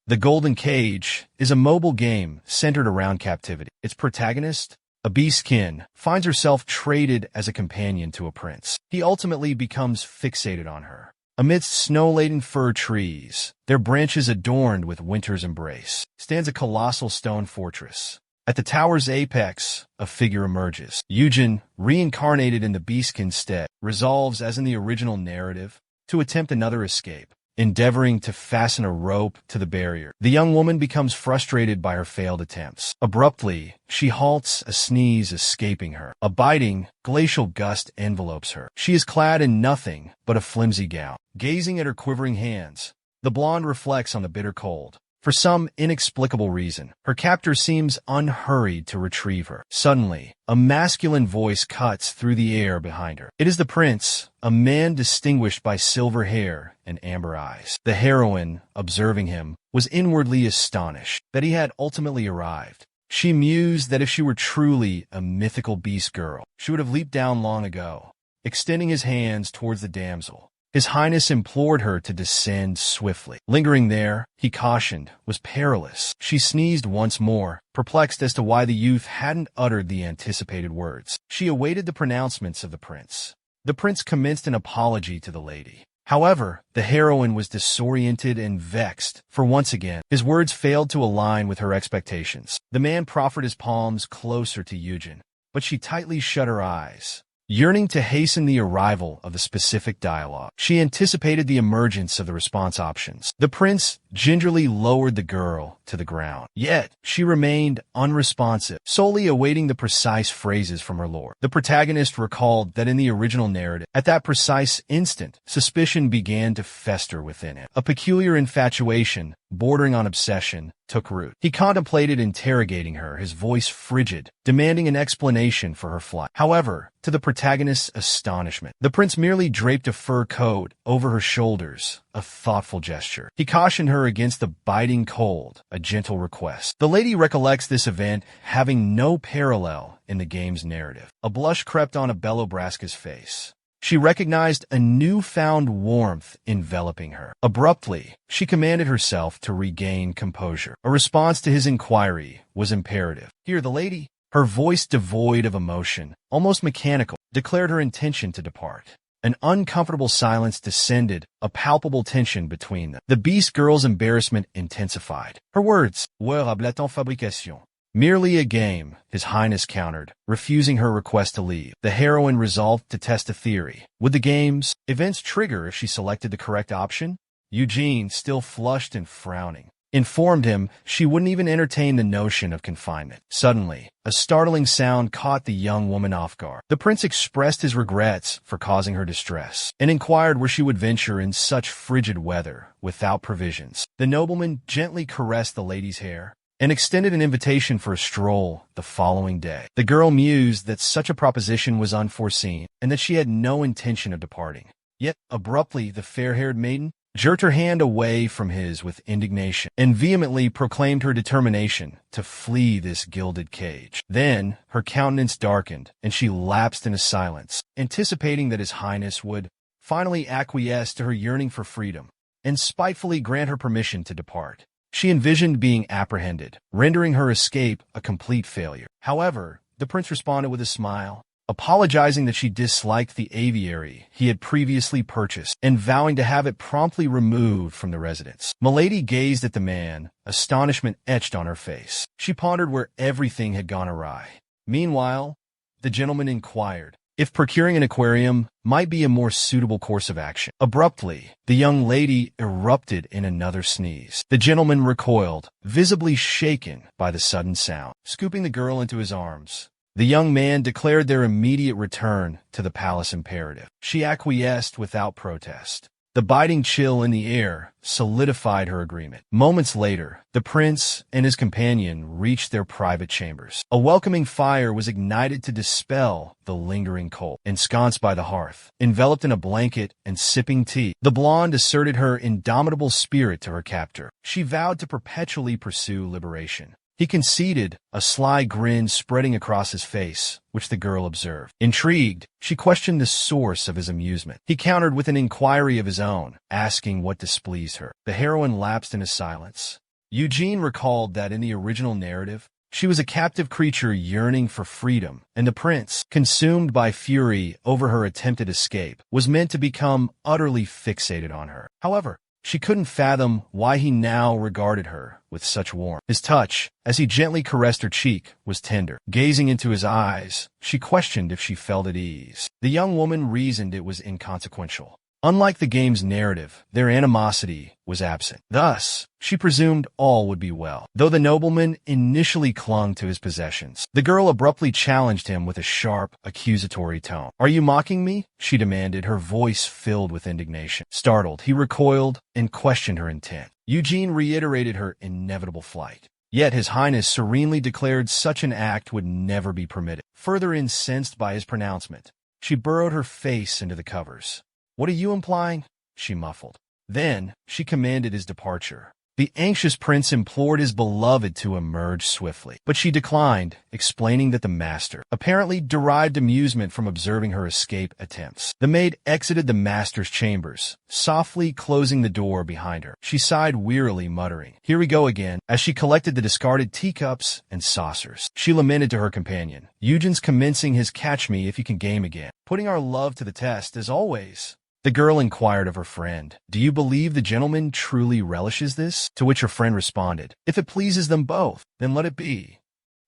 The Golden Cage is a mobile game centered around captivity. Its protagonist, a beastkin, finds herself traded as a companion to a prince. He ultimately becomes fixated on her. Amidst snow-laden fir trees, their branches adorned with winter's embrace, stands a colossal stone fortress. At the tower's apex, a figure emerges. Eugen, reincarnated in the beastkin's stead, resolves, as in the original narrative, to attempt another escape. Endeavoring to fasten a rope to the barrier, the young woman becomes frustrated by her failed attempts. Abruptly, she halts, a sneeze escaping her. A biting, glacial gust envelopes her. She is clad in nothing but a flimsy gown. Gazing at her quivering hands, the blonde reflects on the bitter cold. For some inexplicable reason, her captor seems unhurried to retrieve her. Suddenly, a masculine voice cuts through the air behind her. It is the prince, a man distinguished by silver hair and amber eyes. The heroine, observing him, was inwardly astonished that he had ultimately arrived. She mused that if she were truly a mythical beast girl, she would have leaped down long ago. Extending his hands towards the damsel, His Highness implored her to descend swiftly. Lingering there, he cautioned, was perilous. She sneezed once more, perplexed as to why the youth hadn't uttered the anticipated words. She awaited the pronouncements of the prince. The prince commenced an apology to the lady. However, the heroine was disoriented and vexed, for once again, his words failed to align with her expectations. The man proffered his palms closer to Eugen, but she tightly shut her eyes, yearning to hasten the arrival of the specific dialogue. She anticipated the emergence of the response options. The prince gingerly lowered the girl to the ground. Yet, she remained unresponsive, solely awaiting the precise phrases from her lord. The protagonist recalled that in the original narrative, at that precise instant, suspicion began to fester within him. A peculiar infatuation, bordering on obsession, took root. He contemplated interrogating her, his voice frigid, demanding an explanation for her flight. However, to the protagonist's astonishment, the prince merely draped a fur coat over her shoulders, a thoughtful gesture. He cautioned her against the biting cold, a gentle request. The lady recollects this event having no parallel in the game's narrative. A blush crept on Belobraska's face. She recognized a newfound warmth enveloping her. Abruptly, she commanded herself to regain composure. A response to his inquiry was imperative. Here, the lady, her voice devoid of emotion, almost mechanical, declared her intention to depart. An uncomfortable silence descended, a palpable tension between them. The beast girl's embarrassment intensified. Her words, "Where habla-t-on fabrication?" Merely a game, His Highness countered, refusing her request to leave. The heroine resolved to test a theory. Would the game's events trigger if she selected the correct option? Eugene, still flushed and frowning, informed him she wouldn't even entertain the notion of confinement. Suddenly, a startling sound caught the young woman off guard. The prince expressed his regrets for causing her distress, and inquired where she would venture in such frigid weather without provisions. The nobleman gently caressed the lady's hair, and extended an invitation for a stroll the following day. The girl mused that such a proposition was unforeseen, and that she had no intention of departing. Yet, abruptly, the fair-haired maiden jerked her hand away from his with indignation, and vehemently proclaimed her determination to flee this gilded cage. Then, her countenance darkened, and she lapsed into silence, anticipating that His Highness would finally acquiesce to her yearning for freedom, and spitefully grant her permission to depart. She envisioned being apprehended, rendering her escape a complete failure. However, the prince responded with a smile, apologizing that she disliked the aviary he had previously purchased, and vowing to have it promptly removed from the residence. Milady gazed at the man, astonishment etched on her face. She pondered where everything had gone awry. Meanwhile, the gentleman inquired if procuring an aquarium might be a more suitable course of action. Abruptly, the young lady erupted in another sneeze. The gentleman recoiled, visibly shaken by the sudden sound. Scooping the girl into his arms, the young man declared their immediate return to the palace imperative. She acquiesced without protest. The biting chill in the air solidified her agreement. Moments later, the prince and his companion reached their private chambers. A welcoming fire was ignited to dispel the lingering cold. Ensconced by the hearth, enveloped in a blanket and sipping tea, the blonde asserted her indomitable spirit to her captor. She vowed to perpetually pursue liberation. He conceded, a sly grin spreading across his face, which the girl observed. Intrigued, she questioned the source of his amusement. He countered with an inquiry of his own, asking what displeased her. The heroine lapsed into silence, Eugene recalled that in the original narrative, she was a captive creature yearning for freedom, and the prince, consumed by fury over her attempted escape, was meant to become utterly fixated on her. However, she couldn't fathom why he now regarded her with such warmth. His touch, as he gently caressed her cheek, was tender. Gazing into his eyes, she questioned if she felt at ease. The young woman reasoned it was inconsequential. Unlike the game's narrative, their animosity was absent. Thus, she presumed all would be well. Though the nobleman initially clung to his possessions, the girl abruptly challenged him with a sharp, accusatory tone. "Are you mocking me?" she demanded, her voice filled with indignation. Startled, he recoiled and questioned her intent. Eugene reiterated her inevitable flight. Yet His Highness serenely declared such an act would never be permitted. Further incensed by his pronouncement, she burrowed her face into the covers. "What are you implying?" she muffled. Then she commanded his departure. The anxious prince implored his beloved to emerge swiftly, but she declined, explaining that the master apparently derived amusement from observing her escape attempts. The maid exited the master's chambers, softly closing the door behind her. She sighed wearily, muttering, "Here we go again." As she collected the discarded teacups and saucers, she lamented to her companion, "Eugene's commencing his catch-me-if-you-can game again, putting our love to the test, as always." The girl inquired of her friend, "Do you believe the gentleman truly relishes this?" To which her friend responded, "If it pleases them both, then let it be."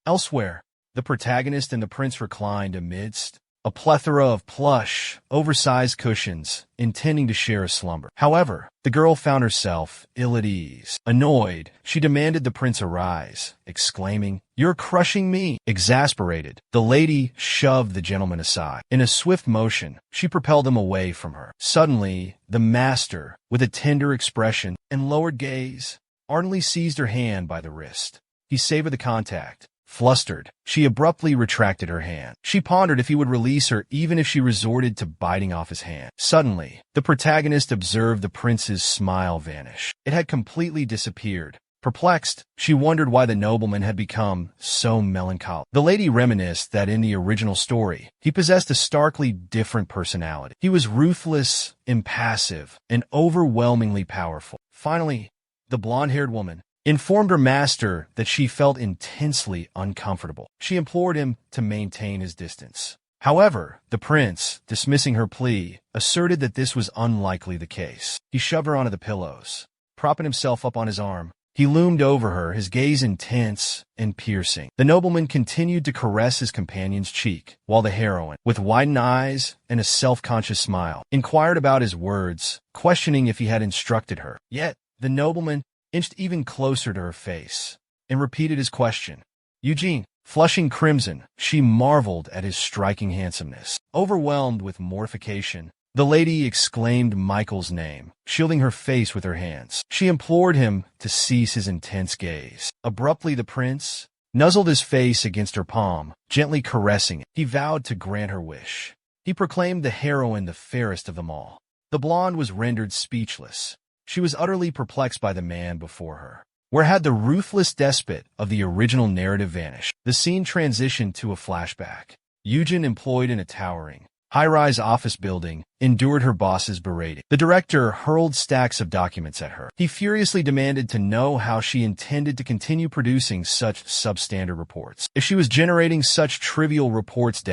Elsewhere, the protagonist and the prince reclined amidst a plethora of plush, oversized cushions, intending to share a slumber. However, the girl found herself ill at ease. Annoyed, she demanded the prince arise, exclaiming, "You're crushing me!" Exasperated, the lady shoved the gentleman aside. In a swift motion, she propelled him away from her. Suddenly, the master, with a tender expression and lowered gaze, ardently seized her hand by the wrist. He savored the contact. Flustered, she abruptly retracted her hand. She pondered if he would release her even if she resorted to biting off his hand. Suddenly, the protagonist observed the prince's smile vanish. It had completely disappeared. Perplexed, she wondered why the nobleman had become so melancholy. The lady reminisced that in the original story, he possessed a starkly different personality. He was ruthless, impassive, and overwhelmingly powerful. Finally, the blonde-haired woman informed her master that she felt intensely uncomfortable. She implored him to maintain his distance. However, the prince, dismissing her plea, asserted that this was unlikely the case. He shoved her onto the pillows. Propping himself up on his arm, he loomed over her, his gaze intense and piercing. The nobleman continued to caress his companion's cheek, while the heroine, with widened eyes and a self-conscious smile, inquired about his words, questioning if he had instructed her. Yet, the nobleman inched even closer to her face and repeated his question. Eugene, flushing crimson, she marveled at his striking handsomeness. Overwhelmed with mortification, the lady exclaimed Michael's name, shielding her face with her hands. She implored him to cease his intense gaze. Abruptly, the prince nuzzled his face against her palm, gently caressing it. He vowed to grant her wish. He proclaimed the heroine the fairest of them all. The blonde was rendered speechless. She was utterly perplexed by the man before her. Where had the ruthless despot of the original narrative vanished? The scene transitioned to a flashback. Eugene, employed in a towering, high-rise office building, endured her boss's berating. The director hurled stacks of documents at her. He furiously demanded to know how she intended to continue producing such substandard reports. If she was generating such trivial reports,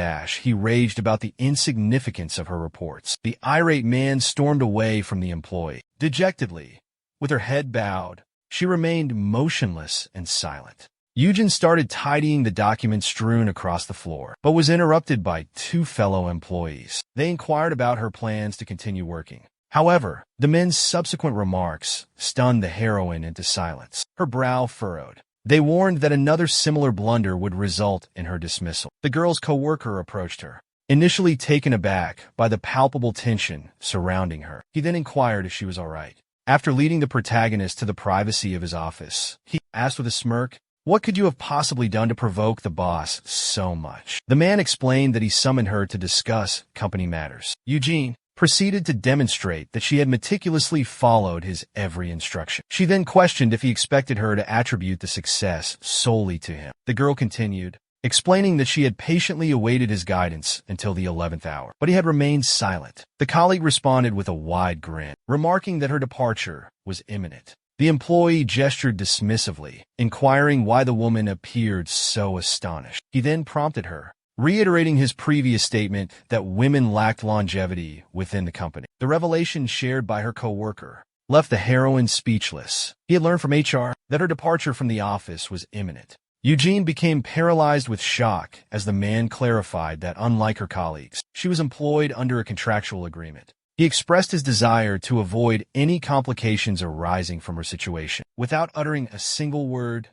he raged about the insignificance of her reports. The irate man stormed away from the employee. Dejectedly, with her head bowed, she remained motionless and silent. Eugene started tidying the documents strewn across the floor, but was interrupted by two fellow employees. They inquired about her plans to continue working. However, the men's subsequent remarks stunned the heroine into silence. Her brow furrowed. They warned that another similar blunder would result in her dismissal. The girl's co-worker approached her, initially taken aback by the palpable tension surrounding her. He then inquired if she was all right. After leading the protagonist to the privacy of his office, he asked with a smirk, "What could you have possibly done to provoke the boss so much?" The man explained that he summoned her to discuss company matters. Eugene proceeded to demonstrate that she had meticulously followed his every instruction. She then questioned if he expected her to attribute the success solely to him. The girl continued, explaining that she had patiently awaited his guidance until the 11th hour, but he had remained silent. The colleague responded with a wide grin, remarking that her departure was imminent. The employee gestured dismissively, inquiring why the woman appeared so astonished. He then prompted her, reiterating his previous statement that women lacked longevity within the company. The revelation shared by her coworker left the heroine speechless. He had learned from HR that her departure from the office was imminent. Eugene became paralyzed with shock as the man clarified that, unlike her colleagues, she was employed under a contractual agreement. He expressed his desire to avoid any complications arising from her situation. Without uttering a single word,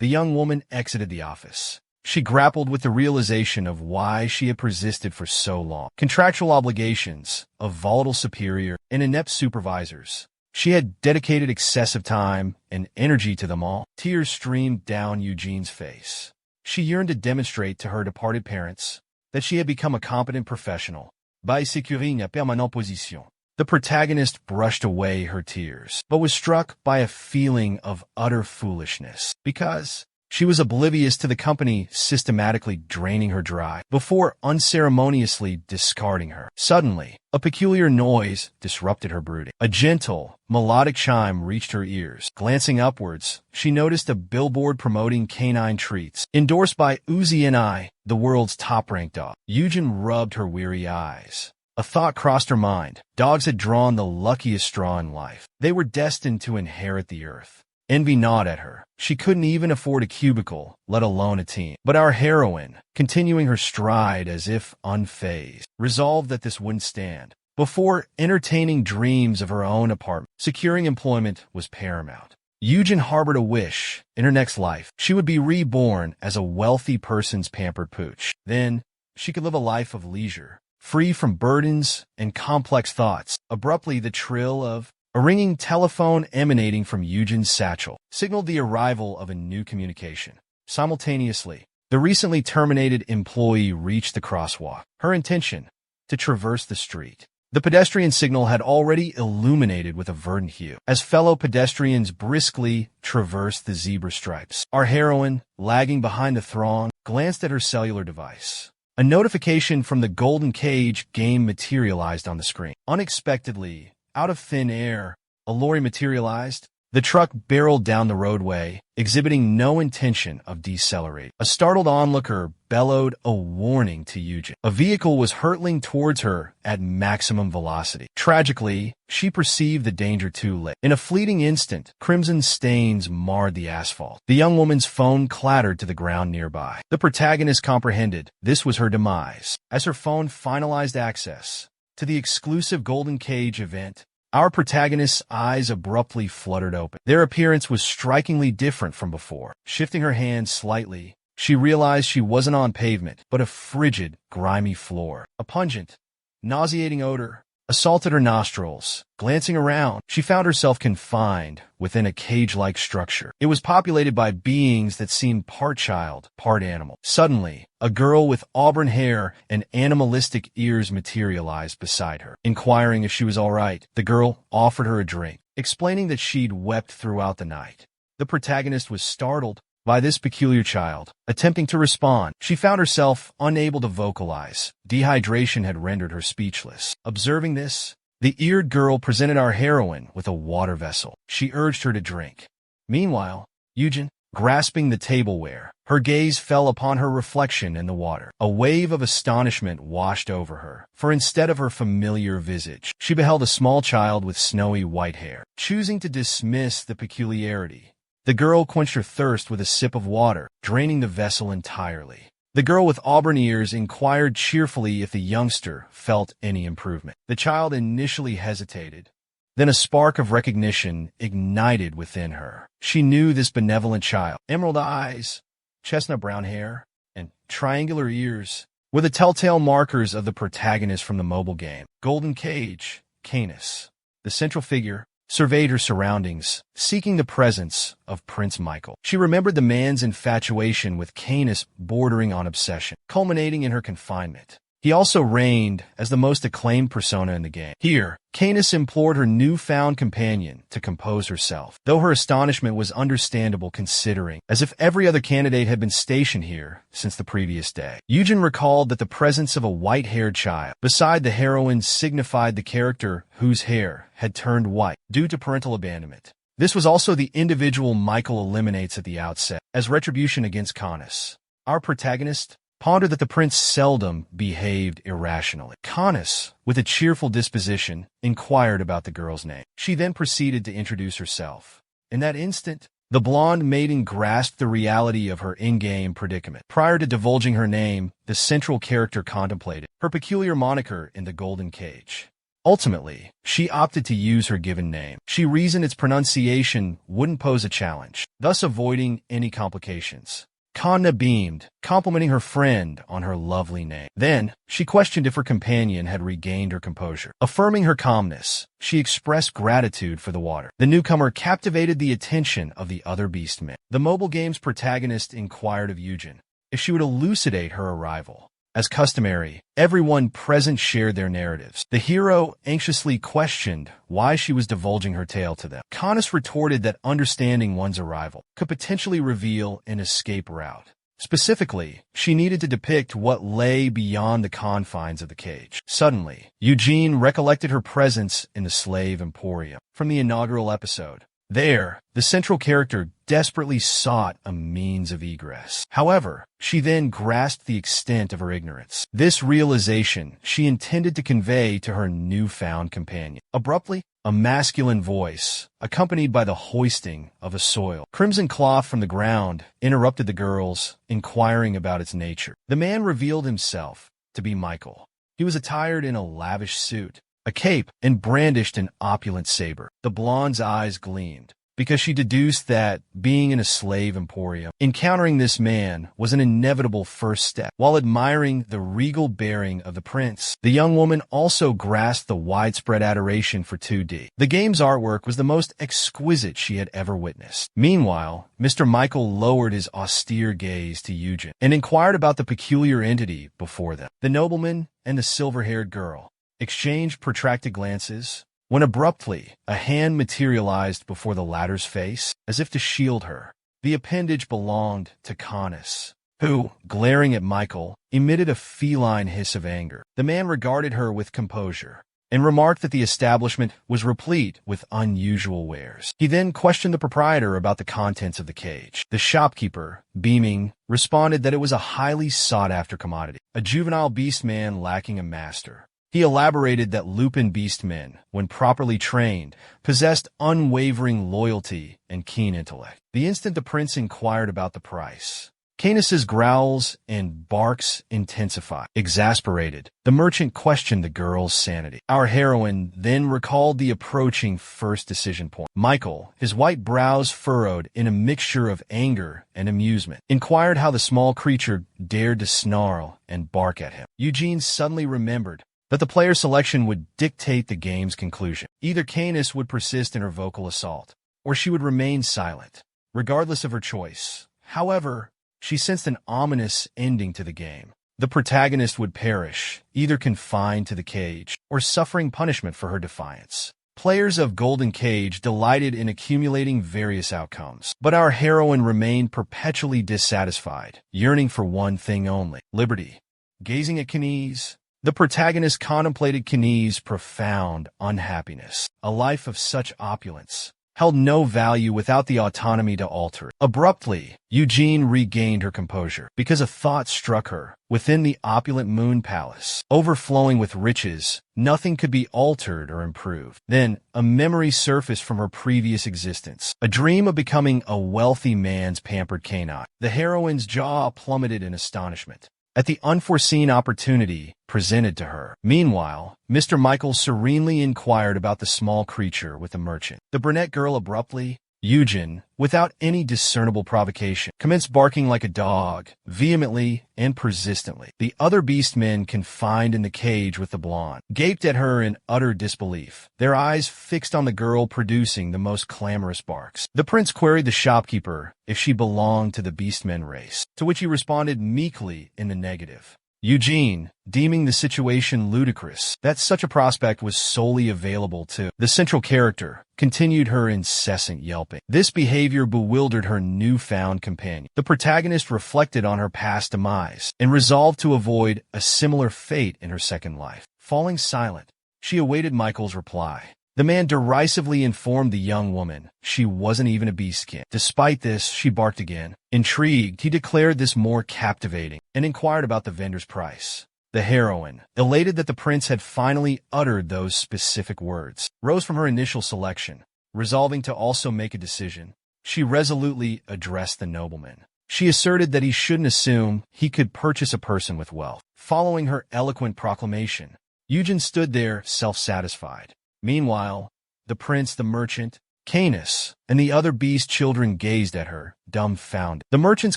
the young woman exited the office. She grappled with the realization of why she had persisted for so long. Contractual obligations, a volatile superior, and inept supervisors. She had dedicated excessive time and energy to them all. Tears streamed down Eugene's face. She yearned to demonstrate to her departed parents that she had become a competent professional by securing a permanente position. The protagonist brushed away her tears, but was struck by a feeling of utter foolishness because she was oblivious to the company systematically draining her dry before unceremoniously discarding her. Suddenly, a peculiar noise disrupted her brooding. A gentle, melodic chime reached her ears. Glancing upwards, she noticed a billboard promoting canine treats, endorsed by Uzi and I, the world's top-ranked dog. Eugen rubbed her weary eyes. A thought crossed her mind. Dogs had drawn the luckiest straw in life. They were destined to inherit the earth. Envy gnawed at her. She couldn't even afford a cubicle, let alone a team. But our heroine, continuing her stride as if unfazed, resolved that this wouldn't stand. Before entertaining dreams of her own apartment, securing employment was paramount. Eugen harbored a wish. In her next life, she would be reborn as a wealthy person's pampered pooch. Then, she could live a life of leisure, free from burdens and complex thoughts. Abruptly, the trill of a ringing telephone emanating from Eugene's satchel signaled the arrival of a new communication. Simultaneously, the recently terminated employee reached the crosswalk. Her intention, to traverse the street. The pedestrian signal had already illuminated with a verdant hue. As fellow pedestrians briskly traversed the zebra stripes, our heroine, lagging behind the throng, glanced at her cellular device. A notification from the Golden Cage game materialized on the screen. Unexpectedly, out of thin air, a lorry materialized. The truck barreled down the roadway, exhibiting no intention of decelerating. A startled onlooker bellowed a warning to Eugen. A vehicle was hurtling towards her at maximum velocity. Tragically, she perceived the danger too late. In a fleeting instant, crimson stains marred the asphalt. The young woman's phone clattered to the ground nearby. The protagonist comprehended this was her demise. As her phone finalized access to the exclusive Golden Cage event, our protagonist's eyes abruptly fluttered open. Their appearance was strikingly different from before. Shifting her hand slightly, she realized she wasn't on pavement, but a frigid, grimy floor. A pungent, nauseating odor assaulted her nostrils. Glancing around, she found herself confined within a cage-like structure. It was populated by beings that seemed part child, part animal. Suddenly, a girl with auburn hair and animalistic ears materialized beside her. Inquiring if she was all right, the girl offered her a drink, explaining that she'd wept throughout the night. The protagonist was startled by this peculiar child. Attempting to respond, she found herself unable to vocalize. Dehydration had rendered her speechless. Observing this, the eared girl presented our heroine with a water vessel. She urged her to drink. Meanwhile, Eugen, grasping the tableware, her gaze fell upon her reflection in the water. A wave of astonishment washed over her, for instead of her familiar visage, she beheld a small child with snowy white hair. Choosing to dismiss the peculiarity, the girl quenched her thirst with a sip of water, draining the vessel entirely. The girl with auburn ears inquired cheerfully if the youngster felt any improvement. The child initially hesitated. Then a spark of recognition ignited within her. She knew this benevolent child. Emerald eyes, chestnut brown hair, and triangular ears were the telltale markers of the protagonist from the mobile game. Golden Cage, Canis, the central figure, surveyed her surroundings, seeking the presence of Prince Michael. She remembered the man's infatuation with Canis bordering on obsession, culminating in her confinement. He also reigned as the most acclaimed persona in the game. Here, Canis implored her newfound companion to compose herself, though her astonishment was understandable considering, as if every other candidate had been stationed here since the previous day. Eugen recalled that the presence of a white-haired child beside the heroine signified the character whose hair had turned white due to parental abandonment. This was also the individual Michael eliminates at the outset, as retribution against Canis. Our protagonist pondered that the prince seldom behaved irrationally. Canis, with a cheerful disposition, inquired about the girl's name. She then proceeded to introduce herself. In that instant, the blonde maiden grasped the reality of her in-game predicament. Prior to divulging her name, the central character contemplated her peculiar moniker in the Golden Cage. Ultimately, she opted to use her given name. She reasoned its pronunciation wouldn't pose a challenge, thus avoiding any complications. Kanna beamed, complimenting her friend on her lovely name. Then, she questioned if her companion had regained her composure. Affirming her calmness, she expressed gratitude for the water. The newcomer captivated the attention of the other beastmen. The mobile game's protagonist inquired of Eugen if she would elucidate her arrival. As customary, everyone present shared their narratives. The hero anxiously questioned why she was divulging her tale to them. Canis retorted that understanding one's arrival could potentially reveal an escape route. Specifically, she needed to depict what lay beyond the confines of the cage. Suddenly, Eugene recollected her presence in the Slave Emporium from the inaugural episode. There, the central character desperately sought a means of egress. However, she then grasped the extent of her ignorance. This realization she intended to convey to her newfound companion. Abruptly, a masculine voice, accompanied by the hoisting of a soiled crimson cloth from the ground, interrupted the girls, inquiring about its nature. The man revealed himself to be Michael. He was attired in a lavish suit, a cape, and brandished an opulent saber. The blonde's eyes gleamed, because she deduced that, being in a slave emporium, encountering this man was an inevitable first step. While admiring the regal bearing of the prince, the young woman also grasped the widespread adoration for 2D. The game's artwork was the most exquisite she had ever witnessed. Meanwhile, Mr. Michael lowered his austere gaze to Eugen and inquired about the peculiar entity before them. The nobleman and the silver-haired girl exchanged protracted glances, when abruptly a hand materialized before the latter's face, as if to shield her. The appendage belonged to Canis, who, glaring at Michael, emitted a feline hiss of anger. The man regarded her with composure, and remarked that the establishment was replete with unusual wares. He then questioned the proprietor about the contents of the cage. The shopkeeper, beaming, responded that it was a highly sought-after commodity, a juvenile beastman lacking a master. He elaborated that lupin beastmen, when properly trained, possessed unwavering loyalty and keen intellect. The instant the prince inquired about the price, Canis's growls and barks intensified. Exasperated, the merchant questioned the girl's sanity. Our heroine then recalled the approaching first decision point. Michael, his white brows furrowed in a mixture of anger and amusement, inquired how the small creature dared to snarl and bark at him. Eugene suddenly remembered that the player selection would dictate the game's conclusion. Either Canis would persist in her vocal assault, or she would remain silent, regardless of her choice. However, she sensed an ominous ending to the game. The protagonist would perish, either confined to the cage, or suffering punishment for her defiance. Players of Golden Cage delighted in accumulating various outcomes, but our heroine remained perpetually dissatisfied, yearning for one thing only: liberty. Gazing at Canis, the protagonist contemplated Canis' profound unhappiness. A life of such opulence held no value without the autonomy to alter it. Abruptly, Eugene regained her composure, because a thought struck her. Within the opulent moon palace, overflowing with riches, nothing could be altered or improved. Then, a memory surfaced from her previous existence, a dream of becoming a wealthy man's pampered canine. The heroine's jaw plummeted in astonishment at the unforeseen opportunity presented to her. Meanwhile, Mr. Michael serenely inquired about the small creature with the merchant. The brunette girl abruptly, Eugen, without any discernible provocation, commenced barking like a dog, vehemently and persistently. The other beastmen confined in the cage with the blonde gaped at her in utter disbelief, their eyes fixed on the girl producing the most clamorous barks. The prince queried the shopkeeper if she belonged to the beastmen race, to which he responded meekly in the negative. Eugene, deeming the situation ludicrous that such a prospect was solely available to the central character, continued her incessant yelping. This behavior bewildered her newfound companion. The protagonist reflected on her past demise and resolved to avoid a similar fate in her second life. Falling silent, she awaited Michael's reply. The man derisively informed the young woman she wasn't even a beastkin. Despite this, she barked again. Intrigued, he declared this more captivating and inquired about the vendor's price. The heroine, elated that the prince had finally uttered those specific words, rose from her initial selection. Resolving to also make a decision, she resolutely addressed the nobleman. She asserted that he shouldn't assume he could purchase a person with wealth. Following her eloquent proclamation, Eugen stood there self-satisfied. Meanwhile, the prince, the merchant, Canis, and the other beast children gazed at her, dumbfounded. The merchant's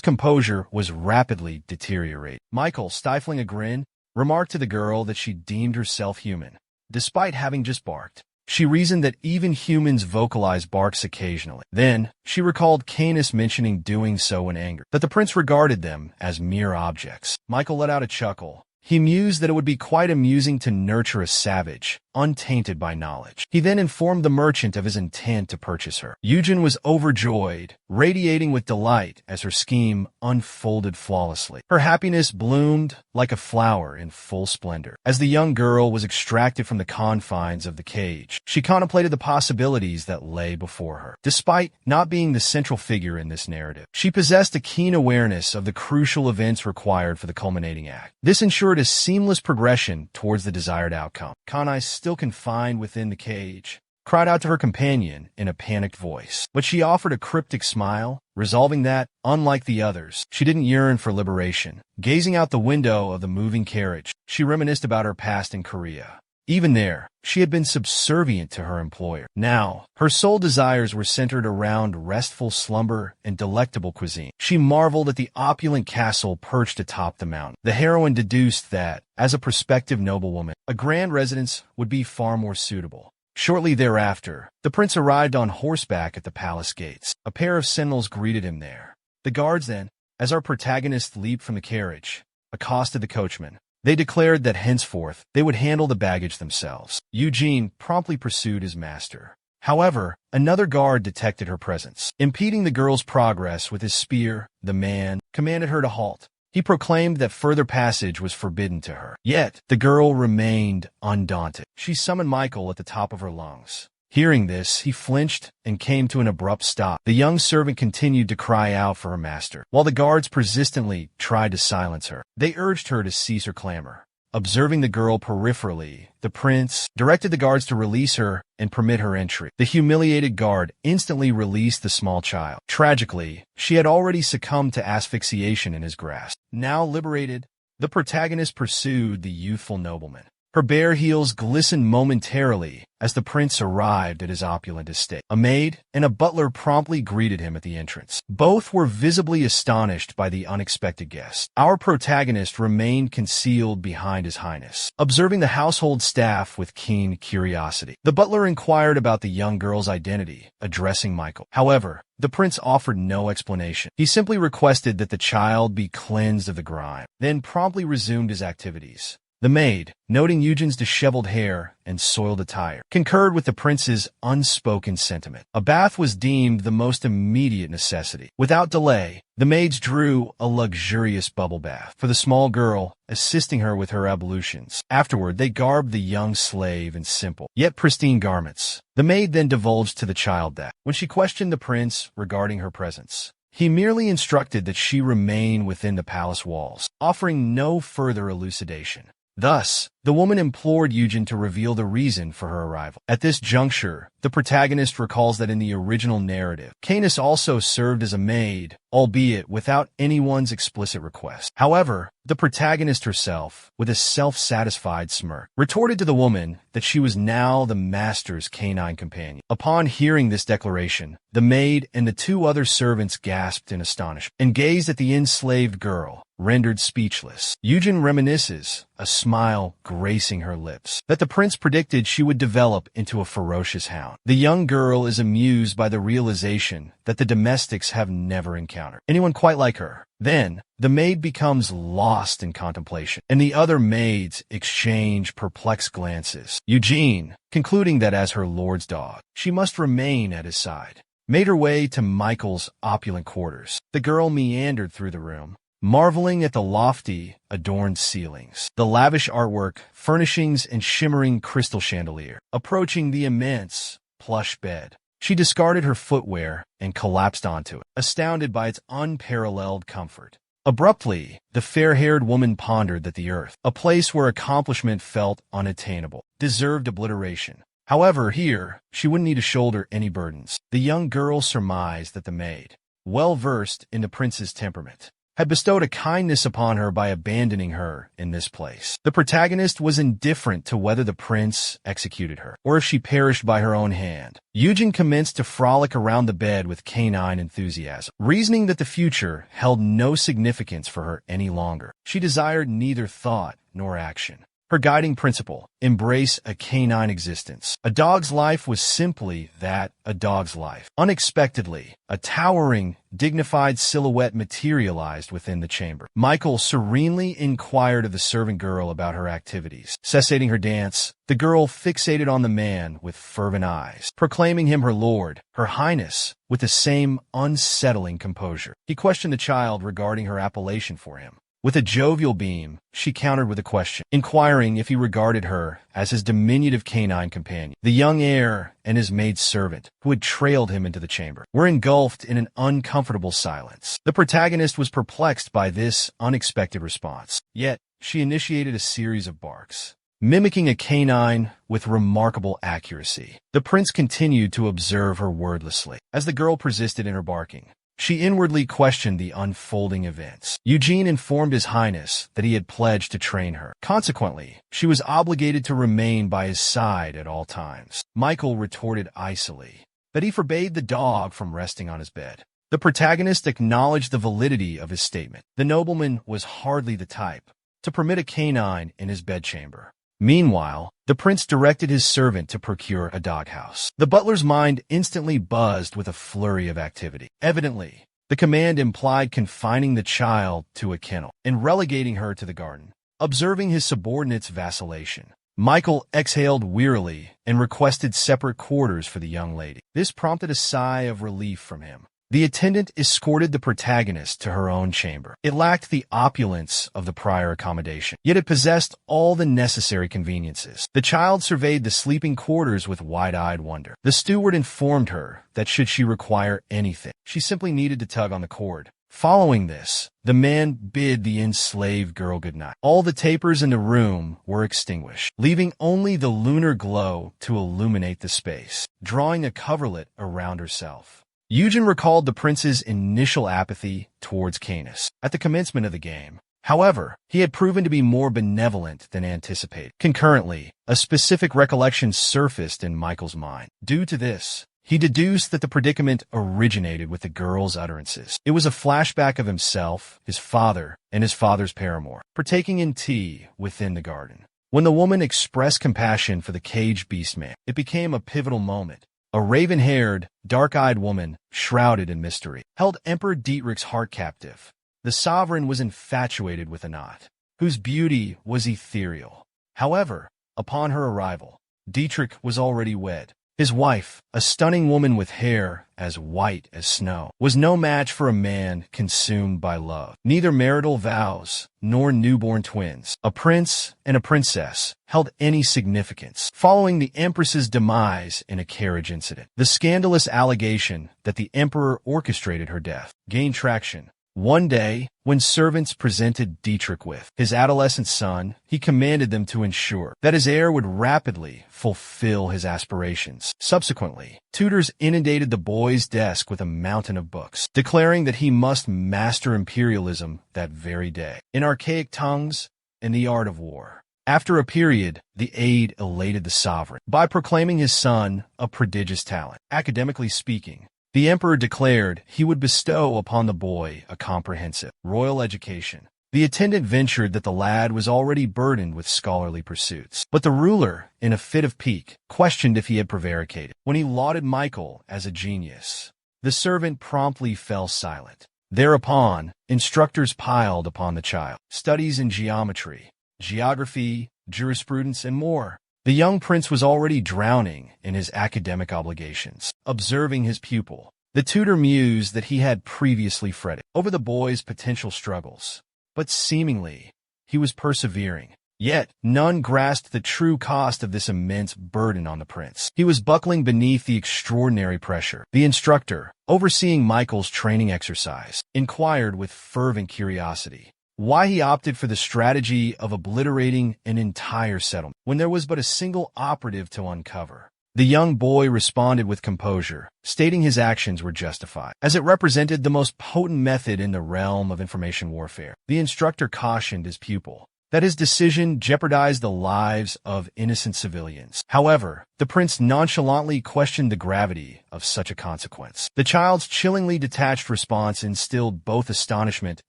composure was rapidly deteriorating. Michael, stifling a grin, remarked to the girl that she deemed herself human, despite having just barked. She reasoned that even humans vocalize barks occasionally. Then, she recalled Canis mentioning doing so in anger, that the prince regarded them as mere objects. Michael let out a chuckle. He mused that it would be quite amusing to nurture a savage, untainted by knowledge. He then informed the merchant of his intent to purchase her. Eugen was overjoyed, radiating with delight as her scheme unfolded flawlessly. Her happiness bloomed like a flower in full splendor. As the young girl was extracted from the confines of the cage, she contemplated the possibilities that lay before her. Despite not being the central figure in this narrative, she possessed a keen awareness of the crucial events required for the culminating act. This ensured a seamless progression towards the desired outcome. Kanai, still confined within the cage, cried out to her companion in a panicked voice. But she offered a cryptic smile, resolving that, unlike the others, she didn't yearn for liberation. Gazing out the window of the moving carriage, she reminisced about her past in Korea. Even there, she had been subservient to her employer. Now, her sole desires were centered around restful slumber and delectable cuisine. She marveled at the opulent castle perched atop the mountain. The heroine deduced that, as a prospective noblewoman, a grand residence would be far more suitable. Shortly thereafter, the prince arrived on horseback at the palace gates. A pair of sentinels greeted him there. The guards then, as our protagonist leaped from the carriage, accosted the coachman. They declared that henceforth they would handle the baggage themselves. Eugene promptly pursued his master. However, another guard detected her presence. Impeding the girl's progress with his spear, the man commanded her to halt. He proclaimed that further passage was forbidden to her. Yet, the girl remained undaunted. She summoned Michael at the top of her lungs. Hearing this, he flinched and came to an abrupt stop. The young servant continued to cry out for her master, while the guards persistently tried to silence her. They urged her to cease her clamor. Observing the girl peripherally, the prince directed the guards to release her and permit her entry. The humiliated guard instantly released the small child. Tragically, she had already succumbed to asphyxiation in his grasp. Now liberated, the protagonist pursued the youthful nobleman. Her bare heels glistened momentarily as the prince arrived at his opulent estate. A maid and a butler promptly greeted him at the entrance. Both were visibly astonished by the unexpected guest. Our protagonist remained concealed behind his highness, observing the household staff with keen curiosity. The butler inquired about the young girl's identity, addressing Michael. However, the prince offered no explanation. He simply requested that the child be cleansed of the grime, then promptly resumed his activities. The maid, noting Eugen's disheveled hair and soiled attire, concurred with the prince's unspoken sentiment. A bath was deemed the most immediate necessity. Without delay, the maids drew a luxurious bubble bath for the small girl, assisting her with her ablutions. Afterward, they garbed the young slave in simple, yet pristine garments. The maid then divulged to the child that, when she questioned the prince regarding her presence, he merely instructed that she remain within the palace walls, offering no further elucidation. Thus, the woman implored Eugen to reveal the reason for her arrival. At this juncture, the protagonist recalls that in the original narrative, Canis also served as a maid, albeit without anyone's explicit request. However, the protagonist herself, with a self-satisfied smirk, retorted to the woman that she was now the master's canine companion. Upon hearing this declaration, the maid and the two other servants gasped in astonishment and gazed at the enslaved girl, rendered speechless. Eugen reminisces, a smile gracing her lips, that the prince predicted she would develop into a ferocious hound. The young girl is amused by the realization that the domestics have never encountered anyone quite like her. Then, the maid becomes lost in contemplation, and the other maids exchange perplexed glances. Eugene, concluding that as her lord's dog, she must remain at his side, made her way to Michael's opulent quarters. The girl meandered through the room, marveling at the lofty, adorned ceilings, the lavish artwork, furnishings, and shimmering crystal chandelier. Approaching the immense, plush bed, she discarded her footwear and collapsed onto it, astounded by its unparalleled comfort. Abruptly, the fair-haired woman pondered that the earth, a place where accomplishment felt unattainable, deserved obliteration. However, here, she wouldn't need to shoulder any burdens. The young girl surmised that the maid, well-versed in the prince's temperament, had bestowed a kindness upon her by abandoning her in this place. The protagonist was indifferent to whether the prince executed her, or if she perished by her own hand. Eugen commenced to frolic around the bed with canine enthusiasm, reasoning that the future held no significance for her any longer. She desired neither thought nor action. Her guiding principle, embrace a canine existence. A dog's life was simply that, a dog's life. Unexpectedly, a towering, dignified silhouette materialized within the chamber. Michael serenely inquired of the servant girl about her activities. Cessating her dance, the girl fixated on the man with fervent eyes, proclaiming him her lord, her highness, with the same unsettling composure. He questioned the child regarding her appellation for him. With a jovial beam, she countered with a question, inquiring if he regarded her as his diminutive canine companion. The young heir and his maidservant, who had trailed him into the chamber, were engulfed in an uncomfortable silence. The protagonist was perplexed by this unexpected response. Yet, she initiated a series of barks, mimicking a canine with remarkable accuracy. The prince continued to observe her wordlessly. As the girl persisted in her barking, she inwardly questioned the unfolding events. Eugene informed His Highness that he had pledged to train her. Consequently, she was obligated to remain by his side at all times. Michael retorted icily that he forbade the dog from resting on his bed. The protagonist acknowledged the validity of his statement. The nobleman was hardly the type to permit a canine in his bedchamber. Meanwhile, the prince directed his servant to procure a doghouse. The butler's mind instantly buzzed with a flurry of activity. Evidently, the command implied confining the child to a kennel and relegating her to the garden. Observing his subordinate's vacillation, Michael exhaled wearily and requested separate quarters for the young lady. This prompted a sigh of relief from him. The attendant escorted the protagonist to her own chamber. It lacked the opulence of the prior accommodation, yet it possessed all the necessary conveniences. The child surveyed the sleeping quarters with wide-eyed wonder. The steward informed her that should she require anything, she simply needed to tug on the cord. Following this, the man bid the enslaved girl goodnight. All the tapers in the room were extinguished, leaving only the lunar glow to illuminate the space, drawing a coverlet around herself. Eugen recalled the prince's initial apathy towards Canis at the commencement of the game. However, he had proven to be more benevolent than anticipated. Concurrently, a specific recollection surfaced in Michael's mind. Due to this, he deduced that the predicament originated with the girl's utterances. It was a flashback of himself, his father, and his father's paramour, partaking in tea within the garden. When the woman expressed compassion for the caged beastman, it became a pivotal moment. A raven-haired, dark-eyed woman, shrouded in mystery, held Emperor Dietrich's heart captive. The sovereign was infatuated with Anat, whose beauty was ethereal. However, upon her arrival, Dietrich was already wed. His wife, a stunning woman with hair as white as snow, was no match for a man consumed by love. Neither marital vows nor newborn twins, a prince and a princess, held any significance. Following the empress's demise in a carriage incident, the scandalous allegation that the emperor orchestrated her death gained traction. One day, when servants presented Dietrich with his adolescent son, he commanded them to ensure that his heir would rapidly fulfill his aspirations. Subsequently, tutors inundated the boy's desk with a mountain of books, declaring that he must master imperialism that very day, in archaic tongues and the art of war. After a period, the aide elated the sovereign by proclaiming his son a prodigious talent. Academically speaking, the emperor declared he would bestow upon the boy a comprehensive royal education. The attendant ventured that the lad was already burdened with scholarly pursuits, but the ruler, in a fit of pique, questioned if he had prevaricated. When he lauded Michael as a genius, the servant promptly fell silent. Thereupon, instructors piled upon the child studies in geometry, geography, jurisprudence, and more. The young prince was already drowning in his academic obligations. Observing his pupil, The tutor mused that he had previously fretted over the boy's potential struggles, but seemingly he was persevering. Yet none grasped the true cost of this immense burden on the prince. He was buckling beneath the extraordinary pressure. The instructor, overseeing Michael's training exercise, inquired with fervent curiosity why he opted for the strategy of obliterating an entire settlement when there was but a single operative to uncover. The young boy responded with composure, stating his actions were justified, as it represented the most potent method in the realm of information warfare. The instructor cautioned his pupil that his decision jeopardized the lives of innocent civilians. However, the prince nonchalantly questioned the gravity of such a consequence. The child's chillingly detached response instilled both astonishment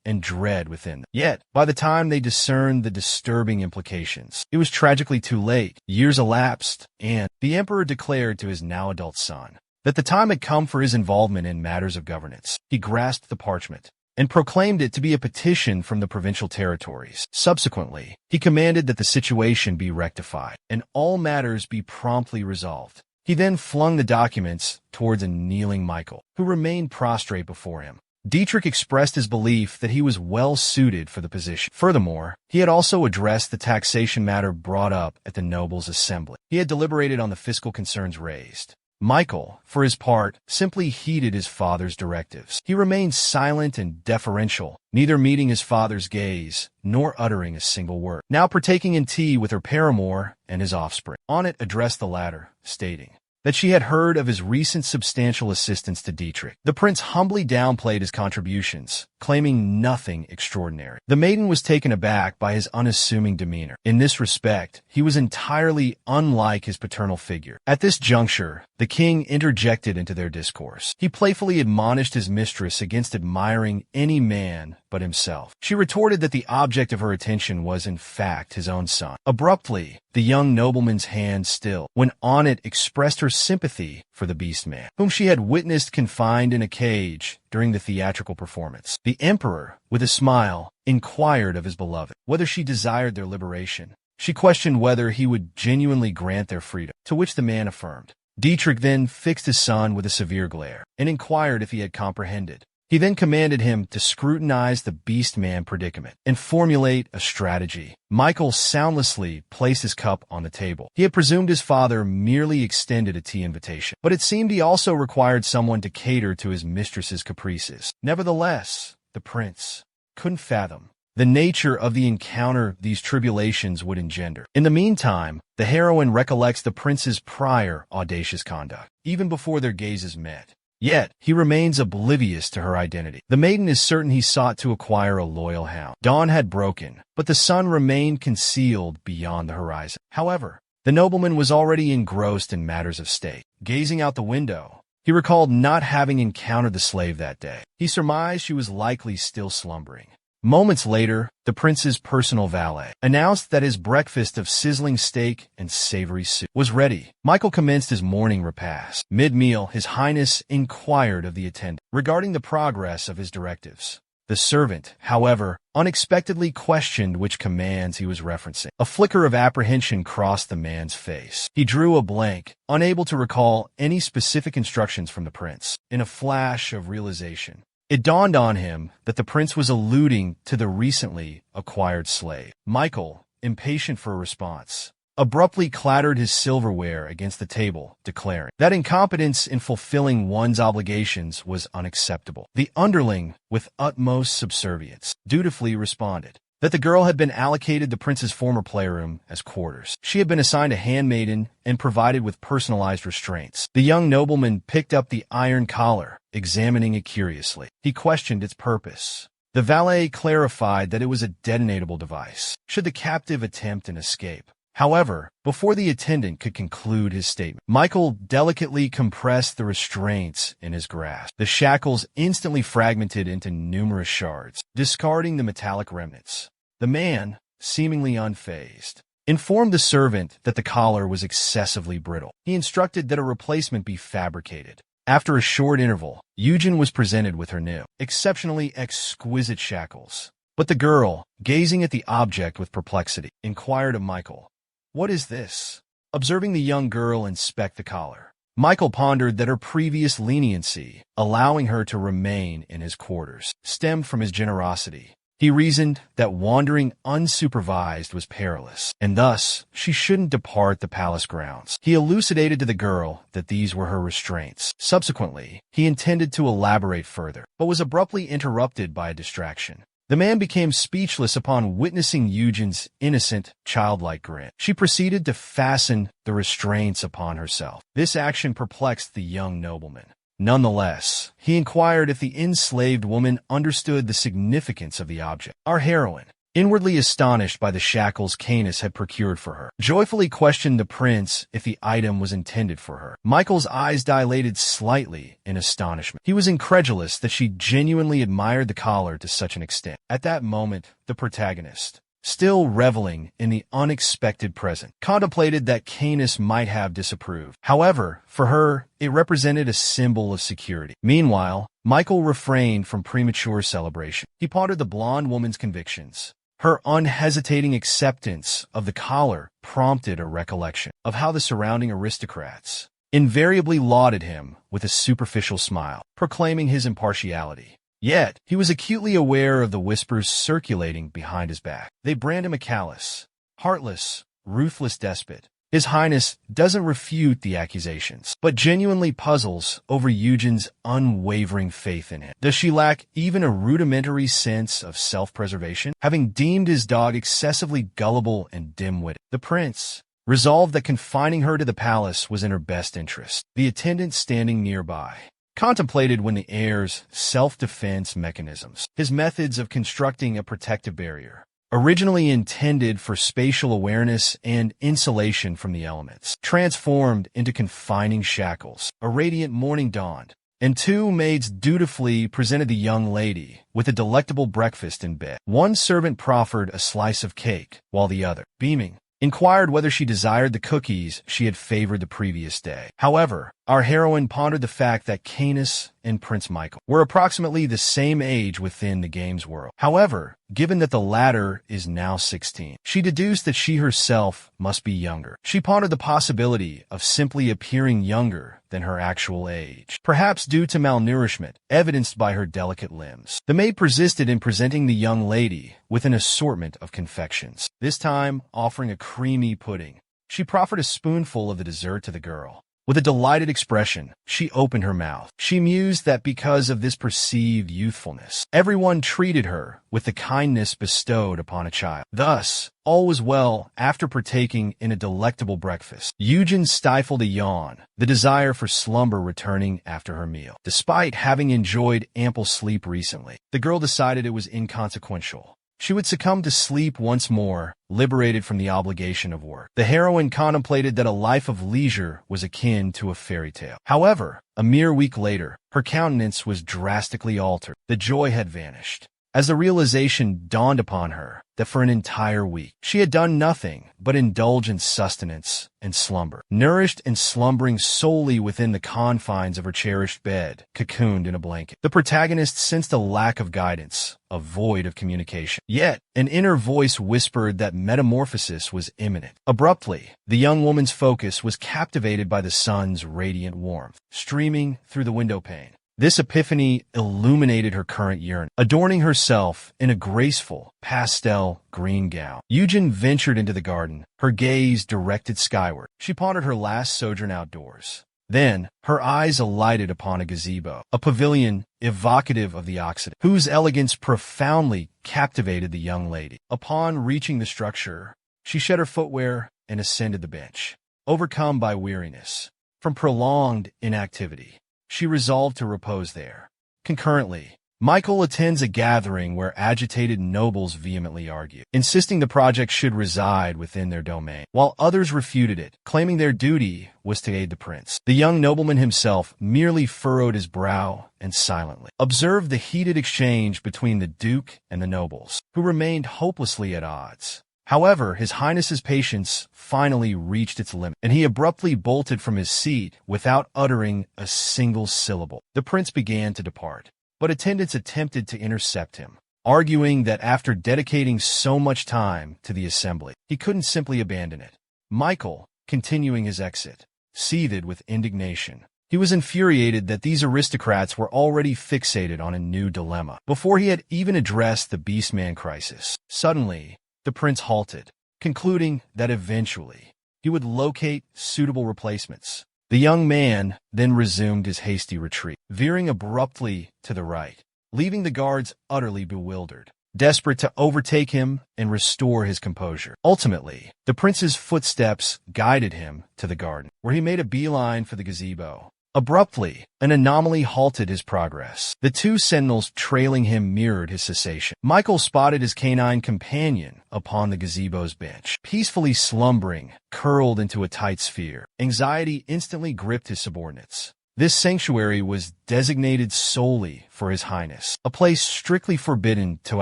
and dread within them. Yet, by the time they discerned the disturbing implications, it was tragically too late. Years elapsed, and the emperor declared to his now adult son that the time had come for his involvement in matters of governance. He grasped the parchment and proclaimed it to be a petition from the provincial territories. Subsequently, he commanded that the situation be rectified and all matters be promptly resolved. He then flung the documents towards a kneeling Michael, who remained prostrate before him. Dietrich expressed his belief that he was well suited for the position. Furthermore, he had also addressed the taxation matter brought up at the nobles' assembly. He had deliberated on the fiscal concerns raised. Michael, for his part, simply heeded his father's directives. He remained silent and deferential, neither meeting his father's gaze nor uttering a single word. Now partaking in tea with her paramour and his offspring, Annette addressed the latter, stating that she had heard of his recent substantial assistance to Dietrich. The prince humbly downplayed his contributions, claiming nothing extraordinary. The maiden was taken aback by his unassuming demeanor. In this respect, he was entirely unlike his paternal figure. At this juncture, the king interjected into their discourse. He playfully admonished his mistress against admiring any man but himself. She retorted that the object of her attention was in fact his own son. Abruptly, the young nobleman's hand stilled when Annette expressed her sympathy for the beast man, whom she had witnessed confined in a cage during the theatrical performance. The emperor, with a smile, inquired of his beloved whether she desired their liberation. She questioned whether he would genuinely grant their freedom, to which the man affirmed. Dietrich then fixed his son with a severe glare and inquired if he had comprehended. He then commanded him to scrutinize the beast man predicament and formulate a strategy. Michael soundlessly placed his cup on the table. He had presumed his father merely extended a tea invitation, but it seemed he also required someone to cater to his mistress's caprices. Nevertheless, the prince couldn't fathom the nature of the encounter these tribulations would engender. In the meantime, the heroine recollects the prince's prior audacious conduct, even before their gazes met. Yet, he remains oblivious to her identity. The maiden is certain he sought to acquire a loyal hound. Dawn had broken, but the sun remained concealed beyond the horizon. However, the nobleman was already engrossed in matters of state. Gazing out the window, he recalled not having encountered the slave that day. He surmised she was likely still slumbering. Moments later, the prince's personal valet announced that his breakfast of sizzling steak and savory soup was ready. Michael commenced his morning repast. Mid-meal, His Highness inquired of the attendant regarding the progress of his directives. The servant, however, unexpectedly questioned which commands he was referencing. A flicker of apprehension crossed the man's face. He drew a blank, unable to recall any specific instructions from the prince. In a flash of realization, it dawned on him that the prince was alluding to the recently acquired slave. Michael, impatient for a response, abruptly clattered his silverware against the table, declaring that incompetence in fulfilling one's obligations was unacceptable. The underling, with utmost subservience, dutifully responded that the girl had been allocated the prince's former playroom as quarters. She had been assigned a handmaiden and provided with personalized restraints. The young nobleman picked up the iron collar, examining it curiously. He questioned its purpose. The valet clarified that it was a detonatable device, should the captive attempt an escape. However, before the attendant could conclude his statement, Michael delicately compressed the restraints in his grasp. The shackles instantly fragmented into numerous shards, discarding the metallic remnants. The man, seemingly unfazed, informed the servant that the collar was excessively brittle. He instructed that a replacement be fabricated. After a short interval, Eugen was presented with her new, exceptionally exquisite shackles. But the girl, gazing at the object with perplexity, inquired of Michael, "What is this?" Observing the young girl inspect the collar, Michael pondered that her previous leniency, allowing her to remain in his quarters, stemmed from his generosity. He reasoned that wandering unsupervised was perilous, and thus she shouldn't depart the palace grounds. He elucidated to the girl that these were her restraints. Subsequently, he intended to elaborate further, but was abruptly interrupted by a distraction. The man became speechless upon witnessing Eugene's innocent, childlike grin. She proceeded to fasten the restraints upon herself. This action perplexed the young nobleman. Nonetheless, he inquired if the enslaved woman understood the significance of the object. Our heroine, inwardly astonished by the shackles Canis had procured for her, joyfully questioned the prince if the item was intended for her. Michael's eyes dilated slightly in astonishment. He was incredulous that she genuinely admired the collar to such an extent. At that moment, the protagonist, still reveling in the unexpected present, contemplated that Canis might have disapproved. However, for her, it represented a symbol of security. Meanwhile, Michael refrained from premature celebration. He pondered the blonde woman's convictions. Her unhesitating acceptance of the collar prompted a recollection of how the surrounding aristocrats invariably lauded him with a superficial smile, proclaiming his impartiality. Yet, he was acutely aware of the whispers circulating behind his back. They brand him a callous, heartless, ruthless despot. His Highness doesn't refute the accusations, but genuinely puzzles over Eugene's unwavering faith in him. Does she lack even a rudimentary sense of self-preservation? Having deemed his dog excessively gullible and dim-witted, the prince resolved that confining her to the palace was in her best interest. The attendant standing nearby contemplated when the heir's self-defense mechanisms, his methods of constructing a protective barrier, originally intended for spatial awareness and insulation from the elements, transformed into confining shackles. A radiant morning dawned, and two maids dutifully presented the young lady with a delectable breakfast in bed. One servant proffered a slice of cake, while the other, beaming, inquired whether she desired the cookies she had favored the previous day. However, our heroine pondered the fact that Canis and Prince Michael were approximately the same age within the game's world. However, given that the latter is now 16, she deduced that she herself must be younger. She pondered the possibility of simply appearing younger than her actual age, perhaps due to malnourishment, evidenced by her delicate limbs. The maid persisted in presenting the young lady with an assortment of confections, this time offering a creamy pudding. She proffered a spoonful of the dessert to the girl. With a delighted expression, she opened her mouth. She mused that because of this perceived youthfulness, everyone treated her with the kindness bestowed upon a child. Thus, all was well after partaking in a delectable breakfast. Eugen stifled a yawn, the desire for slumber returning after her meal. Despite having enjoyed ample sleep recently, the girl decided it was inconsequential. She would succumb to sleep once more, liberated from the obligation of work. The heroine contemplated that a life of leisure was akin to a fairy tale. However, a mere week later, her countenance was drastically altered. The joy had vanished, as the realization dawned upon her that for an entire week she had done nothing but indulge in sustenance and slumber, nourished and slumbering solely within the confines of her cherished bed, cocooned in a blanket. The protagonist sensed a lack of guidance, a void of communication. Yet, an inner voice whispered that metamorphosis was imminent. Abruptly, the young woman's focus was captivated by the sun's radiant warmth, streaming through the window pane. This epiphany illuminated her current yearning. Adorning herself in a graceful, pastel green gown, Eugen ventured into the garden, her gaze directed skyward. She pondered her last sojourn outdoors. Then, her eyes alighted upon a gazebo, a pavilion evocative of the Occident, whose elegance profoundly captivated the young lady. Upon reaching the structure, she shed her footwear and ascended the bench. Overcome by weariness from prolonged inactivity, she resolved to repose there. Concurrently, Michael attends a gathering where agitated nobles vehemently argue, insisting the project should reside within their domain, while others refuted it, claiming their duty was to aid the prince. The young nobleman himself merely furrowed his brow and silently observed the heated exchange between the duke and the nobles, who remained hopelessly at odds. However, His Highness's patience finally reached its limit, and he abruptly bolted from his seat without uttering a single syllable. The prince began to depart, but attendants attempted to intercept him, arguing that after dedicating so much time to the assembly, he couldn't simply abandon it. Michael, continuing his exit, seethed with indignation. He was infuriated that these aristocrats were already fixated on a new dilemma, before he had even addressed the Beastman crisis. Suddenly, the prince halted, concluding that eventually he would locate suitable replacements. The young man then resumed his hasty retreat, veering abruptly to the right, leaving the guards utterly bewildered, desperate to overtake him and restore his composure. Ultimately, the prince's footsteps guided him to the garden, where he made a beeline for the gazebo. Abruptly, an anomaly halted his progress. The two sentinels trailing him mirrored his cessation. Michael spotted his canine companion upon the gazebo's bench, peacefully slumbering, curled into a tight sphere. Anxiety instantly gripped his subordinates. This sanctuary was designated solely for His Highness, a place strictly forbidden to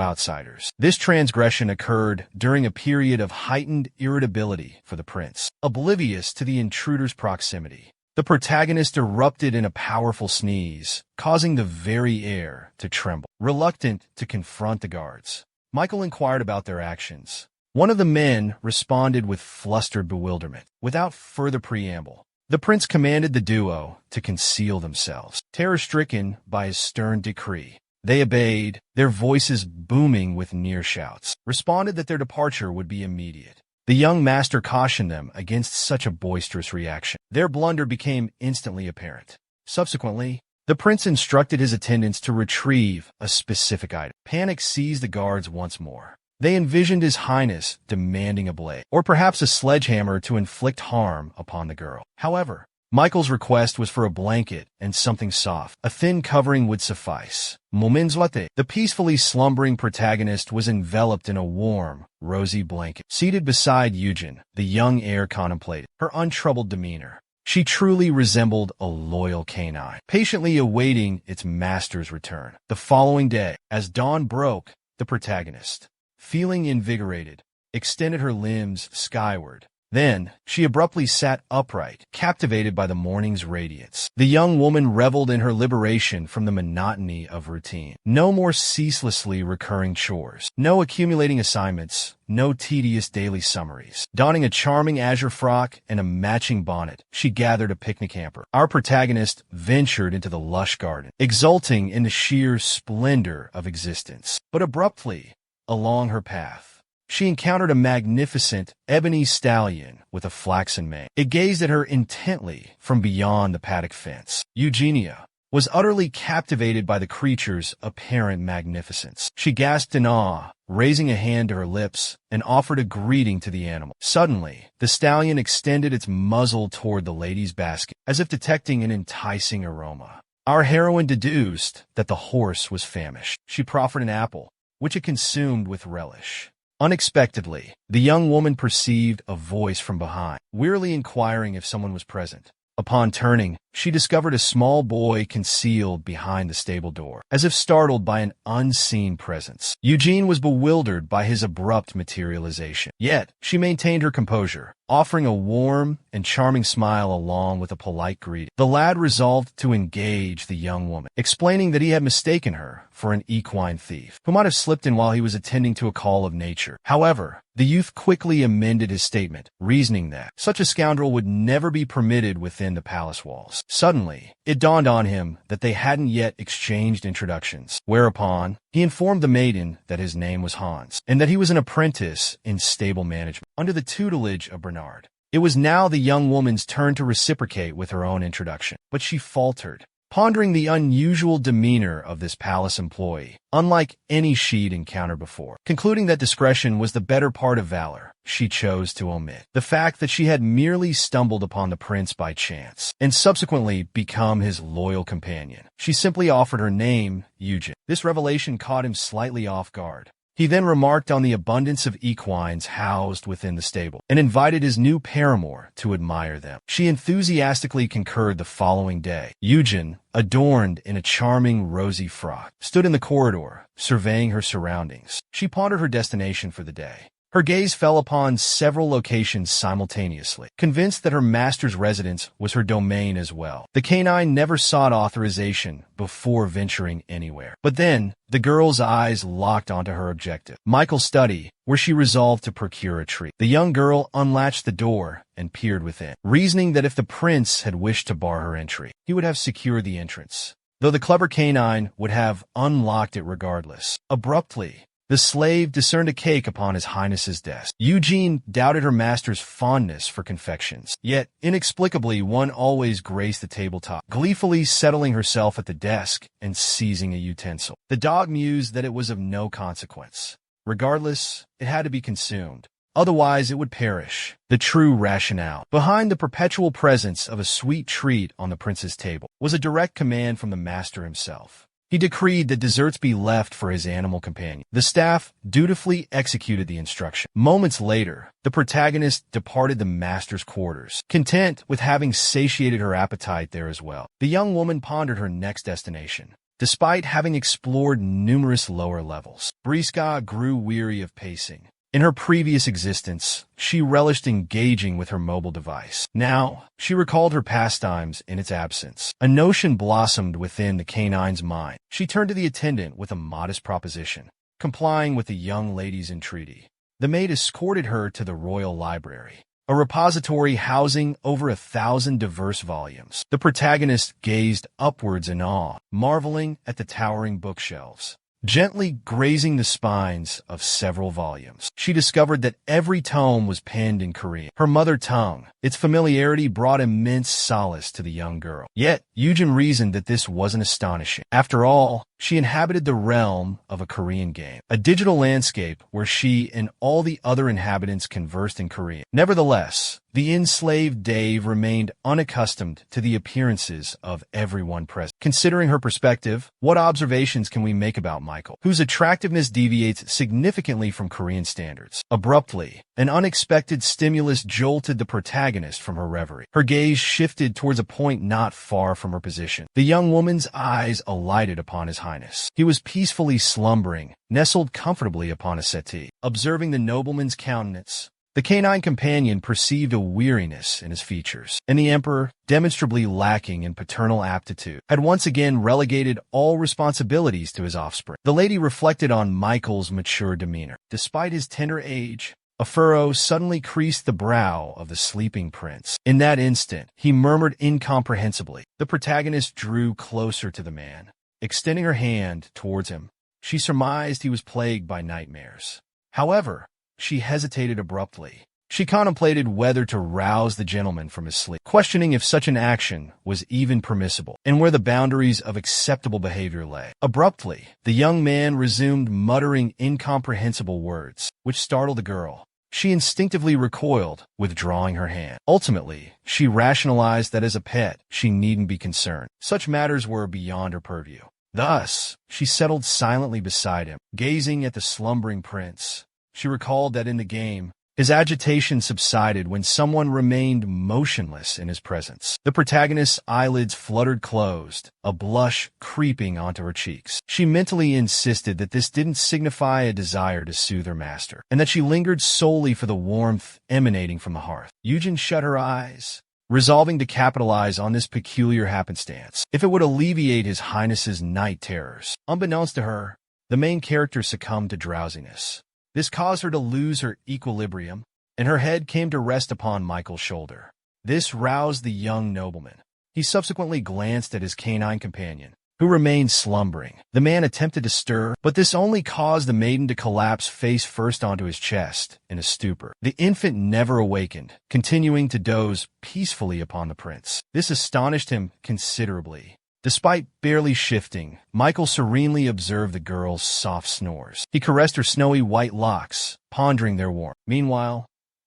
outsiders. This transgression occurred during a period of heightened irritability for the prince, oblivious to the intruder's proximity. The protagonist erupted in a powerful sneeze, causing the very air to tremble. Reluctant to confront the guards, Michael inquired about their actions. One of the men responded with flustered bewilderment. Without further preamble, the prince commanded the duo to conceal themselves. Terror-stricken by his stern decree, they obeyed, their voices booming with near shouts, responded that their departure would be immediate. The young master cautioned them against such a boisterous reaction. Their blunder became instantly apparent. Subsequently, the prince instructed his attendants to retrieve a specific item. Panic seized the guards once more. They envisioned His Highness demanding a blade, or perhaps a sledgehammer to inflict harm upon the girl. However, Michael's request was for a blanket and something soft. A thin covering would suffice. Manhwarecap. The peacefully slumbering protagonist was enveloped in a warm, rosy blanket. Seated beside Eugen, the young heir contemplated her untroubled demeanor. She truly resembled a loyal canine, patiently awaiting its master's return. The following day, as dawn broke, the protagonist, feeling invigorated, extended her limbs skyward. Then, she abruptly sat upright, captivated by the morning's radiance. The young woman reveled in her liberation from the monotony of routine. No more ceaselessly recurring chores, no accumulating assignments, no tedious daily summaries. Donning a charming azure frock and a matching bonnet, she gathered a picnic hamper. Our protagonist ventured into the lush garden, exulting in the sheer splendor of existence. But abruptly, along her path, she encountered a magnificent ebony stallion with a flaxen mane. It gazed at her intently from beyond the paddock fence. Eugenia was utterly captivated by the creature's apparent magnificence. She gasped in awe, raising a hand to her lips, and offered a greeting to the animal. Suddenly, the stallion extended its muzzle toward the lady's basket, as if detecting an enticing aroma. Our heroine deduced that the horse was famished. She proffered an apple, which it consumed with relish. Unexpectedly, the young woman perceived a voice from behind, wearily inquiring if someone was present. Upon turning, she discovered a small boy concealed behind the stable door, as if startled by an unseen presence. Eugene was bewildered by his abrupt materialization. Yet, she maintained her composure, offering a warm and charming smile along with a polite greeting. The lad resolved to engage the young woman, explaining that he had mistaken her for an equine thief, who might have slipped in while he was attending to a call of nature. However, the youth quickly amended his statement, reasoning that such a scoundrel would never be permitted within the palace walls. Suddenly, it dawned on him that they hadn't yet exchanged introductions, whereupon he informed the maiden that his name was Hans, and that he was an apprentice in stable management, under the tutelage of Bernard. It was now the young woman's turn to reciprocate with her own introduction, but she faltered, pondering the unusual demeanor of this palace employee, unlike any she'd encountered before. Concluding that discretion was the better part of valor, she chose to omit the fact that she had merely stumbled upon the prince by chance, and subsequently become his loyal companion. She simply offered her name, Eugen. This revelation caught him slightly off guard. He then remarked on the abundance of equines housed within the stable, and invited his new paramour to admire them. She enthusiastically concurred the following day. Eugen, adorned in a charming rosy frock, stood in the corridor, surveying her surroundings. She pondered her destination for the day. Her gaze fell upon several locations simultaneously, convinced that her master's residence was her domain as well. The canine never sought authorization before venturing anywhere. But then, the girl's eyes locked onto her objective, Michael's study, where she resolved to procure a treat. The young girl unlatched the door and peered within, reasoning that if the prince had wished to bar her entry, he would have secured the entrance, though the clever canine would have unlocked it regardless. Abruptly, the slave discerned a cake upon his highness's desk. Eugene doubted her master's fondness for confections, yet inexplicably one always graced the tabletop, gleefully settling herself at the desk and seizing a utensil. The dog mused that it was of no consequence. Regardless, it had to be consumed. Otherwise, it would perish. The true rationale behind the perpetual presence of a sweet treat on the prince's table was a direct command from the master himself. He decreed that desserts be left for his animal companion. The staff dutifully executed the instruction. Moments later, the protagonist departed the master's quarters, content with having satiated her appetite there as well. The young woman pondered her next destination. Despite having explored numerous lower levels, Briska grew weary of pacing. In her previous existence, she relished engaging with her mobile device. Now, she recalled her pastimes in its absence. A notion blossomed within the canine's mind. She turned to the attendant with a modest proposition, complying with the young lady's entreaty. The maid escorted her to the royal library, a repository housing over 1,000 diverse volumes. The protagonist gazed upwards in awe, marveling at the towering bookshelves, gently grazing the spines of several volumes. She discovered that every tome was penned in Korean, her mother tongue. Its familiarity brought immense solace to the young girl. Yet, Eugen reasoned that this wasn't astonishing. After all, she inhabited the realm of a Korean game, a digital landscape where she and all the other inhabitants conversed in Korean. Nevertheless, the enslaved Dave remained unaccustomed to the appearances of everyone present. Considering her perspective, what observations can we make about Michael, whose attractiveness deviates significantly from Korean standards? Abruptly, an unexpected stimulus jolted the protagonist from her reverie. Her gaze shifted towards a point not far from her position. The young woman's eyes alighted upon his highness. He was peacefully slumbering, nestled comfortably upon a settee. Observing the nobleman's countenance, the canine companion perceived a weariness in his features, and the emperor, demonstrably lacking in paternal aptitude, had once again relegated all responsibilities to his offspring. The lady reflected on Michael's mature demeanor. Despite his tender age, a furrow suddenly creased the brow of the sleeping prince. In that instant, he murmured incomprehensibly. The protagonist drew closer to the man. Extending her hand towards him, she surmised he was plagued by nightmares. However, she hesitated abruptly. She contemplated whether to rouse the gentleman from his sleep, questioning if such an action was even permissible, and where the boundaries of acceptable behavior lay. Abruptly, the young man resumed muttering incomprehensible words, which startled the girl. She instinctively recoiled, withdrawing her hand. Ultimately, she rationalized that as a pet, she needn't be concerned. Such matters were beyond her purview. Thus, she settled silently beside him, gazing at the slumbering prince. She recalled that in the game, his agitation subsided when someone remained motionless in his presence. The protagonist's eyelids fluttered closed, a blush creeping onto her cheeks. She mentally insisted that this didn't signify a desire to soothe her master, and that she lingered solely for the warmth emanating from the hearth. Eugen shut her eyes, resolving to capitalize on this peculiar happenstance, if it would alleviate his highness's night terrors. Unbeknownst to her, the main character succumbed to drowsiness. This caused her to lose her equilibrium, and her head came to rest upon Michael's shoulder. This roused the young nobleman. He subsequently glanced at his canine companion, who remained slumbering. The man attempted to stir, but this only caused the maiden to collapse face first onto his chest in a stupor. The infant never awakened, continuing to doze peacefully upon the prince. This astonished him considerably. Despite barely shifting, Michael serenely observed the girl's soft snores. He caressed her snowy white locks, pondering their warmth. Meanwhile,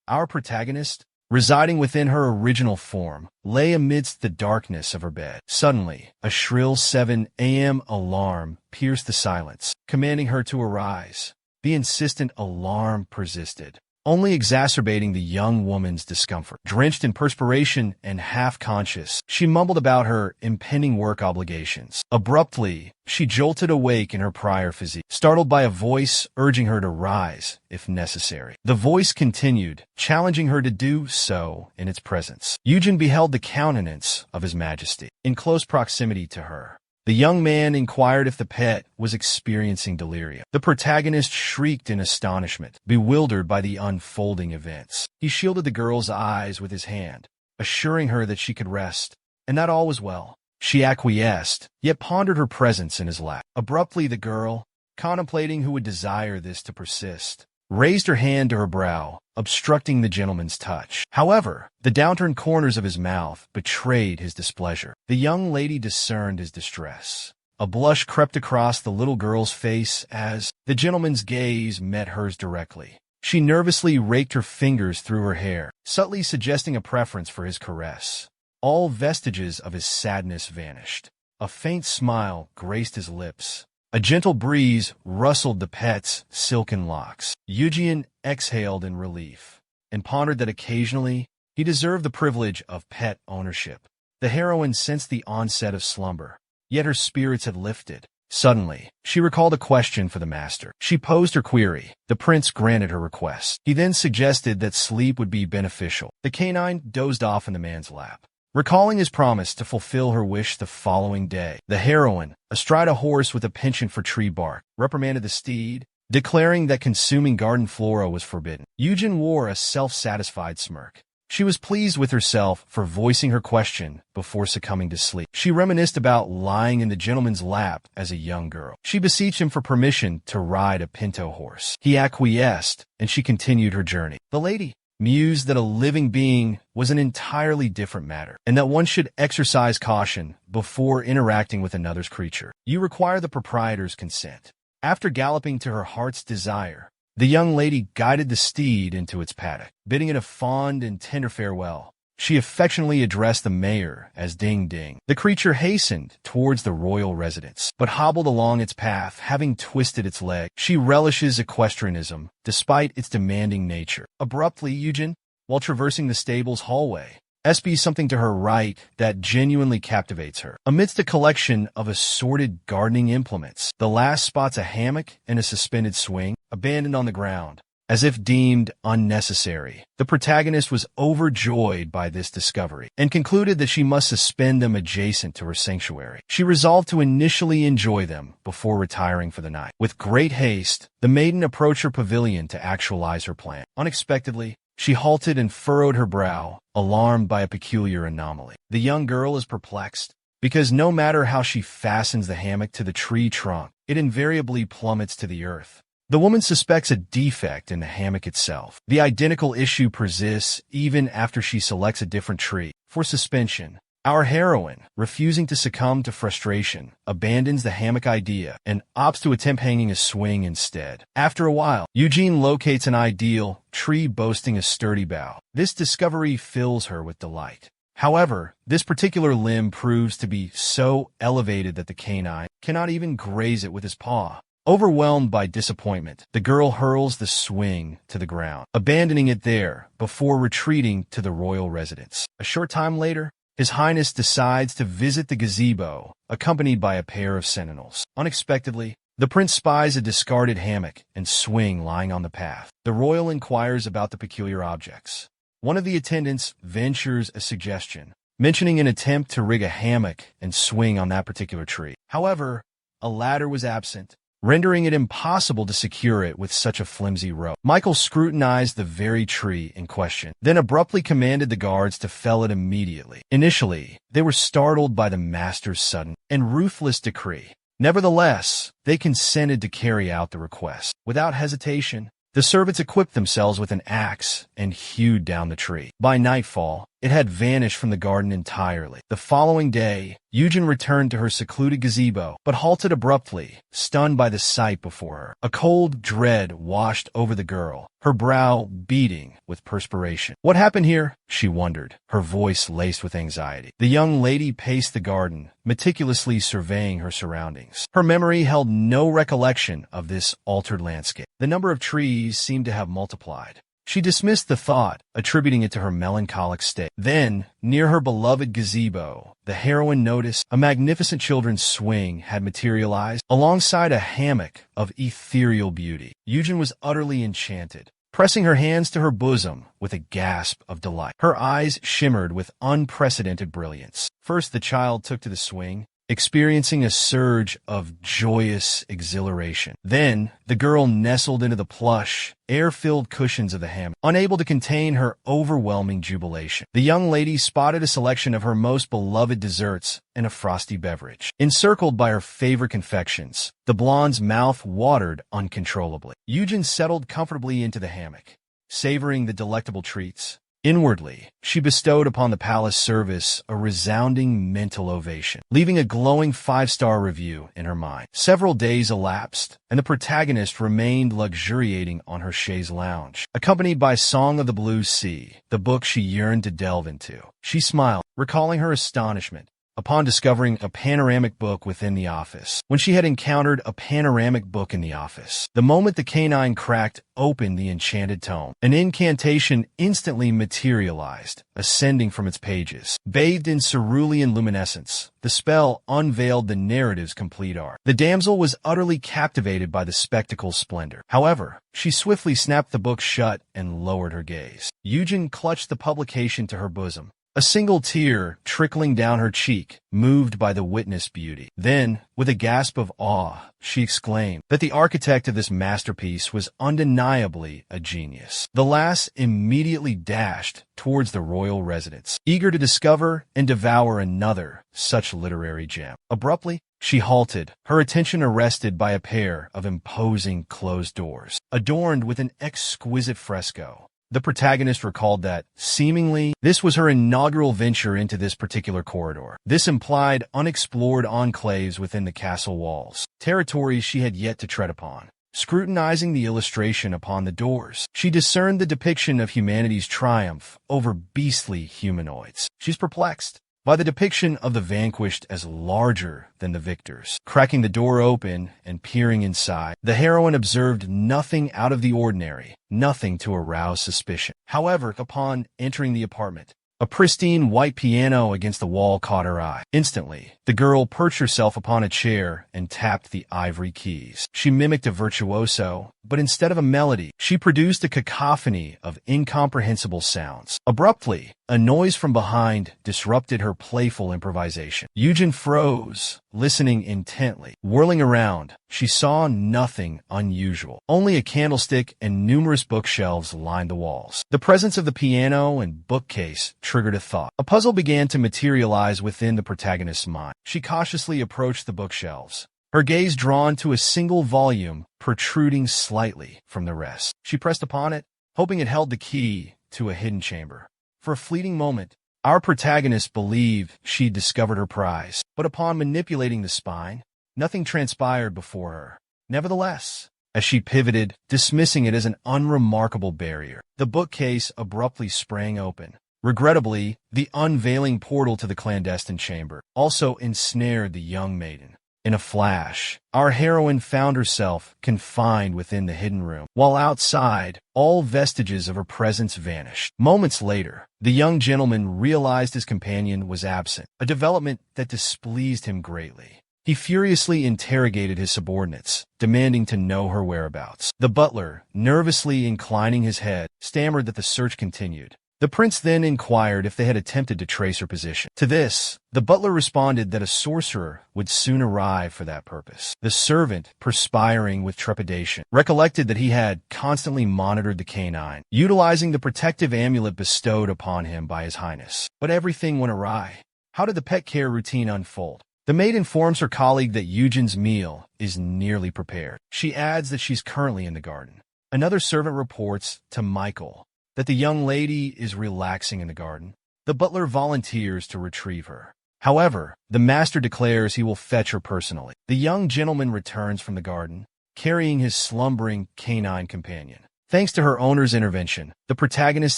our protagonist, residing within her original form, lay amidst the darkness of her bed. Suddenly, a shrill 7 a.m. alarm pierced the silence, commanding her to arise. The insistent alarm persisted, only exacerbating the young woman's discomfort. Drenched in perspiration and half-conscious, she mumbled about her impending work obligations. Abruptly, she jolted awake in her prior physique, startled by a voice urging her to rise, if necessary. The voice continued, challenging her to do so in its presence. Eugen beheld the countenance of His Majesty, in close proximity to her. The young man inquired if the pet was experiencing delirium. The protagonist shrieked in astonishment, bewildered by the unfolding events. He shielded the girl's eyes with his hand, assuring her that she could rest, and that all was well. She acquiesced, yet pondered her presence in his lap. Abruptly, the girl, contemplating who would desire this to persist, raised her hand to her brow, obstructing the gentleman's touch. However, the downturned corners of his mouth betrayed his displeasure. The young lady discerned his distress. A blush crept across the little girl's face as the gentleman's gaze met hers directly. She nervously raked her fingers through her hair, subtly suggesting a preference for his caress. All vestiges of his sadness vanished. A faint smile graced his lips. A gentle breeze rustled the pet's silken locks. Eugen exhaled in relief and pondered that occasionally he deserved the privilege of pet ownership. The heroine sensed the onset of slumber, yet her spirits had lifted. Suddenly, she recalled a question for the master. She posed her query. The prince granted her request. He then suggested that sleep would be beneficial. The canine dozed off in the man's lap, recalling his promise to fulfill her wish the following day. The heroine, astride a horse with a penchant for tree bark, reprimanded the steed, declaring that consuming garden flora was forbidden. Eugen wore a self-satisfied smirk. She was pleased with herself for voicing her question before succumbing to sleep. She reminisced about lying in the gentleman's lap as a young girl. She beseeched him for permission to ride a pinto horse. He acquiesced, and she continued her journey. The lady mused that a living being was an entirely different matter, and that one should exercise caution before interacting with another's creature. You require the proprietor's consent. After galloping to her heart's desire, the young lady guided the steed into its paddock. Bidding it a fond and tender farewell, she affectionately addressed the mayor as Ding Ding. The creature hastened towards the royal residence, but hobbled along its path, having twisted its leg. She relishes equestrianism, despite its demanding nature. Abruptly, Eugen, while traversing the stable's hallway, espies something to her right that genuinely captivates her. Amidst a collection of assorted gardening implements, the last spots a hammock and a suspended swing, abandoned on the ground, as if deemed unnecessary. The protagonist was overjoyed by this discovery and concluded that she must suspend them adjacent to her sanctuary. She resolved to initially enjoy them before retiring for the night. With great haste, the maiden approached her pavilion to actualize her plan. Unexpectedly, she halted and furrowed her brow, alarmed by a peculiar anomaly. The young girl is perplexed, because no matter how she fastens the hammock to the tree trunk, it invariably plummets to the earth. The woman suspects a defect in the hammock itself. The identical issue persists even after she selects a different tree for suspension. Our heroine, refusing to succumb to frustration, abandons the hammock idea and opts to attempt hanging a swing instead. After a while, Eugen locates an ideal tree boasting a sturdy bough. This discovery fills her with delight. However, this particular limb proves to be so elevated that the canine cannot even graze it with his paw. Overwhelmed by disappointment, the girl hurls the swing to the ground, abandoning it there before retreating to the royal residence. A short time later, His Highness decides to visit the gazebo, accompanied by a pair of sentinels. Unexpectedly, the prince spies a discarded hammock and swing lying on the path. The royal inquires about the peculiar objects. One of the attendants ventures a suggestion, mentioning an attempt to rig a hammock and swing on that particular tree. However, a ladder was absent, rendering it impossible to secure it with such a flimsy rope. Michael scrutinized the very tree in question, then abruptly commanded the guards to fell it immediately. Initially, they were startled by the master's sudden and ruthless decree. Nevertheless, they consented to carry out the request. Without hesitation, the servants equipped themselves with an axe and hewed down the tree. By nightfall, it had vanished from the garden entirely. The following day, Eugen returned to her secluded gazebo, but halted abruptly, stunned by the sight before her. A cold dread washed over the girl, her brow beating with perspiration. What happened here? She wondered, her voice laced with anxiety. The young lady paced the garden, meticulously surveying her surroundings. Her memory held no recollection of this altered landscape. The number of trees seemed to have multiplied. She dismissed the thought, attributing it to her melancholic state. Then, near her beloved gazebo, the heroine noticed a magnificent children's swing had materialized alongside a hammock of ethereal beauty. Eugen was utterly enchanted, pressing her hands to her bosom with a gasp of delight. Her eyes shimmered with unprecedented brilliance. First, the child took to the swing, experiencing a surge of joyous exhilaration. Then, the girl nestled into the plush, air-filled cushions of the hammock, unable to contain her overwhelming jubilation. The young lady spotted a selection of her most beloved desserts and a frosty beverage. Encircled by her favorite confections, the blonde's mouth watered uncontrollably. Eugen settled comfortably into the hammock, savoring the delectable treats. Inwardly, she bestowed upon the palace service a resounding mental ovation, leaving a glowing 5-star review in her mind. Several days elapsed, and the protagonist remained luxuriating on her chaise lounge, accompanied by Song of the Blue Sea, the book she yearned to delve into. She smiled, recalling her astonishment upon discovering a panoramic book within the office. When she had encountered a panoramic book in the office, the moment the canine cracked open the enchanted tome, an incantation instantly materialized, ascending from its pages. Bathed in cerulean luminescence, the spell unveiled the narrative's complete art. The damsel was utterly captivated by the spectacle's splendor. However, she swiftly snapped the book shut and lowered her gaze. Eugen clutched the publication to her bosom, a single tear trickling down her cheek, moved by the witnessed beauty. Then, with a gasp of awe, she exclaimed that the architect of this masterpiece was undeniably a genius. The lass immediately dashed towards the royal residence, eager to discover and devour another such literary gem. Abruptly, she halted, her attention arrested by a pair of imposing closed doors, adorned with an exquisite fresco. The protagonist recalled that, seemingly, this was her inaugural venture into this particular corridor. This implied unexplored enclaves within the castle walls, territories she had yet to tread upon. Scrutinizing the illustration upon the doors, she discerned the depiction of humanity's triumph over beastly humanoids. She's perplexed by the depiction of the vanquished as larger than the victors. Cracking the door open and peering inside, the heroine observed nothing out of the ordinary, nothing to arouse suspicion. However, upon entering the apartment, a pristine white piano against the wall caught her eye. Instantly, the girl perched herself upon a chair and tapped the ivory keys. She mimicked a virtuoso, but instead of a melody, she produced a cacophony of incomprehensible sounds. Abruptly, a noise from behind disrupted her playful improvisation. Eugen froze, listening intently. Whirling around, she saw nothing unusual. Only a candlestick and numerous bookshelves lined the walls. The presence of the piano and bookcase triggered a thought. A puzzle began to materialize within the protagonist's mind. She cautiously approached the bookshelves, her gaze drawn to a single volume protruding slightly from the rest. She pressed upon it, hoping it held the key to a hidden chamber. For a fleeting moment, our protagonist believed she'd discovered her prize, but upon manipulating the spine, nothing transpired before her. Nevertheless, as she pivoted, dismissing it as an unremarkable barrier, the bookcase abruptly sprang open. Regrettably, the unveiling portal to the clandestine chamber also ensnared the young maiden. In a flash, our heroine found herself confined within the hidden room, while outside, all vestiges of her presence vanished. Moments later, the young gentleman realized his companion was absent, a development that displeased him greatly. He furiously interrogated his subordinates, demanding to know her whereabouts. The butler, nervously inclining his head, stammered that the search continued. The prince then inquired if they had attempted to trace her position. To this, the butler responded that a sorcerer would soon arrive for that purpose. The servant, perspiring with trepidation, recollected that he had constantly monitored the canine, utilizing the protective amulet bestowed upon him by His Highness. But everything went awry. How did the pet care routine unfold? The maid informs her colleague that Eugen's meal is nearly prepared. She adds that she's currently in the garden. Another servant reports to Michael that the young lady is relaxing in the garden. The butler volunteers to retrieve her. However, the master declares he will fetch her personally. The young gentleman returns from the garden, carrying his slumbering canine companion. Thanks to her owner's intervention, the protagonist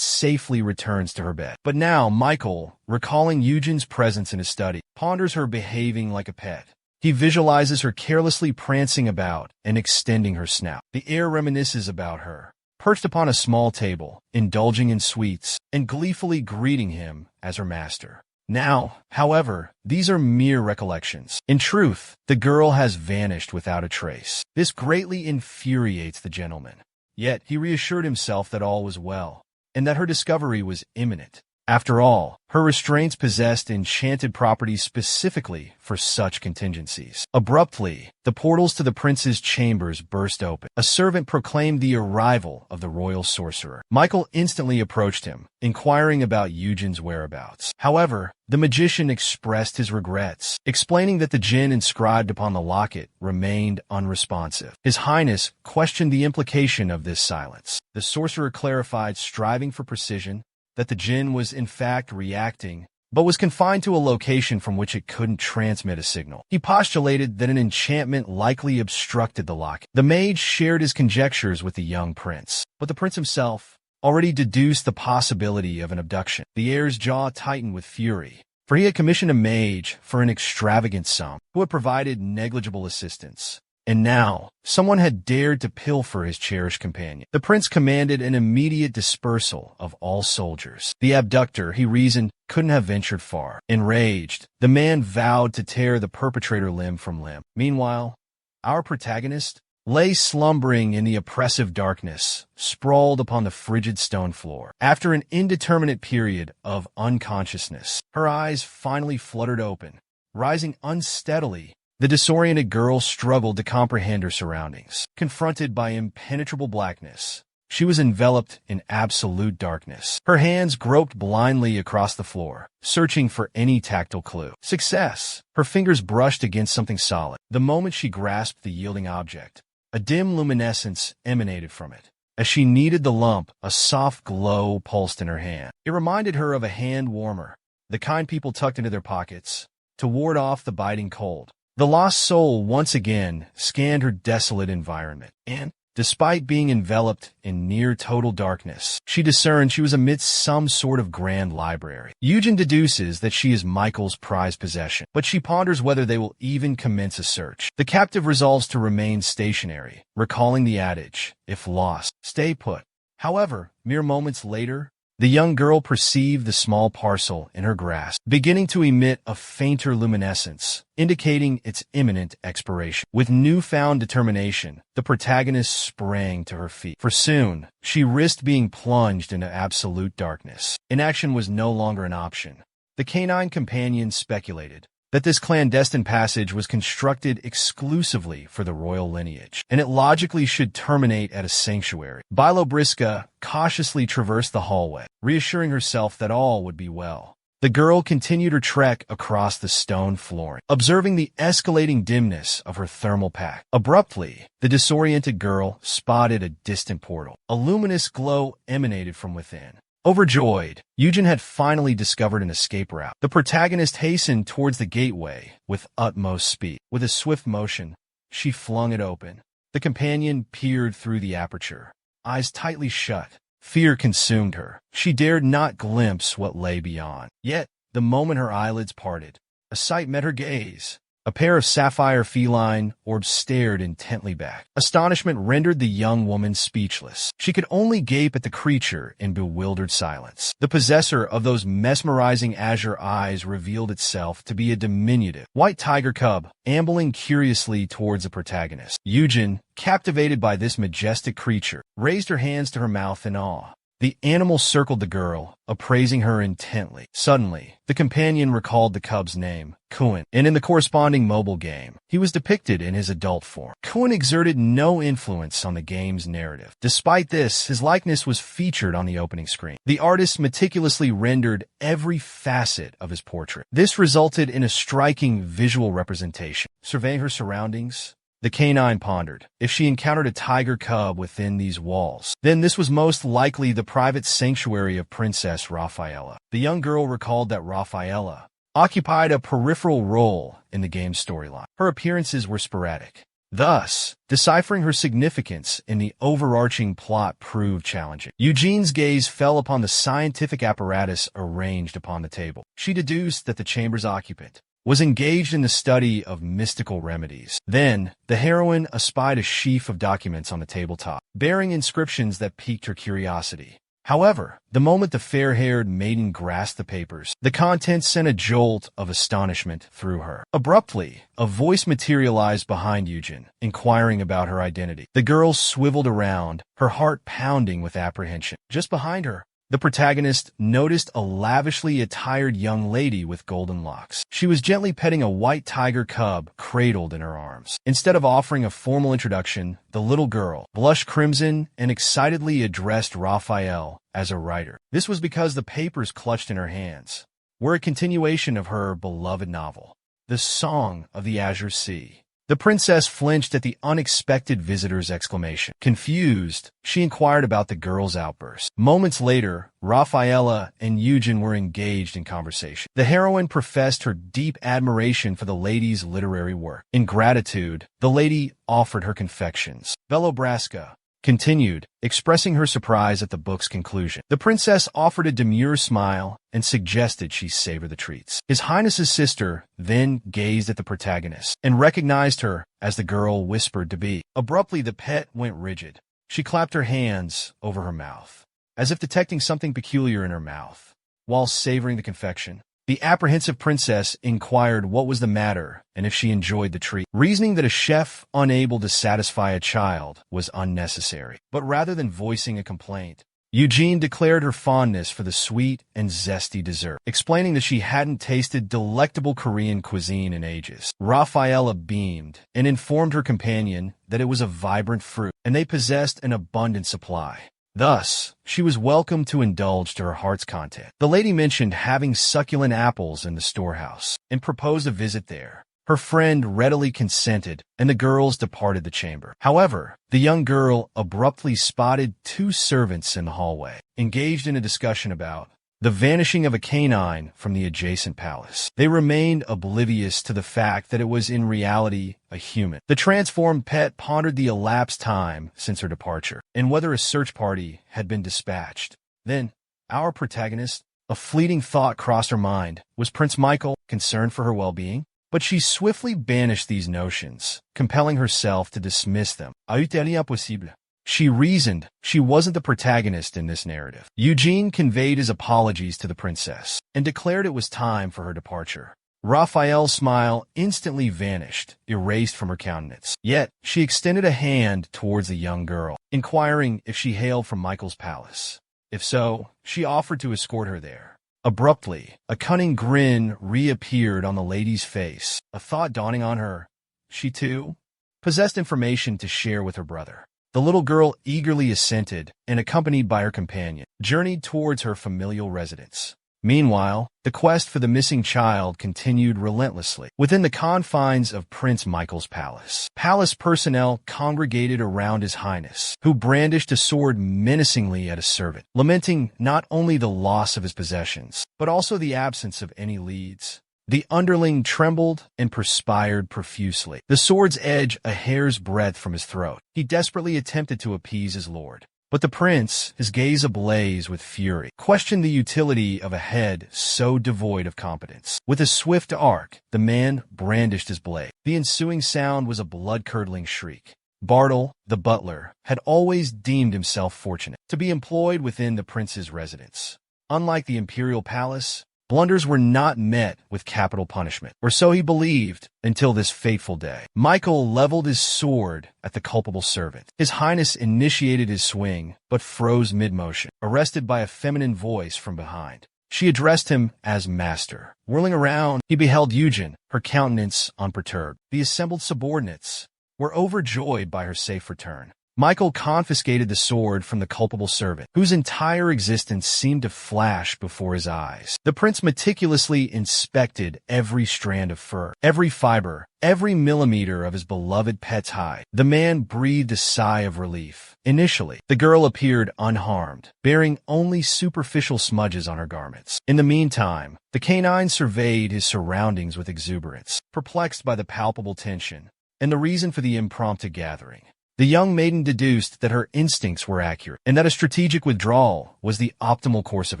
safely returns to her bed. But now, Michael, recalling Eugen's presence in his study, ponders her behaving like a pet. He visualizes her carelessly prancing about and extending her snout. The air reminisces about her, perched upon a small table, indulging in sweets, and gleefully greeting him as her master. Now, however, these are mere recollections. In truth, the girl has vanished without a trace. This greatly infuriates the gentleman. Yet he reassured himself that all was well, and that her discovery was imminent. After all, her restraints possessed enchanted properties specifically for such contingencies. Abruptly, the portals to the prince's chambers burst open. A servant proclaimed the arrival of the royal sorcerer. Michael instantly approached him, inquiring about Eugen's whereabouts. However, the magician expressed his regrets, explaining that the djinn inscribed upon the locket remained unresponsive. His Highness questioned the implication of this silence. The sorcerer clarified, striving for precision, that the djinn was in fact reacting, but was confined to a location from which it couldn't transmit a signal. He postulated that an enchantment likely obstructed the locket. The mage shared his conjectures with the young prince, but the prince himself already deduced the possibility of an abduction. The heir's jaw tightened with fury, for he had commissioned a mage for an extravagant sum, who had provided negligible assistance. And now, someone had dared to pilfer his cherished companion. The prince commanded an immediate dispersal of all soldiers. The abductor, he reasoned, couldn't have ventured far. Enraged, the man vowed to tear the perpetrator limb from limb. Meanwhile, our protagonist lay slumbering in the oppressive darkness, sprawled upon the frigid stone floor. After an indeterminate period of unconsciousness, her eyes finally fluttered open. Rising unsteadily, the disoriented girl struggled to comprehend her surroundings. Confronted by impenetrable blackness, she was enveloped in absolute darkness. Her hands groped blindly across the floor, searching for any tactile clue. Success! Her fingers brushed against something solid. The moment she grasped the yielding object, a dim luminescence emanated from it. As she kneaded the lump, a soft glow pulsed in her hand. It reminded her of a hand warmer, the kind people tucked into their pockets to ward off the biting cold. The lost soul once again scanned her desolate environment, and, despite being enveloped in near total darkness, she discerned she was amidst some sort of grand library. Eugen deduces that she is Michael's prized possession, but she ponders whether they will even commence a search. The captive resolves to remain stationary, recalling the adage, if lost, stay put. However, mere moments later, the young girl perceived the small parcel in her grasp, beginning to emit a fainter luminescence, indicating its imminent expiration. With newfound determination, the protagonist sprang to her feet, for soon she risked being plunged into absolute darkness. Inaction was no longer an option. The canine companion speculated that this clandestine passage was constructed exclusively for the royal lineage, and it logically should terminate at a sanctuary. Bilobriska cautiously traversed the hallway, reassuring herself that all would be well. The girl continued her trek across the stone flooring, observing the escalating dimness of her thermal pack. Abruptly, the disoriented girl spotted a distant portal. A luminous glow emanated from within. Overjoyed, Eugen had finally discovered an escape route. The protagonist hastened towards the gateway with utmost speed. With a swift motion, she flung it open. The companion peered through the aperture, eyes tightly shut. Fear consumed her. She dared not glimpse what lay beyond. Yet, the moment her eyelids parted, a sight met her gaze. A pair of sapphire feline orbs stared intently back. Astonishment rendered the young woman speechless. She could only gape at the creature in bewildered silence. The possessor of those mesmerizing azure eyes revealed itself to be a diminutive white tiger cub, ambling curiously towards the protagonist. Eugen, captivated by this majestic creature, raised her hands to her mouth in awe. The animal circled the girl, appraising her intently. Suddenly, the companion recalled the cub's name, Kuin, and in the corresponding mobile game, he was depicted in his adult form. Kuin exerted no influence on the game's narrative. Despite this, his likeness was featured on the opening screen. The artist meticulously rendered every facet of his portrait. This resulted in a striking visual representation. Surveying her surroundings, the canine pondered. If she encountered a tiger cub within these walls, then this was most likely the private sanctuary of Princess Rafaela. The young girl recalled that Rafaela occupied a peripheral role in the game's storyline. Her appearances were sporadic. Thus, deciphering her significance in the overarching plot proved challenging. Eugene's gaze fell upon the scientific apparatus arranged upon the table. She deduced that the chamber's occupant was engaged in the study of mystical remedies. Then, the heroine espied a sheaf of documents on the tabletop, bearing inscriptions that piqued her curiosity. However, the moment the fair-haired maiden grasped the papers, the contents sent a jolt of astonishment through her. Abruptly, a voice materialized behind Eugen, inquiring about her identity. The girl swiveled around, her heart pounding with apprehension. Just behind her, the protagonist noticed a lavishly attired young lady with golden locks. She was gently petting a white tiger cub cradled in her arms. Instead of offering a formal introduction, the little girl blushed crimson and excitedly addressed Raphael as a writer. This was because the papers clutched in her hands were a continuation of her beloved novel, The Song of the Azure Sea. The princess flinched at the unexpected visitor's exclamation. Confused, she inquired about the girl's outburst. Moments later, Raphaela and Eugen were engaged in conversation. The heroine professed her deep admiration for the lady's literary work. In gratitude, the lady offered her confections. Velobraska continued, expressing her surprise at the book's conclusion. The princess offered a demure smile and suggested she savor the treats. His Highness's sister then gazed at the protagonist and recognized her as the girl whispered to be. Abruptly, the pet went rigid. She clapped her hands over her mouth, as if detecting something peculiar in her mouth. While savoring the confection, the apprehensive princess inquired what was the matter and if she enjoyed the treat, reasoning that a chef unable to satisfy a child was unnecessary. But rather than voicing a complaint, Eugene declared her fondness for the sweet and zesty dessert, explaining that she hadn't tasted delectable Korean cuisine in ages. Raphaela beamed and informed her companion that it was a vibrant fruit, and they possessed an abundant supply. Thus, she was welcome to indulge to her heart's content. The lady mentioned having succulent apples in the storehouse and proposed a visit there. Her friend readily consented, and the girls departed the chamber. However, the young girl abruptly spotted two servants in the hallway, engaged in a discussion about the vanishing of a canine from the adjacent palace. They remained oblivious to the fact that it was in reality a human. The transformed pet pondered the elapsed time since her departure, and whether a search party had been dispatched. Then, our protagonist, a fleeting thought crossed her mind. Was Prince Michael concerned for her well-being? But she swiftly banished these notions, compelling herself to dismiss them. Impossible. She reasoned she wasn't the protagonist in this narrative. Eugene conveyed his apologies to the princess and declared it was time for her departure. Raphael's smile instantly vanished, erased from her countenance. Yet, she extended a hand towards the young girl, inquiring if she hailed from Michael's palace. If so, she offered to escort her there. Abruptly, a cunning grin reappeared on the lady's face, a thought dawning on her. She, too, possessed information to share with her brother. The little girl eagerly assented and, accompanied by her companion, journeyed towards her familial residence. Meanwhile, the quest for the missing child continued relentlessly. Within the confines of Prince Michael's palace, palace personnel congregated around His Highness, who brandished a sword menacingly at a servant, lamenting not only the loss of his possessions, but also the absence of any leads. The underling trembled and perspired profusely, the sword's edge a hair's breadth from his throat. He desperately attempted to appease his lord. But the prince, his gaze ablaze with fury, questioned the utility of a head so devoid of competence. With a swift arc, the man brandished his blade. The ensuing sound was a blood-curdling shriek. Bartle, the butler, had always deemed himself fortunate to be employed within the prince's residence. Unlike the imperial palace, blunders were not met with capital punishment, or so he believed until this fateful day. Michael leveled his sword at the culpable servant. His Highness initiated his swing, but froze mid-motion, arrested by a feminine voice from behind. She addressed him as master. Whirling around, he beheld Eugen, her countenance unperturbed. The assembled subordinates were overjoyed by her safe return. Michael confiscated the sword from the culpable servant, whose entire existence seemed to flash before his eyes. The prince meticulously inspected every strand of fur, every fiber, every millimeter of his beloved pet's hide. The man breathed a sigh of relief. Initially, the girl appeared unharmed, bearing only superficial smudges on her garments. In the meantime, the canine surveyed his surroundings with exuberance, perplexed by the palpable tension and the reason for the impromptu gathering. The young maiden deduced that her instincts were accurate and that a strategic withdrawal was the optimal course of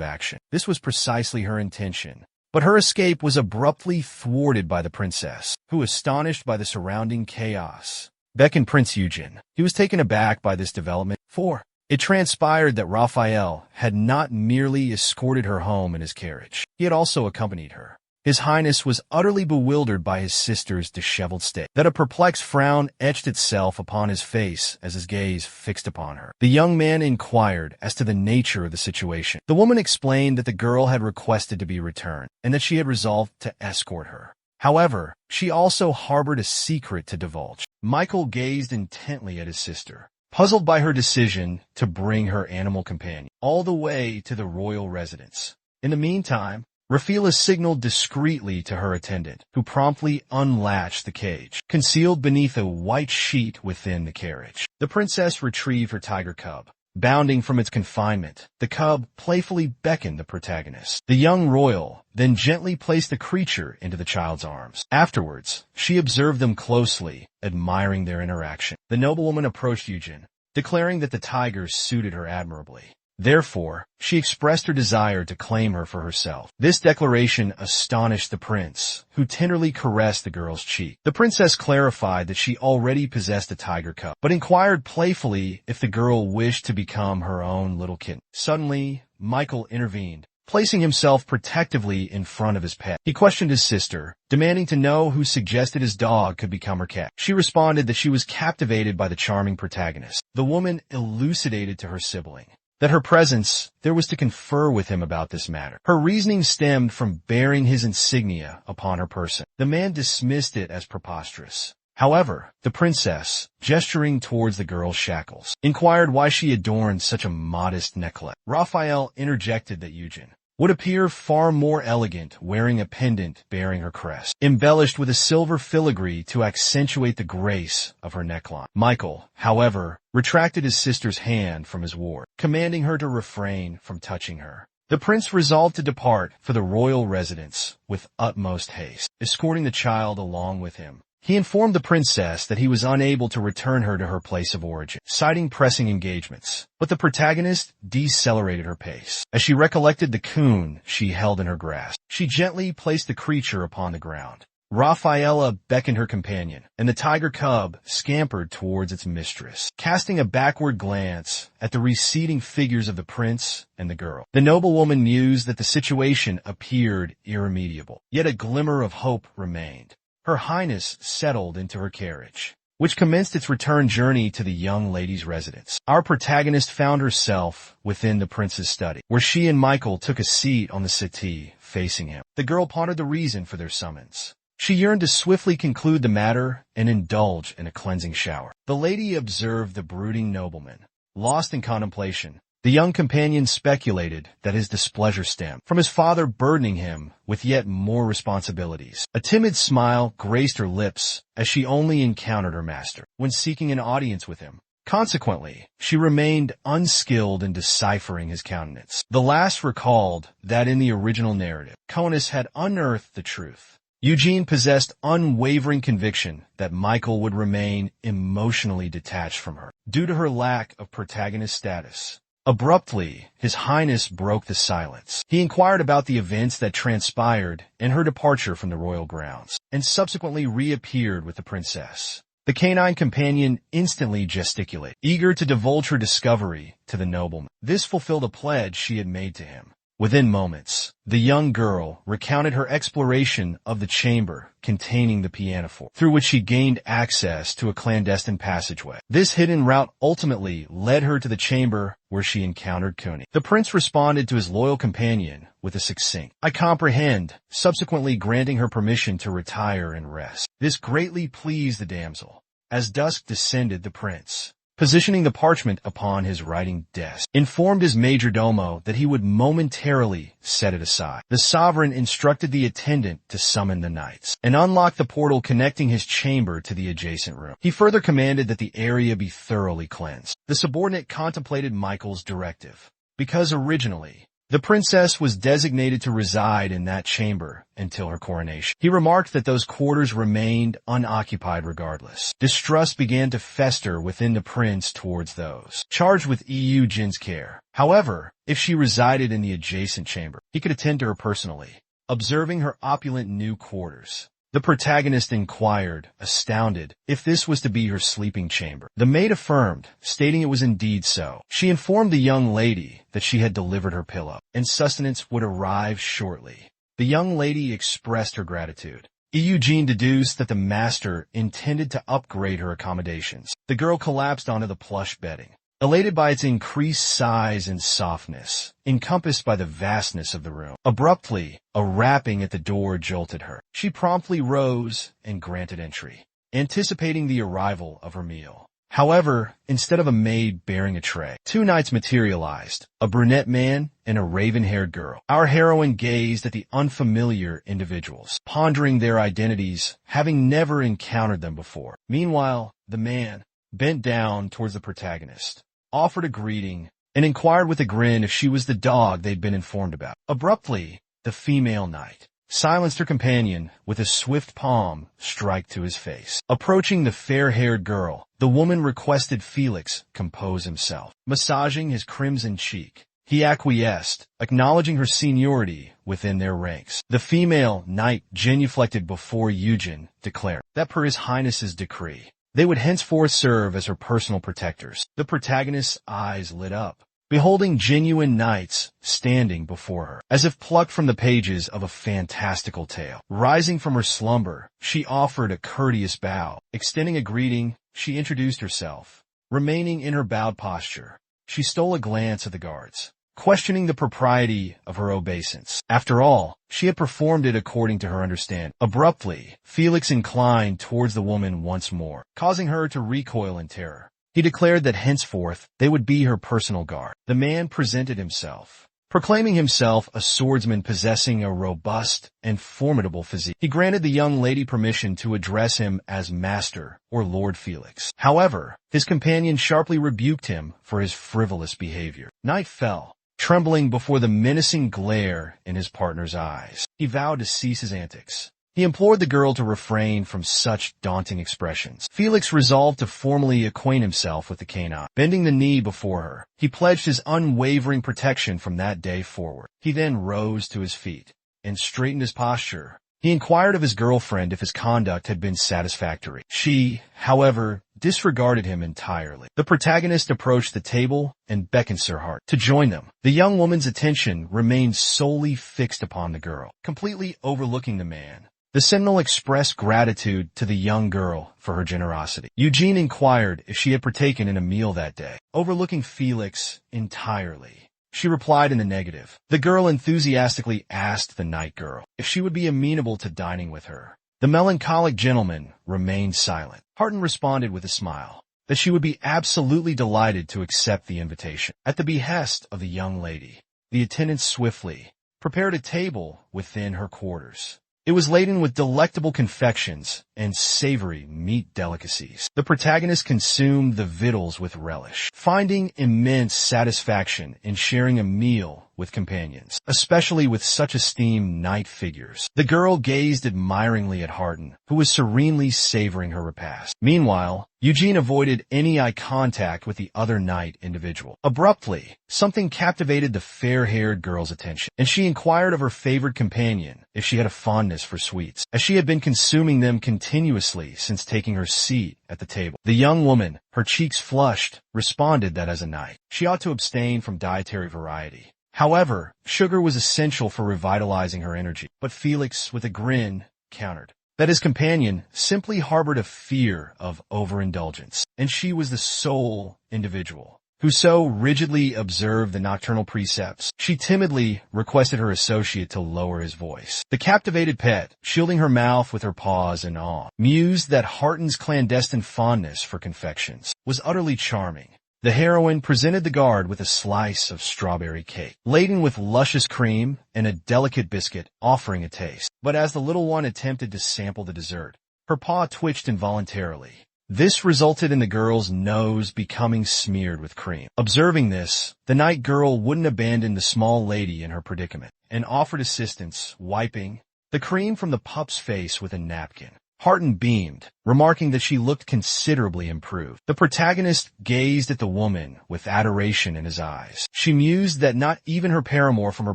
action. This was precisely her intention, But her escape was abruptly thwarted by the princess, who, astonished by the surrounding chaos, beckoned Prince Eugen. He was taken aback by this development, for it transpired that Raphael had not merely escorted her home in his carriage, he had also accompanied her. His Highness was utterly bewildered by his sister's disheveled state, that a perplexed frown etched itself upon his face as his gaze fixed upon her. The young man inquired as to the nature of the situation. The woman explained that the girl had requested to be returned, and that she had resolved to escort her. However, she also harbored a secret to divulge. Michael gazed intently at his sister, puzzled by her decision to bring her animal companion all the way to the royal residence. In the meantime, Raphael signaled discreetly to her attendant, who promptly unlatched the cage, concealed beneath a white sheet within the carriage. The princess retrieved her tiger cub. Bounding from its confinement, the cub playfully beckoned the protagonist. The young royal then gently placed the creature into the child's arms. Afterwards, she observed them closely, admiring their interaction. The noblewoman approached Eugen, declaring that the tiger suited her admirably. Therefore, she expressed her desire to claim her for herself. This declaration astonished the prince, who tenderly caressed the girl's cheek. The princess clarified that she already possessed a tiger cub, but inquired playfully if the girl wished to become her own little kitten. Suddenly, Michael intervened, placing himself protectively in front of his pet. He questioned his sister, demanding to know who suggested his dog could become her cat. She responded that she was captivated by the charming protagonist. The woman elucidated to her sibling that her presence there was to confer with him about this matter. Her reasoning stemmed from bearing his insignia upon her person. The man dismissed it as preposterous. However, the princess, gesturing towards the girl's shackles, inquired why she adorned such a modest necklace. Raphael interjected that Eugen would appear far more elegant wearing a pendant bearing her crest, embellished with a silver filigree to accentuate the grace of her neckline. Michael, however, retracted his sister's hand from his ward, commanding her to refrain from touching her. The prince resolved to depart for the royal residence with utmost haste, escorting the child along with him. He informed the princess that he was unable to return her to her place of origin, citing pressing engagements. But the protagonist decelerated her pace. As she recollected the coon she held in her grasp, she gently placed the creature upon the ground. Raphaela beckoned her companion, and the tiger cub scampered towards its mistress, casting a backward glance at the receding figures of the prince and the girl. The noblewoman mused that the situation appeared irremediable, yet a glimmer of hope remained. Her Highness settled into her carriage, which commenced its return journey to the young lady's residence. Our protagonist found herself within the prince's study, where she and Michael took a seat on the settee facing him. The girl pondered the reason for their summons. She yearned to swiftly conclude the matter and indulge in a cleansing shower. The lady observed the brooding nobleman, lost in contemplation. The young companion speculated that his displeasure stemmed from his father burdening him with yet more responsibilities. A timid smile graced her lips as she only encountered her master when seeking an audience with him. Consequently, she remained unskilled in deciphering his countenance. The last recalled that in the original narrative, Conus had unearthed the truth. Eugene possessed unwavering conviction that Michael would remain emotionally detached from her due to her lack of protagonist status. Abruptly, His Highness broke the silence. He inquired about the events that transpired in her departure from the royal grounds, and subsequently reappeared with the princess. The canine companion instantly gesticulated, eager to divulge her discovery to the nobleman. This fulfilled a pledge she had made to him. Within moments, the young girl recounted her exploration of the chamber containing the pianoforte, through which she gained access to a clandestine passageway. This hidden route ultimately led her to the chamber where she encountered Kuni. The prince responded to his loyal companion with a succinct, "I comprehend," subsequently granting her permission to retire and rest. This greatly pleased the damsel. As dusk descended, the prince, positioning the parchment upon his writing desk, informed his majordomo that he would momentarily set it aside. The sovereign instructed the attendant to summon the knights and unlock the portal connecting his chamber to the adjacent room. He further commanded that the area be thoroughly cleansed. The subordinate contemplated Michael's directive, because originally the princess was designated to reside in that chamber until her coronation. He remarked that those quarters remained unoccupied regardless. Distrust began to fester within the prince towards those charged with Eugene's care. However, if she resided in the adjacent chamber, he could attend to her personally. observing her opulent new quarters. The protagonist inquired, astounded, if this was to be her sleeping chamber. The maid affirmed, stating it was indeed so. She informed the young lady that she had delivered her pillow, and sustenance would arrive shortly. The young lady expressed her gratitude. Eugene deduced that the master intended to upgrade her accommodations. The girl collapsed onto the plush bedding, elated by its increased size and softness, encompassed by the vastness of the room. Abruptly, a rapping at the door jolted her. She promptly rose and granted entry, anticipating the arrival of her meal. However, instead of a maid bearing a tray, two knights materialized, a brunette man and a raven-haired girl. Our heroine gazed at the unfamiliar individuals, pondering their identities, having never encountered them before. Meanwhile, the man bent down towards the protagonist, offered a greeting, and inquired with a grin if she was the dog they'd been informed about. Abruptly, the female knight silenced her companion with a swift palm strike to his face. Approaching the fair-haired girl, the woman requested Felix compose himself. Massaging his crimson cheek, he acquiesced, acknowledging her seniority within their ranks. The female knight genuflected before Eugen, declared that per his highness's decree, they would henceforth serve as her personal protectors. The protagonist's eyes lit up, beholding genuine knights standing before her, as if plucked from the pages of a fantastical tale. Rising from her slumber, she offered a courteous bow. Extending a greeting, she introduced herself. Remaining in her bowed posture, she stole a glance at the guards, questioning the propriety of her obeisance. After all, she had performed it according to her understanding. Abruptly, Felix inclined towards the woman once more, causing her to recoil in terror. He declared that henceforth they would be her personal guard. The man presented himself, proclaiming himself a swordsman possessing a robust and formidable physique. He granted the young lady permission to address him as Master or Lord Felix. However, his companion sharply rebuked him for his frivolous behavior. Night fell, trembling before the menacing glare in his partner's eyes. He vowed to cease his antics. He implored the girl to refrain from such daunting expressions. Felix resolved to formally acquaint himself with the canine. Bending the knee before her, he pledged his unwavering protection from that day forward. He then rose to his feet and straightened his posture. He inquired of his girlfriend if his conduct had been satisfactory. She, however, disregarded him entirely. The protagonist approached the table and beckoned Sir Hart to join them. The young woman's attention remained solely fixed upon the girl, completely overlooking the man. The sentinel expressed gratitude to the young girl for her generosity. Eugene inquired if she had partaken in a meal that day, overlooking Felix entirely. She replied in the negative. The girl enthusiastically asked the night girl if she would be amenable to dining with her. The melancholic gentleman remained silent. Harton responded with a smile that she would be absolutely delighted to accept the invitation. At the behest of the young lady, the attendants swiftly prepared a table within her quarters. It was laden with delectable confections and savory meat delicacies. The protagonist consumed the victuals with relish, finding immense satisfaction in sharing a meal with companions, especially with such esteemed knight figures. The girl gazed admiringly at Harton, who was serenely savoring her repast. Meanwhile, Eugene avoided any eye contact with the other knight individual. Abruptly, something captivated the fair-haired girl's attention, and she inquired of her favored companion if she had a fondness for sweets, as she had been consuming them continuously since taking her seat at the table. The young woman, her cheeks flushed, responded that as a knight, she ought to abstain from dietary variety. However, sugar was essential for revitalizing her energy. But Felix, with a grin, countered that his companion simply harbored a fear of overindulgence, and she was the sole individual who so rigidly observed the nocturnal precepts. She timidly requested her associate to lower his voice. The captivated pet, shielding her mouth with her paws in awe, mused that Harton's clandestine fondness for confections was utterly charming. The heroine presented the guard with a slice of strawberry cake, laden with luscious cream and a delicate biscuit, offering a taste. But as the little one attempted to sample the dessert, her paw twitched involuntarily. This resulted in the girl's nose becoming smeared with cream. Observing this, the night girl wouldn't abandon the small lady in her predicament, and offered assistance, wiping the cream from the pup's face with a napkin. Harton beamed, remarking that she looked considerably improved. The protagonist gazed at the woman with adoration in his eyes. She mused that not even her paramour from her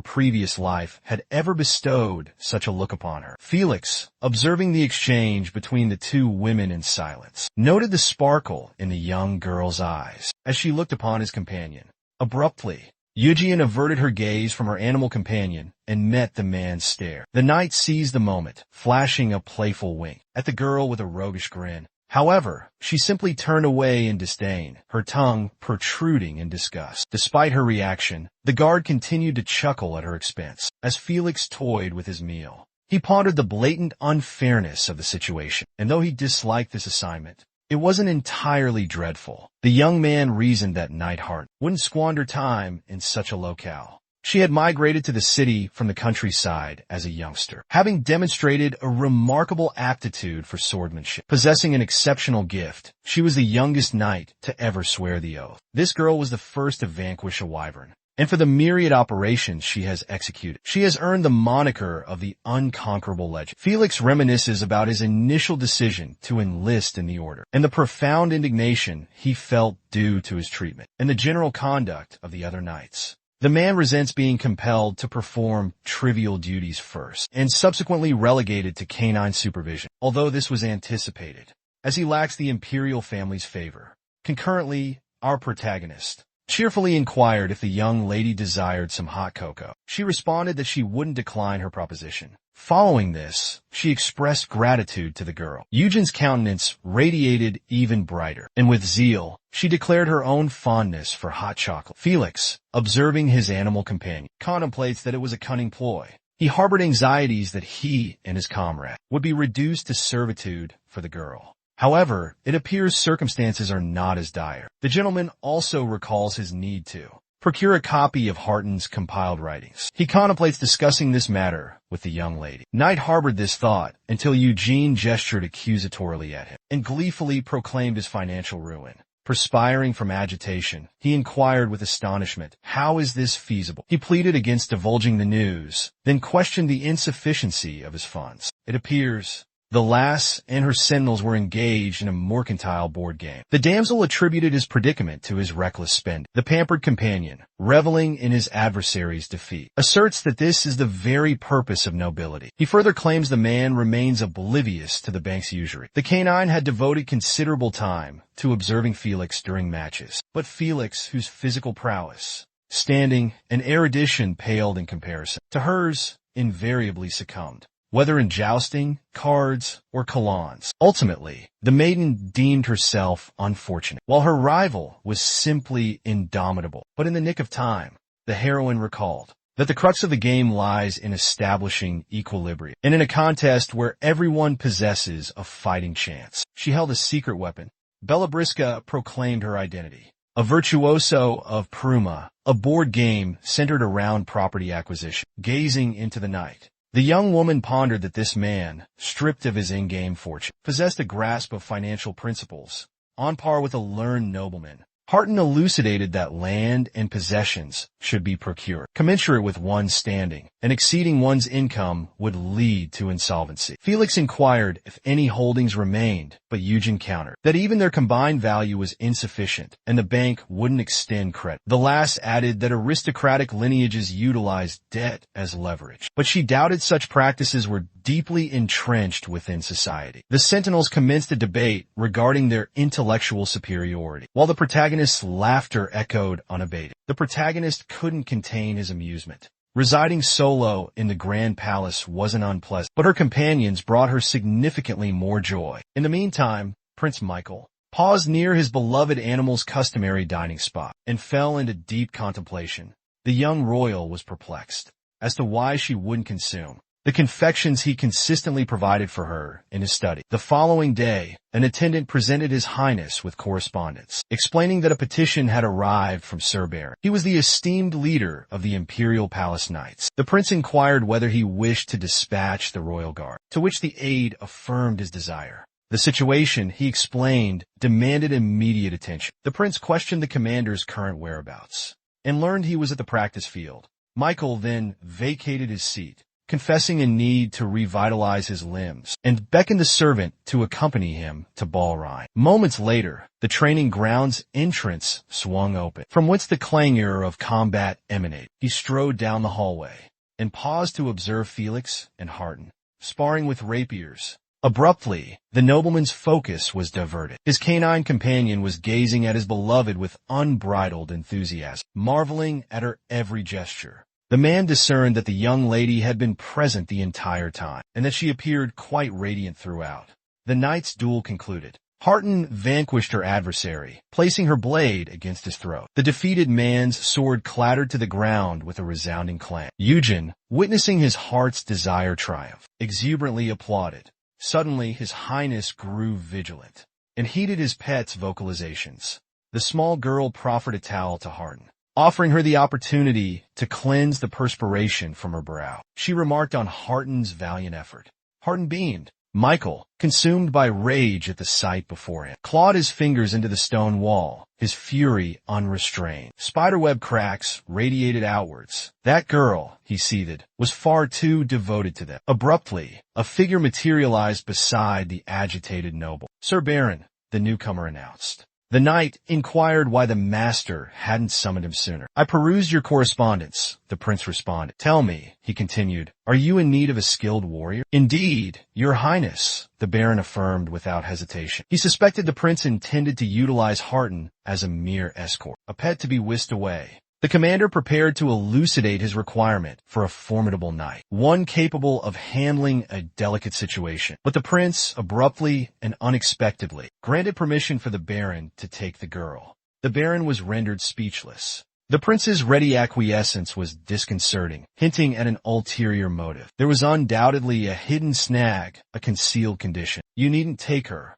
previous life had ever bestowed such a look upon her. Felix, observing the exchange between the two women in silence, noted the sparkle in the young girl's eyes as she looked upon his companion. Abruptly, Eugene averted her gaze from her animal companion and met the man's stare. The knight seized the moment, flashing a playful wink at the girl with a roguish grin. However, she simply turned away in disdain, her tongue protruding in disgust. Despite her reaction, the guard continued to chuckle at her expense as Felix toyed with his meal. He pondered the blatant unfairness of the situation, and though he disliked this assignment, it wasn't entirely dreadful. The young man reasoned that Knight Harton wouldn't squander time in such a locale. She had migrated to the city from the countryside as a youngster, having demonstrated a remarkable aptitude for swordmanship. Possessing an exceptional gift, she was the youngest knight to ever swear the oath. This girl was the first to vanquish a wyvern, and for the myriad operations she has executed, she has earned the moniker of the unconquerable legend. Felix reminisces about his initial decision to enlist in the order, and the profound indignation he felt due to his treatment and the general conduct of the other knights. The man resents being compelled to perform trivial duties first, and subsequently relegated to canine supervision, although this was anticipated, as he lacks the imperial family's favor. Concurrently, our protagonist cheerfully inquired if the young lady desired some hot cocoa. She responded that she wouldn't decline her proposition. Following this, she expressed gratitude to the girl. Eugene's countenance radiated even brighter, and with zeal, she declared her own fondness for hot chocolate. Felix, observing his animal companion, contemplates that it was a cunning ploy. He harbored anxieties that he and his comrade would be reduced to servitude for the girl. However, it appears circumstances are not as dire. The gentleman also recalls his need to procure a copy of Harton's compiled writings. He contemplates discussing this matter with the young lady. Knight harbored this thought until Eugene gestured accusatorily at him and gleefully proclaimed his financial ruin. Perspiring from agitation, he inquired with astonishment, "How is this feasible?" He pleaded against divulging the news, then questioned the insufficiency of his funds. It appears the lass and her sentinels were engaged in a mercantile board game. The damsel attributed his predicament to his reckless spending. The pampered companion, reveling in his adversary's defeat, asserts that this is the very purpose of nobility. He further claims the man remains oblivious to the bank's usury. The canine had devoted considerable time to observing Felix during matches, but Felix, whose physical prowess, standing, and erudition paled in comparison to hers, invariably succumbed, whether in jousting, cards, or kalans. Ultimately, the maiden deemed herself unfortunate, while her rival was simply indomitable. But in the nick of time, the heroine recalled that the crux of the game lies in establishing equilibrium, and in a contest where everyone possesses a fighting chance. She held a secret weapon. Bellabriska proclaimed her identity: a virtuoso of Pruma, a board game centered around property acquisition. Gazing into the night, the young woman pondered that this man, stripped of his in-game fortune, possessed a grasp of financial principles, on par with a learned nobleman. Harton elucidated that land and possessions should be procured, commensurate with one's standing, and exceeding one's income would lead to insolvency. Felix inquired if any holdings remained, but Eugene countered that even their combined value was insufficient, and the bank wouldn't extend credit. The lass added that aristocratic lineages utilized debt as leverage, but she doubted such practices were deeply entrenched within society. The sentinels commenced a debate regarding their intellectual superiority, while the protagonist's laughter echoed unabated. The protagonist couldn't contain his amusement. Residing solo in the Grand Palace wasn't unpleasant, but her companions brought her significantly more joy. In the meantime, Prince Michael paused near his beloved animal's customary dining spot and fell into deep contemplation. The young royal was perplexed as to why she wouldn't consume the confections he consistently provided for her in his study. The following day, an attendant presented His Highness with correspondence, explaining that a petition had arrived from Sir Baron. He was the esteemed leader of the Imperial Palace Knights. The prince inquired whether he wished to dispatch the royal guard, to which the aide affirmed his desire. The situation, he explained, demanded immediate attention. The prince questioned the commander's current whereabouts and learned he was at the practice field. Michael then vacated his seat, confessing a need to revitalize his limbs, and beckoned the servant to accompany him to Ballrine. Moments later, the training ground's entrance swung open, from whence the clangor of combat emanated. He strode down the hallway and paused to observe Felix and Harton, sparring with rapiers. Abruptly, the nobleman's focus was diverted. His canine companion was gazing at his beloved with unbridled enthusiasm, marveling at her every gesture. The man discerned that the young lady had been present the entire time, and that she appeared quite radiant throughout. The night's duel concluded. Harton vanquished her adversary, placing her blade against his throat. The defeated man's sword clattered to the ground with a resounding clang. Eugen, witnessing his heart's desire triumph, exuberantly applauded. Suddenly, His Highness grew vigilant and heeded his pet's vocalizations. The small girl proffered a towel to Harton, offering her the opportunity to cleanse the perspiration from her brow. She remarked on Harton's valiant effort. Harton beamed. Michael, consumed by rage at the sight before him, clawed his fingers into the stone wall, his fury unrestrained. Spiderweb cracks radiated outwards. That girl, he seethed, was far too devoted to them. Abruptly, a figure materialized beside the agitated noble. "Sir Baron," the newcomer announced. The knight inquired why the master hadn't summoned him sooner. "I perused your correspondence," the prince responded. "Tell me," he continued, "are you in need of a skilled warrior?" "Indeed, your highness," the baron affirmed without hesitation. He suspected the prince intended to utilize Harton as a mere escort, a pet to be whisked away. The commander prepared to elucidate his requirement for a formidable knight, one capable of handling a delicate situation. But the prince, abruptly and unexpectedly, granted permission for the baron to take the girl. The baron was rendered speechless. The prince's ready acquiescence was disconcerting, hinting at an ulterior motive. There was undoubtedly a hidden snag, a concealed condition. "You needn't take her,"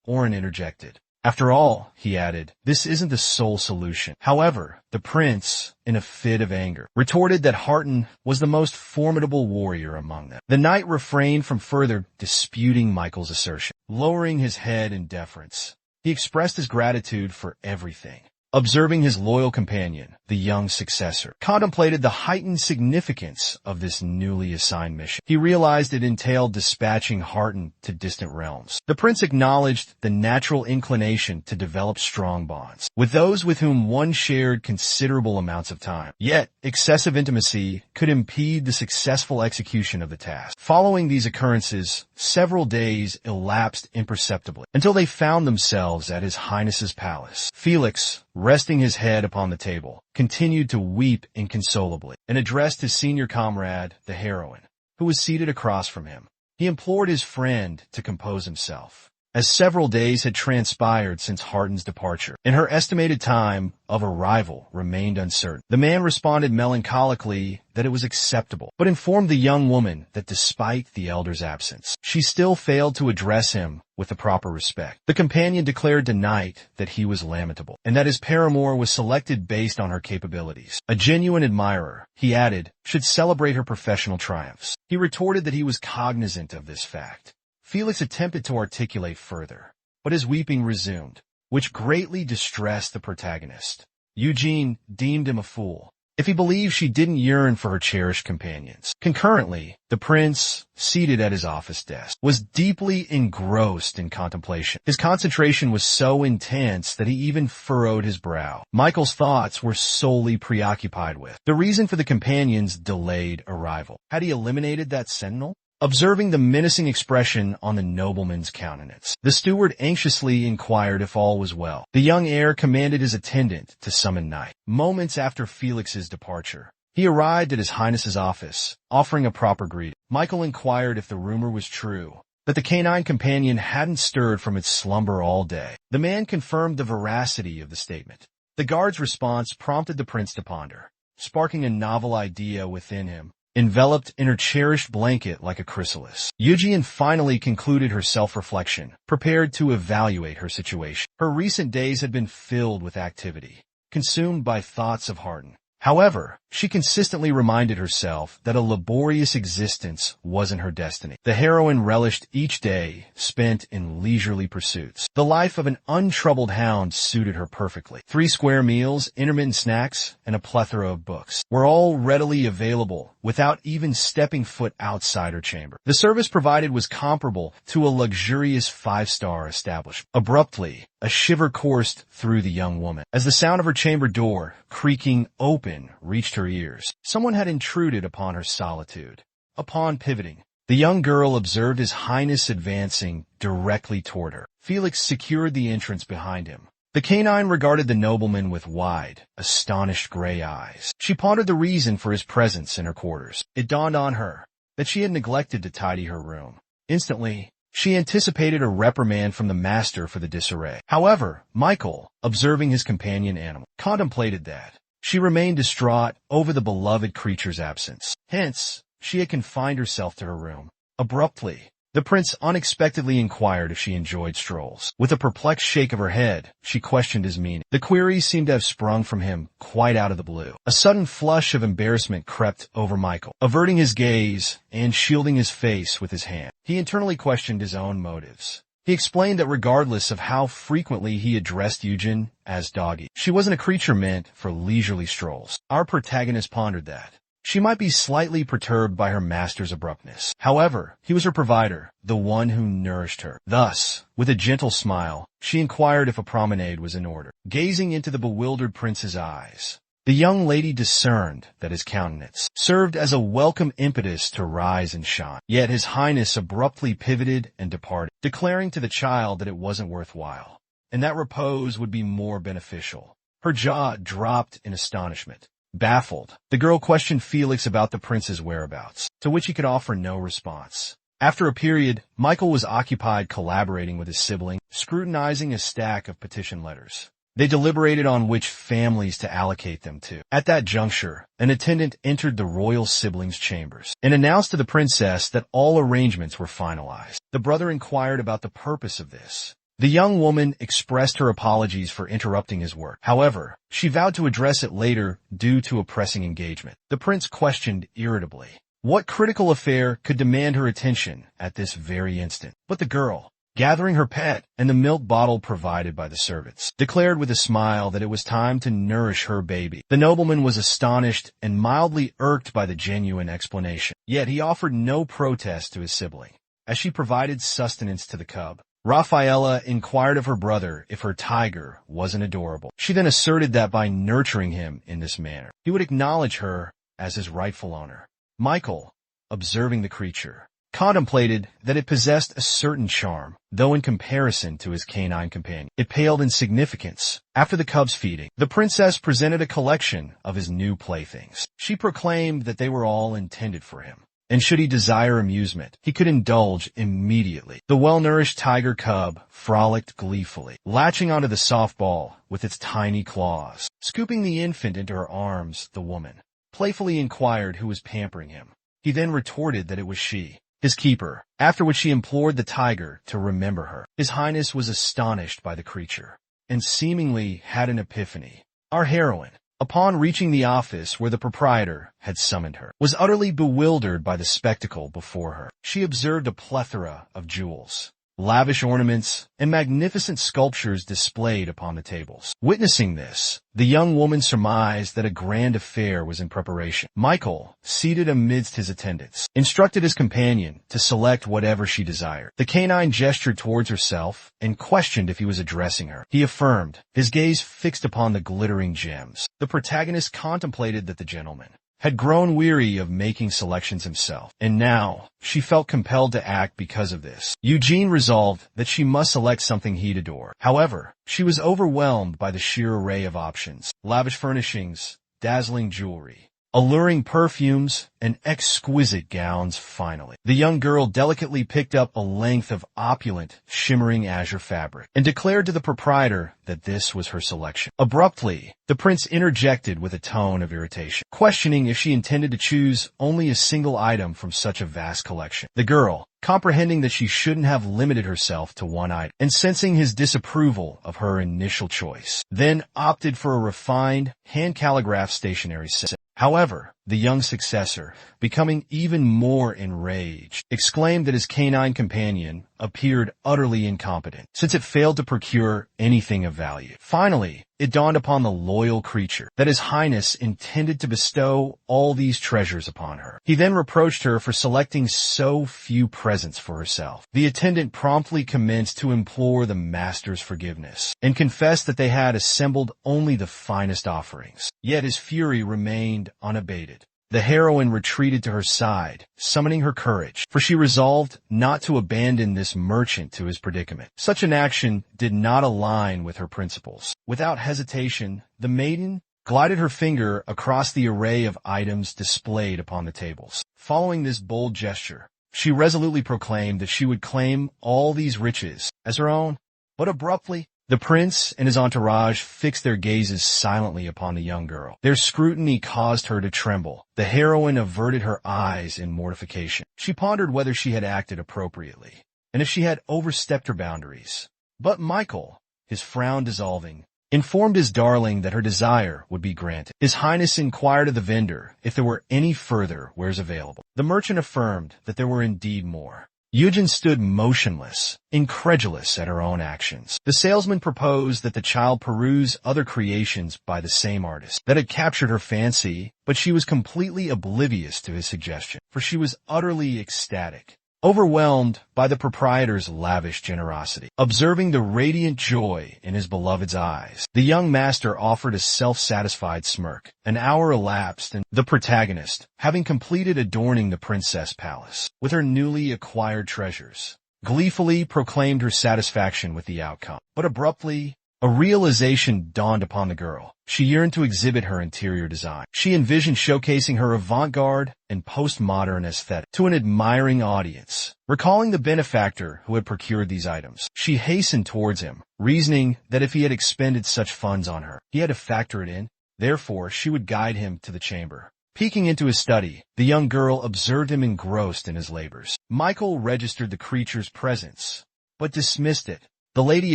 Orin interjected. "After all," he added, "this isn't the sole solution." However, the prince, in a fit of anger, retorted that Harton was the most formidable warrior among them. The knight refrained from further disputing Michael's assertion. Lowering his head in deference, he expressed his gratitude for everything. Observing his loyal companion, the young successor contemplated the heightened significance of this newly assigned mission. He realized it entailed dispatching Harton to distant realms. The prince acknowledged the natural inclination to develop strong bonds with those with whom one shared considerable amounts of time. Yet, excessive intimacy could impede the successful execution of the task. Following these occurrences, several days elapsed imperceptibly until they found themselves at His Highness's palace. Felix, resting his head upon the table, continued to weep inconsolably, and addressed his senior comrade, the heroine, who was seated across from him. He implored his friend to compose himself, as several days had transpired since Harton's departure, and her estimated time of arrival remained uncertain. The man responded melancholically that it was acceptable, but informed the young woman that despite the elder's absence, she still failed to address him with the proper respect. The companion declared to Knight that he was lamentable, and that his paramour was selected based on her capabilities. A genuine admirer, he added, should celebrate her professional triumphs. He retorted that he was cognizant of this fact. Felix attempted to articulate further, but his weeping resumed, which greatly distressed the protagonist. Eugene deemed him a fool if he believed she didn't yearn for her cherished companions. Concurrently, the prince, seated at his office desk, was deeply engrossed in contemplation. His concentration was so intense that he even furrowed his brow. Michael's thoughts were solely preoccupied with the reason for the companion's delayed arrival. Had he eliminated that sentinel? Observing the menacing expression on the nobleman's countenance, the steward anxiously inquired if all was well. The young heir commanded his attendant to summon Knight. Moments after Felix's departure, he arrived at His Highness's office, offering a proper greeting. Michael inquired if the rumor was true, that the canine companion hadn't stirred from its slumber all day. The man confirmed the veracity of the statement. The guard's response prompted the prince to ponder, sparking a novel idea within him. Enveloped in her cherished blanket like a chrysalis, Eugene finally concluded her self-reflection, prepared to evaluate her situation. Her recent days had been filled with activity, consumed by thoughts of Harton, However, she consistently reminded herself that a laborious existence wasn't her destiny. The heroine relished each day spent in leisurely pursuits. The life of an untroubled hound suited her perfectly. 3 square meals, intermittent snacks, and a plethora of books were all readily available without even stepping foot outside her chamber. The service provided was comparable to a luxurious 5-star establishment. Abruptly, a shiver coursed through the young woman as the sound of her chamber door, creaking open, reached her ears. Someone had intruded upon her solitude. Upon pivoting, the young girl observed His Highness advancing directly toward her. Felix secured the entrance behind him. The canine regarded the nobleman with wide, astonished gray eyes. She pondered the reason for his presence in her quarters. It dawned on her that she had neglected to tidy her room. Instantly, she anticipated a reprimand from the master for the disarray. However, Michael, observing his companion animal, contemplated that. She remained distraught over the beloved creature's absence. Hence, she had confined herself to her room. Abruptly, the prince unexpectedly inquired if she enjoyed strolls. With a perplexed shake of her head, she questioned his meaning. The query seemed to have sprung from him quite out of the blue. A sudden flush of embarrassment crept over Michael. Averting his gaze and shielding his face with his hand, he internally questioned his own motives. He explained that regardless of how frequently he addressed Eugen as doggy, she wasn't a creature meant for leisurely strolls. Our protagonist pondered that. She might be slightly perturbed by her master's abruptness. However, he was her provider, the one who nourished her. Thus, with a gentle smile, she inquired if a promenade was in order. Gazing into the bewildered prince's eyes, the young lady discerned that his countenance served as a welcome impetus to rise and shine. Yet His Highness abruptly pivoted and departed, declaring to the child that it wasn't worthwhile, and that repose would be more beneficial. Her jaw dropped in astonishment. Baffled, the girl questioned Felix about the prince's whereabouts, to which he could offer no response. After a period, Michael was occupied collaborating with his sibling, scrutinizing a stack of petition letters. They deliberated on which families to allocate them to. At that juncture, an attendant entered the royal siblings' chambers and announced to the princess that all arrangements were finalized. The brother inquired about the purpose of this. The young woman expressed her apologies for interrupting his work. However, she vowed to address it later due to a pressing engagement. The prince questioned irritably what critical affair could demand her attention at this very instant. But the girl, gathering her pet and the milk bottle provided by the servants, declared with a smile that it was time to nourish her baby. The nobleman was astonished and mildly irked by the genuine explanation. Yet he offered no protest to his sibling, as she provided sustenance to the cub. Rafaela inquired of her brother if her tiger wasn't adorable. She then asserted that by nurturing him in this manner, he would acknowledge her as his rightful owner. Michael, observing the creature, contemplated that it possessed a certain charm, though in comparison to his canine companion, it paled in significance. After the cub's feeding, the princess presented a collection of his new playthings. She proclaimed that they were all intended for him, and should he desire amusement, he could indulge immediately. The well-nourished tiger cub frolicked gleefully, latching onto the soft ball with its tiny claws. Scooping the infant into her arms, the woman playfully inquired who was pampering him. He then retorted that it was she, his keeper, after which she implored the tiger to remember her. His Highness was astonished by the creature, and seemingly had an epiphany. Our heroine, upon reaching the office where the proprietor had summoned her, was utterly bewildered by the spectacle before her. She observed a plethora of jewels, lavish ornaments, and magnificent sculptures displayed upon the tables. Witnessing this, the young woman surmised that a grand affair was in preparation. Michael, seated amidst his attendants, instructed his companion to select whatever she desired. The canine gestured towards herself and questioned if he was addressing her. He affirmed, his gaze fixed upon the glittering gems. The protagonist contemplated that the gentleman had grown weary of making selections himself, and now she felt compelled to act because of this. Eugene resolved that she must select something he'd adore. However, she was overwhelmed by the sheer array of options: lavish furnishings, dazzling jewelry, alluring perfumes, and exquisite gowns finally. The young girl delicately picked up a length of opulent, shimmering azure fabric and declared to the proprietor that this was her selection. Abruptly, the prince interjected with a tone of irritation, questioning if she intended to choose only a single item from such a vast collection. The girl, comprehending that she shouldn't have limited herself to one item, and sensing his disapproval of her initial choice, then opted for a refined, hand-calligraphed stationery set. However, the young successor, becoming even more enraged, exclaimed that his canine companion appeared utterly incompetent, since it failed to procure anything of value. Finally, it dawned upon the loyal creature that His Highness intended to bestow all these treasures upon her. He then reproached her for selecting so few presents for herself. The attendant promptly commenced to implore the master's forgiveness, and confessed that they had assembled only the finest offerings. Yet his fury remained unabated. The heroine retreated to her side, summoning her courage, for she resolved not to abandon this merchant to his predicament. Such an action did not align with her principles. Without hesitation, the maiden glided her finger across the array of items displayed upon the tables. Following this bold gesture, she resolutely proclaimed that she would claim all these riches as her own. But abruptly, the prince and his entourage fixed their gazes silently upon the young girl. Their scrutiny caused her to tremble. The heroine averted her eyes in mortification. She pondered whether she had acted appropriately, and if she had overstepped her boundaries. But Michael, his frown dissolving, informed his darling that her desire would be granted. His Highness inquired of the vendor if there were any further wares available. The merchant affirmed that there were indeed more. Eugen stood motionless, incredulous at her own actions. The salesman proposed that the child peruse other creations by the same artist that had captured her fancy, but she was completely oblivious to his suggestion, for she was utterly ecstatic, overwhelmed by the proprietor's lavish generosity. Observing the radiant joy in his beloved's eyes, the young master offered a self-satisfied smirk. An hour elapsed, and the protagonist, having completed adorning the princess palace with her newly acquired treasures, gleefully proclaimed her satisfaction with the outcome. But abruptly, a realization dawned upon the girl. She yearned to exhibit her interior design. She envisioned showcasing her avant-garde and postmodern aesthetic to an admiring audience. Recalling the benefactor who had procured these items, she hastened towards him, reasoning that if he had expended such funds on her, he had to factor it in. Therefore, she would guide him to the chamber. Peeking into his study, the young girl observed him engrossed in his labors. Michael registered the creature's presence, but dismissed it. The lady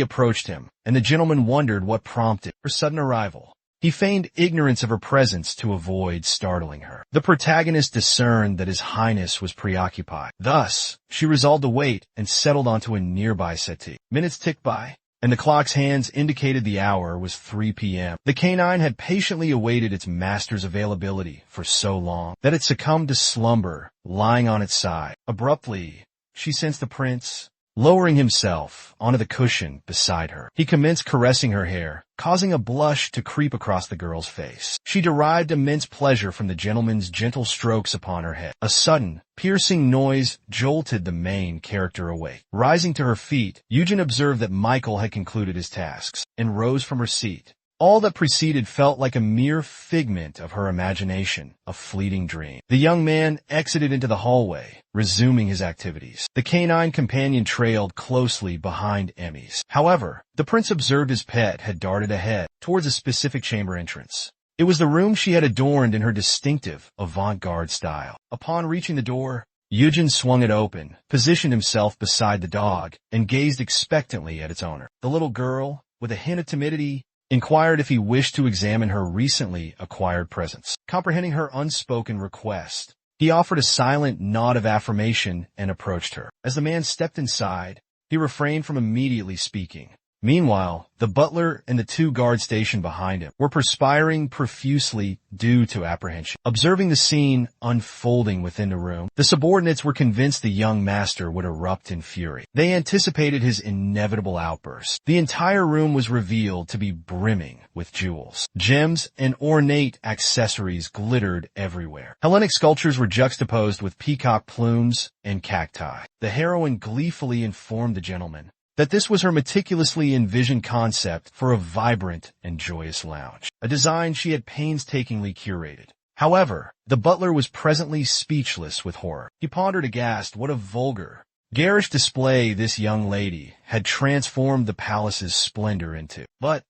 approached him, and the gentleman wondered what prompted her sudden arrival. He feigned ignorance of her presence to avoid startling her. The protagonist discerned that His Highness was preoccupied. Thus, she resolved to wait and settled onto a nearby settee. Minutes ticked by, and the clock's hands indicated the hour was 3 p.m. The canine had patiently awaited its master's availability for so long that it succumbed to slumber, lying on its side. Abruptly, she sensed the prince lowering himself onto the cushion beside her. He commenced caressing her hair, causing a blush to creep across the girl's face. She derived immense pleasure from the gentleman's gentle strokes upon her head. A sudden, piercing noise jolted the main character awake. Rising to her feet, Eugen observed that Michael had concluded his tasks, and rose from her seat. All that preceded felt like a mere figment of her imagination, a fleeting dream. The young man exited into the hallway, resuming his activities. The canine companion trailed closely behind Emmy's. However, the prince observed his pet had darted ahead towards a specific chamber entrance. It was the room she had adorned in her distinctive avant-garde style. Upon reaching the door, Eugen swung it open, positioned himself beside the dog, and gazed expectantly at its owner. The little girl, with a hint of timidity, inquired if he wished to examine her recently acquired presents. Comprehending her unspoken request, he offered a silent nod of affirmation and approached her. As the man stepped inside, he refrained from immediately speaking. Meanwhile, the butler and the two guards stationed behind him were perspiring profusely due to apprehension. Observing the scene unfolding within the room, the subordinates were convinced the young master would erupt in fury. They anticipated his inevitable outburst. The entire room was revealed to be brimming with jewels. Gems and ornate accessories glittered everywhere. Hellenic sculptures were juxtaposed with peacock plumes and cacti. The heroine gleefully informed the gentleman that this was her meticulously envisioned concept for a vibrant and joyous lounge, a design she had painstakingly curated. However, the butler was presently speechless with horror. He pondered aghast what a vulgar, garish display this young lady had transformed the palace's splendor into. But,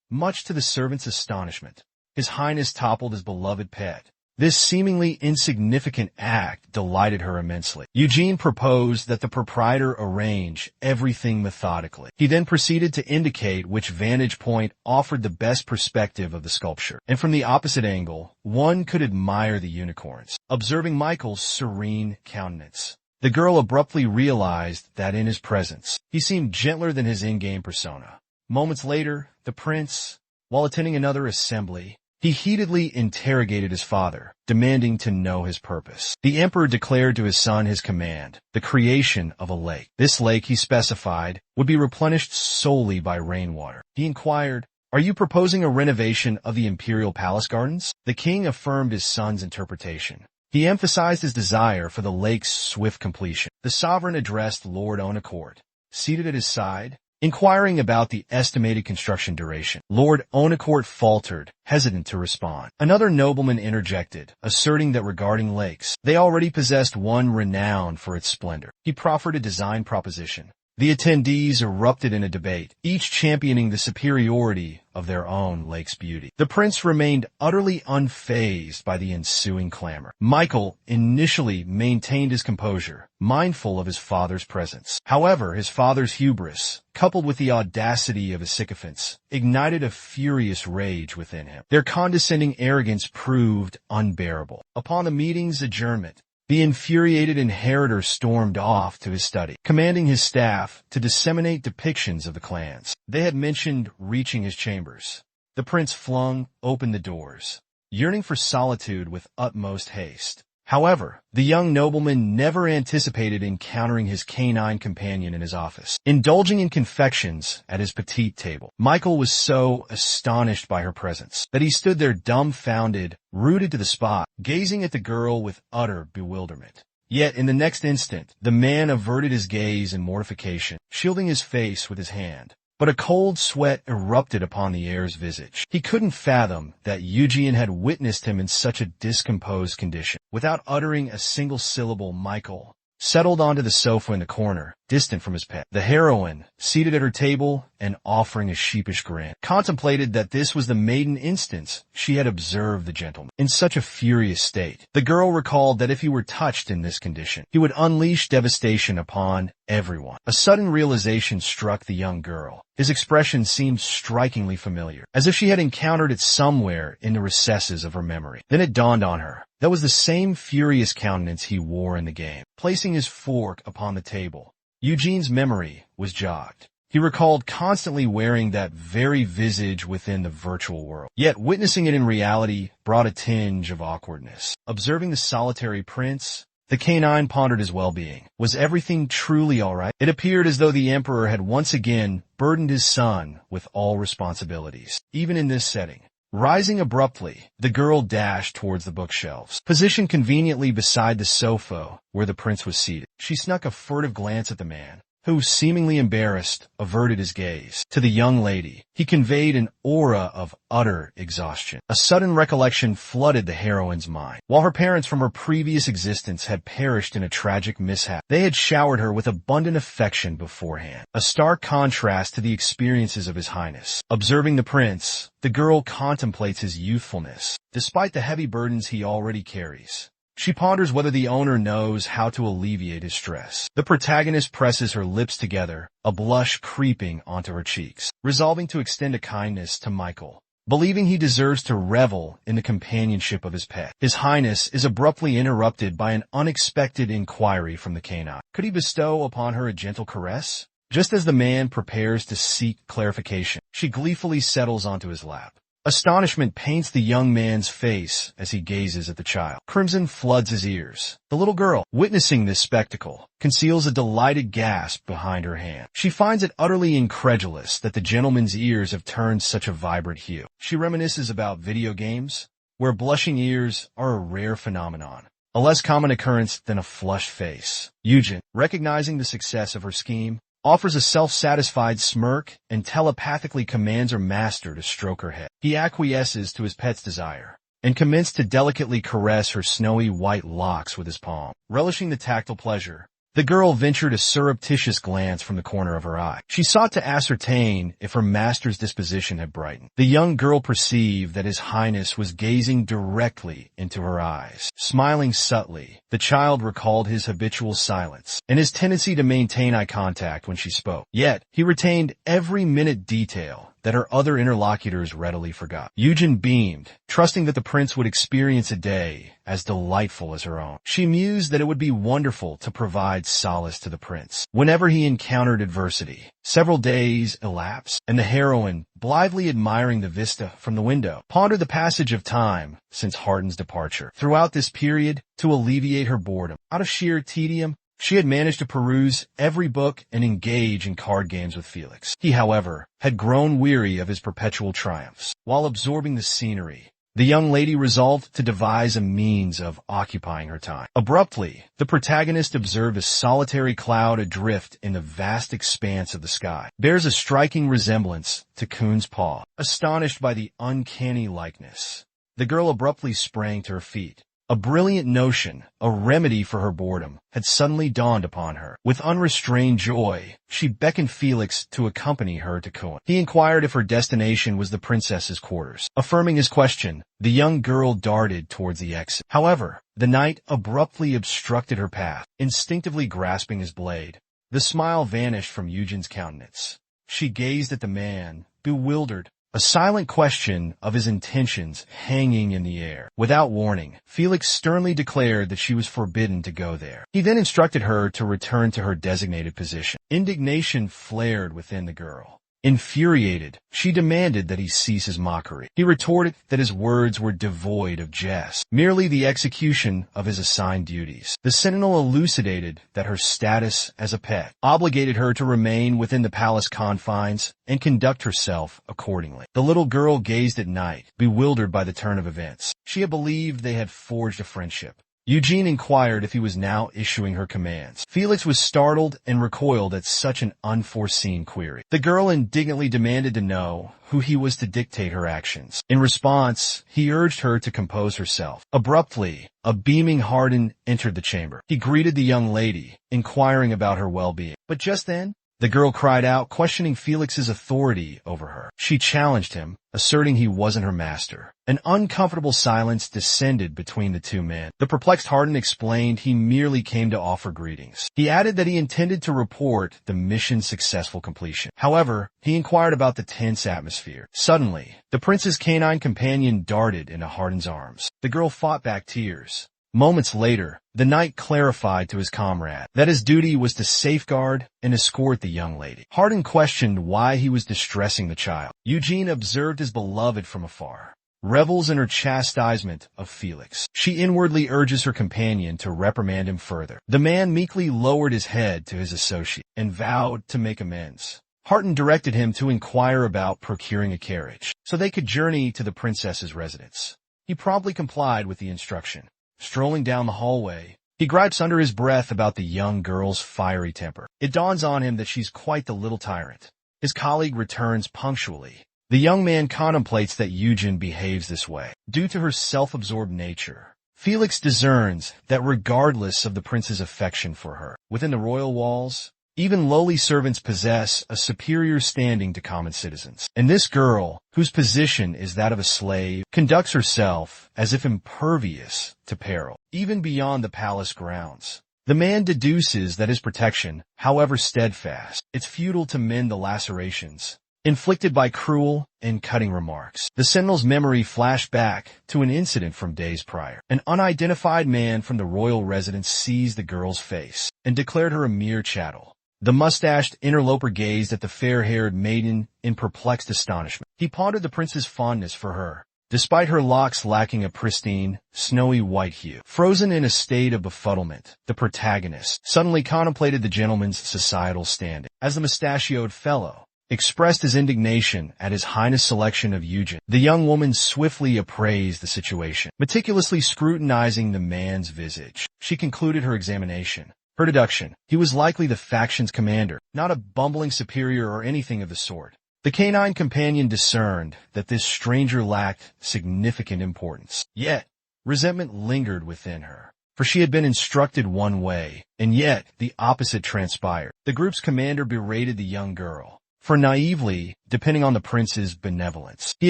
much to the servant's astonishment, His Highness toppled his beloved pet. This seemingly insignificant act delighted her immensely. Eugene proposed that the proprietor arrange everything methodically. He then proceeded to indicate which vantage point offered the best perspective of the sculpture, and from the opposite angle, one could admire the unicorns. Observing Michael's serene countenance, the girl abruptly realized that in his presence, he seemed gentler than his in-game persona. Moments later, the prince, while attending another assembly, he heatedly interrogated his father, demanding to know his purpose. The emperor declared to his son his command, the creation of a lake. This lake, he specified, would be replenished solely by rainwater. He inquired, "Are you proposing a renovation of the imperial palace gardens?" The king affirmed his son's interpretation. He emphasized his desire for the lake's swift completion. The sovereign addressed Lord Onacourt, seated at his side, inquiring about the estimated construction duration. Lord Onacourt faltered, hesitant to respond. Another nobleman interjected, asserting that regarding lakes, they already possessed one renowned for its splendor. He proffered a design proposition. The attendees erupted in a debate, each championing the superiority of their own lake's beauty. The prince remained utterly unfazed by the ensuing clamor. Michael initially maintained his composure, mindful of his father's presence. However, his father's hubris, coupled with the audacity of his sycophants, ignited a furious rage within him. Their condescending arrogance proved unbearable. Upon the meeting's adjournment, the infuriated inheritor stormed off to his study, commanding his staff to disseminate depictions of the clans. They had mentioned reaching his chambers. The prince flung open the doors, yearning for solitude with utmost haste. However, the young nobleman never anticipated encountering his canine companion in his office. Indulging in confections at his petite table, Michael was so astonished by her presence that he stood there dumbfounded, rooted to the spot, gazing at the girl with utter bewilderment. Yet in the next instant, the man averted his gaze in mortification, shielding his face with his hand. But a cold sweat erupted upon the heir's visage. He couldn't fathom that Eugene had witnessed him in such a discomposed condition. Without uttering a single syllable, Michael settled onto the sofa in the corner, distant from his pet. The heroine, seated at her table and offering a sheepish grin, contemplated that this was the maiden instance she had observed the gentleman in such a furious state. The girl recalled that if he were touched in this condition, he would unleash devastation upon everyone. A sudden realization struck the young girl. His expression seemed strikingly familiar, as if she had encountered it somewhere in the recesses of her memory. Then it dawned on her. That was the same furious countenance he wore in the game. Placing his fork upon the table, Eugene's memory was jogged. He recalled constantly wearing that very visage within the virtual world. Yet witnessing it in reality brought a tinge of awkwardness. Observing the solitary prince, the canine pondered his well-being. Was everything truly all right? It appeared as though the emperor had once again burdened his son with all responsibilities, even in this setting. Rising abruptly, the girl dashed towards the bookshelves, positioned conveniently beside the sofa where the prince was seated. She snuck a furtive glance at the man, who, seemingly embarrassed, averted his gaze. To the young lady, he conveyed an aura of utter exhaustion. A sudden recollection flooded the heroine's mind. While her parents from her previous existence had perished in a tragic mishap, they had showered her with abundant affection beforehand, a stark contrast to the experiences of His Highness. Observing the prince, the girl contemplates his youthfulness, despite the heavy burdens he already carries. She ponders whether the owner knows how to alleviate his stress. The protagonist presses her lips together, a blush creeping onto her cheeks, resolving to extend a kindness to Michael, believing he deserves to revel in the companionship of his pet. His Highness is abruptly interrupted by an unexpected inquiry from the canine. Could he bestow upon her a gentle caress? Just as the man prepares to seek clarification, she gleefully settles onto his lap. Astonishment paints the young man's face as he gazes at the child. Crimson floods his ears. The little girl, witnessing this spectacle, conceals a delighted gasp behind her hand. She finds it utterly incredulous that the gentleman's ears have turned such a vibrant hue. She reminisces about video games, where blushing ears are a rare phenomenon, a less common occurrence than a flushed face. Eugene, recognizing the success of her scheme, offers a self-satisfied smirk and telepathically commands her master to stroke her head. He acquiesces to his pet's desire, and commenced to delicately caress her snowy white locks with his palm. Relishing the tactile pleasure, the girl ventured a surreptitious glance from the corner of her eye. She sought to ascertain if her master's disposition had brightened. The young girl perceived that His Highness was gazing directly into her eyes. Smiling subtly, the child recalled his habitual silence and his tendency to maintain eye contact when she spoke. Yet, he retained every minute detail that her other interlocutors readily forgot. Eugen beamed, trusting that the prince would experience a day as delightful as her own. She mused that it would be wonderful to provide solace to the prince whenever he encountered adversity. Several days elapsed, and the heroine, blithely admiring the vista from the window, pondered the passage of time since Hardin's departure. Throughout this period, to alleviate her boredom, out of sheer tedium, she had managed to peruse every book and engage in card games with Felix. He, however, had grown weary of his perpetual triumphs. While absorbing the scenery, the young lady resolved to devise a means of occupying her time. Abruptly, the protagonist observed a solitary cloud adrift in the vast expanse of the sky. Bears a striking resemblance to Kuhn's paw. Astonished by the uncanny likeness, the girl abruptly sprang to her feet. A brilliant notion, a remedy for her boredom, had suddenly dawned upon her. With unrestrained joy, she beckoned Felix to accompany her to Kuhn. He inquired if her destination was the princess's quarters. Affirming his question, the young girl darted towards the exit. However, the knight abruptly obstructed her path. Instinctively grasping his blade, the smile vanished from Eugen's countenance. She gazed at the man, bewildered, a silent question of his intentions hanging in the air. Without warning, Felix sternly declared that she was forbidden to go there. He then instructed her to return to her designated position. Indignation flared within the girl. Infuriated, she demanded that he cease his mockery. He retorted that his words were devoid of jest, merely the execution of his assigned duties. The sentinel elucidated that her status as a pet obligated her to remain within the palace confines and conduct herself accordingly. The little girl gazed at Knight, bewildered by the turn of events. She had believed they had forged a friendship. Eugene inquired if he was now issuing her commands. Felix was startled and recoiled at such an unforeseen query. The girl indignantly demanded to know who he was to dictate her actions. In response, he urged her to compose herself. Abruptly, a beaming Hardin entered the chamber. He greeted the young lady, inquiring about her well-being. But just then, the girl cried out, questioning Felix's authority over her. She challenged him, asserting he wasn't her master. An uncomfortable silence descended between the two men. The perplexed Hardin explained he merely came to offer greetings. He added that he intended to report the mission's successful completion. However, he inquired about the tense atmosphere. Suddenly, the prince's canine companion darted into Hardin's arms. The girl fought back tears. Moments later, the knight clarified to his comrade that his duty was to safeguard and escort the young lady. Hardin questioned why he was distressing the child. Eugene observed his beloved from afar, revels in her chastisement of Felix. She inwardly urges her companion to reprimand him further. The man meekly lowered his head to his associate and vowed to make amends. Hardin directed him to inquire about procuring a carriage so they could journey to the princess's residence. He promptly complied with the instruction. Strolling down the hallway, he gripes under his breath about the young girl's fiery temper. It dawns on him that she's quite the little tyrant. His colleague returns punctually. The young man contemplates that Eugen behaves this way due to her self-absorbed nature. Felix discerns that regardless of the prince's affection for her, within the royal walls, even lowly servants possess a superior standing to common citizens. And this girl, whose position is that of a slave, conducts herself as if impervious to peril, even beyond the palace grounds. The man deduces that his protection, however steadfast, it's futile to mend the lacerations inflicted by cruel and cutting remarks. The sentinel's memory flashed back to an incident from days prior. An unidentified man from the royal residence seized the girl's face and declared her a mere chattel. The mustached interloper gazed at the fair-haired maiden in perplexed astonishment. He pondered the prince's fondness for her, despite her locks lacking a pristine, snowy white hue. Frozen in a state of befuddlement, the protagonist suddenly contemplated the gentleman's societal standing. As the mustachioed fellow expressed his indignation at His Highness' selection of Eugen, the young woman swiftly appraised the situation, meticulously scrutinizing the man's visage. She concluded her examination. Her deduction: he was likely the faction's commander, not a bumbling superior or anything of the sort. The canine companion discerned that this stranger lacked significant importance. Yet, resentment lingered within her, for she had been instructed one way, and yet the opposite transpired. The group's commander berated the young girl for naively depending on the prince's benevolence. He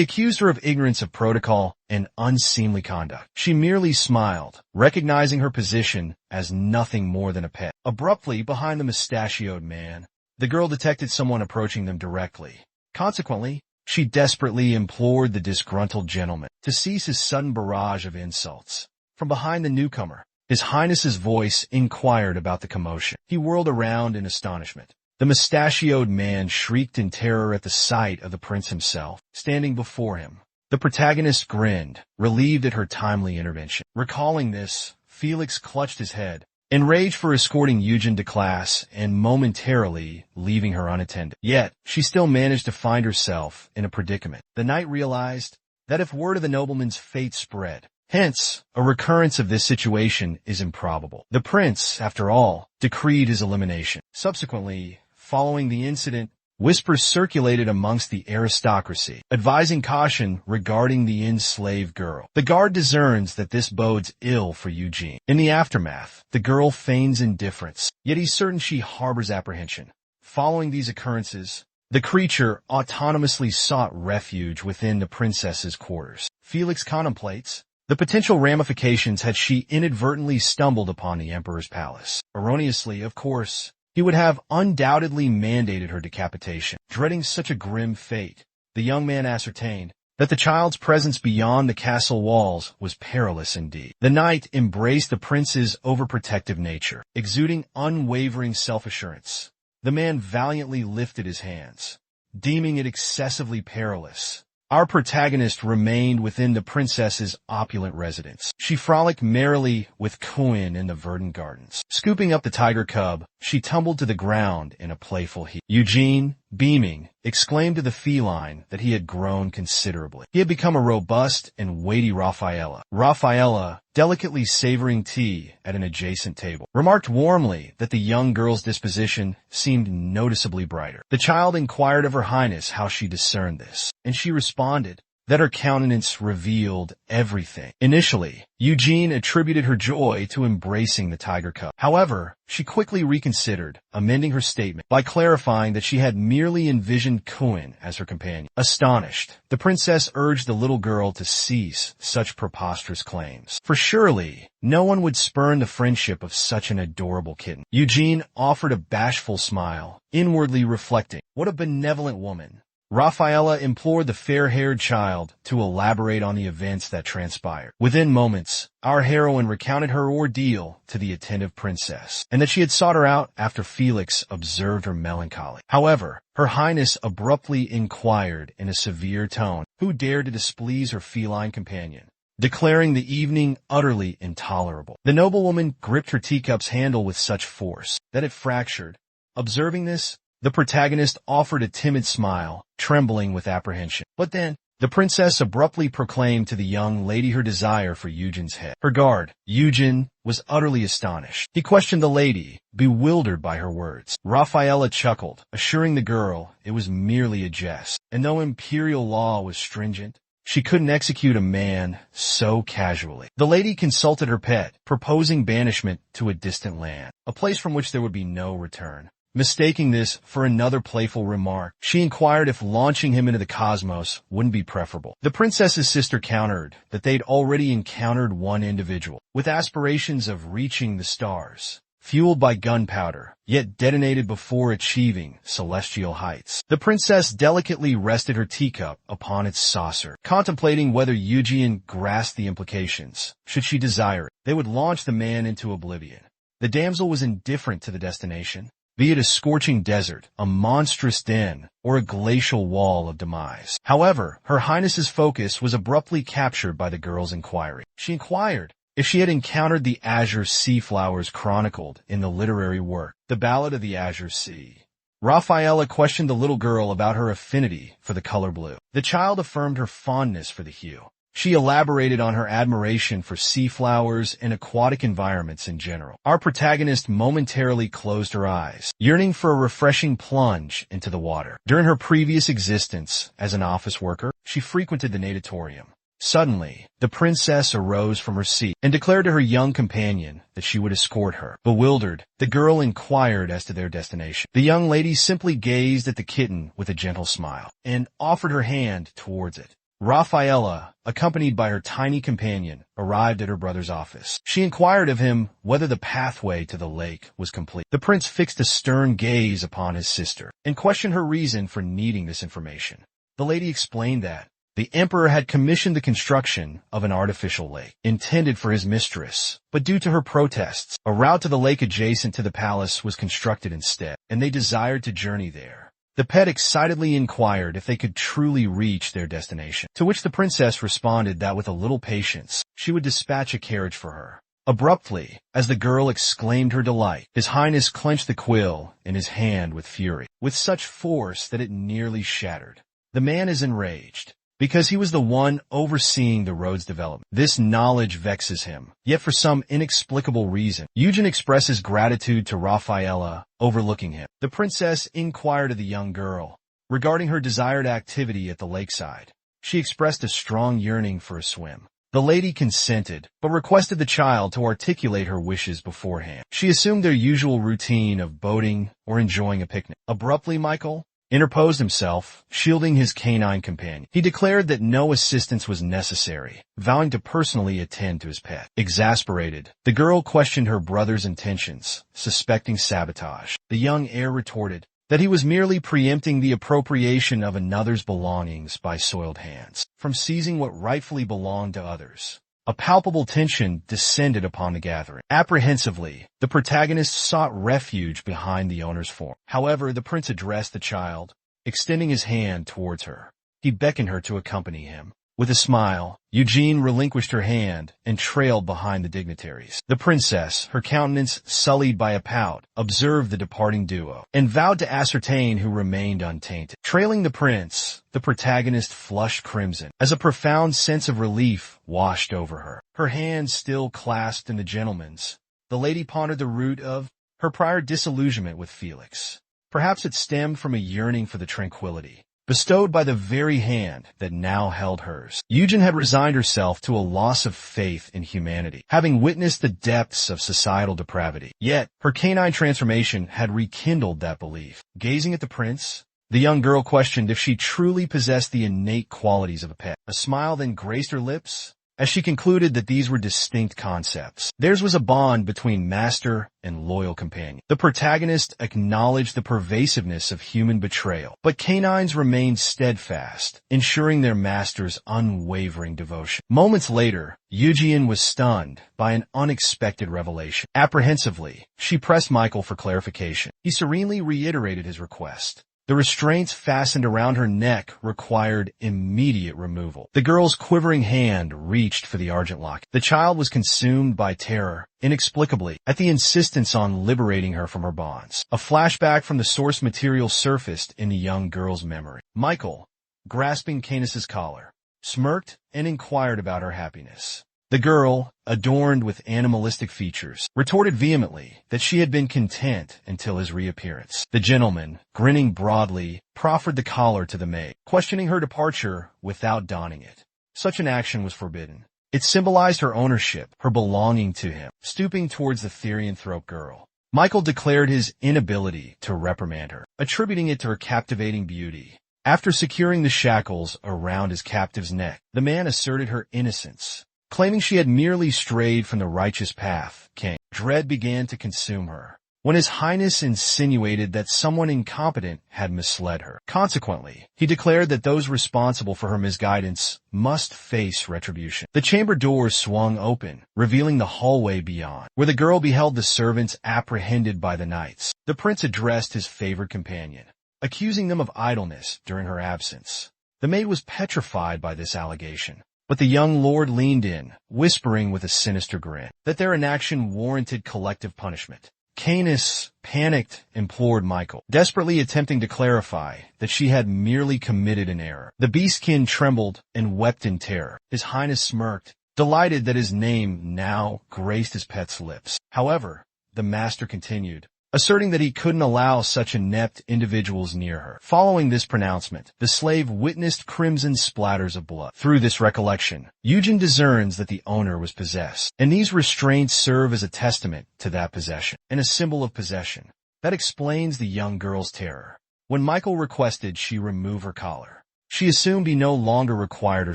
accused her of ignorance of protocol and unseemly conduct. She merely smiled, recognizing her position as nothing more than a pet. Abruptly, behind the mustachioed man, the girl detected someone approaching them directly. Consequently, she desperately implored the disgruntled gentleman to cease his sudden barrage of insults. From behind the newcomer, His Highness's voice inquired about the commotion. He whirled around in astonishment. The mustachioed man shrieked in terror at the sight of the prince himself, standing before him. The protagonist grinned, relieved at her timely intervention. Recalling this, Felix clutched his head, enraged for escorting Eugen to class and momentarily leaving her unattended. Yet, she still managed to find herself in a predicament. The knight realized that if word of the nobleman's fate spread, hence, a recurrence of this situation is improbable. The prince, after all, decreed his elimination. Subsequently, following the incident, whispers circulated amongst the aristocracy, advising caution regarding the enslaved girl. The guard discerns that this bodes ill for Eugene. In the aftermath, the girl feigns indifference, yet he's certain she harbors apprehension. Following these occurrences, the creature autonomously sought refuge within the princess's quarters. Felix contemplates the potential ramifications had she inadvertently stumbled upon the emperor's palace. Erroneously, of course, he would have undoubtedly mandated her decapitation. Dreading such a grim fate, the young man ascertained that the child's presence beyond the castle walls was perilous indeed. The knight embraced the prince's overprotective nature, exuding unwavering self-assurance. The man valiantly lifted his hands, deeming it excessively perilous. Our protagonist remained within the princess's opulent residence. She frolicked merrily with Quinn in the verdant gardens. Scooping up the tiger cub, she tumbled to the ground in a playful heap. Eugene, beaming, exclaimed to the feline that he had grown considerably. He had become a robust and weighty Raffaella. Raffaella, delicately savoring tea at an adjacent table, remarked warmly that the young girl's disposition seemed noticeably brighter. The child inquired of Her Highness how she discerned this, and she responded that her countenance revealed everything. Initially, Eugene attributed her joy to embracing the tiger cub. However, she quickly reconsidered, amending her statement by clarifying that she had merely envisioned Quinn as her companion. Astonished, the princess urged the little girl to cease such preposterous claims, for surely no one would spurn the friendship of such an adorable kitten. Eugene offered a bashful smile, inwardly reflecting, what a benevolent woman. Raffaella implored the fair-haired child to elaborate on the events that transpired. Within moments, our heroine recounted her ordeal to the attentive princess, and that she had sought her out after Felix observed her melancholy. However, Her Highness abruptly inquired in a severe tone who dared to displease her feline companion, declaring the evening utterly intolerable. The noblewoman gripped her teacup's handle with such force that it fractured. Observing this, the protagonist offered a timid smile, trembling with apprehension. But then, the princess abruptly proclaimed to the young lady her desire for Eugene's head. Her guard, Eugen, was utterly astonished. He questioned the lady, bewildered by her words. Raffaella chuckled, assuring the girl it was merely a jest, and though imperial law was stringent, she couldn't execute a man so casually. The lady consulted her pet, proposing banishment to a distant land, a place from which there would be no return. Mistaking this for another playful remark, she inquired if launching him into the cosmos wouldn't be preferable. The princess's sister countered that they'd already encountered one individual, with aspirations of reaching the stars, fueled by gunpowder, yet detonated before achieving celestial heights. The princess delicately rested her teacup upon its saucer, contemplating whether Eugene grasped the implications. Should she desire it, they would launch the man into oblivion. The damsel was indifferent to the destination, be it a scorching desert, a monstrous den, or a glacial wall of demise. However, Her Highness's focus was abruptly captured by the girl's inquiry. She inquired if she had encountered the azure sea flowers chronicled in the literary work, The Ballad of the Azure Sea. Raffaella questioned the little girl about her affinity for the color blue. The child affirmed her fondness for the hue, She elaborated on her admiration for sea flowers and aquatic environments in general. Our protagonist momentarily closed her eyes, yearning for a refreshing plunge into the water. During her previous existence as an office worker, she frequented the natatorium. Suddenly, the princess arose from her seat and declared to her young companion that she would escort her. Bewildered, the girl inquired as to their destination. The young lady simply gazed at the kitten with a gentle smile and offered her hand towards it. Rafaela, accompanied by her tiny companion, arrived at her brother's office. She inquired of him whether the pathway to the lake was complete. The prince fixed a stern gaze upon his sister and questioned her reason for needing this information. The lady explained that the emperor had commissioned the construction of an artificial lake intended for his mistress, but due to her protests, a route to the lake adjacent to the palace was constructed instead, and they desired to journey there. The pet excitedly inquired if they could truly reach their destination, to which the princess responded that with a little patience, she would dispatch a carriage for her. Abruptly, as the girl exclaimed her delight, His Highness clenched the quill in his hand with fury, with such force that it nearly shattered. The man is enraged, because he was the one overseeing the road's development. This knowledge vexes him, yet for some inexplicable reason, Eugen expresses gratitude to Rafaela, overlooking him. The princess inquired of the young girl regarding her desired activity at the lakeside. She expressed a strong yearning for a swim. The lady consented, but requested the child to articulate her wishes beforehand. She assumed their usual routine of boating or enjoying a picnic. Abruptly, Michael interposed himself, shielding his canine companion. He declared that no assistance was necessary, vowing to personally attend to his pet. Exasperated, the girl questioned her brother's intentions, suspecting sabotage. The young heir retorted that he was merely preempting the appropriation of another's belongings by soiled hands, from seizing what rightfully belonged to others. A palpable tension descended upon the gathering. Apprehensively, the protagonist sought refuge behind the owner's form. However, the prince addressed the child, extending his hand towards her. He beckoned her to accompany him. With a smile, Eugene relinquished her hand and trailed behind the dignitaries. The princess, her countenance sullied by a pout, observed the departing duo and vowed to ascertain who remained untainted. Trailing the prince, the protagonist flushed crimson as a profound sense of relief washed over her. Her hands still clasped in the gentleman's, the lady pondered the root of her prior disillusionment with Felix. Perhaps it stemmed from a yearning for the tranquility bestowed by the very hand that now held hers. Eugen had resigned herself to a loss of faith in humanity, having witnessed the depths of societal depravity. Yet, her canine transformation had rekindled that belief. Gazing at the prince, the young girl questioned if she truly possessed the innate qualities of a pet. A smile then graced her lips, as she concluded that these were distinct concepts. Theirs was a bond between master and loyal companion. The protagonist acknowledged the pervasiveness of human betrayal, but canines remained steadfast, ensuring their master's unwavering devotion. Moments later, Eugene was stunned by an unexpected revelation. Apprehensively, she pressed Michael for clarification. He serenely reiterated his request. The restraints fastened around her neck required immediate removal. The girl's quivering hand reached for the argent locket. The child was consumed by terror, inexplicably, at the insistence on liberating her from her bonds. A flashback from the source material surfaced in the young girl's memory. Michael, grasping Canis's collar, smirked and inquired about her happiness. The girl, adorned with animalistic features, retorted vehemently that she had been content until his reappearance. The gentleman, grinning broadly, proffered the collar to the maid, questioning her departure without donning it. Such an action was forbidden. It symbolized her ownership, her belonging to him. Stooping towards the therianthrope girl, Michael declared his inability to reprimand her, attributing it to her captivating beauty. After securing the shackles around his captive's neck, the man asserted her innocence, claiming she had merely strayed from the righteous path. Dread began to consume her when His Highness insinuated that someone incompetent had misled her. Consequently, he declared that those responsible for her misguidance must face retribution. The chamber doors swung open, revealing the hallway beyond, where the girl beheld the servants apprehended by the knights. The prince addressed his favored companion, accusing them of idleness during her absence. The maid was petrified by this allegation, but the young lord leaned in, whispering with a sinister grin that their inaction warranted collective punishment. Canis, panicked, implored Michael, desperately attempting to clarify that she had merely committed an error. The beastkin trembled and wept in terror. His Highness smirked, delighted that his name now graced his pet's lips. However, the master continued, asserting that he couldn't allow such inept individuals near her. Following this pronouncement, the slave witnessed crimson splatters of blood. Through this recollection, Eugen discerns that the owner was possessed, and these restraints serve as a testament to that possession, and a symbol of possession. That explains the young girl's terror. When Michael requested she remove her collar, she assumed he no longer required her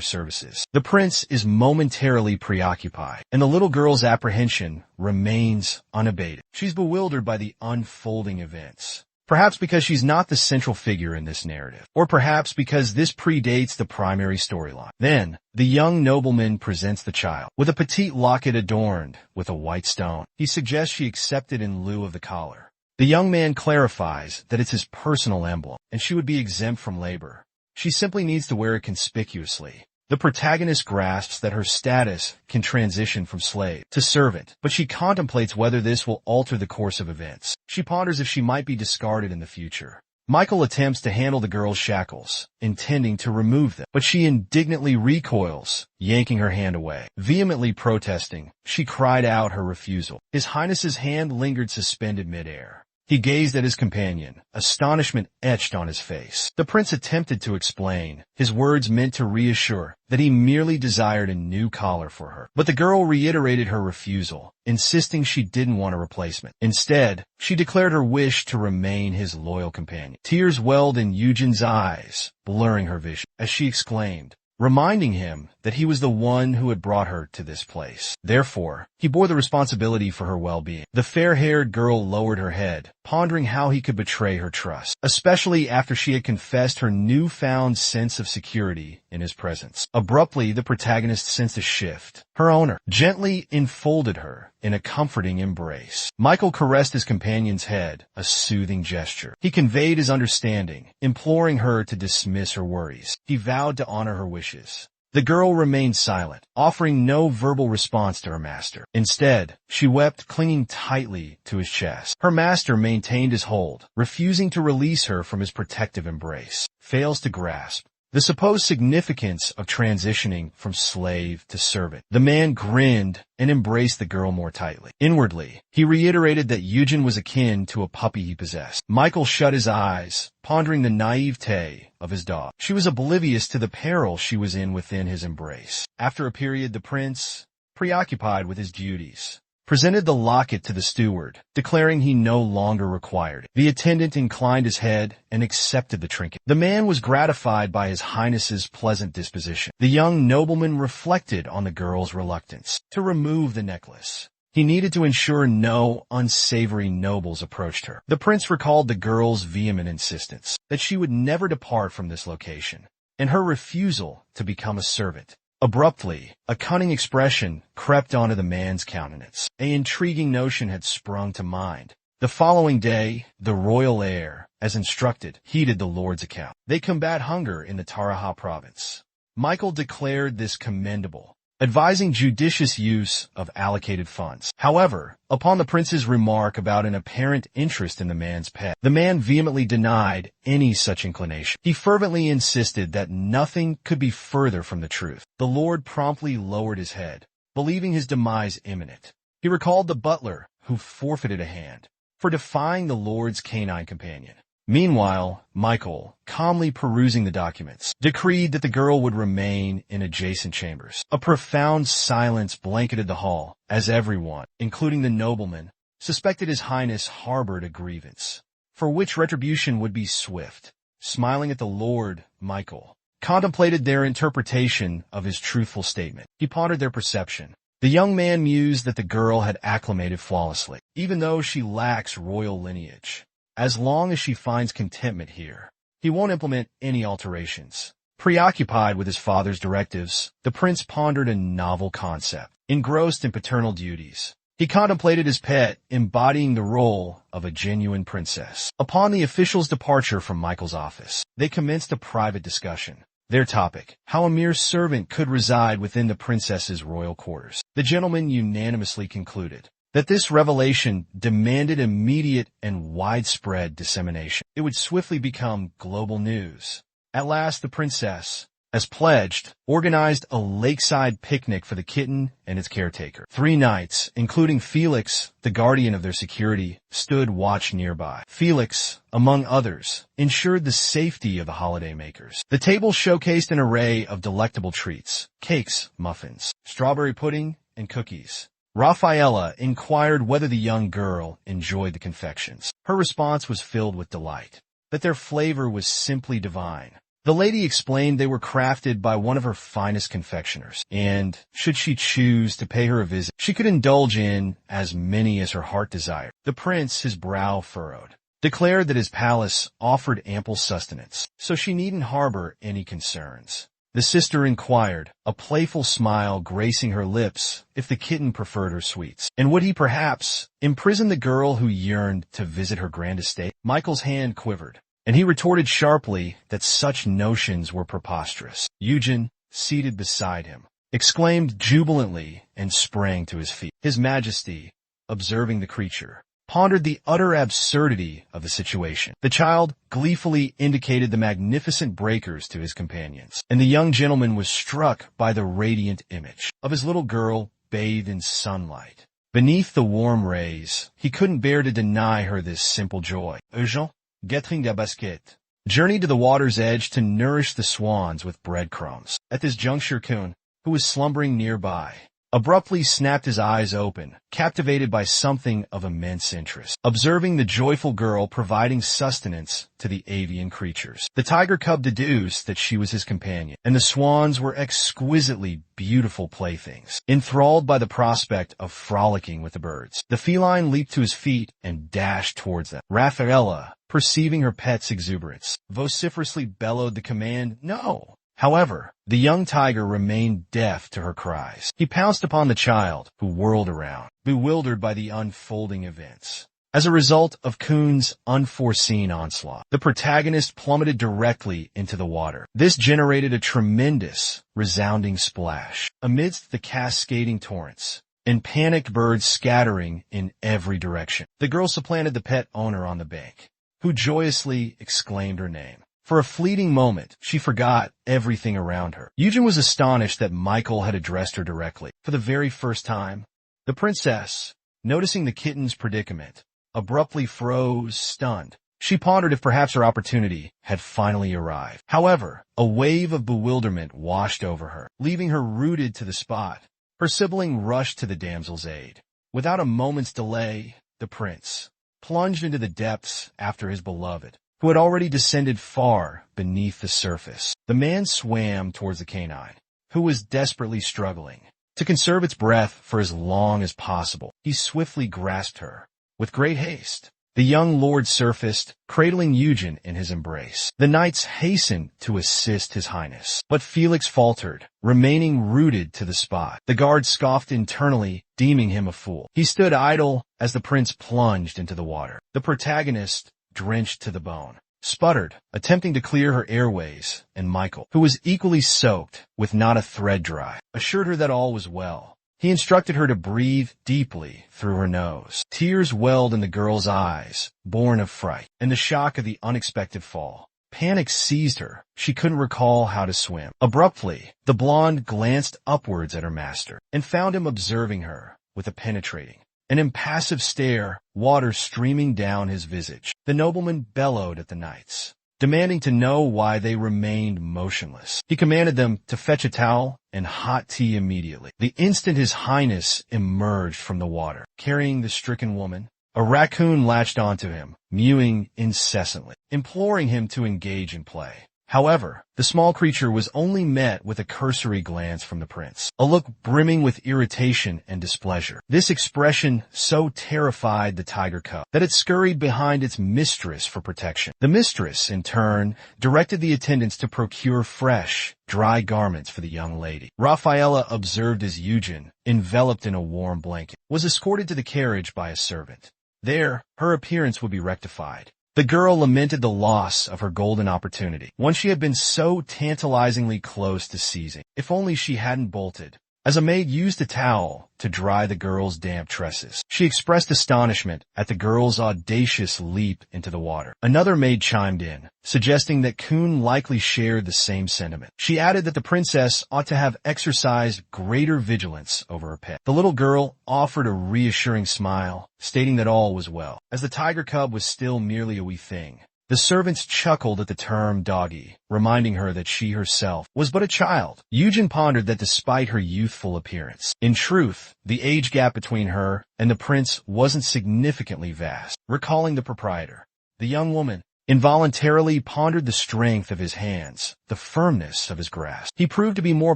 services. The prince is momentarily preoccupied, and the little girl's apprehension remains unabated. She's bewildered by the unfolding events. Perhaps because she's not the central figure in this narrative, or perhaps because this predates the primary storyline. Then, the young nobleman presents the child with a petite locket adorned with a white stone. He suggests she accept it in lieu of the collar. The young man clarifies that it's his personal emblem, and she would be exempt from labor. She simply needs to wear it conspicuously. The protagonist grasps that her status can transition from slave to servant, but she contemplates whether this will alter the course of events. She ponders if she might be discarded in the future. Michael attempts to handle the girl's shackles, intending to remove them, but she indignantly recoils, yanking her hand away. Vehemently protesting, she cried out her refusal. His Highness's hand lingered suspended midair. He gazed at his companion, astonishment etched on his face. The prince attempted to explain, his words meant to reassure that he merely desired a new collar for her. But the girl reiterated her refusal, insisting she didn't want a replacement. Instead, she declared her wish to remain his loyal companion. Tears welled in Eugen's eyes, blurring her vision, as she exclaimed, reminding him that he was the one who had brought her to this place. Therefore, he bore the responsibility for her well-being. The fair-haired girl lowered her head, pondering how he could betray her trust, especially after she had confessed her newfound sense of security in his presence. Abruptly, the protagonist sensed a shift. Her owner gently enfolded her in a comforting embrace. Michael caressed his companion's head, a soothing gesture. He conveyed his understanding, imploring her to dismiss her worries. He vowed to honor her wishes. The girl remained silent, offering no verbal response to her master. Instead, she wept, clinging tightly to his chest. Her master maintained his hold, refusing to release her from his protective embrace. Fails to grasp the supposed significance of transitioning from slave to servant. The man grinned and embraced the girl more tightly. Inwardly, he reiterated that Eugen was akin to a puppy he possessed. Michael shut his eyes, pondering the naivete of his dog. She was oblivious to the peril she was in within his embrace. After a period, the prince, preoccupied with his duties, presented the locket to the steward, declaring he no longer required it. The attendant inclined his head and accepted the trinket. The man was gratified by his Highness's pleasant disposition. The young nobleman reflected on the girl's reluctance to remove the necklace. He needed to ensure no unsavory nobles approached her. The prince recalled the girl's vehement insistence that she would never depart from this location, and her refusal to become a servant. Abruptly, a cunning expression crept onto the man's countenance. An intriguing notion had sprung to mind. The following day, the royal heir, as instructed, heeded the lord's account. They combat hunger in the Taraha province. Michael declared this commendable, advising judicious use of allocated funds. However, upon the prince's remark about an apparent interest in the man's pet, the man vehemently denied any such inclination. He fervently insisted that nothing could be further from the truth. The lord promptly lowered his head, believing his demise imminent. He recalled the butler, who forfeited a hand for defying the lord's canine companion. Meanwhile, Michael, calmly perusing the documents, decreed that the girl would remain in adjacent chambers. A profound silence blanketed the hall, as everyone, including the nobleman, suspected his Highness harbored a grievance, for which retribution would be swift. Smiling at the lord, Michael contemplated their interpretation of his truthful statement. He pondered their perception. The young man mused that the girl had acclimated flawlessly, even though she lacks royal lineage. As long as she finds contentment here, he won't implement any alterations. Preoccupied with his father's directives, the prince pondered a novel concept. Engrossed in paternal duties, he contemplated his pet embodying the role of a genuine princess. Upon the official's departure from Michael's office, they commenced a private discussion. Their topic: how a mere servant could reside within the princess's royal quarters. The gentlemen unanimously concluded that this revelation demanded immediate and widespread dissemination. It would swiftly become global news. At last, the princess, as pledged, organized a lakeside picnic for the kitten and its caretaker. 3 knights, including Felix, the guardian of their security, stood watch nearby. Felix, among others, ensured the safety of the holiday makers. The table showcased an array of delectable treats: cakes, muffins, strawberry pudding, and cookies. Rafaela inquired whether the young girl enjoyed the confections. Her response was filled with delight, that their flavor was simply divine. The lady explained they were crafted by one of her finest confectioners, and, should she choose to pay her a visit, she could indulge in as many as her heart desired. The prince, his brow furrowed, declared that his palace offered ample sustenance, so she needn't harbor any concerns. The sister inquired, a playful smile gracing her lips, if the kitten preferred her sweets, and would he perhaps imprison the girl who yearned to visit her grand estate? Michael's hand quivered, and he retorted sharply that such notions were preposterous. Eugen, seated beside him, exclaimed jubilantly and sprang to his feet. His Majesty, observing the creature, pondered the utter absurdity of the situation. The child gleefully indicated the magnificent breakers to his companions, and the young gentleman was struck by the radiant image of his little girl bathed in sunlight. Beneath the warm rays, he couldn't bear to deny her this simple joy. Eugen, getting the basket, journeyed to the water's edge to nourish the swans with breadcrumbs. At this juncture, Kuhn, who was slumbering nearby, abruptly snapped his eyes open, captivated by something of immense interest, observing the joyful girl providing sustenance to the avian creatures. The tiger cub deduced that she was his companion, and the swans were exquisitely beautiful playthings. Enthralled by the prospect of frolicking with the birds, the feline leaped to his feet and dashed towards them. Rafaela, perceiving her pet's exuberance, vociferously bellowed the command, "No!" However, the young tiger remained deaf to her cries. He pounced upon the child, who whirled around, bewildered by the unfolding events. As a result of Kuhn's unforeseen onslaught, the protagonist plummeted directly into the water. This generated a tremendous, resounding splash amidst the cascading torrents, and panicked birds scattering in every direction. The girl supplanted the pet owner on the bank, who joyously exclaimed her name. For a fleeting moment, she forgot everything around her. Eugen was astonished that Michael had addressed her directly. For the very first time, the princess, noticing the kitten's predicament, abruptly froze, stunned. She pondered if perhaps her opportunity had finally arrived. However, a wave of bewilderment washed over her, leaving her rooted to the spot. Her sibling rushed to the damsel's aid. Without a moment's delay, the prince plunged into the depths after his beloved, who had already descended far beneath the surface. The man swam towards the canine, who was desperately struggling to conserve its breath for as long as possible. He swiftly grasped her. With great haste, the young lord surfaced, cradling Eugen in his embrace. The knights hastened to assist his highness, but Felix faltered, remaining rooted to the spot. The guard scoffed internally, deeming him a fool. He stood idle as the prince plunged into the water. The protagonist, drenched to the bone, sputtered, attempting to clear her airways, and Michael, who was equally soaked with not a thread dry, assured her that all was well. He instructed her to breathe deeply through her nose. Tears welled in the girl's eyes, born of fright and the shock of the unexpected fall. Panic seized her. She couldn't recall how to swim. Abruptly, the blonde glanced upwards at her master and found him observing her with a penetrating, an impassive stare, water streaming down his visage. The nobleman bellowed at the knights, demanding to know why they remained motionless. He commanded them to fetch a towel and hot tea immediately. The instant his highness emerged from the water, carrying the stricken woman, a raccoon latched onto him, mewing incessantly, imploring him to engage in play. However, the small creature was only met with a cursory glance from the prince, a look brimming with irritation and displeasure. This expression so terrified the tiger cub that it scurried behind its mistress for protection. The mistress, in turn, directed the attendants to procure fresh, dry garments for the young lady. Rafaela observed as Eugen, enveloped in a warm blanket, was escorted to the carriage by a servant. There, her appearance would be rectified. The girl lamented the loss of her golden opportunity, one she had been so tantalizingly close to seizing. If only she hadn't bolted as a maid used a towel to dry the girl's damp tresses. She expressed astonishment at the girl's audacious leap into the water. Another maid chimed in, suggesting that Kun likely shared the same sentiment. She added that the princess ought to have exercised greater vigilance over her pet. The little girl offered a reassuring smile, stating that all was well, as the tiger cub was still merely a wee thing. The servants chuckled at the term doggy, reminding her that she herself was but a child. Eugen pondered that despite her youthful appearance, in truth, the age gap between her and the prince wasn't significantly vast. Recalling the proprietor, the young woman involuntarily pondered the strength of his hands, the firmness of his grasp. He proved to be more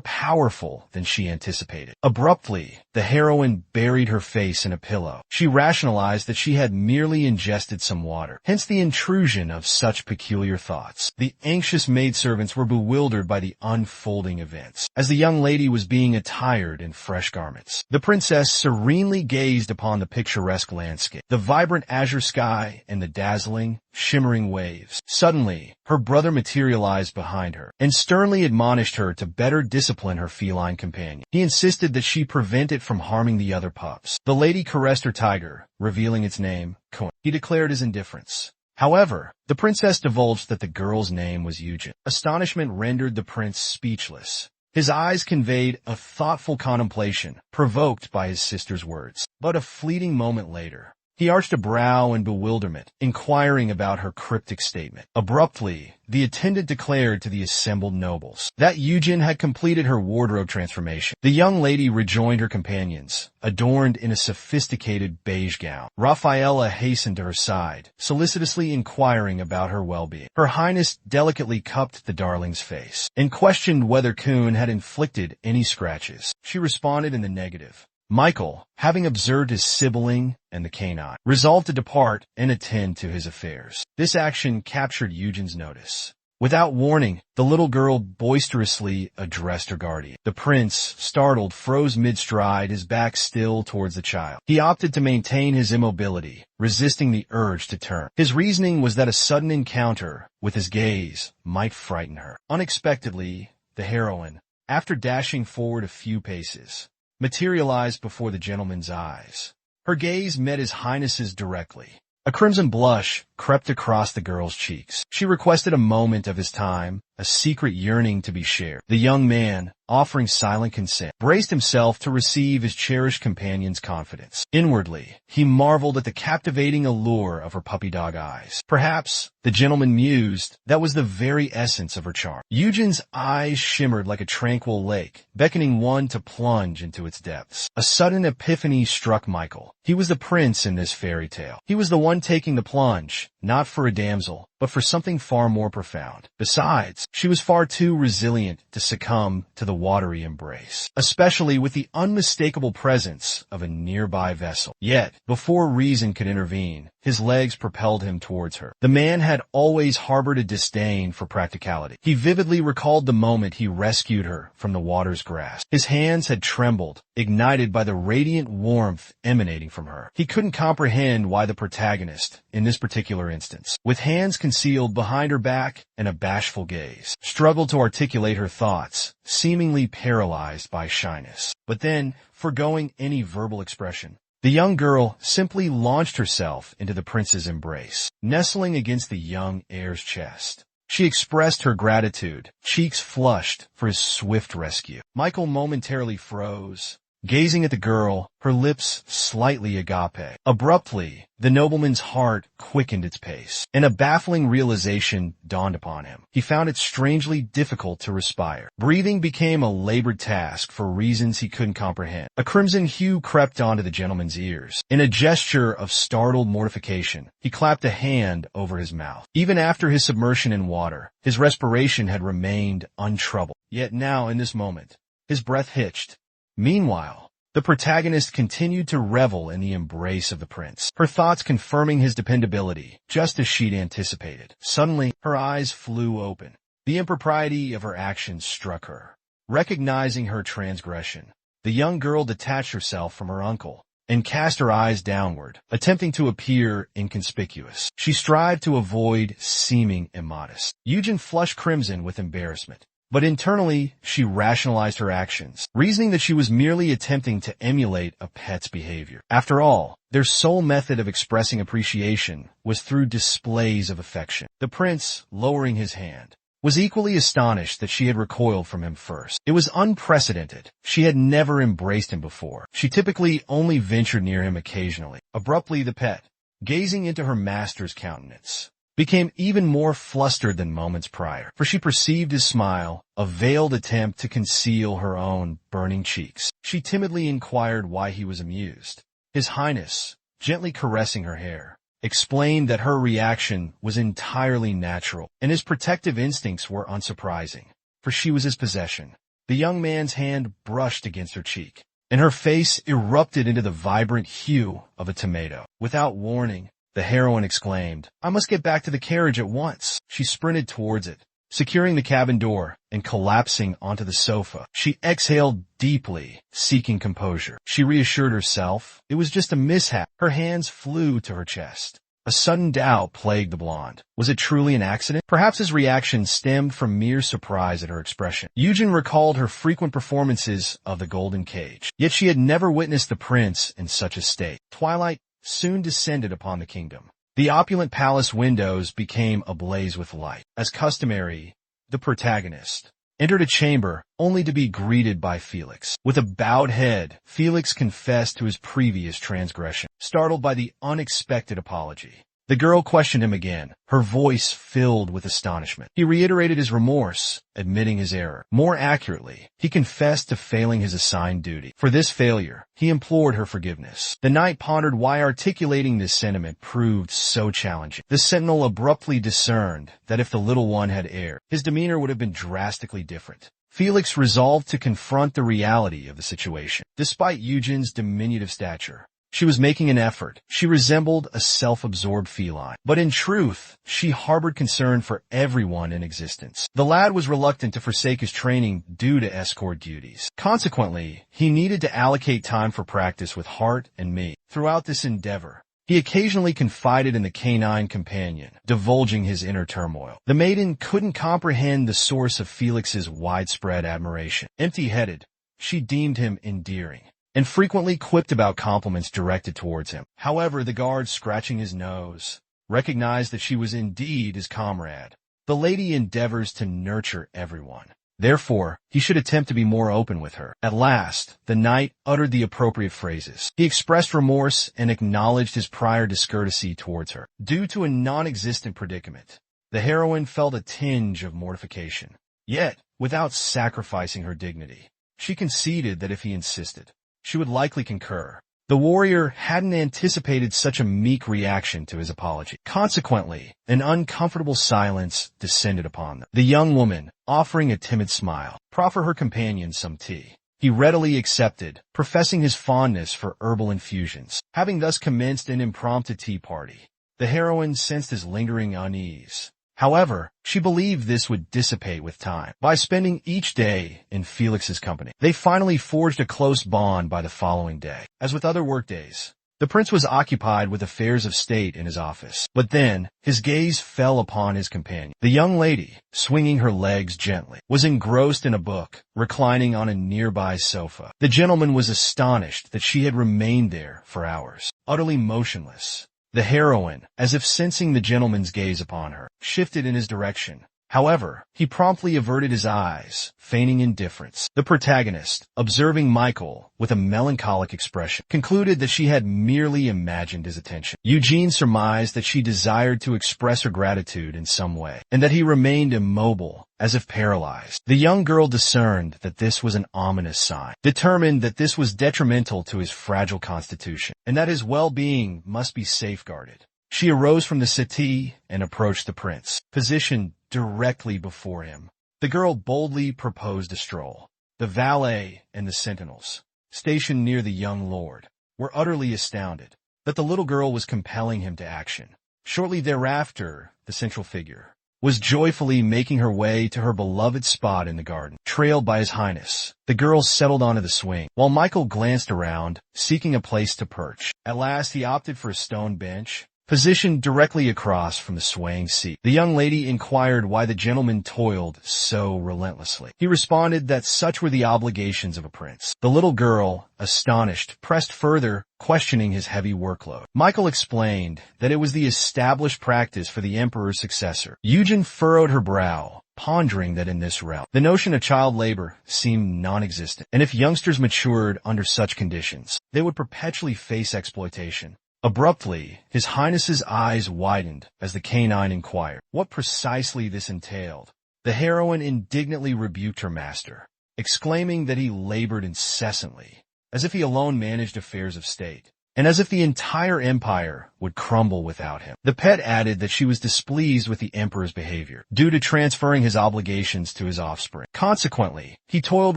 powerful than she anticipated. Abruptly, the heroine buried her face in a pillow. She rationalized that she had merely ingested some water, hence the intrusion of such peculiar thoughts. The anxious maidservants were bewildered by the unfolding events, as the young lady was being attired in fresh garments. The princess serenely gazed upon the picturesque landscape, the vibrant azure sky and the dazzling, shimmering waves. Suddenly, her brother materialized behind her and sternly admonished her to better discipline her feline companion. He insisted that she prevent it from harming the other pups. The lady caressed her tiger, revealing its name, Kun. He declared his indifference. However, the princess divulged that the girl's name was Eugen. Astonishment rendered the prince speechless. His eyes conveyed a thoughtful contemplation, provoked by his sister's words. But a fleeting moment later, he arched a brow in bewilderment, inquiring about her cryptic statement. Abruptly, the attendant declared to the assembled nobles that Eugen had completed her wardrobe transformation. The young lady rejoined her companions, adorned in a sophisticated beige gown. Rafaela hastened to her side, solicitously inquiring about her well-being. Her Highness delicately cupped the darling's face and questioned whether Kun had inflicted any scratches. She responded in the negative. Michael, having observed his sibling and the canine, resolved to depart and attend to his affairs. This action captured Eugen's notice. Without warning, the little girl boisterously addressed her guardian. The prince, startled, froze mid-stride, his back still towards the child. He opted to maintain his immobility, resisting the urge to turn. His reasoning was that a sudden encounter with his gaze might frighten her. Unexpectedly, the heroine, after dashing forward a few paces, materialized before the gentleman's eyes. Her gaze met his highness's directly. A crimson blush crept across the girl's cheeks. She requested a moment of his time, a secret yearning to be shared. The young man, offering silent consent, braced himself to receive his cherished companion's confidence. Inwardly, he marveled at the captivating allure of her puppy dog eyes. Perhaps, the gentleman mused, that was the very essence of her charm. Eugen's eyes shimmered like a tranquil lake, beckoning one to plunge into its depths. A sudden epiphany struck Michael. He was the prince in this fairy tale. He was the one taking the plunge, not for a damsel, but for something far more profound. Besides, she was far too resilient to succumb to the watery embrace, especially with the unmistakable presence of a nearby vessel. Yet, before reason could intervene, his legs propelled him towards her. The man had always harbored a disdain for practicality. He vividly recalled the moment he rescued her from the water's grasp. His hands had trembled, ignited by the radiant warmth emanating from her. He couldn't comprehend why the protagonist, in this particular instance, with hands concealed behind her back and a bashful gaze, struggled to articulate her thoughts, seemingly paralyzed by shyness. But then, foregoing any verbal expression, the young girl simply launched herself into the prince's embrace, nestling against the young heir's chest. She expressed her gratitude, cheeks flushed for his swift rescue. Michael momentarily froze, gazing at the girl, her lips slightly agape. Abruptly, the nobleman's heart quickened its pace, and a baffling realization dawned upon him. He found it strangely difficult to respire. Breathing became a labored task for reasons he couldn't comprehend. A crimson hue crept onto the gentleman's ears. In a gesture of startled mortification, he clapped a hand over his mouth. Even after his submersion in water, his respiration had remained untroubled. Yet now, in this moment, his breath hitched. Meanwhile, the protagonist continued to revel in the embrace of the prince, her thoughts confirming his dependability, just as she'd anticipated. Suddenly, her eyes flew open. The impropriety of her actions struck her. Recognizing her transgression, the young girl detached herself from her uncle and cast her eyes downward, attempting to appear inconspicuous. She strived to avoid seeming immodest. Eugen flushed crimson with embarrassment. But internally, she rationalized her actions, reasoning that she was merely attempting to emulate a pet's behavior. After all, their sole method of expressing appreciation was through displays of affection. The prince, lowering his hand, was equally astonished that she had recoiled from him first. It was unprecedented. She had never embraced him before. She typically only ventured near him occasionally. Abruptly, the pet, gazing into her master's countenance, became even more flustered than moments prior, for she perceived his smile, a veiled attempt to conceal her own burning cheeks. She timidly inquired why he was amused. His Highness, gently caressing her hair, explained that her reaction was entirely natural, and his protective instincts were unsurprising, for she was his possession. The young man's hand brushed against her cheek, and her face erupted into the vibrant hue of a tomato. Without warning, the heroine exclaimed, "I must get back to the carriage at once." She sprinted towards it, securing the cabin door and collapsing onto the sofa. She exhaled deeply, seeking composure. She reassured herself it was just a mishap. Her hands flew to her chest. A sudden doubt plagued the blonde. Was it truly an accident? Perhaps his reaction stemmed from mere surprise at her expression. Eugen recalled her frequent performances of the Golden Cage, yet she had never witnessed the prince in such a state. Twilight soon descended upon the kingdom. The opulent palace windows became ablaze with light. As customary, the protagonist entered a chamber only to be greeted by Felix. With a bowed head, Felix confessed to his previous transgression. Startled by the unexpected apology, the girl questioned him again, her voice filled with astonishment. He reiterated his remorse, admitting his error. More accurately, he confessed to failing his assigned duty. For this failure, he implored her forgiveness. The knight pondered why articulating this sentiment proved so challenging. The sentinel abruptly discerned that if the little one had erred, his demeanor would have been drastically different. Felix resolved to confront the reality of the situation. Despite Eugen's diminutive stature, she was making an effort. She resembled a self-absorbed feline. But in truth, she harbored concern for everyone in existence. The lad was reluctant to forsake his training due to escort duties. Consequently, he needed to allocate time for practice with Hart and me. Throughout this endeavor, he occasionally confided in the canine companion, divulging his inner turmoil. The maiden couldn't comprehend the source of Felix's widespread admiration. Empty-headed, she deemed him endearing, and frequently quipped about compliments directed towards him. However, the guard, scratching his nose, recognized that she was indeed his comrade. The lady endeavors to nurture everyone. Therefore, he should attempt to be more open with her. At last, the knight uttered the appropriate phrases. He expressed remorse and acknowledged his prior discourtesy towards her. Due to a non-existent predicament, the heroine felt a tinge of mortification. Yet, without sacrificing her dignity, she conceded that if he insisted, she would likely concur. The warrior hadn't anticipated such a meek reaction to his apology. Consequently, an uncomfortable silence descended upon them. The young woman, offering a timid smile, proffered her companion some tea. He readily accepted, professing his fondness for herbal infusions. Having thus commenced an impromptu tea party, the heroine sensed his lingering unease. However, she believed this would dissipate with time. By spending each day in Felix's company, they finally forged a close bond by the following day. As with other workdays, the prince was occupied with affairs of state in his office. But then, his gaze fell upon his companion. The young lady, swinging her legs gently, was engrossed in a book, reclining on a nearby sofa. The gentleman was astonished that she had remained there for hours, utterly motionless. The heroine, as if sensing the gentleman's gaze upon her, shifted in his direction. However, he promptly averted his eyes, feigning indifference. The protagonist, observing Michael with a melancholic expression, concluded that she had merely imagined his attention. Eugene surmised that she desired to express her gratitude in some way, and that he remained immobile, as if paralyzed. The young girl discerned that this was an ominous sign, determined that this was detrimental to his fragile constitution, and that his well-being must be safeguarded. She arose from the settee and approached the prince, positioned directly before him. The girl boldly proposed a stroll. The valet and the sentinels, stationed near the young lord, were utterly astounded that the little girl was compelling him to action. Shortly thereafter, the central figure was joyfully making her way to her beloved spot in the garden. Trailed by his highness, the girl settled onto the swing, while Michael glanced around, seeking a place to perch. At last he opted for a stone bench, positioned directly across from the swaying seat. The young lady inquired why the gentleman toiled so relentlessly. He responded that such were the obligations of a prince. The little girl, astonished, pressed further, questioning his heavy workload. Michael explained that it was the established practice for the emperor's successor. Eugen furrowed her brow, pondering that in this realm, the notion of child labor seemed non-existent, and if youngsters matured under such conditions, they would perpetually face exploitation. Abruptly, His Highness's eyes widened as the canine inquired what precisely this entailed. The heroine indignantly rebuked her master, exclaiming that he labored incessantly, as if he alone managed affairs of state, and as if the entire empire would crumble without him. The pet added that she was displeased with the emperor's behavior, due to transferring his obligations to his offspring. Consequently, he toiled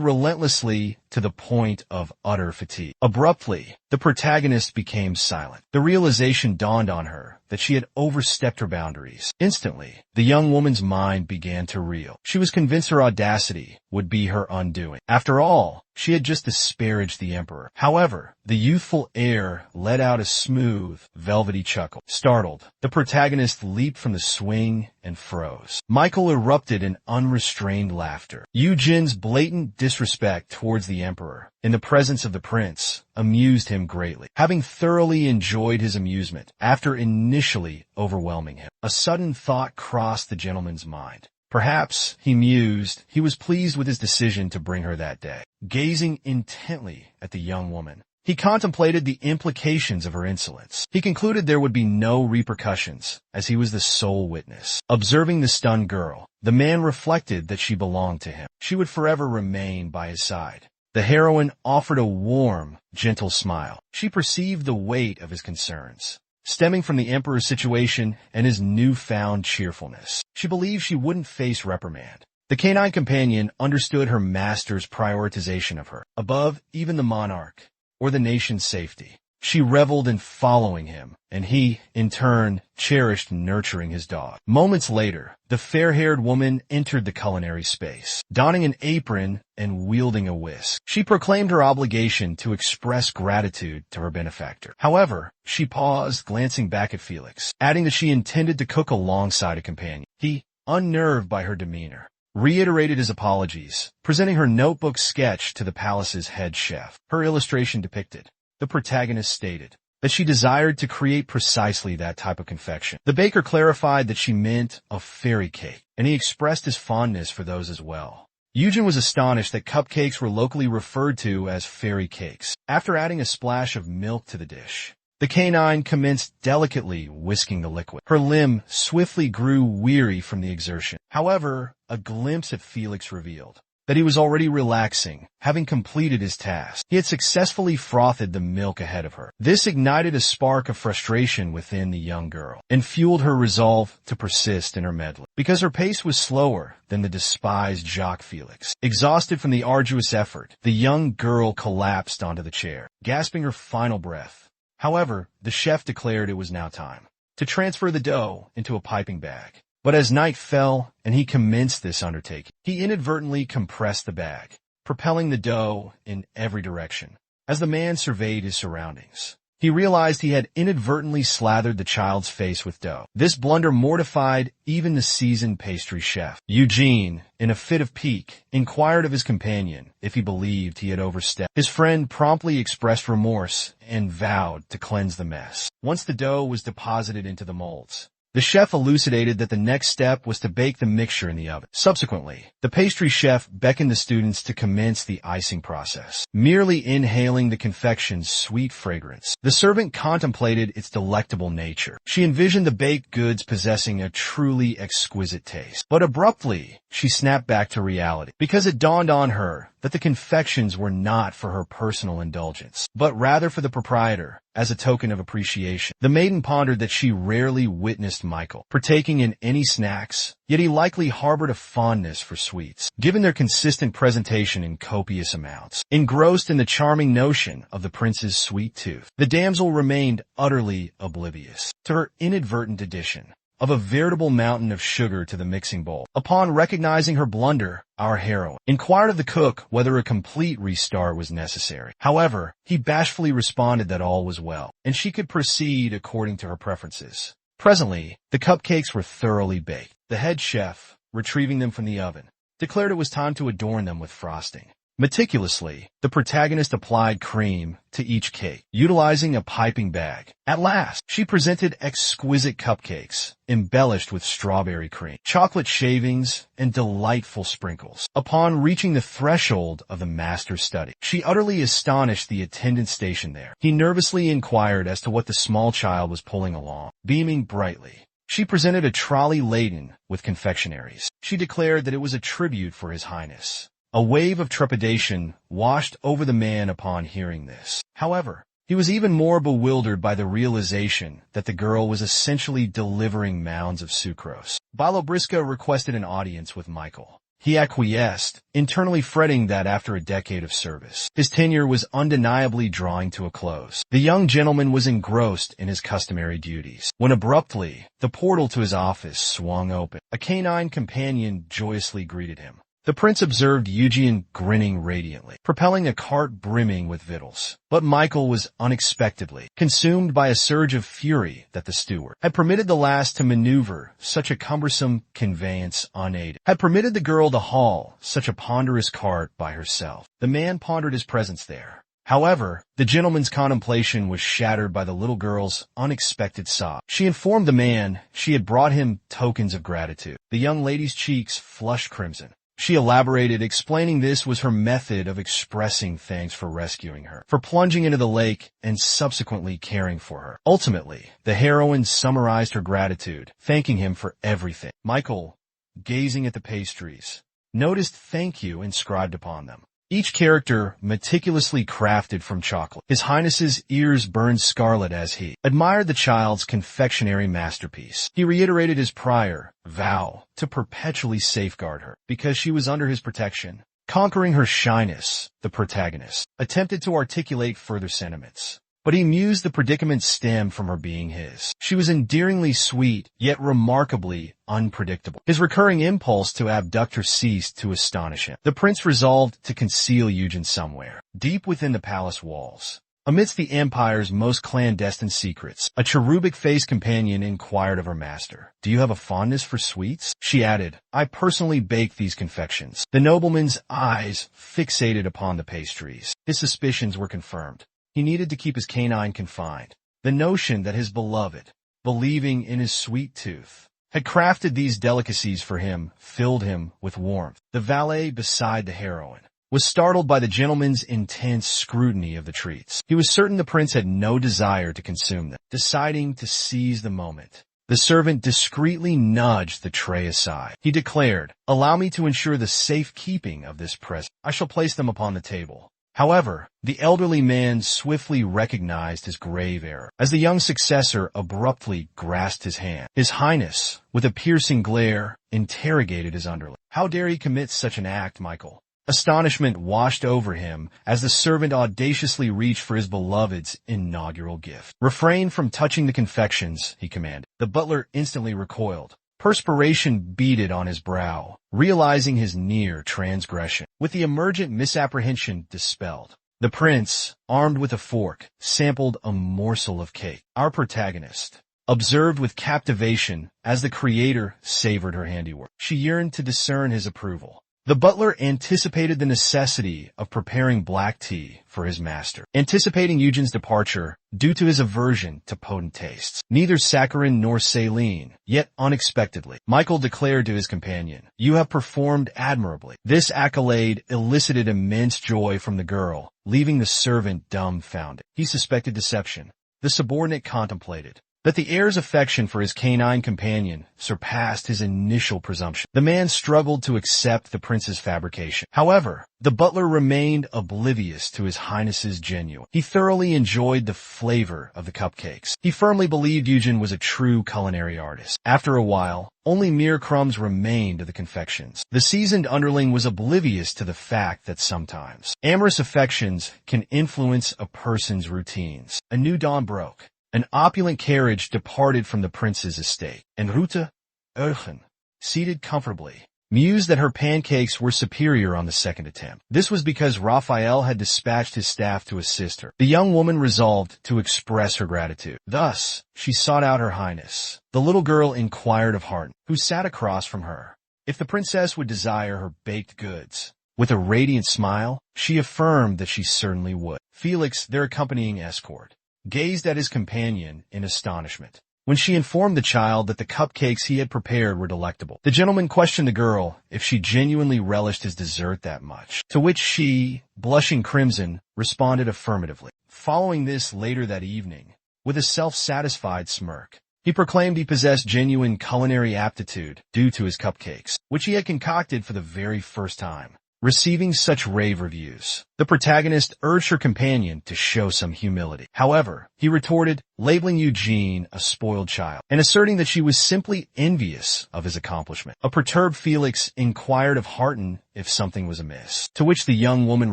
relentlessly to the point of utter fatigue. Abruptly, the protagonist became silent. The realization dawned on her that she had overstepped her boundaries. Instantly, the young woman's mind began to reel. She was convinced her audacity would be her undoing. After all, she had just disparaged the emperor. However, the youthful heir let out a smooth, velvety chuckle. Startled, the protagonist leaped from the swing and froze. Michael erupted in unrestrained laughter. Eugen's blatant disrespect towards the emperor, in the presence of the prince, amused him greatly. Having thoroughly enjoyed his amusement, after initially overwhelming him, a sudden thought crossed the gentleman's mind. Perhaps, he mused, he was pleased with his decision to bring her that day. Gazing intently at the young woman, he contemplated the implications of her insolence. He concluded there would be no repercussions, as he was the sole witness. Observing the stunned girl, the man reflected that she belonged to him. She would forever remain by his side. The heroine offered a warm, gentle smile. She perceived the weight of his concerns, stemming from the emperor's situation and his newfound cheerfulness. She believed she wouldn't face reprimand. The canine companion understood her master's prioritization of her, above even the monarch or the nation's safety. She reveled in following him, and he, in turn, cherished nurturing his dog. Moments later, the fair-haired woman entered the culinary space, donning an apron and wielding a whisk. She proclaimed her obligation to express gratitude to her benefactor. However, she paused, glancing back at Felix, adding that she intended to cook alongside a companion. He, unnerved by her demeanor, reiterated his apologies, presenting her notebook sketch to the palace's head chef. Her illustration depicted, the protagonist stated, that she desired to create precisely that type of confection. The baker clarified that she meant a fairy cake, and he expressed his fondness for those as well. Eugen was astonished that cupcakes were locally referred to as fairy cakes. After adding a splash of milk to the dish, the canine commenced delicately whisking the liquid. Her limb swiftly grew weary from the exertion. However, a glimpse at Felix revealed that he was already relaxing, having completed his task. He had successfully frothed the milk ahead of her. This ignited a spark of frustration within the young girl, and fueled her resolve to persist in her meddling. Because her pace was slower than the despised Jacques Felix. Exhausted from the arduous effort, the young girl collapsed onto the chair, gasping her final breath. However, the chef declared it was now time to transfer the dough into a piping bag. But as night fell and he commenced this undertaking, he inadvertently compressed the bag, propelling the dough in every direction. As the man surveyed his surroundings, he realized he had inadvertently slathered the child's face with dough. This blunder mortified even the seasoned pastry chef. Eugene, in a fit of pique, inquired of his companion if he believed he had overstepped. His friend promptly expressed remorse and vowed to cleanse the mess. Once the dough was deposited into the molds, the chef elucidated that the next step was to bake the mixture in the oven. Subsequently, the pastry chef beckoned the students to commence the icing process, merely inhaling the confection's sweet fragrance. The servant contemplated its delectable nature. She envisioned the baked goods possessing a truly exquisite taste. But abruptly, she snapped back to reality, because it dawned on her that the confections were not for her personal indulgence, but rather for the proprietor, as a token of appreciation. The maiden pondered that she rarely witnessed Michael partaking in any snacks, yet he likely harbored a fondness for sweets, given their consistent presentation in copious amounts. Engrossed in the charming notion of the prince's sweet tooth, the damsel remained utterly oblivious to her inadvertent addition of a veritable mountain of sugar to the mixing bowl. Upon recognizing her blunder, our heroine inquired of the cook whether a complete restart was necessary. However, he bashfully responded that all was well, and she could proceed according to her preferences. Presently, the cupcakes were thoroughly baked. The head chef, retrieving them from the oven, declared it was time to adorn them with frosting. Meticulously, the protagonist applied cream to each cake, utilizing a piping bag. At last, she presented exquisite cupcakes, embellished with strawberry cream, chocolate shavings, and delightful sprinkles. Upon reaching the threshold of the master's study, she utterly astonished the attendant stationed there. He nervously inquired as to what the small child was pulling along. Beaming brightly, she presented a trolley laden with confectionaries. She declared that it was a tribute for His Highness. A wave of trepidation washed over the man upon hearing this. However, he was even more bewildered by the realization that the girl was essentially delivering mounds of sucrose. Balobrisca requested an audience with Michael. He acquiesced, internally fretting that after a decade of service, his tenure was undeniably drawing to a close. The young gentleman was engrossed in his customary duties, when abruptly, the portal to his office swung open. A canine companion joyously greeted him. The prince observed Eugene grinning radiantly, propelling a cart brimming with victuals. But Michael was unexpectedly consumed by a surge of fury that the steward had permitted the lass to maneuver such a cumbersome conveyance unaided, had permitted the girl to haul such a ponderous cart by herself. The man pondered his presence there. However, the gentleman's contemplation was shattered by the little girl's unexpected sob. She informed the man she had brought him tokens of gratitude. The young lady's cheeks flushed crimson. She elaborated, explaining this was her method of expressing thanks for rescuing her, for plunging into the lake, and subsequently caring for her. Ultimately, the heroine summarized her gratitude, thanking him for everything. Michael, gazing at the pastries, noticed "thank you" inscribed upon them. Each character meticulously crafted from chocolate. His Highness's ears burned scarlet as he admired the child's confectionery masterpiece. He reiterated his prior vow to perpetually safeguard her, because she was under his protection. Conquering her shyness, the protagonist attempted to articulate further sentiments, but he mused the predicament stemmed from her being his. She was endearingly sweet, yet remarkably unpredictable. His recurring impulse to abduct her ceased to astonish him. The prince resolved to conceal Eugene somewhere, deep within the palace walls. Amidst the empire's most clandestine secrets, a cherubic-faced companion inquired of her master, "Do you have a fondness for sweets?" She added, "I personally bake these confections." The nobleman's eyes fixated upon the pastries. His suspicions were confirmed. He needed to keep his canine confined. The notion that his beloved, believing in his sweet tooth, had crafted these delicacies for him filled him with warmth. The valet beside the heroine was startled by the gentleman's intense scrutiny of the treats. He was certain the prince had no desire to consume them. Deciding to seize the moment, the servant discreetly nudged the tray aside. He declared, "Allow me to ensure the safe keeping of this present. I shall place them upon the table." However, the elderly man swiftly recognized his grave error, as the young successor abruptly grasped his hand. His Highness, with a piercing glare, interrogated his underling. "How dare he commit such an act, Michael?" Astonishment washed over him as the servant audaciously reached for his beloved's inaugural gift. "Refrain from touching the confections," he commanded. The butler instantly recoiled. Perspiration beaded on his brow, realizing his near transgression. With the emergent misapprehension dispelled, the prince, armed with a fork, sampled a morsel of cake. Our protagonist observed with captivation as the creator savored her handiwork. She yearned to discern his approval. The butler anticipated the necessity of preparing black tea for his master, anticipating Eugene's departure due to his aversion to potent tastes, neither saccharine nor saline. Yet unexpectedly, Michael declared to his companion, "You have performed admirably." This accolade elicited immense joy from the girl, leaving the servant dumbfounded. He suspected deception. The subordinate contemplated that the heir's affection for his canine companion surpassed his initial presumption. The man struggled to accept the prince's fabrication. However, the butler remained oblivious to his Highness's genuine. He thoroughly enjoyed the flavor of the cupcakes. He firmly believed Eugene was a true culinary artist. After a while, only mere crumbs remained of the confections. The seasoned underling was oblivious to the fact that sometimes amorous affections can influence a person's routines. A new dawn broke, An opulent carriage departed from the prince's estate, and Ruta Eugen, seated comfortably, mused that her pancakes were superior on the second attempt. This was because Raphael had dispatched his staff to assist her. The young woman resolved to express her gratitude. Thus, she sought out her highness. The little girl inquired of Harton, who sat across from her, if the princess would desire her baked goods. With a radiant smile, she affirmed that she certainly would. Felix, their accompanying escort, gazed at his companion in astonishment when she informed the child that the cupcakes he had prepared were delectable. The gentleman questioned the girl if she genuinely relished his dessert that much, to which she, blushing crimson, responded affirmatively. Following this later that evening, with a self-satisfied smirk, he proclaimed he possessed genuine culinary aptitude due to his cupcakes, which he had concocted for the very first time. Receiving such rave reviews, the protagonist urged her companion to show some humility. However, he retorted, labeling Eugene a spoiled child, and asserting that she was simply envious of his accomplishment. A perturbed Felix inquired of Harton if something was amiss, to which the young woman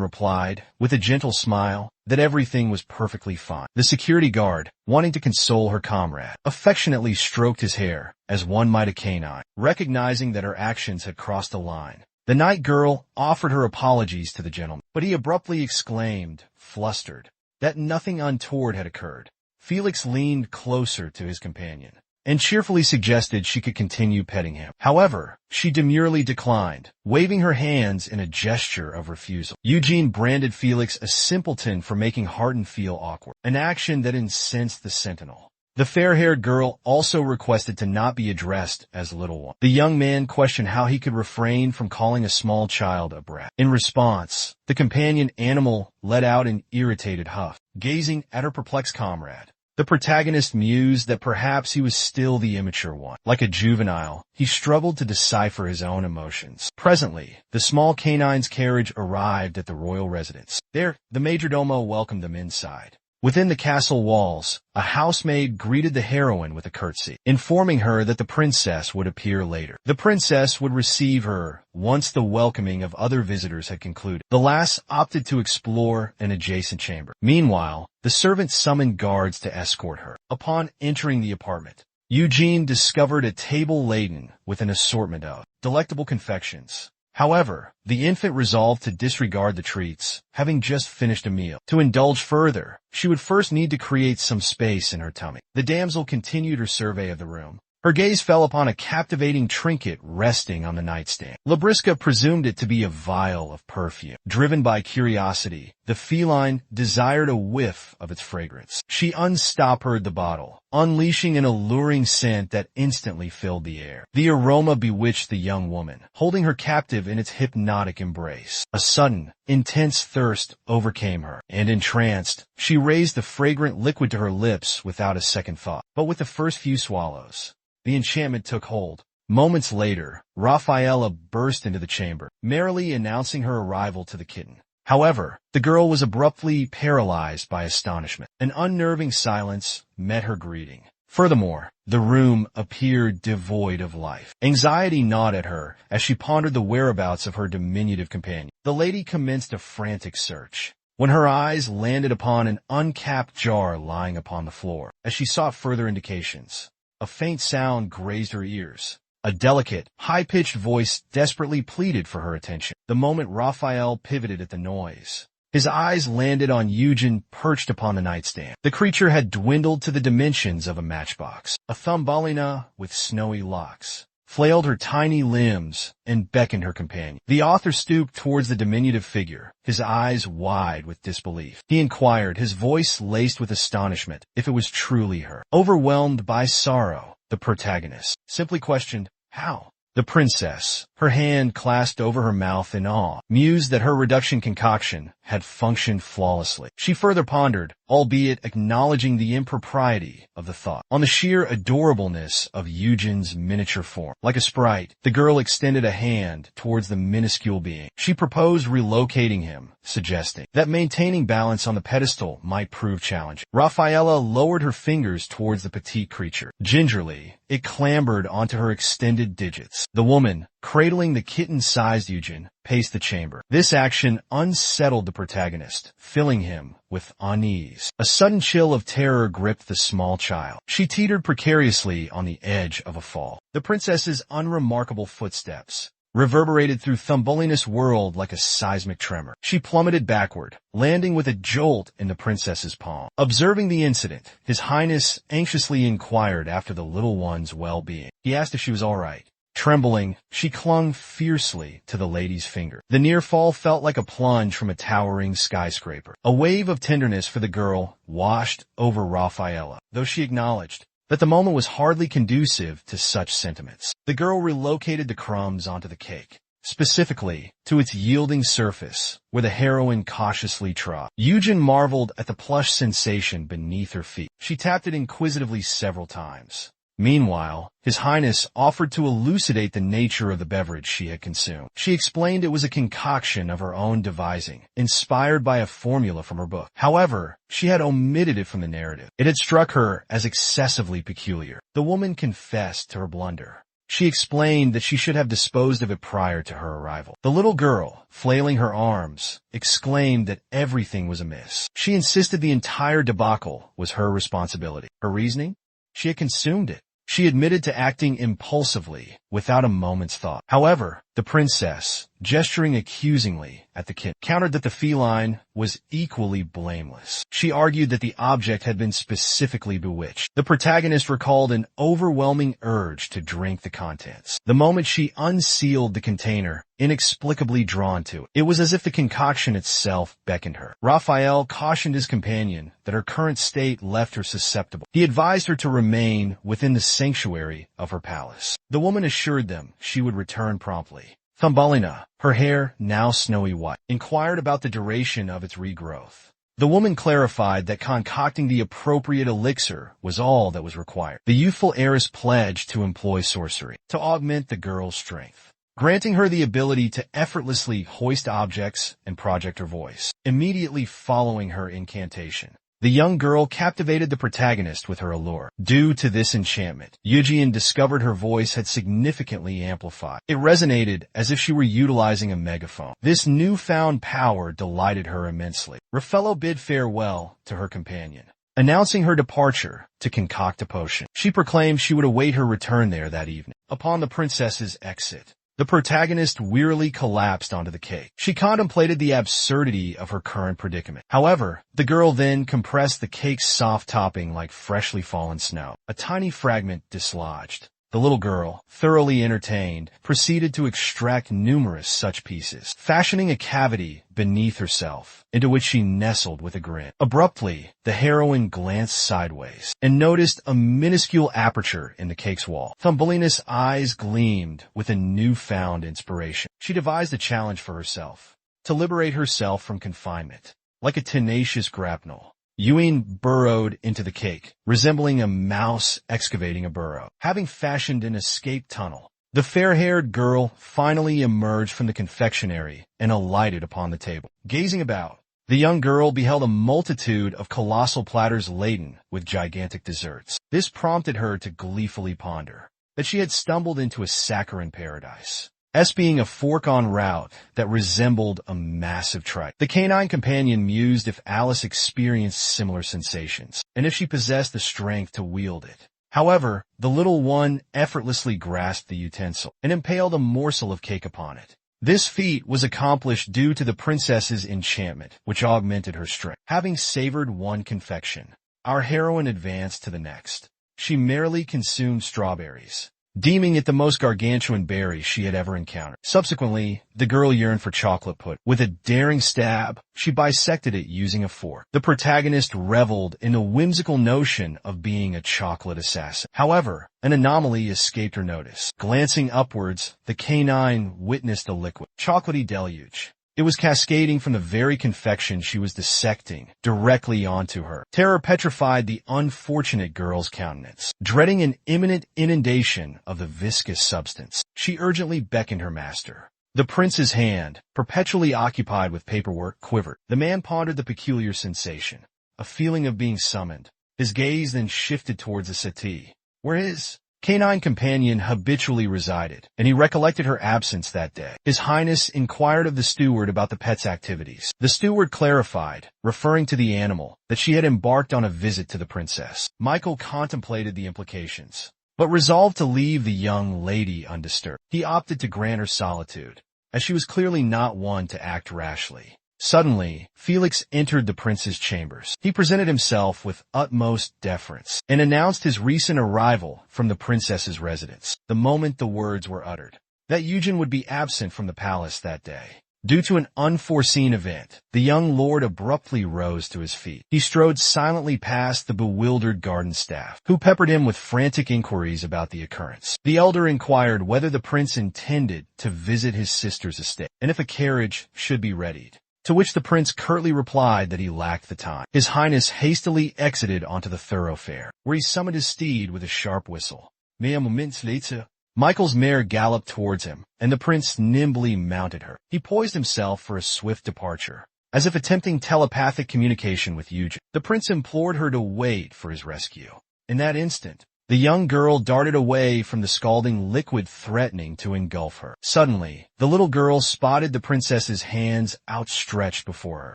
replied, with a gentle smile, that everything was perfectly fine. The security guard, wanting to console her comrade, affectionately stroked his hair, as one might a canine, recognizing that her actions had crossed the line. The night girl offered her apologies to the gentleman, but he abruptly exclaimed, flustered, that nothing untoward had occurred. Felix leaned closer to his companion and cheerfully suggested she could continue petting him. However, she demurely declined, waving her hands in a gesture of refusal. Eugene branded Felix a simpleton for making Harton feel awkward, an action that incensed the sentinel. The fair-haired girl also requested to not be addressed as little one. The young man questioned how he could refrain from calling a small child a brat. In response, the companion animal let out an irritated huff, gazing at her perplexed comrade. The protagonist mused that perhaps he was still the immature one. Like a juvenile, he struggled to decipher his own emotions. Presently, the small canine's carriage arrived at the royal residence. There, the majordomo welcomed them inside. Within the castle walls, a housemaid greeted the heroine with a curtsy, informing her that the princess would appear later. The princess would receive her once the welcoming of other visitors had concluded. The lass opted to explore an adjacent chamber. Meanwhile, the servant summoned guards to escort her. Upon entering the apartment, Eugene discovered a table laden with an assortment of delectable confections. However, the infant resolved to disregard the treats, having just finished a meal. To indulge further, she would first need to create some space in her tummy. The damsel continued her survey of the room. Her gaze fell upon a captivating trinket resting on the nightstand. Labriska presumed it to be a vial of perfume. Driven by curiosity, the feline desired a whiff of its fragrance. She unstoppered the bottle, unleashing an alluring scent that instantly filled the air. The aroma bewitched the young woman, holding her captive in its hypnotic embrace. A sudden, intense thirst overcame her, and entranced, she raised the fragrant liquid to her lips without a second thought. But with the first few swallows, the enchantment took hold. Moments later, Rafaela burst into the chamber, merrily announcing her arrival to the kitten. However, the girl was abruptly paralyzed by astonishment. An unnerving silence met her greeting. Furthermore, the room appeared devoid of life. Anxiety gnawed at her as she pondered the whereabouts of her diminutive companion. The lady commenced a frantic search, when her eyes landed upon an uncapped jar lying upon the floor. As she sought further indications, a faint sound grazed her ears. A delicate, high-pitched voice desperately pleaded for her attention. The moment Raphael pivoted at the noise, his eyes landed on Eugen perched upon the nightstand. The creature had dwindled to the dimensions of a matchbox. A Thumbelina with snowy locks flailed her tiny limbs and beckoned her companion. The author stooped towards the diminutive figure, his eyes wide with disbelief. He inquired, his voice laced with astonishment, if it was truly her. Overwhelmed by sorrow, the protagonist simply questioned, how? The princess, her hand clasped over her mouth in awe, mused that her reduction concoction had functioned flawlessly. She further pondered, albeit acknowledging the impropriety of the thought, on the sheer adorableness of Eugen's miniature form. Like a sprite, the girl extended a hand towards the minuscule being. She proposed relocating him, suggesting that maintaining balance on the pedestal might prove challenging. Rafaela lowered her fingers towards the petite creature. Gingerly, it clambered onto her extended digits. The woman, cradling the kitten-sized Eugen, paced the chamber. This action unsettled the protagonist, filling him with unease. A sudden chill of terror gripped the small child. She teetered precariously on the edge of a fall. The princess's unremarkable footsteps reverberated through Thumbelina's world like a seismic tremor. She plummeted backward, landing with a jolt in the princess's palm. Observing the incident, His Highness anxiously inquired after the little one's well-being. He asked if she was all right. Trembling, she clung fiercely to the lady's finger. The near fall felt like a plunge from a towering skyscraper. A wave of tenderness for the girl washed over Rafaela, though she acknowledged that the moment was hardly conducive to such sentiments. The girl relocated the crumbs onto the cake, specifically to its yielding surface, where the heroine cautiously trod. Eugen marveled at the plush sensation beneath her feet. She tapped it inquisitively several times. Meanwhile, His Highness offered to elucidate the nature of the beverage she had consumed. She explained it was a concoction of her own devising, inspired by a formula from her book. However, she had omitted it from the narrative. It had struck her as excessively peculiar. The woman confessed to her blunder. She explained that she should have disposed of it prior to her arrival. The little girl, flailing her arms, exclaimed that everything was amiss. She insisted the entire debacle was her responsibility. Her reasoning? She had consumed it. She admitted to acting impulsively, without a moment's thought. However, the princess, gesturing accusingly at the kitten, countered that the feline was equally blameless. She argued that the object had been specifically bewitched. The protagonist recalled an overwhelming urge to drink the contents. The moment she unsealed the container, inexplicably drawn to it, it was as if the concoction itself beckoned her. Raphael cautioned his companion that her current state left her susceptible. He advised her to remain within the sanctuary of her palace. The woman assured them she would return promptly. Thumbelina, her hair now snowy white, inquired about the duration of its regrowth. The woman clarified that concocting the appropriate elixir was all that was required. The youthful heiress pledged to employ sorcery to augment the girl's strength, granting her the ability to effortlessly hoist objects and project her voice. Immediately following her incantation, the young girl captivated the protagonist with her allure. Due to this enchantment, Eugen discovered her voice had significantly amplified. It resonated as if she were utilizing a megaphone. This newfound power delighted her immensely. Raffaello bid farewell to her companion, announcing her departure to concoct a potion. She proclaimed she would await her return there that evening. Upon the princess's exit, the protagonist wearily collapsed onto the cake. She contemplated the absurdity of her current predicament. However, the girl then compressed the cake's soft topping like freshly fallen snow. A tiny fragment dislodged. The little girl, thoroughly entertained, proceeded to extract numerous such pieces, fashioning a cavity beneath herself, into which she nestled with a grin. Abruptly, the heroine glanced sideways and noticed a minuscule aperture in the cake's wall. Thumbelina's eyes gleamed with a newfound inspiration. She devised a challenge for herself, to liberate herself from confinement. Like a tenacious grapnel, Eugen burrowed into the cake, resembling a mouse excavating a burrow. Having fashioned an escape tunnel, the fair-haired girl finally emerged from the confectionery and alighted upon the table. Gazing about, the young girl beheld a multitude of colossal platters laden with gigantic desserts. This prompted her to gleefully ponder that she had stumbled into a saccharine paradise, being a fork en route that resembled a massive trike. The canine companion mused if Alice experienced similar sensations, and if she possessed the strength to wield it. However, the little one effortlessly grasped the utensil and impaled a morsel of cake upon it. This feat was accomplished due to the princess's enchantment, which augmented her strength. Having savored one confection, our heroine advanced to the next. She merely consumed strawberries, deeming it the most gargantuan berry she had ever encountered. Subsequently, the girl yearned for chocolate pudding. With a daring stab, she bisected it using a fork. The protagonist reveled in the whimsical notion of being a chocolate assassin. However, an anomaly escaped her notice. Glancing upwards, the canine witnessed a liquid, chocolatey deluge. It was cascading from the very confection she was dissecting directly onto her. Terror petrified the unfortunate girl's countenance. Dreading an imminent inundation of the viscous substance, she urgently beckoned her master. The prince's hand, perpetually occupied with paperwork, quivered. The man pondered the peculiar sensation, a feeling of being summoned. His gaze then shifted towards the settee, where his canine companion habitually resided, and he recollected her absence that day. His Highness inquired of the steward about the pet's activities. The steward clarified, referring to the animal, that she had embarked on a visit to the princess. Michael contemplated the implications, but resolved to leave the young lady undisturbed. He opted to grant her solitude, as she was clearly not one to act rashly. Suddenly, Felix entered the prince's chambers. He presented himself with utmost deference and announced his recent arrival from the princess's residence. The moment the words were uttered, that Eugen would be absent from the palace that day, due to an unforeseen event, the young lord abruptly rose to his feet. He strode silently past the bewildered garden staff, who peppered him with frantic inquiries about the occurrence. The elder inquired whether the prince intended to visit his sister's estate, and if a carriage should be readied, to which the prince curtly replied that he lacked the time. His Highness hastily exited onto the thoroughfare, where he summoned his steed with a sharp whistle. Mere moments later, Michael's mare galloped towards him, and the prince nimbly mounted her. He poised himself for a swift departure, as if attempting telepathic communication with Eugen. The prince implored her to wait for his rescue. In that instant, the young girl darted away from the scalding liquid, threatening to engulf her. Suddenly, the little girl spotted the princess's hands outstretched before her.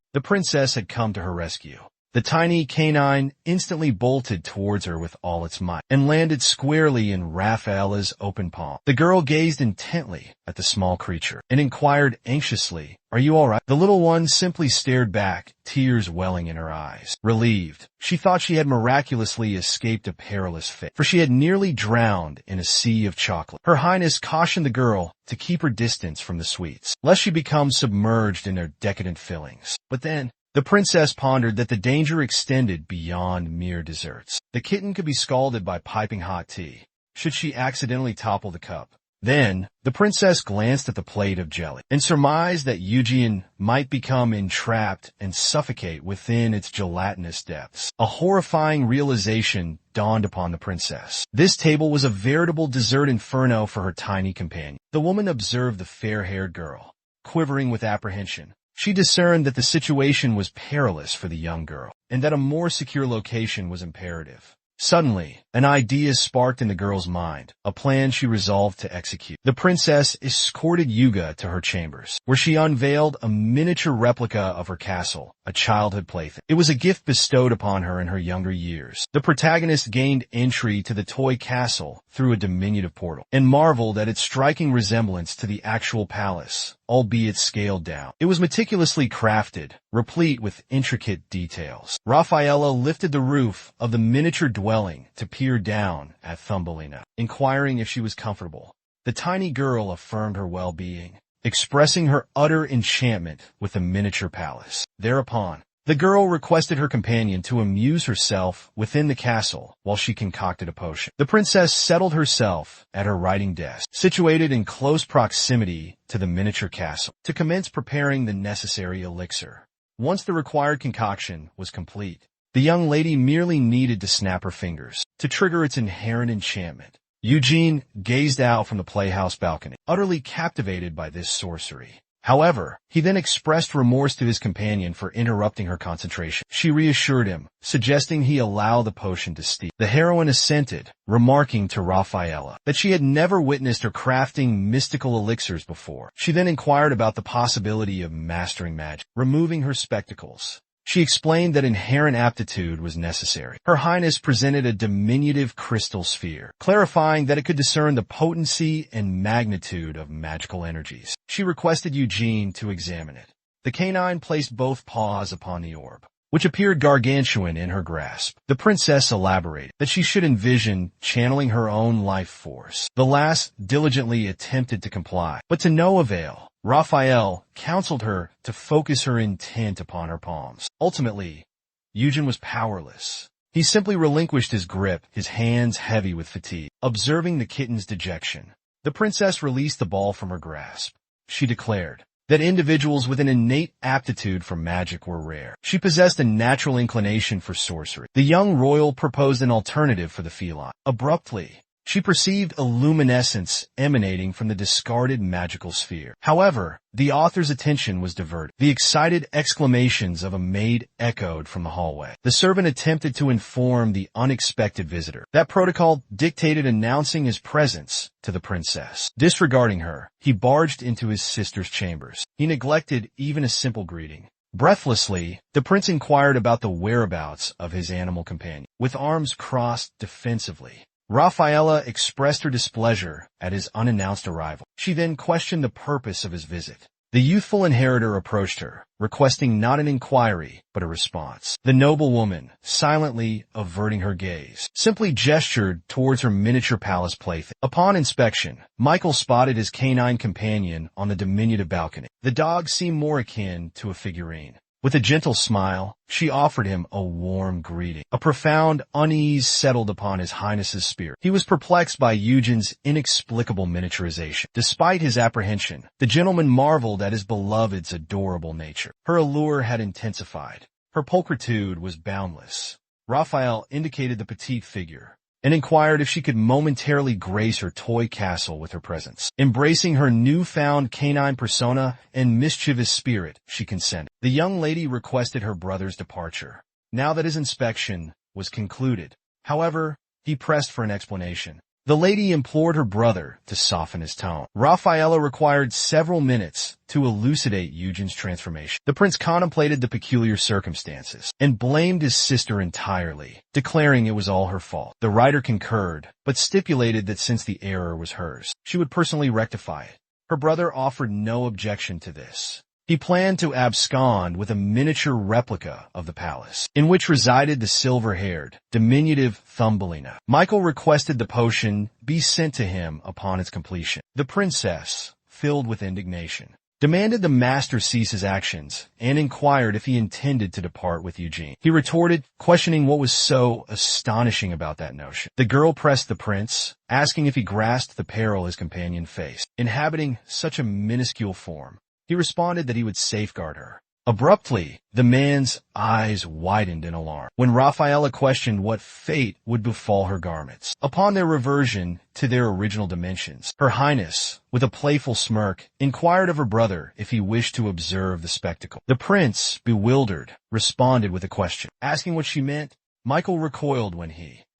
The princess had come to her rescue. The tiny canine instantly bolted towards her with all its might, and landed squarely in Rafaela's open palm. The girl gazed intently at the small creature, and inquired anxiously, "Are you all right?" The little one simply stared back, tears welling in her eyes. Relieved, she thought she had miraculously escaped a perilous fate, for she had nearly drowned in a sea of chocolate. Her Highness cautioned the girl to keep her distance from the sweets, lest she become submerged in their decadent fillings. But then, the princess pondered that the danger extended beyond mere desserts. The kitten could be scalded by piping hot tea, should she accidentally topple the cup. Then, the princess glanced at the plate of jelly, and surmised that Eugen might become entrapped and suffocate within its gelatinous depths. A horrifying realization dawned upon the princess. This table was a veritable dessert inferno for her tiny companion. The woman observed the fair-haired girl, quivering with apprehension. She discerned that the situation was perilous for the young girl, and that a more secure location was imperative. Suddenly, an idea sparked in the girl's mind, a plan she resolved to execute. The princess escorted Yuga to her chambers, where she unveiled a miniature replica of her castle, a childhood plaything. It was a gift bestowed upon her in her younger years. The protagonist gained entry to the toy castle through a diminutive portal, and marveled at its striking resemblance to the actual palace, albeit scaled down. It was meticulously crafted, replete with intricate details. Rafaela lifted the roof of the miniature dwelling to peer down at Thumbelina, inquiring if she was comfortable. The tiny girl affirmed her well-being, expressing her utter enchantment with the miniature palace. Thereupon, the girl requested her companion to amuse herself within the castle while she concocted a potion. The princess settled herself at her writing desk, situated in close proximity to the miniature castle, to commence preparing the necessary elixir. Once the required concoction was complete, the young lady merely needed to snap her fingers to trigger its inherent enchantment. Eugen gazed out from the playhouse balcony, utterly captivated by this sorcery. However, he then expressed remorse to his companion for interrupting her concentration. She reassured him, suggesting he allow the potion to steep. The heroine assented, remarking to Rafaela that she had never witnessed her crafting mystical elixirs before. She then inquired about the possibility of mastering magic. Removing her spectacles, she explained that inherent aptitude was necessary. Her Highness presented a diminutive crystal sphere, clarifying that it could discern the potency and magnitude of magical energies. She requested Eugen to examine it. The canine placed both paws upon the orb, which appeared gargantuan in her grasp. The princess elaborated that she should envision channeling her own life force. The lass diligently attempted to comply, but to no avail. Raphael counseled her to focus her intent upon her palms. Ultimately, Eugen was powerless. He simply relinquished his grip, his hands heavy with fatigue. Observing the kitten's dejection, the princess released the ball from her grasp. She declared that individuals with an innate aptitude for magic were rare. She possessed a natural inclination for sorcery. The young royal proposed an alternative for the feline. Abruptly, She perceived a luminescence emanating from the discarded magical sphere. However, the author's attention was diverted. The excited exclamations of a maid echoed from the hallway. The servant attempted to inform the unexpected visitor. That protocol dictated announcing his presence to the princess. Disregarding her, he barged into his sister's chambers. He neglected even a simple greeting. Breathlessly, the prince inquired about the whereabouts of his animal companion. With arms crossed defensively, Rafaela expressed her displeasure at his unannounced arrival. She then questioned the purpose of his visit. The youthful inheritor approached her, requesting not an inquiry, but a response. The noblewoman, silently averting her gaze, simply gestured towards her miniature palace plaything. Upon inspection, Michael spotted his canine companion on the diminutive balcony. The dog seemed more akin to a figurine. With a gentle smile, she offered him a warm greeting. A profound unease settled upon His Highness's spirit. He was perplexed by Eugene's inexplicable miniaturization. Despite his apprehension, the gentleman marveled at his beloved's adorable nature. Her allure had intensified. Her pulchritude was boundless. Raphael indicated the petite figure and inquired if she could momentarily grace her toy castle with her presence. Embracing her newfound canine persona and mischievous spirit, she consented. The young lady requested her brother's departure, now that his inspection was concluded. However, he pressed for an explanation. The lady implored her brother to soften his tone. Rafaela required several minutes to elucidate Eugene's transformation. The prince contemplated the peculiar circumstances and blamed his sister entirely, declaring it was all her fault. The writer concurred, but stipulated that since the error was hers, she would personally rectify it. Her brother offered no objection to this. He planned to abscond with a miniature replica of the palace, in which resided the silver-haired, diminutive Thumbelina. Michael requested the potion be sent to him upon its completion. The princess, filled with indignation, demanded the master cease his actions and inquired if he intended to depart with Eugene. He retorted, questioning what was so astonishing about that notion. The girl pressed the prince, asking if he grasped the peril his companion faced, inhabiting such a minuscule form. He responded that he would safeguard her. Abruptly, the man's eyes widened in alarm when Rafaela questioned what fate would befall her garments. Upon their reversion to their original dimensions, Her Highness, with a playful smirk, inquired of her brother if he wished to observe the spectacle. The prince, bewildered, responded with a question. Asking what she meant, Michael recoiled when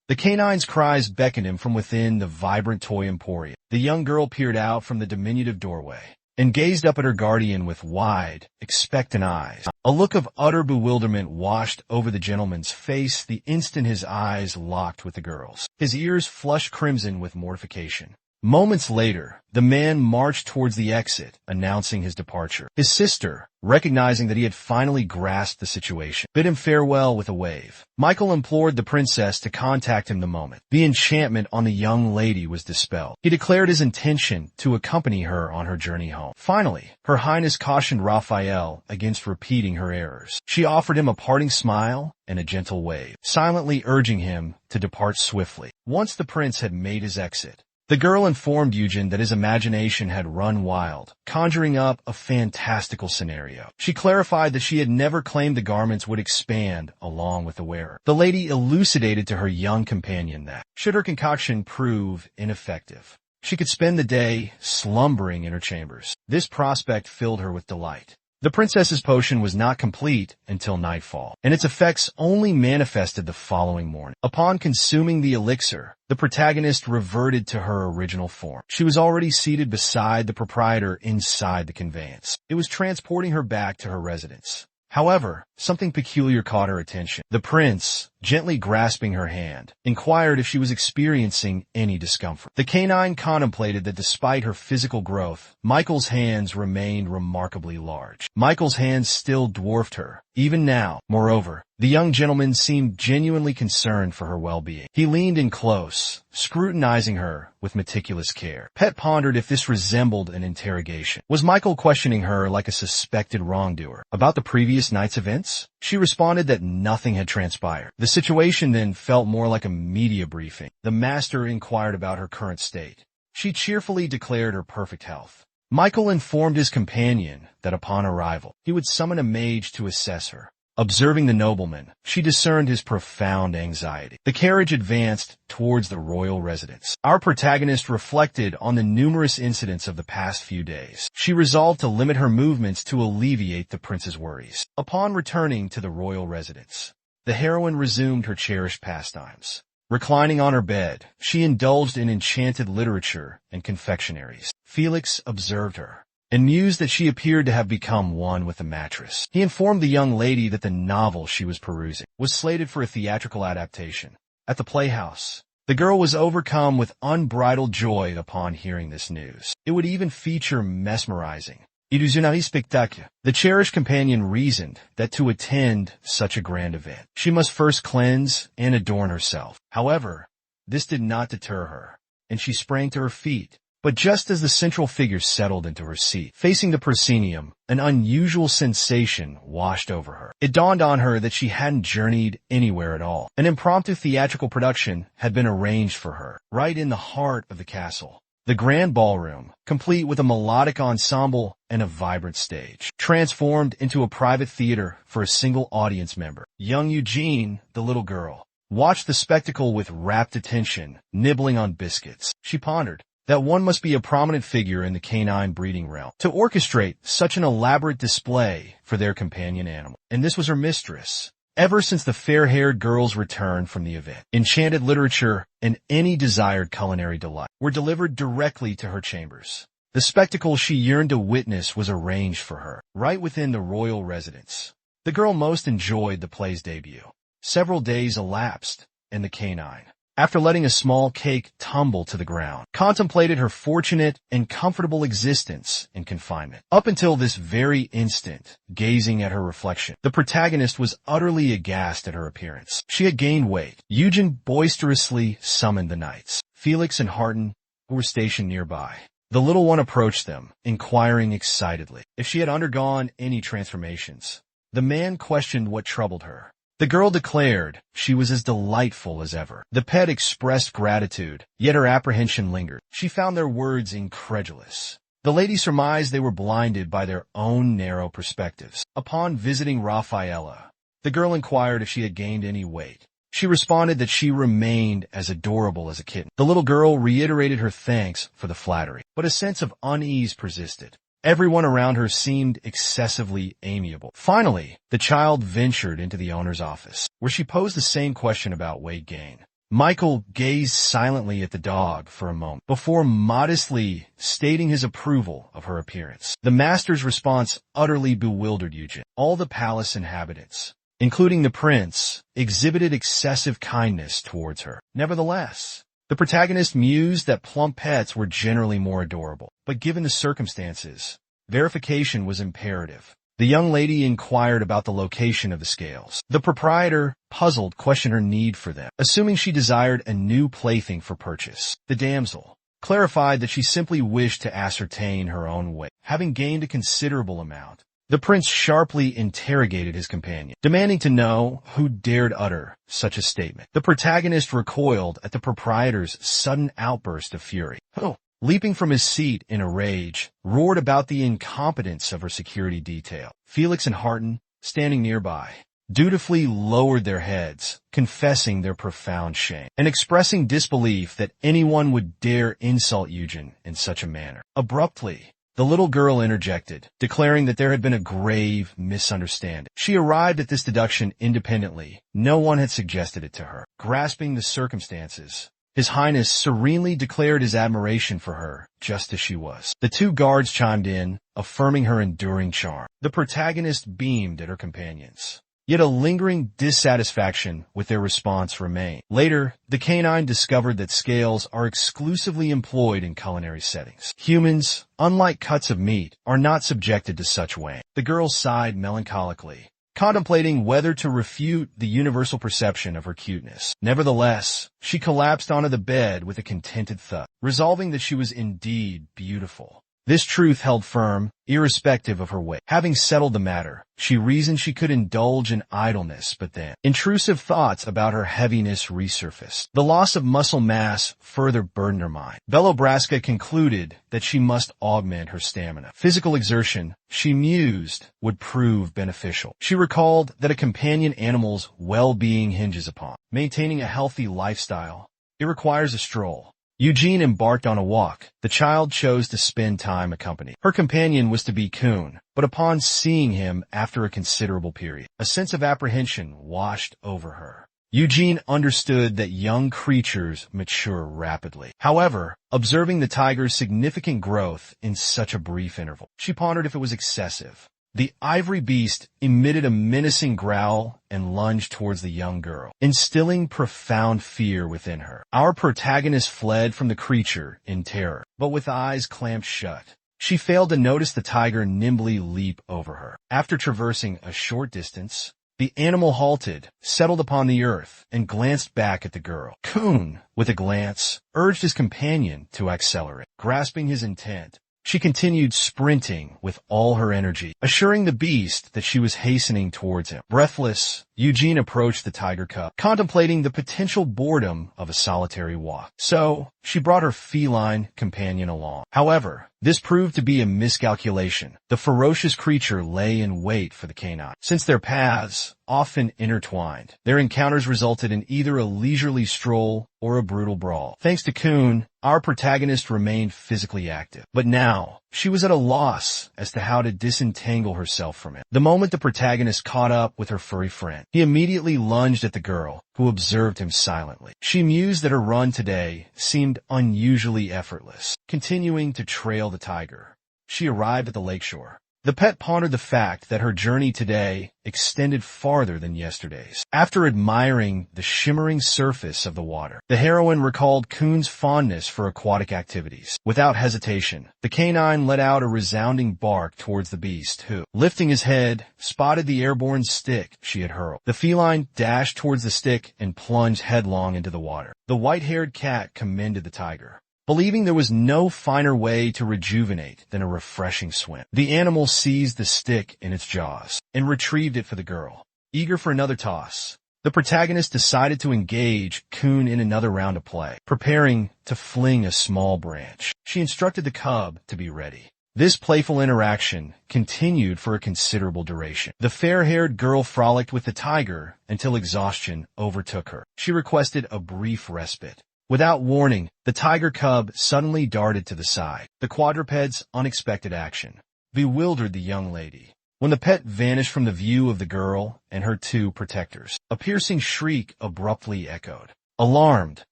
the canine's cries beckoned him from within the vibrant toy emporium. The young girl peered out from the diminutive doorway and gazed up at her guardian with wide, expectant eyes. A look of utter bewilderment washed over the gentleman's face the instant his eyes locked with the girl's. His ears flushed crimson with mortification. Moments later, the man marched towards the exit, announcing his departure. His sister, recognizing that he had finally grasped the situation, bid him farewell with a wave. Michael implored the princess to contact him the moment the enchantment on the young lady was dispelled. He declared his intention to accompany her on her journey home. Finally, Her Highness cautioned Raphael against repeating her errors. She offered him a parting smile and a gentle wave, silently urging him to depart swiftly. Once the prince had made his exit, the girl informed Eugene that his imagination had run wild, conjuring up a fantastical scenario. She clarified that she had never claimed the garments would expand along with the wearer. The lady elucidated to her young companion that, should her concoction prove ineffective, she could spend the day slumbering in her chambers. This prospect filled her with delight. The princess's potion was not complete until nightfall, and its effects only manifested the following morning. Upon consuming the elixir, the protagonist reverted to her original form. She was already seated beside the proprietor inside the conveyance. It was transporting her back to her residence. However, something peculiar caught her attention. The prince, gently grasping her hand, inquired if she was experiencing any discomfort. The canine contemplated that despite her physical growth, Michael's hands remained remarkably large. Michael's hands still dwarfed her, even now. Moreover, the young gentleman seemed genuinely concerned for her well-being. He leaned in close, scrutinizing her with meticulous care. Pet pondered if this resembled an interrogation. Was Michael questioning her like a suspected wrongdoer about the previous night's events? She responded that nothing had transpired. The situation then felt more like a media briefing. The master inquired about her current state. She cheerfully declared her perfect health. Michael informed his companion that upon arrival, he would summon a mage to assess her. Observing the nobleman, she discerned his profound anxiety. The carriage advanced towards the royal residence. Our protagonist reflected on the numerous incidents of the past few days. She resolved to limit her movements to alleviate the prince's worries. Upon returning to the royal residence, the heroine resumed her cherished pastimes. Reclining on her bed, she indulged in enchanted literature and confectionaries. Felix observed her and mused that she appeared to have become one with the mattress. He informed the young lady that the novel she was perusing was slated for a theatrical adaptation. At the playhouse, the girl was overcome with unbridled joy upon hearing this news. It would even feature mesmerizing illusionary spectacle. The cherished companion reasoned that to attend such a grand event, she must first cleanse and adorn herself. However, this did not deter her, and she sprang to her feet. But just as the central figure settled into her seat, facing the proscenium, an unusual sensation washed over her. It dawned on her that she hadn't journeyed anywhere at all. An impromptu theatrical production had been arranged for her, right in the heart of the castle. The grand ballroom, complete with a melodic ensemble and a vibrant stage, transformed into a private theater for a single audience member. Young Eugene, the little girl, watched the spectacle with rapt attention, nibbling on biscuits. She pondered that one must be a prominent figure in the canine breeding realm to orchestrate such an elaborate display for their companion animal. And this was her mistress. Ever since the fair-haired girl's return from the event, enchanted literature and any desired culinary delight were delivered directly to her chambers. The spectacle she yearned to witness was arranged for her, right within the royal residence. The girl most enjoyed the play's debut. Several days elapsed, and the canine, after letting a small cake tumble to the ground, contemplated her fortunate and comfortable existence in confinement. Up until this very instant, gazing at her reflection, the protagonist was utterly aghast at her appearance. She had gained weight. Eugen boisterously summoned the knights, Felix and Harton, who were stationed nearby. The little one approached them, inquiring excitedly if she had undergone any transformations. The man questioned what troubled her. The girl declared she was as delightful as ever. The pet expressed gratitude, yet her apprehension lingered. She found their words incredulous. The lady surmised they were blinded by their own narrow perspectives. Upon visiting Raffaella, the girl inquired if she had gained any weight. She responded that she remained as adorable as a kitten. The little girl reiterated her thanks for the flattery, but a sense of unease persisted. Everyone around her seemed excessively amiable. Finally, the child ventured into the owner's office, where she posed the same question about weight gain. Michael gazed silently at the dog for a moment before modestly stating his approval of her appearance. The master's response utterly bewildered Eugen. All the palace inhabitants, including the prince, exhibited excessive kindness towards her. Nevertheless, the protagonist mused that plump pets were generally more adorable, but given the circumstances, verification was imperative. The young lady inquired about the location of the scales. The proprietor, puzzled, questioned her need for them, assuming she desired a new plaything for purchase. The damsel clarified that she simply wished to ascertain her own weight, having gained a considerable amount. The prince sharply interrogated his companion, demanding to know who dared utter such a statement. The protagonist recoiled at the proprietor's sudden outburst of fury. Who, leaping from his seat in a rage, roared about the incompetence of her security detail. Felix and Harton, standing nearby, dutifully lowered their heads, confessing their profound shame, and expressing disbelief that anyone would dare insult Eugen in such a manner. Abruptly, the little girl interjected, declaring that there had been a grave misunderstanding. She arrived at this deduction independently. No one had suggested it to her. Grasping the circumstances, His Highness serenely declared his admiration for her, just as she was. The two guards chimed in, affirming her enduring charm. The protagonist beamed at her companions. Yet a lingering dissatisfaction with their response remained. Later, the canine discovered that scales are exclusively employed in culinary settings. Humans, unlike cuts of meat, are not subjected to such weighing. The girl sighed melancholically, contemplating whether to refute the universal perception of her cuteness. Nevertheless, she collapsed onto the bed with a contented thud, resolving that she was indeed beautiful. This truth held firm, irrespective of her weight. Having settled the matter, she reasoned she could indulge in idleness, but then intrusive thoughts about her heaviness resurfaced. The loss of muscle mass further burdened her mind. Belobraska concluded that she must augment her stamina. Physical exertion, she mused, would prove beneficial. She recalled that a companion animal's well-being hinges upon maintaining a healthy lifestyle. It requires a stroll. Eugene embarked on a walk. The child chose to spend time accompanied. Her companion was to be Kuhn, but upon seeing him after a considerable period, a sense of apprehension washed over her. Eugene understood that young creatures mature rapidly. However, observing the tiger's significant growth in such a brief interval, she pondered if it was excessive. The ivory beast emitted a menacing growl and lunged towards the young girl, instilling profound fear within her. Our protagonist fled from the creature in terror, but with eyes clamped shut. She failed to notice the tiger nimbly leap over her. After traversing a short distance, the animal halted, settled upon the earth, and glanced back at the girl. Kuhn, with a glance, urged his companion to accelerate. Grasping his intent, she continued sprinting with all her energy, assuring the beast that she was hastening towards him. Breathless, Eugene approached the tiger cub, contemplating the potential boredom of a solitary walk. So, she brought her feline companion along. However, this proved to be a miscalculation. The ferocious creature lay in wait for the canine. Since their paths often intertwined, their encounters resulted in either a leisurely stroll or a brutal brawl. Thanks to Kuhn, our protagonist remained physically active. But now, she was at a loss as to how to disentangle herself from him. The moment the protagonist caught up with her furry friend, he immediately lunged at the girl, who observed him silently. She mused that her run today seemed unusually effortless. Continuing to trail the tiger, she arrived at the lakeshore. The pet pondered the fact that her journey today extended farther than yesterday's. After admiring the shimmering surface of the water, the heroine recalled Kuhn's fondness for aquatic activities. Without hesitation, the canine let out a resounding bark towards the beast, who, lifting his head, spotted the airborne stick she had hurled. The feline dashed towards the stick and plunged headlong into the water. The white-haired cat commended the tiger, believing there was no finer way to rejuvenate than a refreshing swim. The animal seized the stick in its jaws and retrieved it for the girl. Eager for another toss, the protagonist decided to engage Kuhn in another round of play, preparing to fling a small branch. She instructed the cub to be ready. This playful interaction continued for a considerable duration. The fair-haired girl frolicked with the tiger until exhaustion overtook her. She requested a brief respite. Without warning, the tiger cub suddenly darted to the side. The quadruped's unexpected action bewildered the young lady. When the pet vanished from the view of the girl and her two protectors, a piercing shriek abruptly echoed. Alarmed,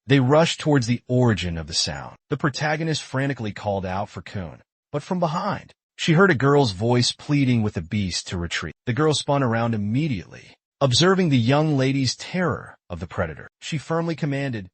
they rushed towards the origin of the sound. The protagonist frantically called out for Kuhn, but from behind, she heard a girl's voice pleading with the beast to retreat. The girl spun around immediately. Observing the young lady's terror of the predator, she firmly commanded,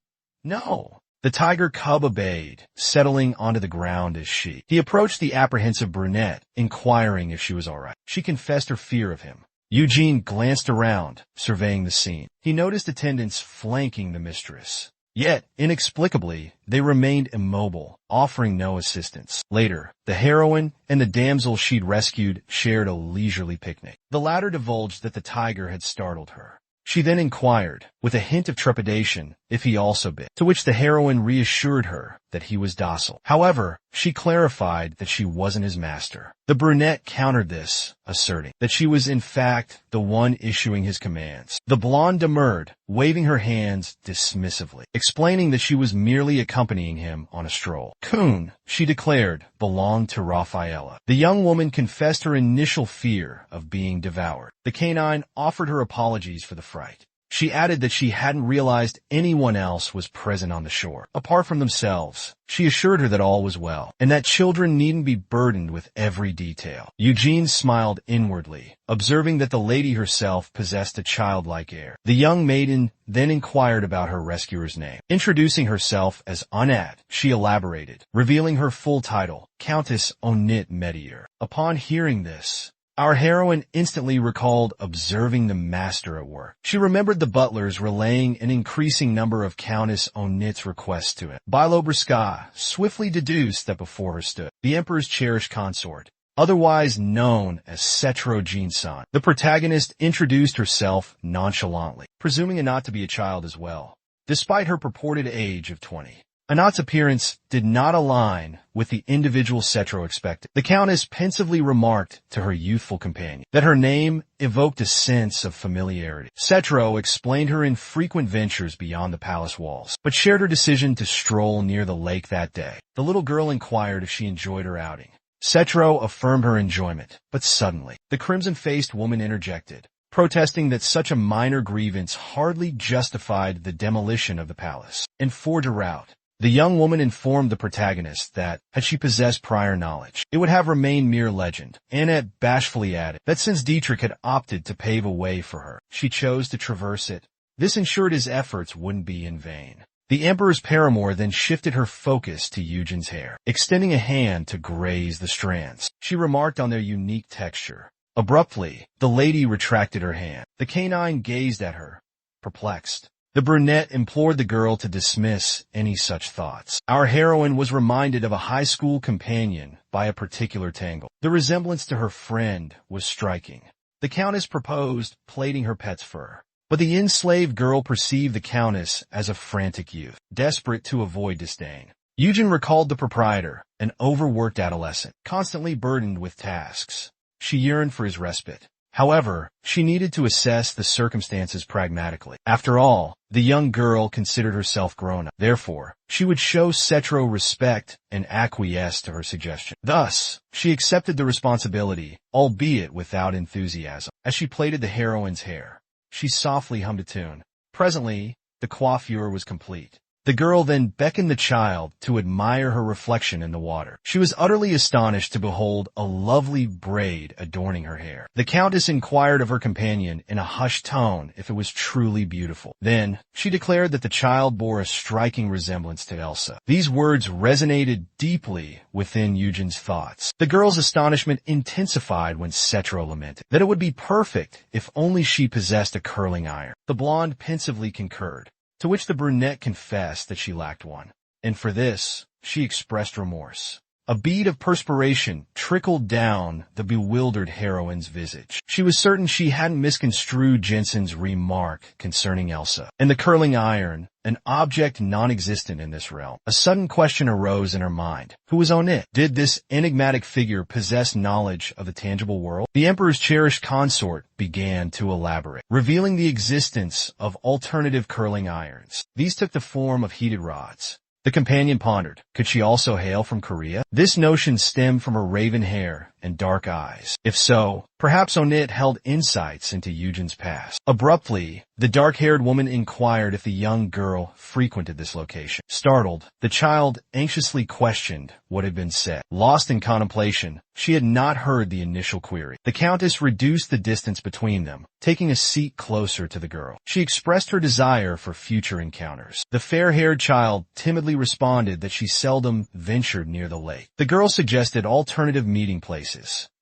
"No." The tiger cub obeyed, settling onto the ground as he approached the apprehensive brunette, inquiring if she was all right. She confessed her fear of him. Eugene glanced around, surveying the scene. He noticed attendants flanking the mistress. Yet, inexplicably, they remained immobile, offering no assistance. Later, the heroine and the damsel she'd rescued shared a leisurely picnic. The latter divulged that the tiger had startled her. She then inquired, with a hint of trepidation, if he also bit, to which the heroine reassured her that he was docile. However, she clarified that she wasn't his master. The brunette countered this, asserting that she was in fact the one issuing his commands. The blonde demurred, waving her hands dismissively, explaining that she was merely accompanying him on a stroll. Kuhn, she declared, belonged to Raffaella. The young woman confessed her initial fear of being devoured. The canine offered her apologies for the fright. She added that she hadn't realized anyone else was present on the shore. Apart from themselves, she assured her that all was well, and that children needn't be burdened with every detail. Eugene smiled inwardly, observing that the lady herself possessed a childlike air. The young maiden then inquired about her rescuer's name. Introducing herself as Annette, she elaborated, revealing her full title, Countess Onit Medier. Upon hearing this, Our heroine instantly recalled observing the master at work. She remembered the butlers relaying an increasing number of Countess Onit's requests to him. Bilobrska swiftly deduced that before her stood the emperor's cherished consort, otherwise known as Setro Jinsan. The protagonist introduced herself nonchalantly, presuming Anat to be a child as well. Despite her purported age of 20, Anat's appearance did not align with the individual Setro expected. The Countess pensively remarked to her youthful companion that her name evoked a sense of familiarity. Setro explained her infrequent ventures beyond the palace walls, but shared her decision to stroll near the lake that day. The little girl inquired if she enjoyed her outing. Setro affirmed her enjoyment, but suddenly, the crimson-faced woman interjected, protesting that such a minor grievance hardly justified the demolition of the palace. And forged a route. The young woman informed the protagonist that, had she possessed prior knowledge, it would have remained mere legend. Annette bashfully added that since Dietrich had opted to pave a way for her, she chose to traverse it. This ensured his efforts wouldn't be in vain. The emperor's paramour then shifted her focus to Eugen's hair, extending a hand to graze the strands. She remarked on their unique texture. Abruptly, the lady retracted her hand. The canine gazed at her, perplexed. The brunette implored the girl to dismiss any such thoughts. Our heroine was reminded of a high school companion by a particular tangle. The resemblance to her friend was striking. The Countess proposed plaiting her pet's fur, but the enslaved girl perceived the Countess as a frantic youth, desperate to avoid disdain. Eugen recalled the proprietor, an overworked adolescent, constantly burdened with tasks. She yearned for his respite. However, she needed to assess the circumstances pragmatically. After all, the young girl considered herself grown up. Therefore, she would show Setro respect and acquiesce to her suggestion. Thus, she accepted the responsibility, albeit without enthusiasm. As she plaited the heroine's hair, she softly hummed a tune. Presently, the coiffure was complete. The girl then beckoned the child to admire her reflection in the water. She was utterly astonished to behold a lovely braid adorning her hair. The Countess inquired of her companion in a hushed tone if it was truly beautiful. Then, she declared that the child bore a striking resemblance to Elsa. These words resonated deeply within Eugen's thoughts. The girl's astonishment intensified when Setro lamented that it would be perfect if only she possessed a curling iron. The blonde pensively concurred, to which the brunette confessed that she lacked one, and for this, she expressed remorse. A bead of perspiration trickled down the bewildered heroine's visage. She was certain she hadn't misconstrued Jensen's remark concerning Elsa, and the curling iron, an object non-existent in this realm. A sudden question arose in her mind. Who was Onit? Did this enigmatic figure possess knowledge of the tangible world? The emperor's cherished consort began to elaborate, revealing the existence of alternative curling irons. These took the form of heated rods. The companion pondered, could she also hail from Korea? This notion stemmed from her raven hair and dark eyes. If so, perhaps Onit held insights into Eugen's past. Abruptly, the dark-haired woman inquired if the young girl frequented this location. Startled, the child anxiously questioned what had been said. Lost in contemplation, she had not heard the initial query. The Countess reduced the distance between them, taking a seat closer to the girl. She expressed her desire for future encounters. The fair-haired child timidly responded that she seldom ventured near the lake. The girl suggested alternative meeting places.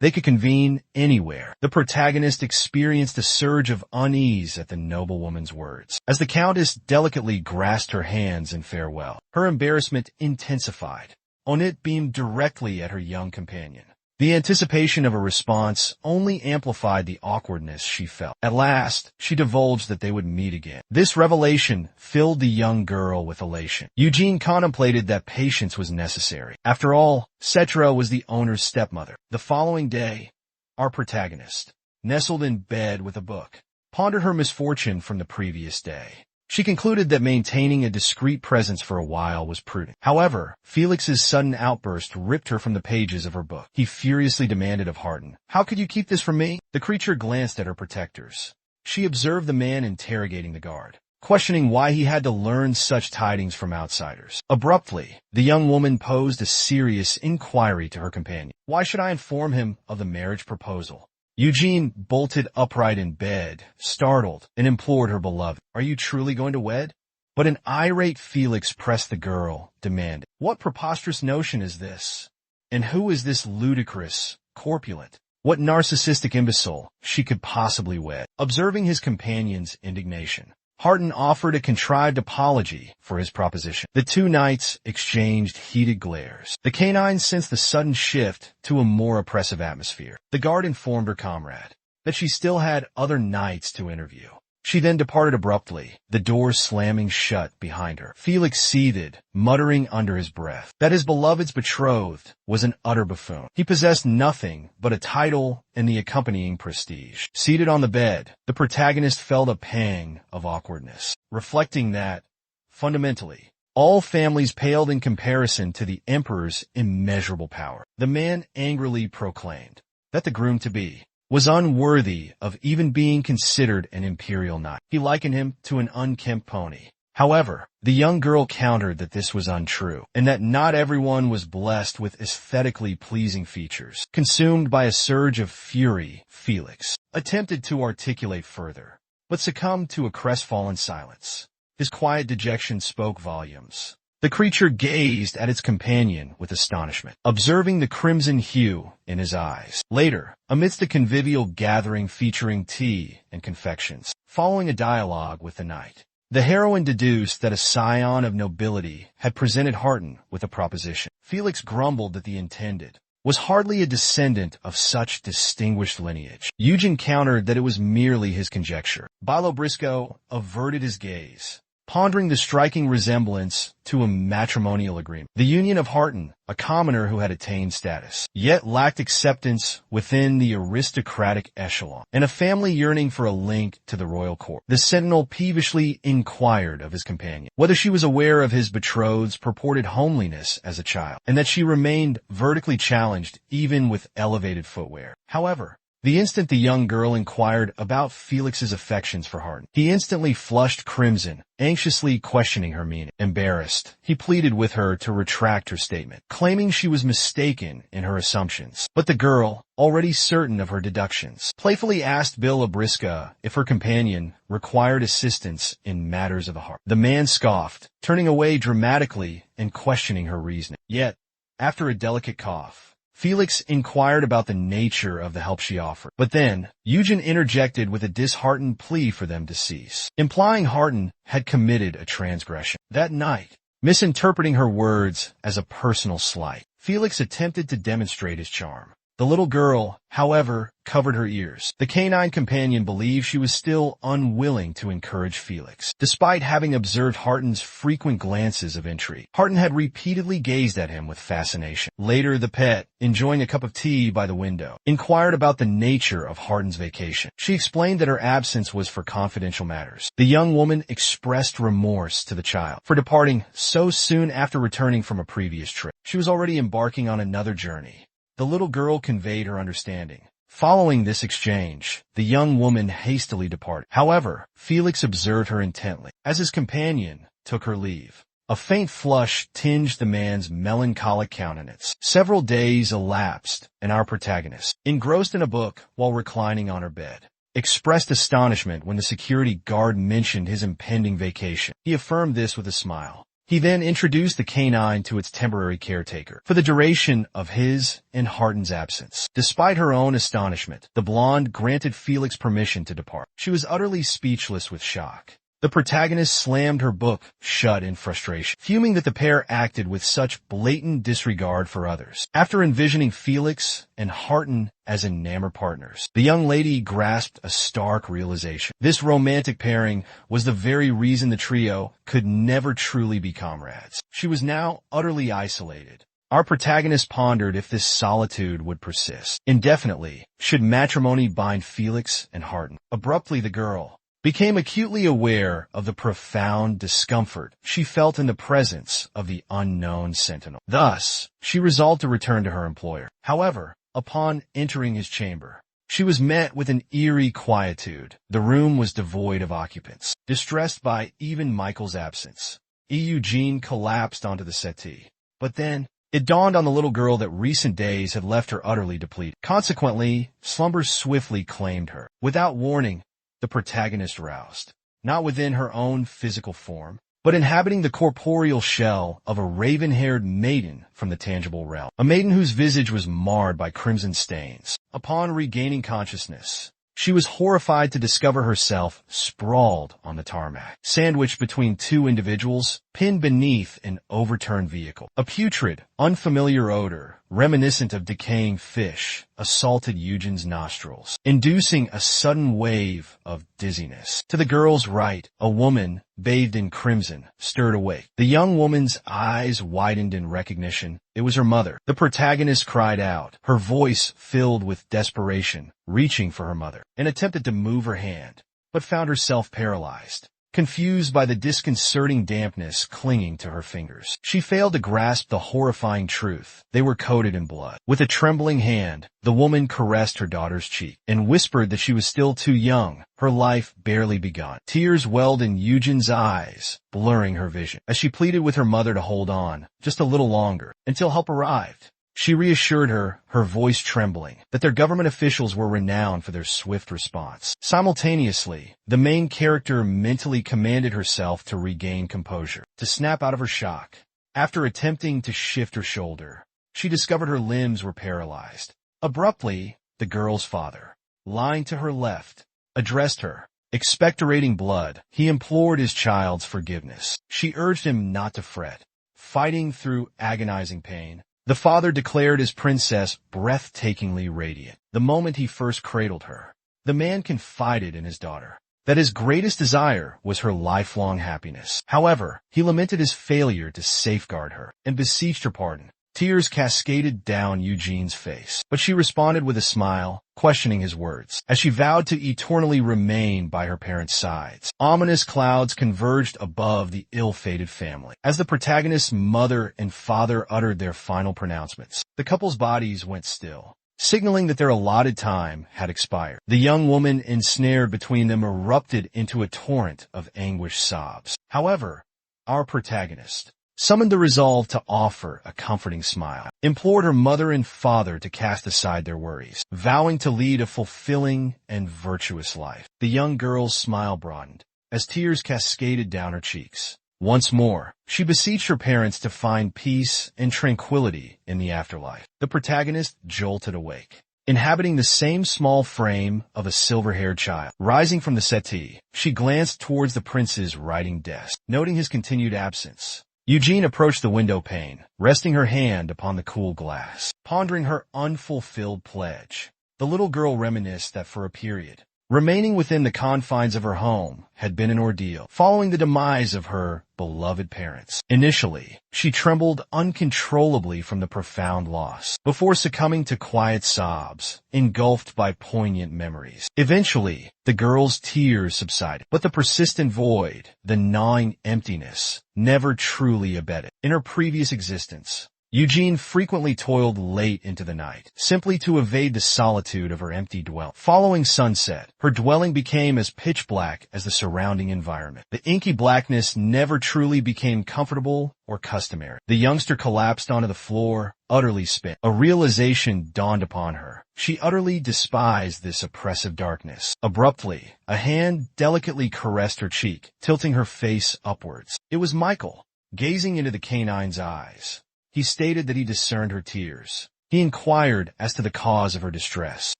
They could convene anywhere. The protagonist experienced a surge of unease at the noblewoman's words. As the Countess delicately grasped her hands in farewell, her embarrassment intensified. Onit beamed directly at her young companion. The anticipation of a response only amplified the awkwardness she felt. At last, she divulged that they would meet again. This revelation filled the young girl with elation. Eugene contemplated that patience was necessary. After all, Setro was the owner's stepmother. The following day, our protagonist, nestled in bed with a book, pondered her misfortune from the previous day. She concluded that maintaining a discreet presence for a while was prudent. However, Felix's sudden outburst ripped her from the pages of her book. He furiously demanded of Harden, "How could you keep this from me?" The creature glanced at her protectors. She observed the man interrogating the guard, questioning why he had to learn such tidings from outsiders. Abruptly, the young woman posed a serious inquiry to her companion. "Why should I inform him of the marriage proposal?" Eugene bolted upright in bed, startled, and implored her beloved, "Are you truly going to wed?" But an irate Felix pressed the girl, demanding, "What preposterous notion is this? And who is this ludicrous, corpulent, What narcissistic imbecile she could possibly wed. Observing his companion's indignation, Harton offered a contrived apology for his proposition. The two knights exchanged heated glares. The canine sensed the sudden shift to a more oppressive atmosphere. The guard informed her comrade that she still had other knights to interview. She then departed abruptly, the door slamming shut behind her. Felix seethed, muttering under his breath that his beloved's betrothed was an utter buffoon. He possessed nothing but a title and the accompanying prestige. Seated on the bed, the protagonist felt a pang of awkwardness, reflecting that, fundamentally, all families paled in comparison to the emperor's immeasurable power. The man angrily proclaimed that the groom-to-be was unworthy of even being considered an imperial knight. He likened him to an unkempt pony. However, the young girl countered that this was untrue, and that not everyone was blessed with aesthetically pleasing features. Consumed by a surge of fury, Felix attempted to articulate further, but succumbed to a crestfallen silence. His quiet dejection spoke volumes. The creature gazed at its companion with astonishment, observing the crimson hue in his eyes. Later, amidst a convivial gathering featuring tea and confections, following a dialogue with the knight, the heroine deduced that a scion of nobility had presented Harton with a proposition. Felix grumbled that the intended was hardly a descendant of such distinguished lineage. Eugen countered that it was merely his conjecture. Bilo Briscoe averted his gaze, pondering the striking resemblance to a matrimonial agreement. The union of Harton, a commoner who had attained status, yet lacked acceptance within the aristocratic echelon, and a family yearning for a link to the royal court. The sentinel peevishly inquired of his companion whether she was aware of his betrothed's purported homeliness as a child, and that she remained vertically challenged even with elevated footwear. However, the instant the young girl inquired about Felix's affections for Harton, he instantly flushed crimson, anxiously questioning her meaning. Embarrassed, he pleaded with her to retract her statement, claiming she was mistaken in her assumptions. But the girl, already certain of her deductions, playfully asked Bill Briscoe if her companion required assistance in matters of the heart. The man scoffed, turning away dramatically and questioning her reasoning. Yet, after a delicate cough, Felix inquired about the nature of the help she offered. But then, Eugen interjected with a disheartened plea for them to cease, implying Harton had committed a transgression. That night, misinterpreting her words as a personal slight, Felix attempted to demonstrate his charm. The little girl, however, covered her ears. The canine companion believed she was still unwilling to encourage Felix, despite having observed Harton's frequent glances of intrigue. Harton had repeatedly gazed at him with fascination. Later, the pet, enjoying a cup of tea by the window, inquired about the nature of Harton's vacation. She explained that her absence was for confidential matters. The young woman expressed remorse to the child for departing so soon after returning from a previous trip. She was already embarking on another journey. The little girl conveyed her understanding. Following this exchange, the young woman hastily departed. However, Felix observed her intently as his companion took her leave. A faint flush tinged the man's melancholic countenance. Several days elapsed, and our protagonist, engrossed in a book while reclining on her bed, expressed astonishment when the security guard mentioned his impending vacation. He affirmed this with a smile. He then introduced the canine to its temporary caretaker for the duration of his and Harton's absence. Despite her own astonishment, the blonde granted Felix permission to depart. She was utterly speechless with shock. The protagonist slammed her book shut in frustration, fuming that the pair acted with such blatant disregard for others. After envisioning Felix and Harton as enamored partners, the young lady grasped a stark realization. This romantic pairing was the very reason the trio could never truly be comrades. She was now utterly isolated. Our protagonist pondered if this solitude would persist indefinitely. Should matrimony bind Felix and Harton? Abruptly, the girl became acutely aware of the profound discomfort she felt in the presence of the unknown sentinel. Thus, she resolved to return to her employer. However, upon entering his chamber, she was met with an eerie quietude. The room was devoid of occupants. Distressed by even Michael's absence, Eugene collapsed onto the settee. But then, it dawned on the little girl that recent days had left her utterly depleted. Consequently, slumber swiftly claimed her. Without warning, the protagonist roused, not within her own physical form, but inhabiting the corporeal shell of a raven-haired maiden from the tangible realm, a maiden whose visage was marred by crimson stains. Upon regaining consciousness, she was horrified to discover herself sprawled on the tarmac, sandwiched between two individuals, pinned beneath an overturned vehicle. A putrid, unfamiliar odor, reminiscent of decaying fish, assaulted Eugene's nostrils, inducing a sudden wave of dizziness. To the girl's right, a woman, bathed in crimson, stirred awake. The young woman's eyes widened in recognition. It was her mother. The protagonist cried out, her voice filled with desperation, reaching for her mother, and attempted to move her hand, but found herself paralyzed, confused by the disconcerting dampness clinging to her fingers. She failed to grasp the horrifying truth. They were coated in blood. With a trembling hand, the woman caressed her daughter's cheek and whispered that she was still too young, her life barely begun. Tears welled in Eugene's eyes, blurring her vision, as she pleaded with her mother to hold on just a little longer until help arrived. She reassured her, her voice trembling, that their government officials were renowned for their swift response. Simultaneously, the main character mentally commanded herself to regain composure, to snap out of her shock. After attempting to shift her shoulder, she discovered her limbs were paralyzed. Abruptly, the girl's father, lying to her left, addressed her. Expectorating blood, he implored his child's forgiveness. She urged him not to fret. Fighting through agonizing pain, the father declared his princess breathtakingly radiant the moment he first cradled her. The man confided in his daughter that his greatest desire was her lifelong happiness. However, he lamented his failure to safeguard her and beseeched her pardon. Tears cascaded down Eugene's face, but she responded with a smile, questioning his words, as she vowed to eternally remain by her parents' sides. Ominous clouds converged above the ill-fated family. As the protagonist's mother and father uttered their final pronouncements, the couple's bodies went still, signaling that their allotted time had expired. The young woman ensnared between them erupted into a torrent of anguished sobs. However, our protagonist summoned the resolve to offer a comforting smile, implored her mother and father to cast aside their worries, vowing to lead a fulfilling and virtuous life. The young girl's smile broadened as tears cascaded down her cheeks. Once more, she beseeched her parents to find peace and tranquility in the afterlife. The protagonist jolted awake, inhabiting the same small frame of a silver-haired child. Rising from the settee, she glanced towards the prince's writing desk, noting his continued absence. Eugene approached the window pane, resting her hand upon the cool glass, pondering her unfulfilled pledge. The little girl reminisced that for a period, remaining within the confines of her home had been an ordeal, following the demise of her beloved parents. Initially, she trembled uncontrollably from the profound loss, before succumbing to quiet sobs, engulfed by poignant memories. Eventually, the girl's tears subsided, but the persistent void, the gnawing emptiness, never truly abated. In her previous existence, Eugene frequently toiled late into the night, simply to evade the solitude of her empty dwelling. Following sunset, her dwelling became as pitch black as the surrounding environment. The inky blackness never truly became comfortable or customary. The youngster collapsed onto the floor, utterly spent. A realization dawned upon her. She utterly despised this oppressive darkness. Abruptly, a hand delicately caressed her cheek, tilting her face upwards. It was Michael, gazing into the canine's eyes. He stated that he discerned her tears. He inquired as to the cause of her distress.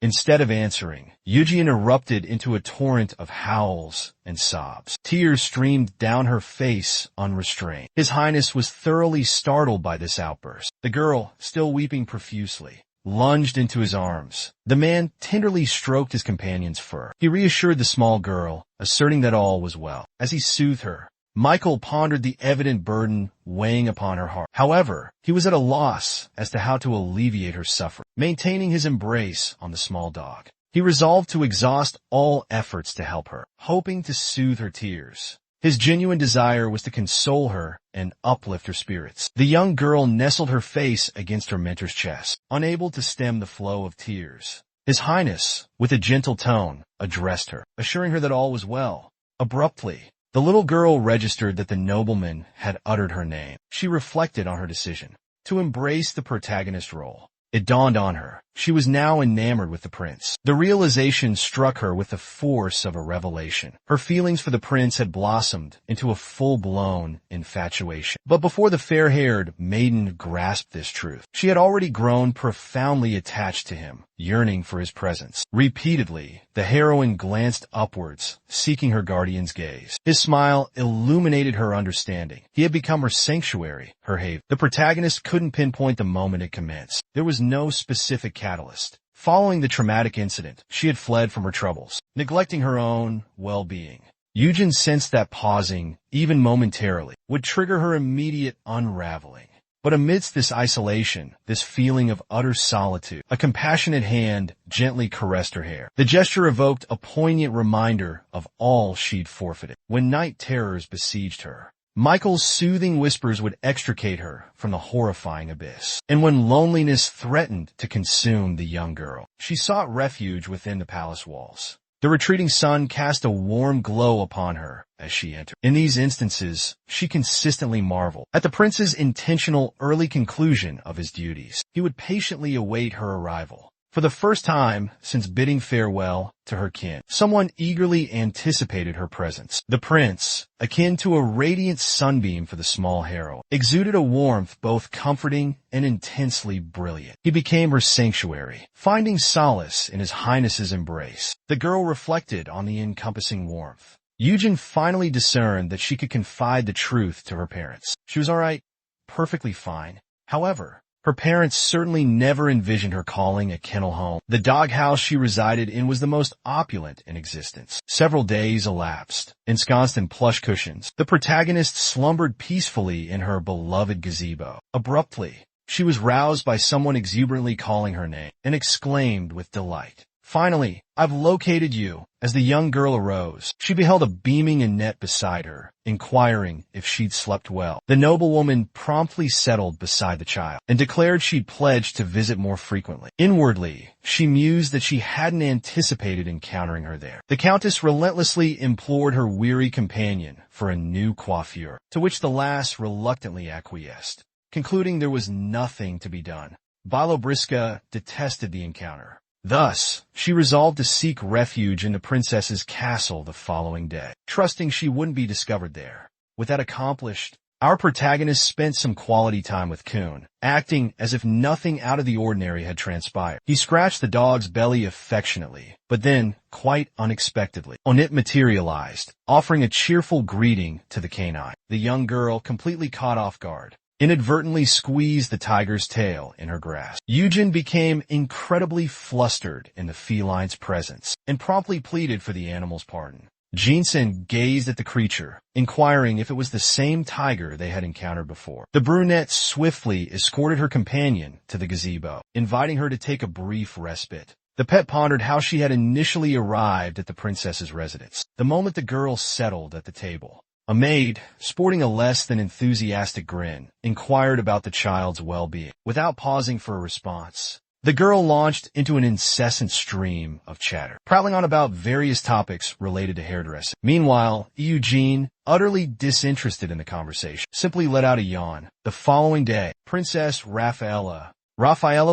Instead of answering, Eugene erupted into a torrent of howls and sobs. Tears streamed down her face unrestrained. His Highness was thoroughly startled by this outburst. The girl, still weeping profusely, lunged into his arms. The man tenderly stroked his companion's fur. He reassured the small girl, asserting that all was well. As he soothed her, Michael pondered the evident burden weighing upon her heart. However, he was at a loss as to how to alleviate her suffering. Maintaining his embrace on the small dog, he resolved to exhaust all efforts to help her, hoping to soothe her tears. His genuine desire was to console her and uplift her spirits. The young girl nestled her face against her mentor's chest, unable to stem the flow of tears. His Highness, with a gentle tone, addressed her, assuring her that all was well. Abruptly, the little girl registered that the nobleman had uttered her name. She reflected on her decision to embrace the protagonist role. It dawned on her She was now enamored with the prince. The realization struck her with the force of a revelation. Her feelings for the prince had blossomed into a full-blown infatuation. But before the fair-haired maiden grasped this truth, she had already grown profoundly attached to him, yearning for his presence. Repeatedly, the heroine glanced upwards, seeking her guardian's gaze. His smile illuminated her understanding. He had become her sanctuary, her haven. The protagonist couldn't pinpoint the moment it commenced. There was no specific catalyst. Following the traumatic incident, she had fled from her troubles, neglecting her own well-being. Eugen sensed that pausing, even momentarily, would trigger her immediate unraveling. But amidst this isolation, this feeling of utter solitude, a compassionate hand gently caressed her hair. The gesture evoked a poignant reminder of all she'd forfeited. When night terrors besieged her, Michael's soothing whispers would extricate her from the horrifying abyss. And when loneliness threatened to consume the young girl, she sought refuge within the palace walls. The retreating sun cast a warm glow upon her as she entered. In these instances, she consistently marveled at the prince's intentional early conclusion of his duties. He would patiently await her arrival. For the first time since bidding farewell to her kin, someone eagerly anticipated her presence. The prince, akin to a radiant sunbeam for the small hero, exuded a warmth both comforting and intensely brilliant. He became her sanctuary, finding solace in his highness's embrace. The girl reflected on the encompassing warmth. Eugen finally discerned that she could confide the truth to her parents. She was all right, perfectly fine. However, her parents certainly never envisioned her calling a kennel home. The doghouse she resided in was the most opulent in existence. Several days elapsed. Ensconced in plush cushions, the protagonist slumbered peacefully in her beloved gazebo. Abruptly, she was roused by someone exuberantly calling her name, and exclaimed with delight, "Finally, I've located you." As the young girl arose, she beheld a beaming Annette beside her, inquiring if she'd slept well. The noblewoman promptly settled beside the child, and declared she'd pledged to visit more frequently. Inwardly, she mused that she hadn't anticipated encountering her there. The countess relentlessly implored her weary companion for a new coiffure, to which the lass reluctantly acquiesced, concluding there was nothing to be done. Bilobriska detested the encounter. Thus, she resolved to seek refuge in the princess's castle the following day, trusting she wouldn't be discovered there. With that accomplished, our protagonist spent some quality time with Kuhn, acting as if nothing out of the ordinary had transpired. He scratched the dog's belly affectionately, but then, quite unexpectedly, Annette materialized, offering a cheerful greeting to the canine. The young girl, completely caught off guard, inadvertently squeezed the tiger's tail in her grasp. Eugen became incredibly flustered in the feline's presence and promptly pleaded for the animal's pardon. Jensen gazed at the creature, inquiring if it was the same tiger they had encountered before. The brunette swiftly escorted her companion to the gazebo, inviting her to take a brief respite. The pet pondered how she had initially arrived at the princess's residence. The moment the girl settled at the table, a maid, sporting a less than enthusiastic grin, inquired about the child's well-being. Without pausing for a response, the girl launched into an incessant stream of chatter, prattling on about various topics related to hairdressing. Meanwhile, Eugene, utterly disinterested in the conversation, simply let out a yawn. The following day, Princess Raffaella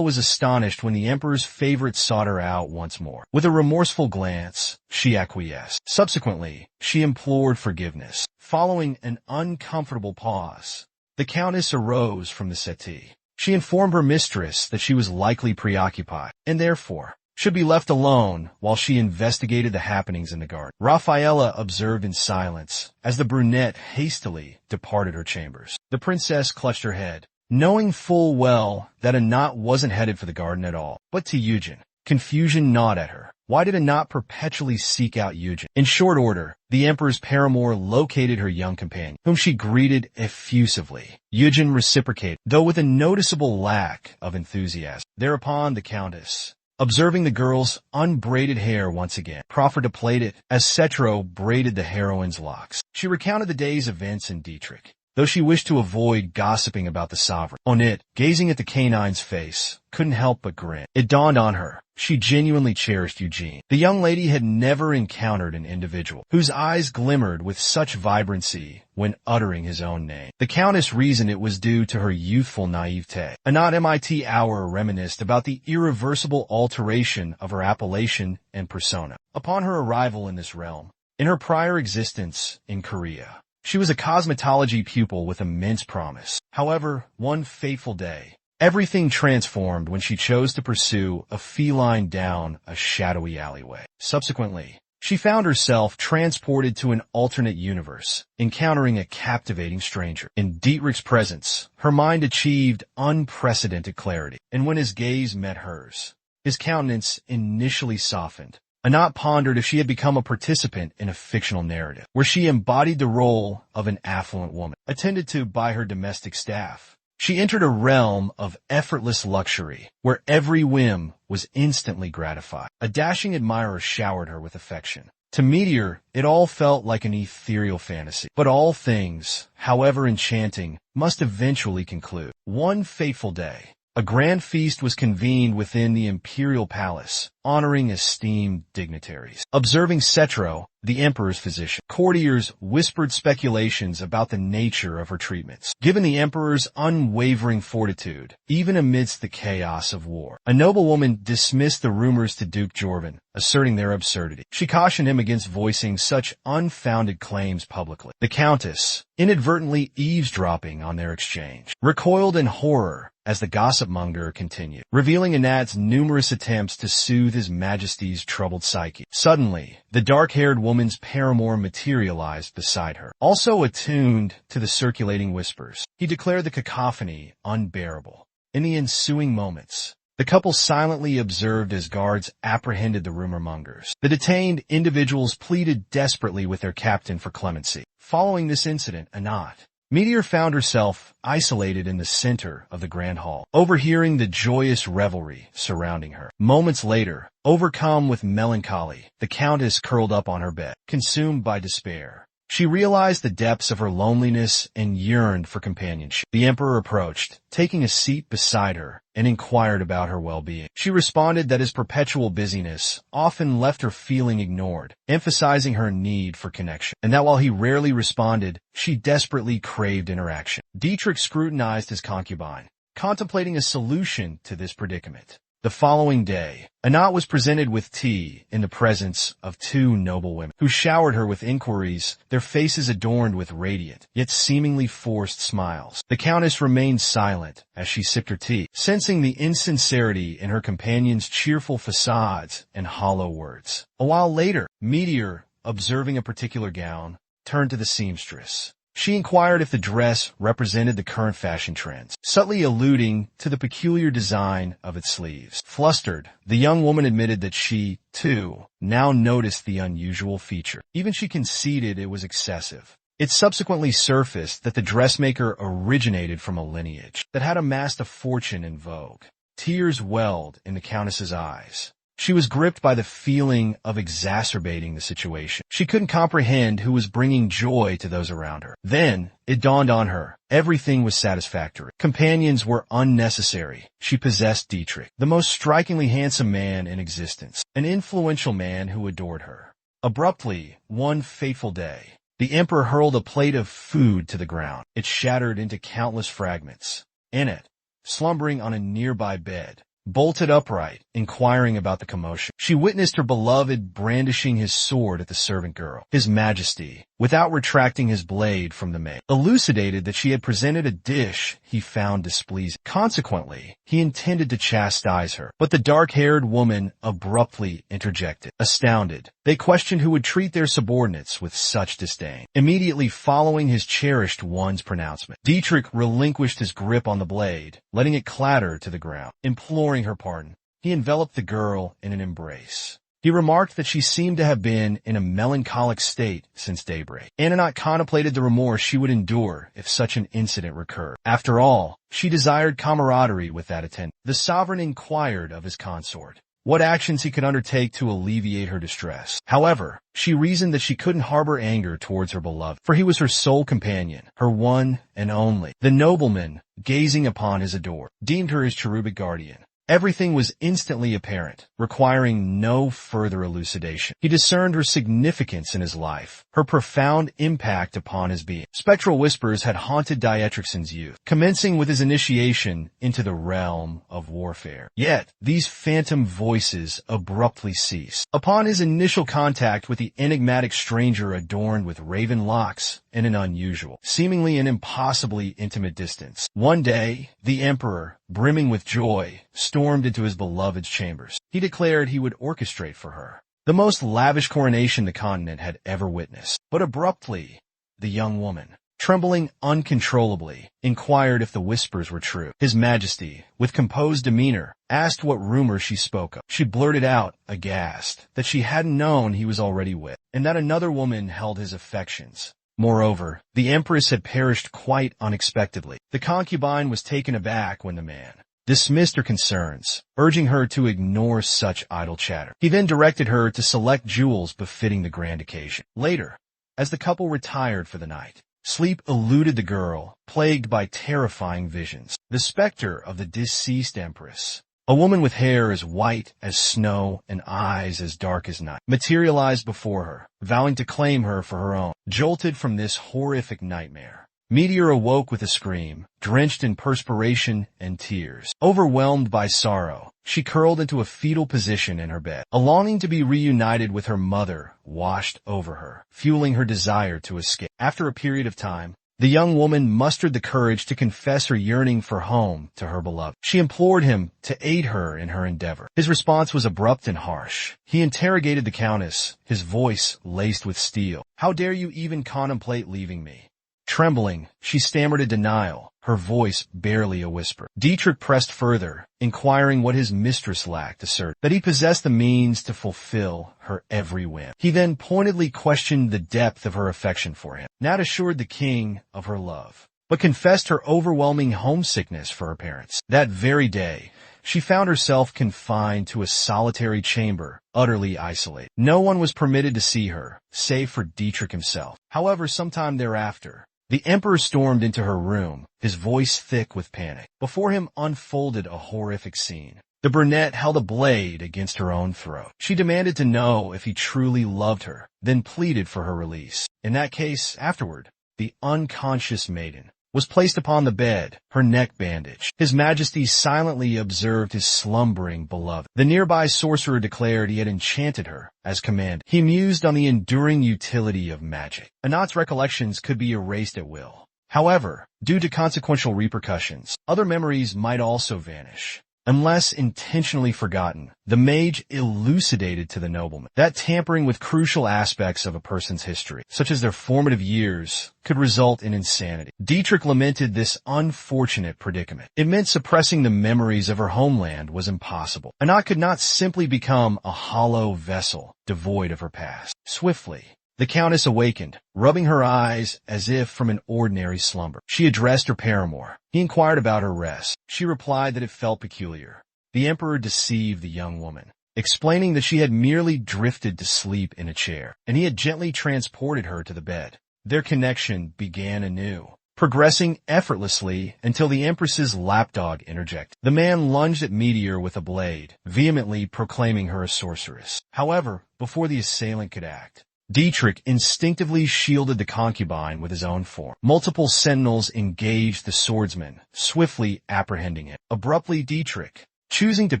was astonished when the emperor's favorite sought her out once more. With a remorseful glance, she acquiesced. Subsequently, she implored forgiveness. Following an uncomfortable pause, the countess arose from the settee. She informed her mistress that she was likely preoccupied, and therefore should be left alone while she investigated the happenings in the garden. Raffaella observed in silence as the brunette hastily departed her chambers. The princess clutched her head, knowing full well that Annette wasn't headed for the garden at all. But to Eugen, confusion gnawed at her. Why did Annette perpetually seek out Eugen? In short order, the emperor's paramour located her young companion, whom she greeted effusively. Eugen reciprocated, though with a noticeable lack of enthusiasm. Thereupon the countess, observing the girl's unbraided hair once again, proffered to plait it as Cetro braided the heroine's locks. She recounted the day's events in Dietrich, though she wished to avoid gossiping about the sovereign. Onit, gazing at the canine's face, couldn't help but grin. It dawned on her. She genuinely cherished Eugene. The young lady had never encountered an individual whose eyes glimmered with such vibrancy when uttering his own name. The Countess reasoned it was due to her youthful naivete. A not MIT hour reminisced about the irreversible alteration of her appellation and persona. Upon her arrival in this realm, in her prior existence in Korea, she was a cosmetology pupil with immense promise. However, one fateful day, everything transformed when she chose to pursue a feline down a shadowy alleyway. Subsequently, she found herself transported to an alternate universe, encountering a captivating stranger. In Dietrich's presence, her mind achieved unprecedented clarity, and when his gaze met hers, his countenance initially softened. Anat pondered if she had become a participant in a fictional narrative, where she embodied the role of an affluent woman, attended to by her domestic staff. She entered a realm of effortless luxury, where every whim was instantly gratified. A dashing admirer showered her with affection. To Meteor, it all felt like an ethereal fantasy. But all things, however enchanting, must eventually conclude. One fateful day, a grand feast was convened within the imperial palace, honoring esteemed dignitaries. Observing Cetro, the emperor's physician, courtiers whispered speculations about the nature of her treatments. Given the emperor's unwavering fortitude, even amidst the chaos of war, a noblewoman dismissed the rumors to Duke Jorvin, asserting their absurdity. She cautioned him against voicing such unfounded claims publicly. The Countess, inadvertently eavesdropping on their exchange, recoiled in horror as the gossip-monger continued, revealing Anat's numerous attempts to soothe his Majesty's troubled psyche. Suddenly, the dark-haired woman's paramour materialized beside her, also attuned to the circulating whispers. He declared the cacophony unbearable. In the ensuing moments, the couple silently observed as guards apprehended the rumor-mongers. The detained individuals pleaded desperately with their captain for clemency. Following this incident, Anat, Meteor found herself isolated in the center of the grand hall, overhearing the joyous revelry surrounding her. Moments later, overcome with melancholy, the Countess curled up on her bed, consumed by despair. She realized the depths of her loneliness and yearned for companionship. The Emperor approached, taking a seat beside her, and inquired about her well-being. She responded that his perpetual busyness often left her feeling ignored, emphasizing her need for connection, and that while he rarely responded, she desperately craved interaction. Dietrich scrutinized his concubine, contemplating a solution to this predicament. The following day, Anat was presented with tea in the presence of two noble women, who showered her with inquiries, their faces adorned with radiant, yet seemingly forced smiles. The Countess remained silent as she sipped her tea, sensing the insincerity in her companion's cheerful facades and hollow words. A while later, Meteor, observing a particular gown, turned to the seamstress. She inquired if the dress represented the current fashion trends, subtly alluding to the peculiar design of its sleeves. Flustered, the young woman admitted that she, too, now noticed the unusual feature. Even she conceded it was excessive. It subsequently surfaced that the dressmaker originated from a lineage that had amassed a fortune in vogue. Tears welled in the Countess's eyes. She was gripped by the feeling of exacerbating the situation. She couldn't comprehend who was bringing joy to those around her. Then, it dawned on her. Everything was satisfactory. Companions were unnecessary. She possessed Dietrich, the most strikingly handsome man in existence, an influential man who adored her. Abruptly, one fateful day, the Emperor hurled a plate of food to the ground. It shattered into countless fragments. In it, slumbering on a nearby bed, bolted upright, inquiring about the commotion, she witnessed her beloved brandishing his sword at the servant girl. His Majesty, without retracting his blade from the maid, elucidated that she had presented a dish he found displeasing. Consequently, he intended to chastise her, but the dark-haired woman abruptly interjected. Astounded, they questioned who would treat their subordinates with such disdain. Immediately following his cherished one's pronouncement, Dietrich relinquished his grip on the blade, letting it clatter to the ground. Imploring her pardon, he enveloped the girl in an embrace. He remarked that she seemed to have been in a melancholic state since daybreak. Anat contemplated the remorse she would endure if such an incident recurred. After all, she desired camaraderie with that attendant. The sovereign inquired of his consort, what actions he could undertake to alleviate her distress. However, she reasoned that she couldn't harbor anger towards her beloved, for he was her sole companion, her one and only. The nobleman, gazing upon his adored, deemed her his cherubic guardian. Everything was instantly apparent, requiring no further elucidation. He discerned her significance in his life, her profound impact upon his being. Spectral whispers had haunted Dietrichson's youth, commencing with his initiation into the realm of warfare. Yet, these phantom voices abruptly ceased. Upon his initial contact with the enigmatic stranger adorned with raven locks and an unusual, seemingly an impossibly intimate distance, one day, the emperor, brimming with joy, stormed into his beloved's chambers. He declared he would orchestrate for her the most lavish coronation the continent had ever witnessed. But abruptly, the young woman, trembling uncontrollably, inquired if the whispers were true. His Majesty, with composed demeanor, asked what rumor she spoke of. She blurted out, aghast, that she hadn't known he was already wed, and that another woman held his affections. Moreover, the empress had perished quite unexpectedly. The concubine was taken aback when the man dismissed her concerns, urging her to ignore such idle chatter. He then directed her to select jewels befitting the grand occasion. Later, as the couple retired for the night, sleep eluded the girl, plagued by terrifying visions. The specter of the deceased empress, a woman with hair as white as snow and eyes as dark as night, materialized before her, vowing to claim her for her own. Jolted from this horrific nightmare, Meteor awoke with a scream, drenched in perspiration and tears. Overwhelmed by sorrow, she curled into a fetal position in her bed. A longing to be reunited with her mother washed over her, fueling her desire to escape. After a period of time, the young woman mustered the courage to confess her yearning for home to her beloved. She implored him to aid her in her endeavor. His response was abrupt and harsh. He interrogated the countess, his voice laced with steel. "How dare you even contemplate leaving me?" Trembling, she stammered a denial, her voice barely a whisper. Dietrich pressed further, inquiring what his mistress lacked, asserted that he possessed the means to fulfill her every whim. He then pointedly questioned the depth of her affection for him, not assured the king of her love, but confessed her overwhelming homesickness for her parents. That very day, she found herself confined to a solitary chamber, utterly isolated. No one was permitted to see her, save for Dietrich himself. However, sometime thereafter, the emperor stormed into her room, his voice thick with panic. Before him unfolded a horrific scene. The brunette held a blade against her own throat. She demanded to know if he truly loved her, then pleaded for her release. In that case, afterward, the unconscious maiden was placed upon the bed, her neck bandaged. His Majesty silently observed his slumbering beloved. The nearby sorcerer declared he had enchanted her, as commanded. He mused on the enduring utility of magic. Anat's recollections could be erased at will. However, due to consequential repercussions, other memories might also vanish. Unless intentionally forgotten, the mage elucidated to the nobleman that tampering with crucial aspects of a person's history, such as their formative years, could result in insanity. Dietrich lamented this unfortunate predicament. It meant suppressing the memories of her homeland was impossible. Anat could not simply become a hollow vessel devoid of her past. Swiftly, the countess awakened, rubbing her eyes as if from an ordinary slumber. She addressed her paramour. He inquired about her rest. She replied that it felt peculiar. The emperor deceived the young woman, explaining that she had merely drifted to sleep in a chair, and he had gently transported her to the bed. Their connection began anew, progressing effortlessly until the empress's lapdog interjected. The man lunged at Meteor with a blade, vehemently proclaiming her a sorceress. However, before the assailant could act, Dietrich instinctively shielded the concubine with his own form. Multiple sentinels engaged the swordsman, swiftly apprehending him. Abruptly, Dietrich, choosing to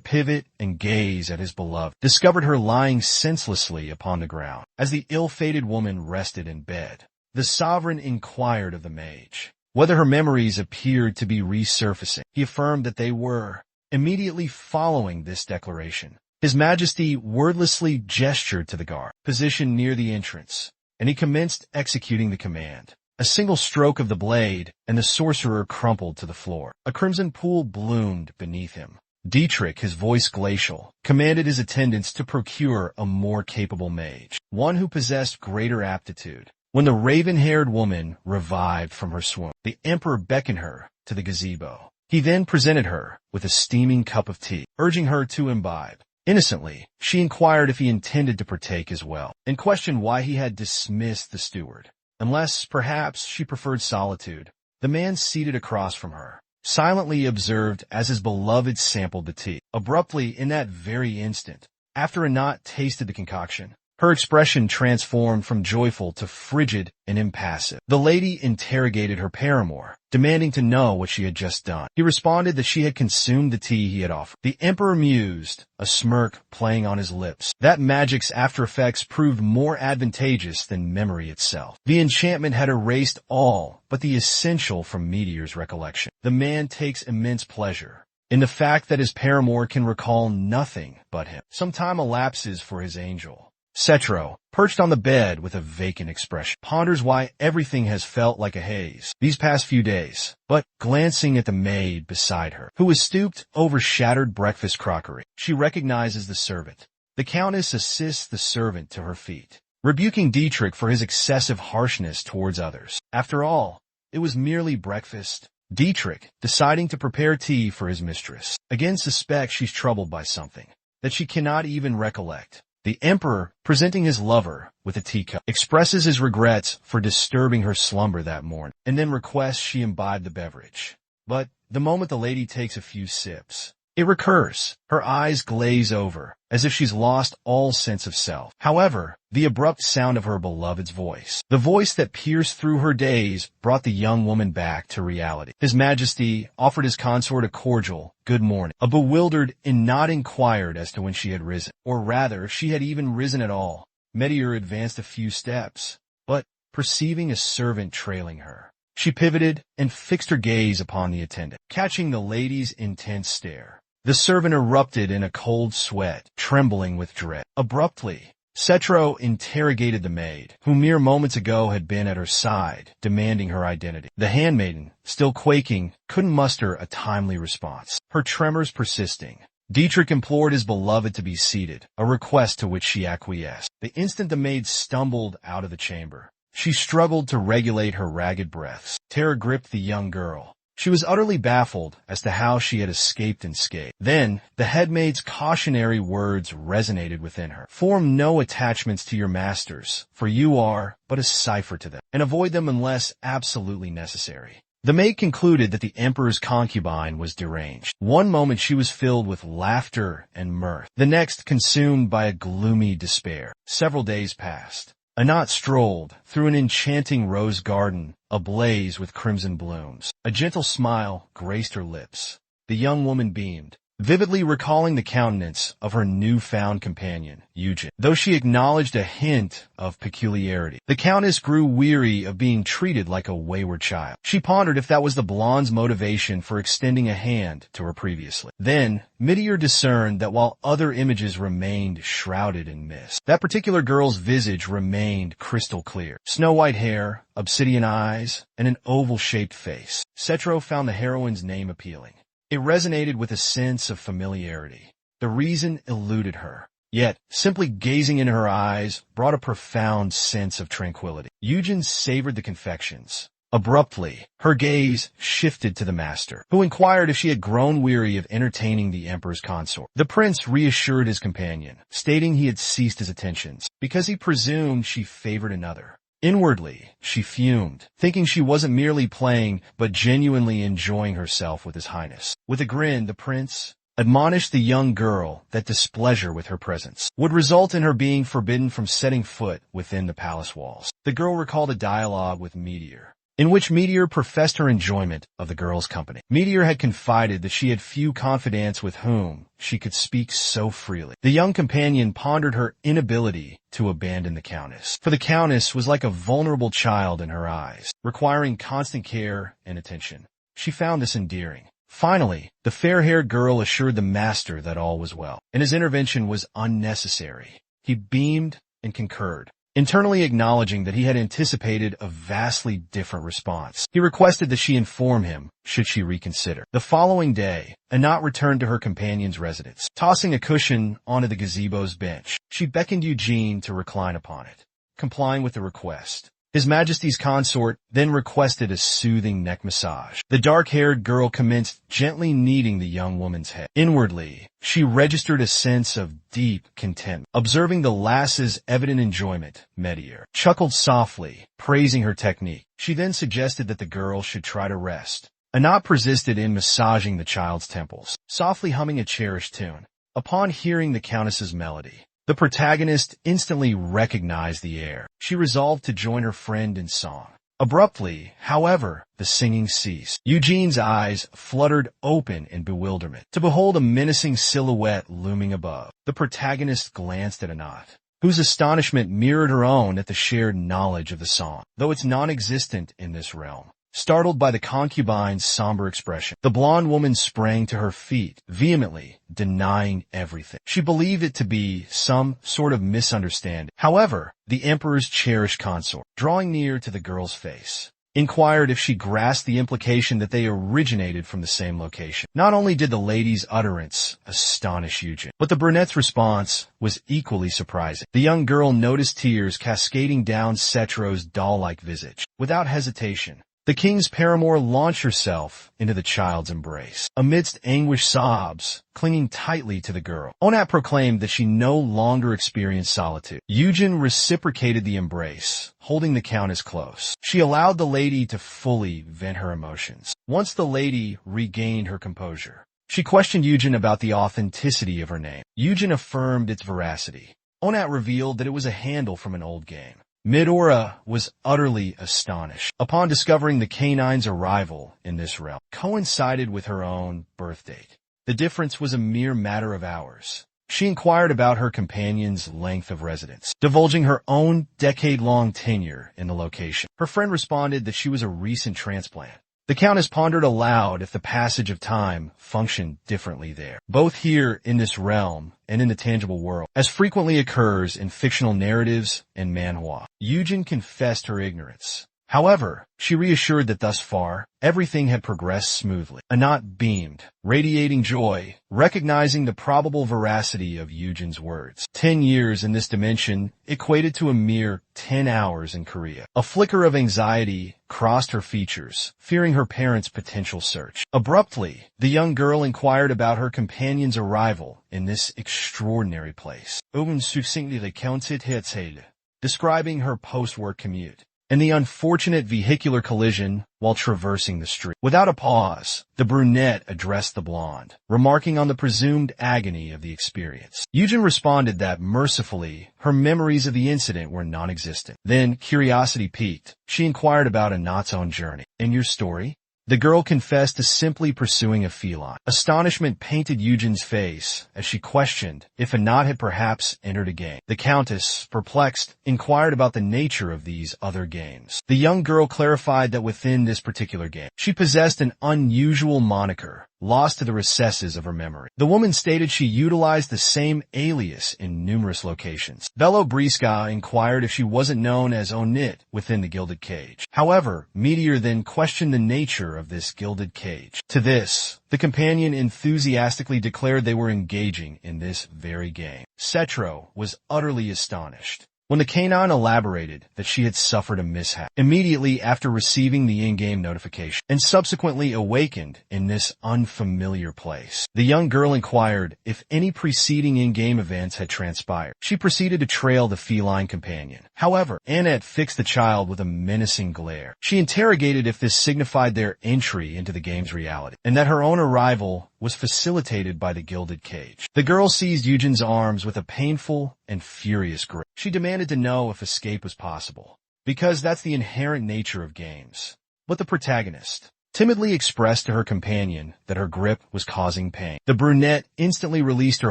pivot and gaze at his beloved, discovered her lying senselessly upon the ground. As the ill-fated woman rested in bed, the sovereign inquired of the mage whether her memories appeared to be resurfacing. He affirmed that they were. Immediately following this declaration, His Majesty wordlessly gestured to the guard, positioned near the entrance, and he commenced executing the command. A single stroke of the blade, and the sorcerer crumpled to the floor. A crimson pool bloomed beneath him. Dietrich, his voice glacial, commanded his attendants to procure a more capable mage, one who possessed greater aptitude. When the raven-haired woman revived from her swoon, the emperor beckoned her to the gazebo. He then presented her with a steaming cup of tea, urging her to imbibe. Innocently, she inquired if he intended to partake as well, and questioned why he had dismissed the steward. Unless, perhaps, she preferred solitude. The man seated across from her silently observed as his beloved sampled the tea. Abruptly, in that very instant, after Anat tasted the concoction, her expression transformed from joyful to frigid and impassive. The lady interrogated her paramour, demanding to know what she had just done. He responded that she had consumed the tea he had offered. The emperor mused, a smirk playing on his lips. That magic's after effects proved more advantageous than memory itself. The enchantment had erased all but the essential from Meteor's recollection. The man takes immense pleasure in the fact that his paramour can recall nothing but him. Some time elapses for his angel. Cetro, perched on the bed with a vacant expression, ponders why everything has felt like a haze these past few days, but glancing at the maid beside her, who is stooped over shattered breakfast crockery, she recognizes the servant. The Countess assists the servant to her feet, rebuking Dietrich for his excessive harshness towards others. After all, it was merely breakfast. Dietrich, deciding to prepare tea for his mistress, again suspects she's troubled by something that she cannot even recollect. The emperor, presenting his lover with a teacup, expresses his regrets for disturbing her slumber that morning, and then requests she imbibe the beverage. But the moment the lady takes a few sips, it recurs. Her eyes glaze over, as if she's lost all sense of self. However, the abrupt sound of her beloved's voice, the voice that pierced through her daze, brought the young woman back to reality. His Majesty offered his consort a cordial good morning. A bewildered Anat inquired as to when she had risen, or rather, if she had even risen at all. Meteor advanced a few steps, but, perceiving a servant trailing her, she pivoted and fixed her gaze upon the attendant, catching the lady's intense stare. The servant erupted in a cold sweat, trembling with dread. Abruptly, Cetro interrogated the maid, who mere moments ago had been at her side, demanding her identity. The handmaiden, still quaking, couldn't muster a timely response, her tremors persisting. Dietrich implored his beloved to be seated, a request to which she acquiesced. The instant the maid stumbled out of the chamber, she struggled to regulate her ragged breaths. Terror gripped the young girl. She was utterly baffled as to how she had escaped unscathed. Then, the headmaid's cautionary words resonated within her. Form no attachments to your masters, for you are but a cipher to them, and avoid them unless absolutely necessary. The maid concluded that the emperor's concubine was deranged. One moment she was filled with laughter and mirth, the next consumed by a gloomy despair. Several days passed. Anat strolled through an enchanting rose garden, ablaze with crimson blooms. A gentle smile graced her lips. The young woman beamed, vividly recalling the countenance of her newfound companion, Eugen, though she acknowledged a hint of peculiarity. The Countess grew weary of being treated like a wayward child. She pondered if that was the blonde's motivation for extending a hand to her previously. Then, Meteor discerned that while other images remained shrouded in mist, that particular girl's visage remained crystal clear. Snow-white hair, obsidian eyes, and an oval-shaped face. Cetro found the heroine's name appealing. It resonated with a sense of familiarity. The reason eluded her. Yet, simply gazing in her eyes brought a profound sense of tranquility. Eugen savored the confections. Abruptly, her gaze shifted to the master, who inquired if she had grown weary of entertaining the emperor's consort. The prince reassured his companion, stating he had ceased his attentions, because he presumed she favored another. Inwardly, she fumed, thinking she wasn't merely playing, but genuinely enjoying herself with His Highness. With a grin, the prince admonished the young girl that displeasure with her presence would result in her being forbidden from setting foot within the palace walls. The girl recalled a dialogue with Meteor, in which Meteor professed her enjoyment of the girl's company. Meteor had confided that she had few confidants with whom she could speak so freely. The young companion pondered her inability to abandon the Countess, for the Countess was like a vulnerable child in her eyes, requiring constant care and attention. She found this endearing. Finally, the fair-haired girl assured the master that all was well, and his intervention was unnecessary. He beamed and concurred, internally acknowledging that he had anticipated a vastly different response. He requested that she inform him, should she reconsider. The following day, Anat returned to her companion's residence. Tossing a cushion onto the gazebo's bench, she beckoned Eugene to recline upon it. Complying with the request, His Majesty's consort then requested a soothing neck massage. The dark-haired girl commenced gently kneading the young woman's head. Inwardly, she registered a sense of deep content. Observing the lass's evident enjoyment, Medier chuckled softly, praising her technique. She then suggested that the girl should try to rest. Anat persisted in massaging the child's temples, softly humming a cherished tune. Upon hearing the Countess's melody, the protagonist instantly recognized the air. She resolved to join her friend in song. Abruptly, however, the singing ceased. Eugene's eyes fluttered open in bewilderment to behold a menacing silhouette looming above. The protagonist glanced at Anat, whose astonishment mirrored her own at the shared knowledge of the song, though it's non-existent in this realm. Startled by the concubine's somber expression, the blonde woman sprang to her feet, vehemently denying everything. She believed it to be some sort of misunderstanding. However, the emperor's cherished consort, drawing near to the girl's face, inquired if she grasped the implication that they originated from the same location. Not only did the lady's utterance astonish Eugen, but the brunette's response was equally surprising. The young girl noticed tears cascading down Cetro's doll-like visage. Without hesitation, the king's paramour launched herself into the child's embrace. Amidst anguished sobs, clinging tightly to the girl, Anat proclaimed that she no longer experienced solitude. Eugen reciprocated the embrace, holding the countess close. She allowed the lady to fully vent her emotions. Once the lady regained her composure, she questioned Eugen about the authenticity of her name. Eugen affirmed its veracity. Anat revealed that it was a handle from an old game. Medora was utterly astonished upon discovering the canine's arrival in this realm coincided with her own birth date. The difference was a mere matter of hours. She inquired about her companion's length of residence, divulging her own decade-long tenure in the location. Her friend responded that she was a recent transplant. The Countess pondered aloud if the passage of time functioned differently there, both here in this realm and in the tangible world, as frequently occurs in fictional narratives and manhwa. Eugen confessed her ignorance. However, she reassured that thus far, everything had progressed smoothly. Anat beamed, radiating joy, recognizing the probable veracity of Eugen's words. 10 years in this dimension equated to a mere 10 hours in Korea. A flicker of anxiety crossed her features, fearing her parents' potential search. Abruptly, the young girl inquired about her companion's arrival in this extraordinary place. Owen succinctly recounted her tale, describing her post-war commute and the unfortunate vehicular collision while traversing the street. Without a pause, the brunette addressed the blonde, remarking on the presumed agony of the experience. Eugen responded that, mercifully, her memories of the incident were non-existent. Then, curiosity piqued. She inquired about Anat's own journey. "In your story?" The girl confessed to simply pursuing a feline. Astonishment painted Eugen's face as she questioned if Anat had perhaps entered a game. The Countess, perplexed, inquired about the nature of these other games. The young girl clarified that within this particular game, she possessed an unusual moniker, lost to the recesses of her memory. The woman stated she utilized the same alias in numerous locations. Bello Briska inquired if she wasn't known as Onit within the Gilded Cage. However, Meteor then questioned the nature of this Gilded Cage. To this, the companion enthusiastically declared they were engaging in this very game. Cetro was utterly astonished when the canine elaborated that she had suffered a mishap immediately after receiving the in-game notification and subsequently awakened in this unfamiliar place. The young girl inquired if any preceding in-game events had transpired. She proceeded to trail the feline companion. However, Annette fixed the child with a menacing glare. She interrogated if this signified their entry into the game's reality, and that her own arrival was facilitated by the Gilded Cage. The girl seized Eugen's arms with a painful and furious grip. She demanded to know if escape was possible, because that's the inherent nature of games. But the protagonist timidly expressed to her companion that her grip was causing pain. The brunette instantly released her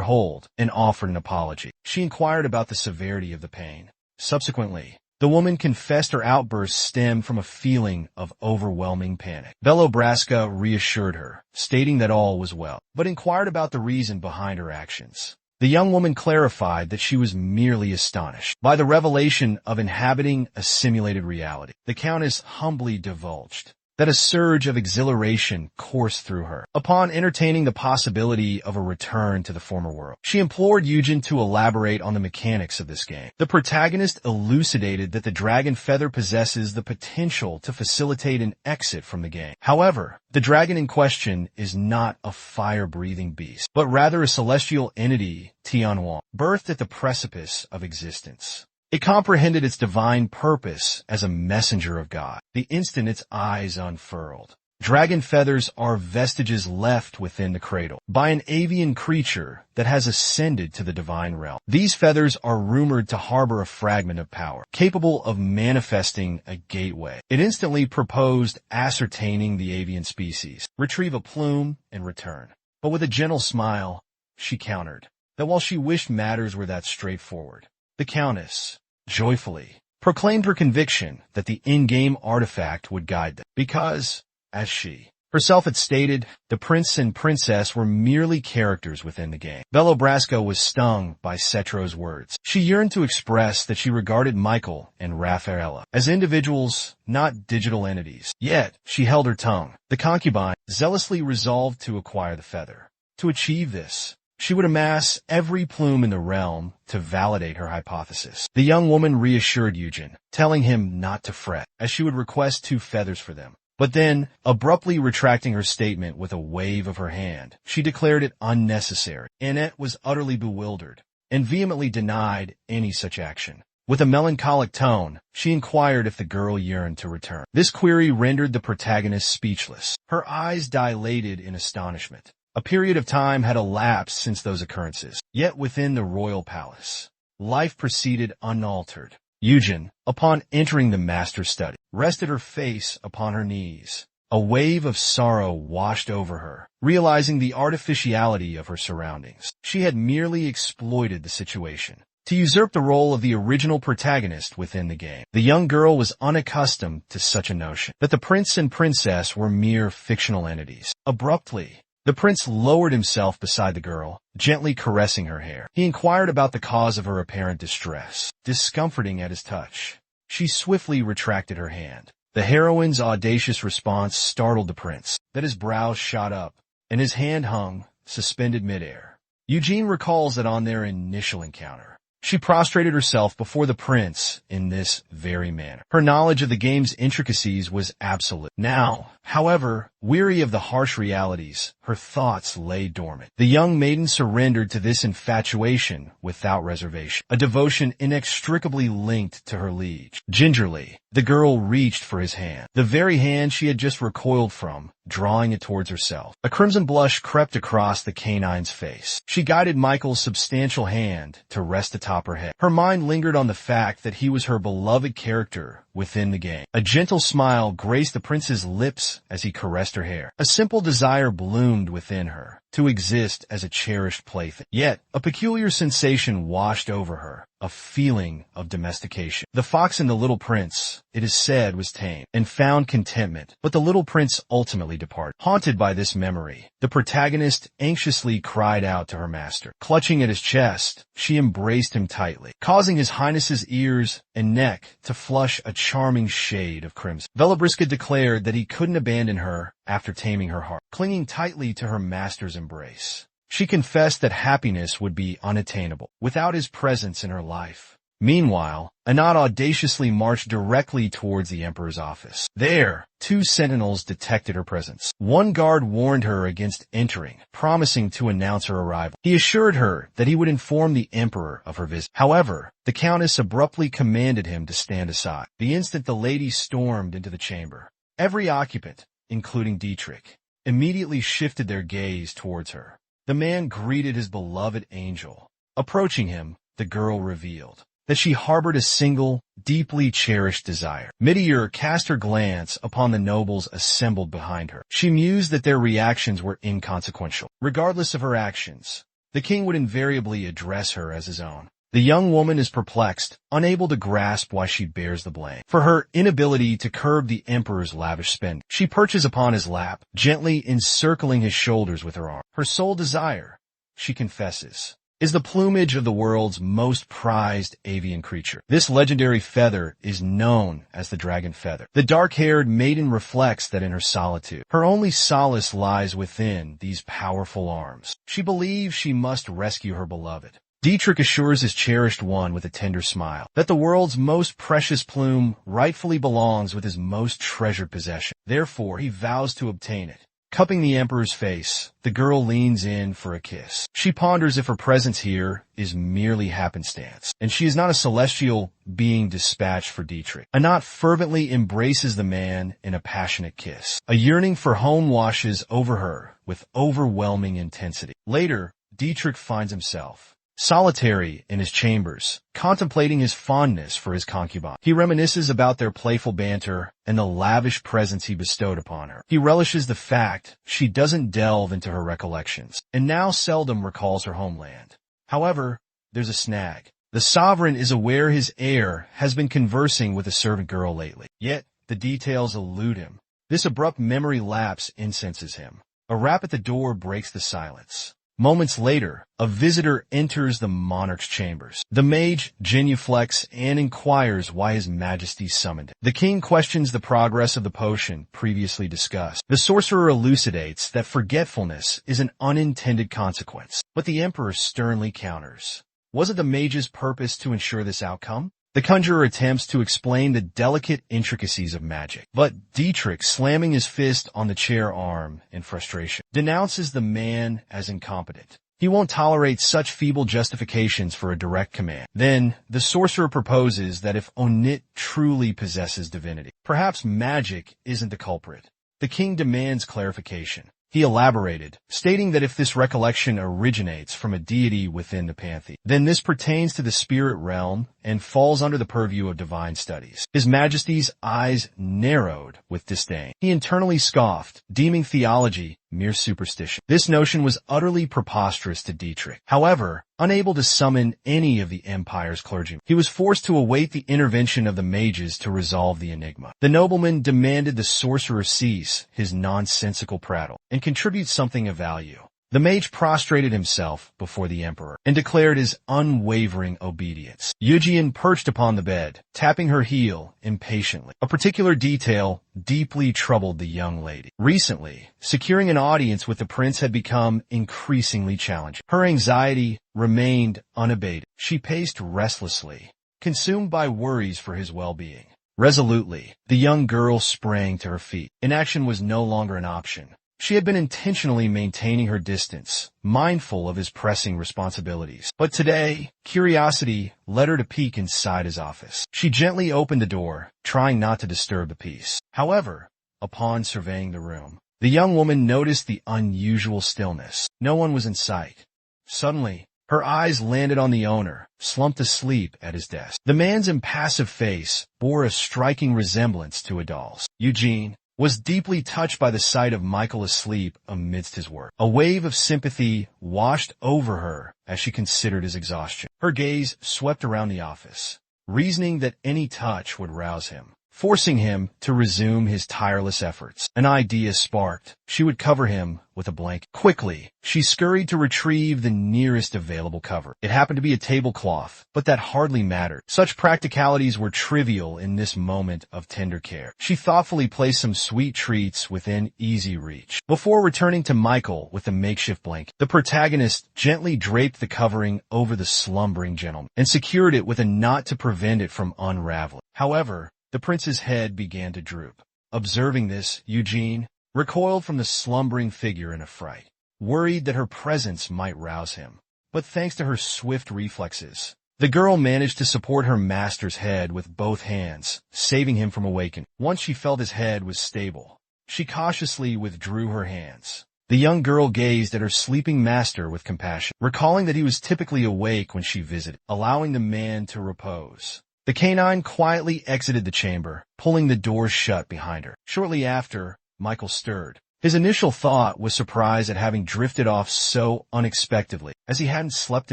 hold and offered an apology. She inquired about the severity of the pain. Subsequently, the woman confessed her outburst stemmed from a feeling of overwhelming panic. Bello Braska reassured her, stating that all was well, but inquired about the reason behind her actions. The young woman clarified that she was merely astonished by the revelation of inhabiting a simulated reality. The Countess humbly divulged that a surge of exhilaration coursed through her. Upon entertaining the possibility of a return to the former world, she implored Eugen to elaborate on the mechanics of this game. The protagonist elucidated that the dragon feather possesses the potential to facilitate an exit from the game. However, the dragon in question is not a fire-breathing beast, but rather a celestial entity, Tianhuang, birthed at the precipice of existence. It comprehended its divine purpose as a messenger of God, the instant its eyes unfurled. Dragon feathers are vestiges left within the cradle by an avian creature that has ascended to the divine realm. These feathers are rumored to harbor a fragment of power, capable of manifesting a gateway. It instantly proposed ascertaining the avian species, retrieve a plume, and return. But with a gentle smile, she countered that while she wished matters were that straightforward, the Countess, joyfully, proclaimed her conviction that the in-game artifact would guide them, because, as she herself had stated, the prince and princess were merely characters within the game. Bellobrasco was stung by Cetro's words. She yearned to express that she regarded Michael and Raffaella as individuals, not digital entities. Yet, she held her tongue. The concubine zealously resolved to acquire the feather. To achieve this, she would amass every plume in the realm to validate her hypothesis. The young woman reassured Eugen, telling him not to fret, as she would request 2 feathers for them. But then, abruptly retracting her statement with a wave of her hand, she declared it unnecessary. Annette was utterly bewildered, and vehemently denied any such action. With a melancholic tone, she inquired if the girl yearned to return. This query rendered the protagonist speechless. Her eyes dilated in astonishment. A period of time had elapsed since those occurrences, yet within the royal palace, life proceeded unaltered. Eugen, upon entering the master's study, rested her face upon her knees. A wave of sorrow washed over her, realizing the artificiality of her surroundings. She had merely exploited the situation to usurp the role of the original protagonist within the game. The young girl was unaccustomed to such a notion, that the prince and princess were mere fictional entities. Abruptly, the prince lowered himself beside the girl, gently caressing her hair. He inquired about the cause of her apparent distress. Discomforting at his touch, she swiftly retracted her hand. The heroine's audacious response startled the prince, that his brows shot up, and his hand hung, suspended midair. Eugene recalls that on their initial encounter, she prostrated herself before the prince in this very manner. Her knowledge of the game's intricacies was absolute. Now, however, weary of the harsh realities, her thoughts lay dormant. The young maiden surrendered to this infatuation without reservation, a devotion inextricably linked to her liege. Gingerly, the girl reached for his hand, the very hand she had just recoiled from, drawing it towards herself. A crimson blush crept across the canine's face. She guided Michael's substantial hand to rest atop her head. Her mind lingered on the fact that he was her beloved character within the game. A gentle smile graced the prince's lips as he caressed her hair. A simple desire bloomed within her to exist as a cherished plaything. Yet, a peculiar sensation washed over her, a feeling of domestication. The fox in the little prince, it is said, was tame and found contentment, but the little prince ultimately departed. Haunted by this memory, the protagonist anxiously cried out to her master. Clutching at his chest, she embraced him tightly, causing his highness's ears and neck to flush a charming shade of crimson. Bellobrasca declared that he couldn't abandon her after taming her heart, clinging tightly to her master's embrace. She confessed that happiness would be unattainable without his presence in her life. Meanwhile, Anat audaciously marched directly towards the emperor's office. There, 2 sentinels detected her presence. One guard warned her against entering, promising to announce her arrival. He assured her that he would inform the emperor of her visit. However, the countess abruptly commanded him to stand aside. The instant the lady stormed into the chamber, every occupant, including Dietrich, immediately shifted their gaze towards her. The man greeted his beloved angel. Approaching him, the girl revealed that she harbored a single, deeply cherished desire. Midier cast her glance upon the nobles assembled behind her. She mused that their reactions were inconsequential. Regardless of her actions, the king would invariably address her as his own. The young woman is perplexed, unable to grasp why she bears the blame for her inability to curb the emperor's lavish spending. She perches upon his lap, gently encircling his shoulders with her arm. Her sole desire, she confesses, is the plumage of the world's most prized avian creature. This legendary feather is known as the dragon feather. The dark-haired maiden reflects that in her solitude, her only solace lies within these powerful arms. She believes she must rescue her beloved. Dietrich assures his cherished one with a tender smile that the world's most precious plume rightfully belongs with his most treasured possession. Therefore, he vows to obtain it. Cupping the emperor's face, the girl leans in for a kiss. She ponders if her presence here is merely happenstance, and she is not a celestial being dispatched for Dietrich. Anat fervently embraces the man in a passionate kiss. A yearning for home washes over her with overwhelming intensity. Later, Dietrich finds himself solitary in his chambers, contemplating his fondness for his concubine. He reminisces about their playful banter and the lavish presents he bestowed upon her. He relishes the fact she doesn't delve into her recollections, and now seldom recalls her homeland. However, there's a snag. The sovereign is aware his heir has been conversing with a servant girl lately, yet the details elude him. This abrupt memory lapse incenses him. A rap at the door breaks the silence. Moments later, a visitor enters the monarch's chambers. The mage genuflects and inquires why his majesty summoned him. The king questions the progress of the potion previously discussed. The sorcerer elucidates that forgetfulness is an unintended consequence, but the emperor sternly counters. Was it the mage's purpose to ensure this outcome? The conjurer attempts to explain the delicate intricacies of magic, but Dietrich, slamming his fist on the chair arm in frustration, denounces the man as incompetent. He won't tolerate such feeble justifications for a direct command. Then, the sorcerer proposes that if Onit truly possesses divinity, perhaps magic isn't the culprit. The king demands clarification. He elaborated, stating that if this recollection originates from a deity within the pantheon, then this pertains to the spirit realm and falls under the purview of divine studies. His Majesty's eyes narrowed with disdain. He internally scoffed, deeming theology mere superstition. This notion was utterly preposterous to Dietrich. However, unable to summon any of the empire's clergymen, he was forced to await the intervention of the mages to resolve the enigma. The nobleman demanded the sorcerer cease his nonsensical prattle and contribute something of value. The mage prostrated himself before the emperor and declared his unwavering obedience. Eugene perched upon the bed, tapping her heel impatiently. A particular detail deeply troubled the young lady. Recently, securing an audience with the prince had become increasingly challenging. Her anxiety remained unabated. She paced restlessly, consumed by worries for his well-being. Resolutely, the young girl sprang to her feet. Inaction was no longer an option. She had been intentionally maintaining her distance, mindful of his pressing responsibilities. But today, curiosity led her to peek inside his office. She gently opened the door, trying not to disturb the peace. However, upon surveying the room, the young woman noticed the unusual stillness. No one was in sight. Suddenly, her eyes landed on the owner, slumped asleep at his desk. The man's impassive face bore a striking resemblance to a doll's. Eugene was deeply touched by the sight of Michael asleep amidst his work. A wave of sympathy washed over her as she considered his exhaustion. Her gaze swept around the office, reasoning that any touch would rouse him, forcing him to resume his tireless efforts. An idea sparked. She would cover him with a blanket. Quickly, she scurried to retrieve the nearest available cover. It happened to be a tablecloth, but that hardly mattered. Such practicalities were trivial in this moment of tender care. She thoughtfully placed some sweet treats within easy reach. Before returning to Michael with the makeshift blanket, the protagonist gently draped the covering over the slumbering gentleman and secured it with a knot to prevent it from unraveling. However, the prince's head began to droop. Observing this, Eugene recoiled from the slumbering figure in a fright, worried that her presence might rouse him. But thanks to her swift reflexes, the girl managed to support her master's head with both hands, saving him from awakening. Once she felt his head was stable, she cautiously withdrew her hands. The young girl gazed at her sleeping master with compassion, recalling that he was typically awake when she visited, allowing the man to repose. The canine quietly exited the chamber, pulling the door shut behind her. Shortly after, Michael stirred. His initial thought was surprise at having drifted off so unexpectedly, as he hadn't slept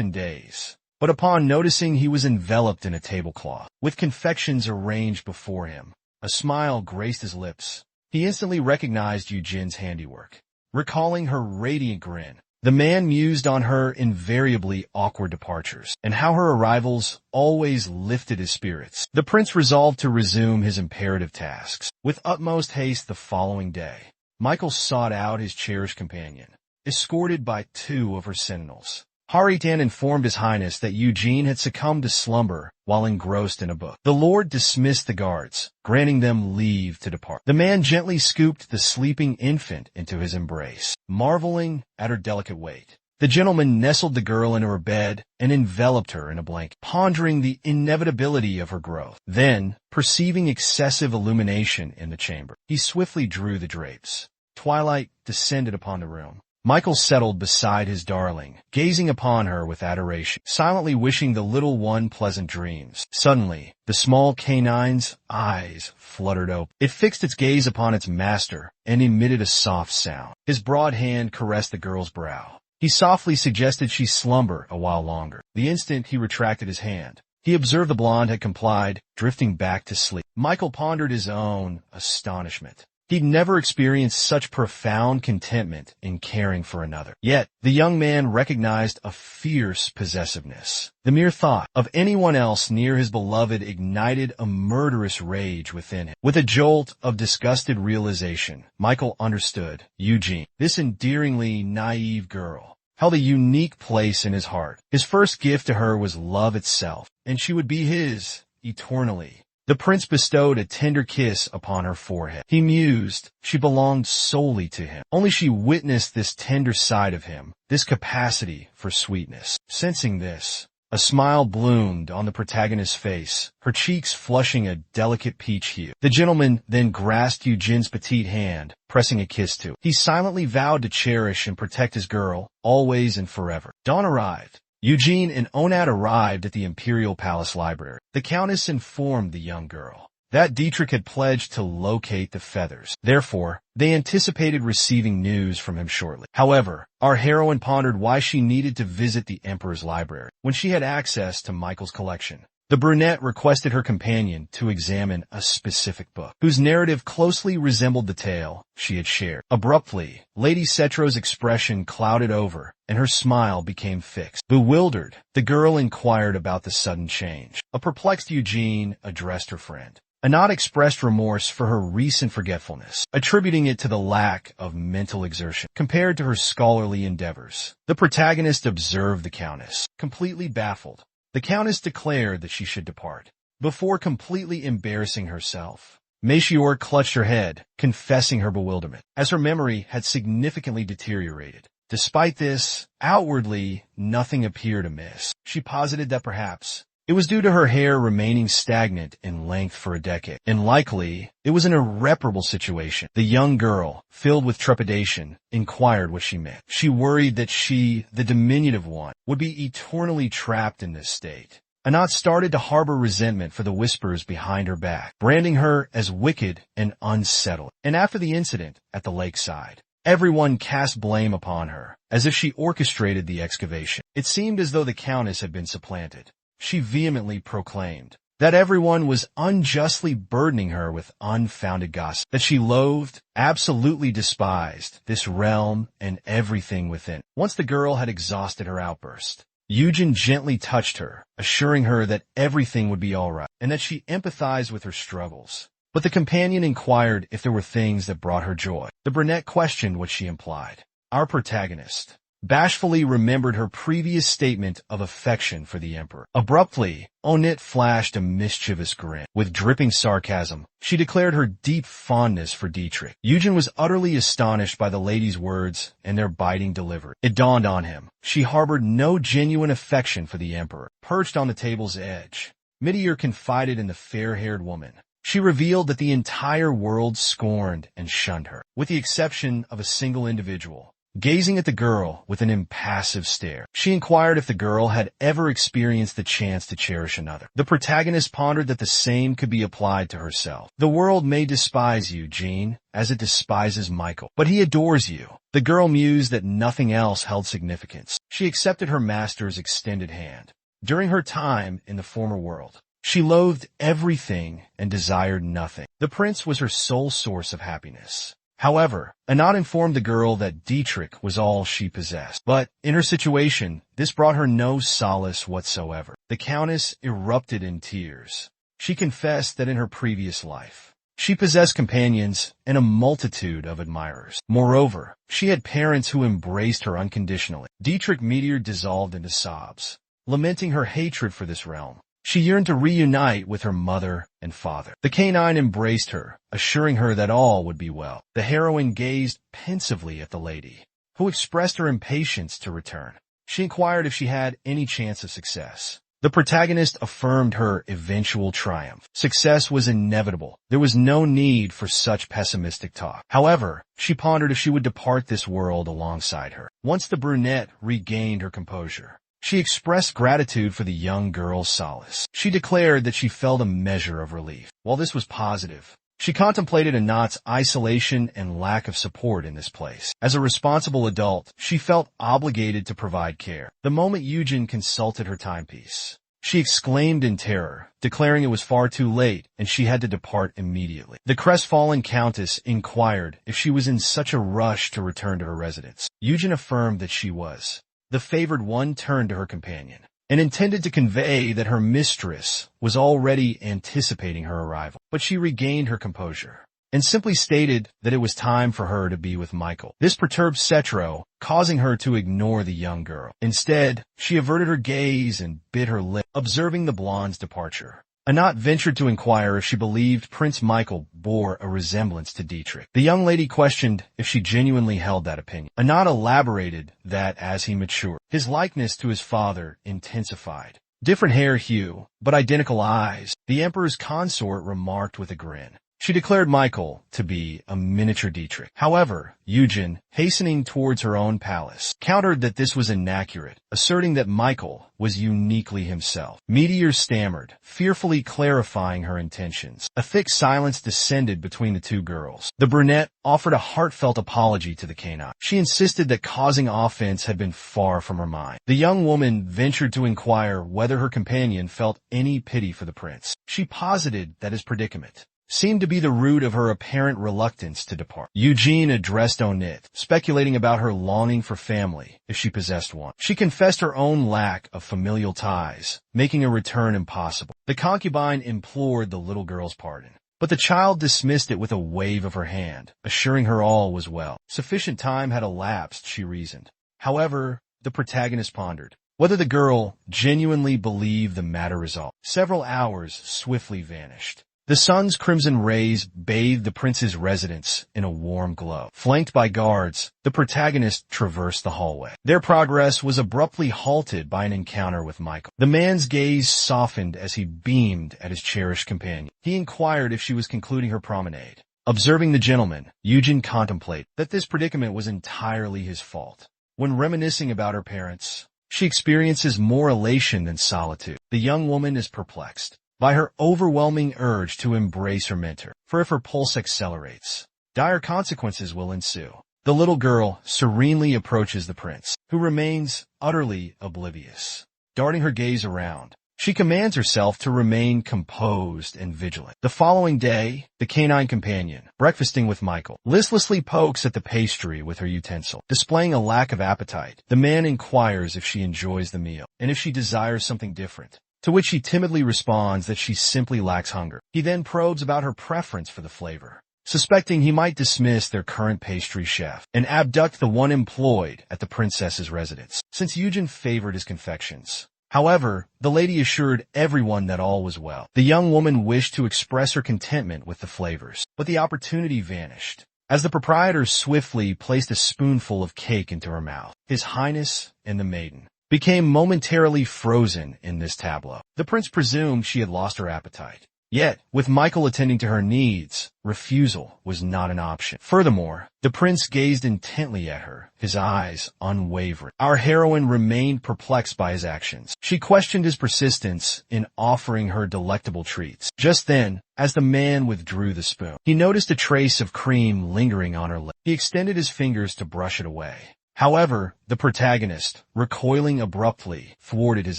in days. But upon noticing he was enveloped in a tablecloth, with confections arranged before him, a smile graced his lips. He instantly recognized Eugene's handiwork. Recalling her radiant grin, The man mused on her invariably awkward departures, and how her arrivals always lifted his spirits. The prince resolved to resume his imperative tasks. With utmost haste the following day, Michael sought out his cherished companion, escorted by 2 of her sentinels. Haritan informed His Highness that Eugene had succumbed to slumber while engrossed in a book. The Lord dismissed the guards, granting them leave to depart. The man gently scooped the sleeping infant into his embrace, marveling at her delicate weight. The gentleman nestled the girl into her bed and enveloped her in a blanket, pondering the inevitability of her growth. Then, perceiving excessive illumination in the chamber, he swiftly drew the drapes. Twilight descended upon the room. Michael settled beside his darling, gazing upon her with adoration, silently wishing the little one pleasant dreams. Suddenly, the small canine's eyes fluttered open. It fixed its gaze upon its master and emitted a soft sound. His broad hand caressed the girl's brow. He softly suggested she slumber a while longer. The instant he retracted his hand, he observed the blonde had complied, drifting back to sleep. Michael pondered his own astonishment. He'd never experienced such profound contentment in caring for another. Yet, the young man recognized a fierce possessiveness. The mere thought of anyone else near his beloved ignited a murderous rage within him. With a jolt of disgusted realization, Michael understood Eugene, this endearingly naive girl, held a unique place in his heart. His first gift to her was love itself, and she would be his eternally. The prince bestowed a tender kiss upon her forehead. He mused, she belonged solely to him. Only she witnessed this tender side of him, this capacity for sweetness. Sensing this, a smile bloomed on the protagonist's face, her cheeks flushing a delicate peach hue. The gentleman then grasped Eugene's petite hand, pressing a kiss to it. He silently vowed to cherish and protect his girl, always and forever. Dawn arrived. Eugene and Onat arrived at the Imperial Palace Library. The Countess informed the young girl that Dietrich had pledged to locate the feathers. Therefore, they anticipated receiving news from him shortly. However, our heroine pondered why she needed to visit the Emperor's library when she had access to Michael's collection. The brunette requested her companion to examine a specific book, whose narrative closely resembled the tale she had shared. Abruptly, Lady Cetro's expression clouded over, and her smile became fixed. Bewildered, the girl inquired about the sudden change. A perplexed Eugene addressed her friend. Anat expressed remorse for her recent forgetfulness, attributing it to the lack of mental exertion compared to her scholarly endeavors. The protagonist observed the Countess, completely baffled. The Countess declared that she should depart. Before completely embarrassing herself, Melchior clutched her head, confessing her bewilderment, as her memory had significantly deteriorated. Despite this, outwardly, nothing appeared amiss. She posited that perhaps it was due to her hair remaining stagnant in length for a decade, and likely it was an irreparable situation. The young girl, filled with trepidation, inquired what she meant. She worried that she, the diminutive one, would be eternally trapped in this state. Anat started to harbor resentment for the whispers behind her back, branding her as wicked and unsettled. And after the incident at the lakeside, everyone cast blame upon her, as if she orchestrated the excavation. It seemed as though the Countess had been supplanted. She vehemently proclaimed that everyone was unjustly burdening her with unfounded gossip, that she loathed, absolutely despised, this realm and everything within. Once the girl had exhausted her outburst, Eugen gently touched her, assuring her that everything would be all right, and that she empathized with her struggles. But the companion inquired if there were things that brought her joy. The brunette questioned what she implied. Our protagonist bashfully remembered her previous statement of affection for the Emperor. Abruptly, Onit flashed a mischievous grin. With dripping sarcasm, she declared her deep fondness for Dietrich. Eugen was utterly astonished by the lady's words and their biting delivery. It dawned on him. She harbored no genuine affection for the Emperor. Perched on the table's edge, Midier confided in the fair-haired woman. She revealed that the entire world scorned and shunned her, with the exception of a single individual. Gazing at the girl with an impassive stare, she inquired if the girl had ever experienced the chance to cherish another. The protagonist pondered that the same could be applied to herself. The world may despise you, Jean, as it despises Michael, but he adores you. The girl mused that nothing else held significance. She accepted her master's extended hand. During her time in the former world, she loathed everything and desired nothing. The prince was her sole source of happiness. However, Anat informed the girl that Dietrich was all she possessed. But, in her situation, this brought her no solace whatsoever. The Countess erupted in tears. She confessed that in her previous life, she possessed companions and a multitude of admirers. Moreover, she had parents who embraced her unconditionally. Dietrich Meteor dissolved into sobs, lamenting her hatred for this realm. She yearned to reunite with her mother and father. The canine embraced her, assuring her that all would be well. The heroine gazed pensively at the lady, who expressed her impatience to return. She inquired if she had any chance of success. The protagonist affirmed her eventual triumph. Success was inevitable. There was no need for such pessimistic talk. However, she pondered if she would depart this world alongside her. Once the brunette regained her composure, she expressed gratitude for the young girl's solace. She declared that she felt a measure of relief. While this was positive, she contemplated Anat's isolation and lack of support in this place. As a responsible adult, she felt obligated to provide care. The moment Eugen consulted her timepiece, she exclaimed in terror, declaring it was far too late and she had to depart immediately. The crestfallen Countess inquired if she was in such a rush to return to her residence. Eugen affirmed that she was. The favored one turned to her companion and intended to convey that her mistress was already anticipating her arrival. But she regained her composure and simply stated that it was time for her to be with Michael. This perturbed Cetro, causing her to ignore the young girl. Instead, she averted her gaze and bit her lip, observing the blonde's departure. Anat ventured to inquire if she believed Prince Michael bore a resemblance to Dietrich. The young lady questioned if she genuinely held that opinion. Anat elaborated that as he matured, his likeness to his father intensified. Different hair hue, but identical eyes, the emperor's consort remarked with a grin. She declared Michael to be a miniature Dietrich. However, Eugen, hastening towards her own palace, countered that this was inaccurate, asserting that Michael was uniquely himself. Meteor stammered, fearfully clarifying her intentions. A thick silence descended between the two girls. The brunette offered a heartfelt apology to the canine. She insisted that causing offense had been far from her mind. The young woman ventured to inquire whether her companion felt any pity for the prince. She posited that his predicament seemed to be the root of her apparent reluctance to depart. Eugene addressed Onit, speculating about her longing for family, if she possessed one. She confessed her own lack of familial ties, making a return impossible. The concubine implored the little girl's pardon, but the child dismissed it with a wave of her hand, assuring her all was well. Sufficient time had elapsed, she reasoned. However, the protagonist pondered whether the girl genuinely believed the matter resolved. Several hours swiftly vanished. The sun's crimson rays bathed the prince's residence in a warm glow. Flanked by guards, the protagonist traversed the hallway. Their progress was abruptly halted by an encounter with Michael. The man's gaze softened as he beamed at his cherished companion. He inquired if she was concluding her promenade. Observing the gentleman, Eugen contemplated that this predicament was entirely his fault. When reminiscing about her parents, she experiences more elation than solitude. The young woman is perplexed by her overwhelming urge to embrace her mentor. For if her pulse accelerates, dire consequences will ensue. The little girl serenely approaches the prince, who remains utterly oblivious. Darting her gaze around, she commands herself to remain composed and vigilant. The following day, the canine companion, breakfasting with Michael, listlessly pokes at the pastry with her utensil. Displaying a lack of appetite, the man inquires if she enjoys the meal, and if she desires something different, to which she timidly responds that she simply lacks hunger. He then probes about her preference for the flavor, suspecting he might dismiss their current pastry chef and abduct the one employed at the princess's residence, since Eugen favored his confections. However, the lady assured everyone that all was well. The young woman wished to express her contentment with the flavors, but the opportunity vanished as the proprietor swiftly placed a spoonful of cake into her mouth. His Highness and the maiden became momentarily frozen in this tableau. The prince presumed she had lost her appetite. Yet, with Michael attending to her needs, refusal was not an option. Furthermore, the prince gazed intently at her, his eyes unwavering. Our heroine remained perplexed by his actions. She questioned his persistence in offering her delectable treats. Just then, as the man withdrew the spoon, he noticed a trace of cream lingering on her lip. He extended his fingers to brush it away. However, the protagonist, recoiling abruptly, thwarted his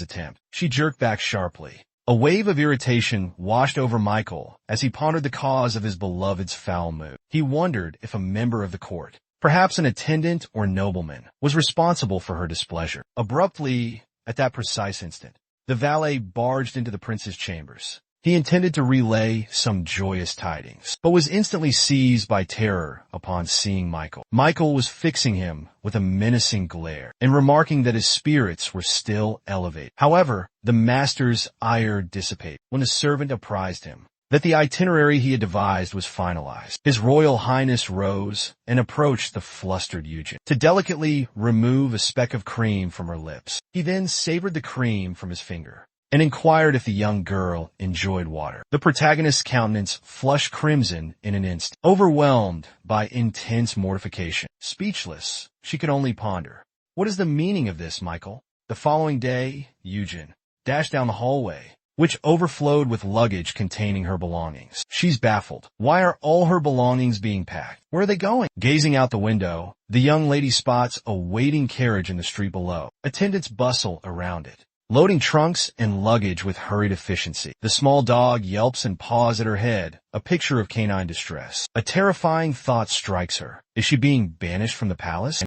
attempt. She jerked back sharply, A wave of irritation washed over Michael as he pondered the cause of his beloved's foul mood. He wondered if a member of the court, perhaps an attendant or nobleman, was responsible for her displeasure. Abruptly, at that precise instant, the valet barged into the prince's chambers. He intended to relay some joyous tidings, but was instantly seized by terror upon seeing Michael. Michael was fixing him with a menacing glare and remarking that his spirits were still elevated. However, the master's ire dissipated when a servant apprised him that the itinerary he had devised was finalized. His Royal Highness rose and approached the flustered Eugen to delicately remove a speck of cream from her lips. He then savored the cream from his finger and inquired if the young girl enjoyed water. The protagonist's countenance flushed crimson in an instant. Overwhelmed by intense mortification, speechless, she could only ponder. What is the meaning of this, Michael? The following day, Eugen dashed down the hallway, which overflowed with luggage containing her belongings. She's baffled. Why are all her belongings being packed? Where are they going? Gazing out the window, the young lady spots a waiting carriage in the street below. Attendants bustle around it, loading trunks and luggage with hurried efficiency. The small dog yelps and paws at her head, a picture of canine distress. A terrifying thought strikes her. Is she being banished from the palace?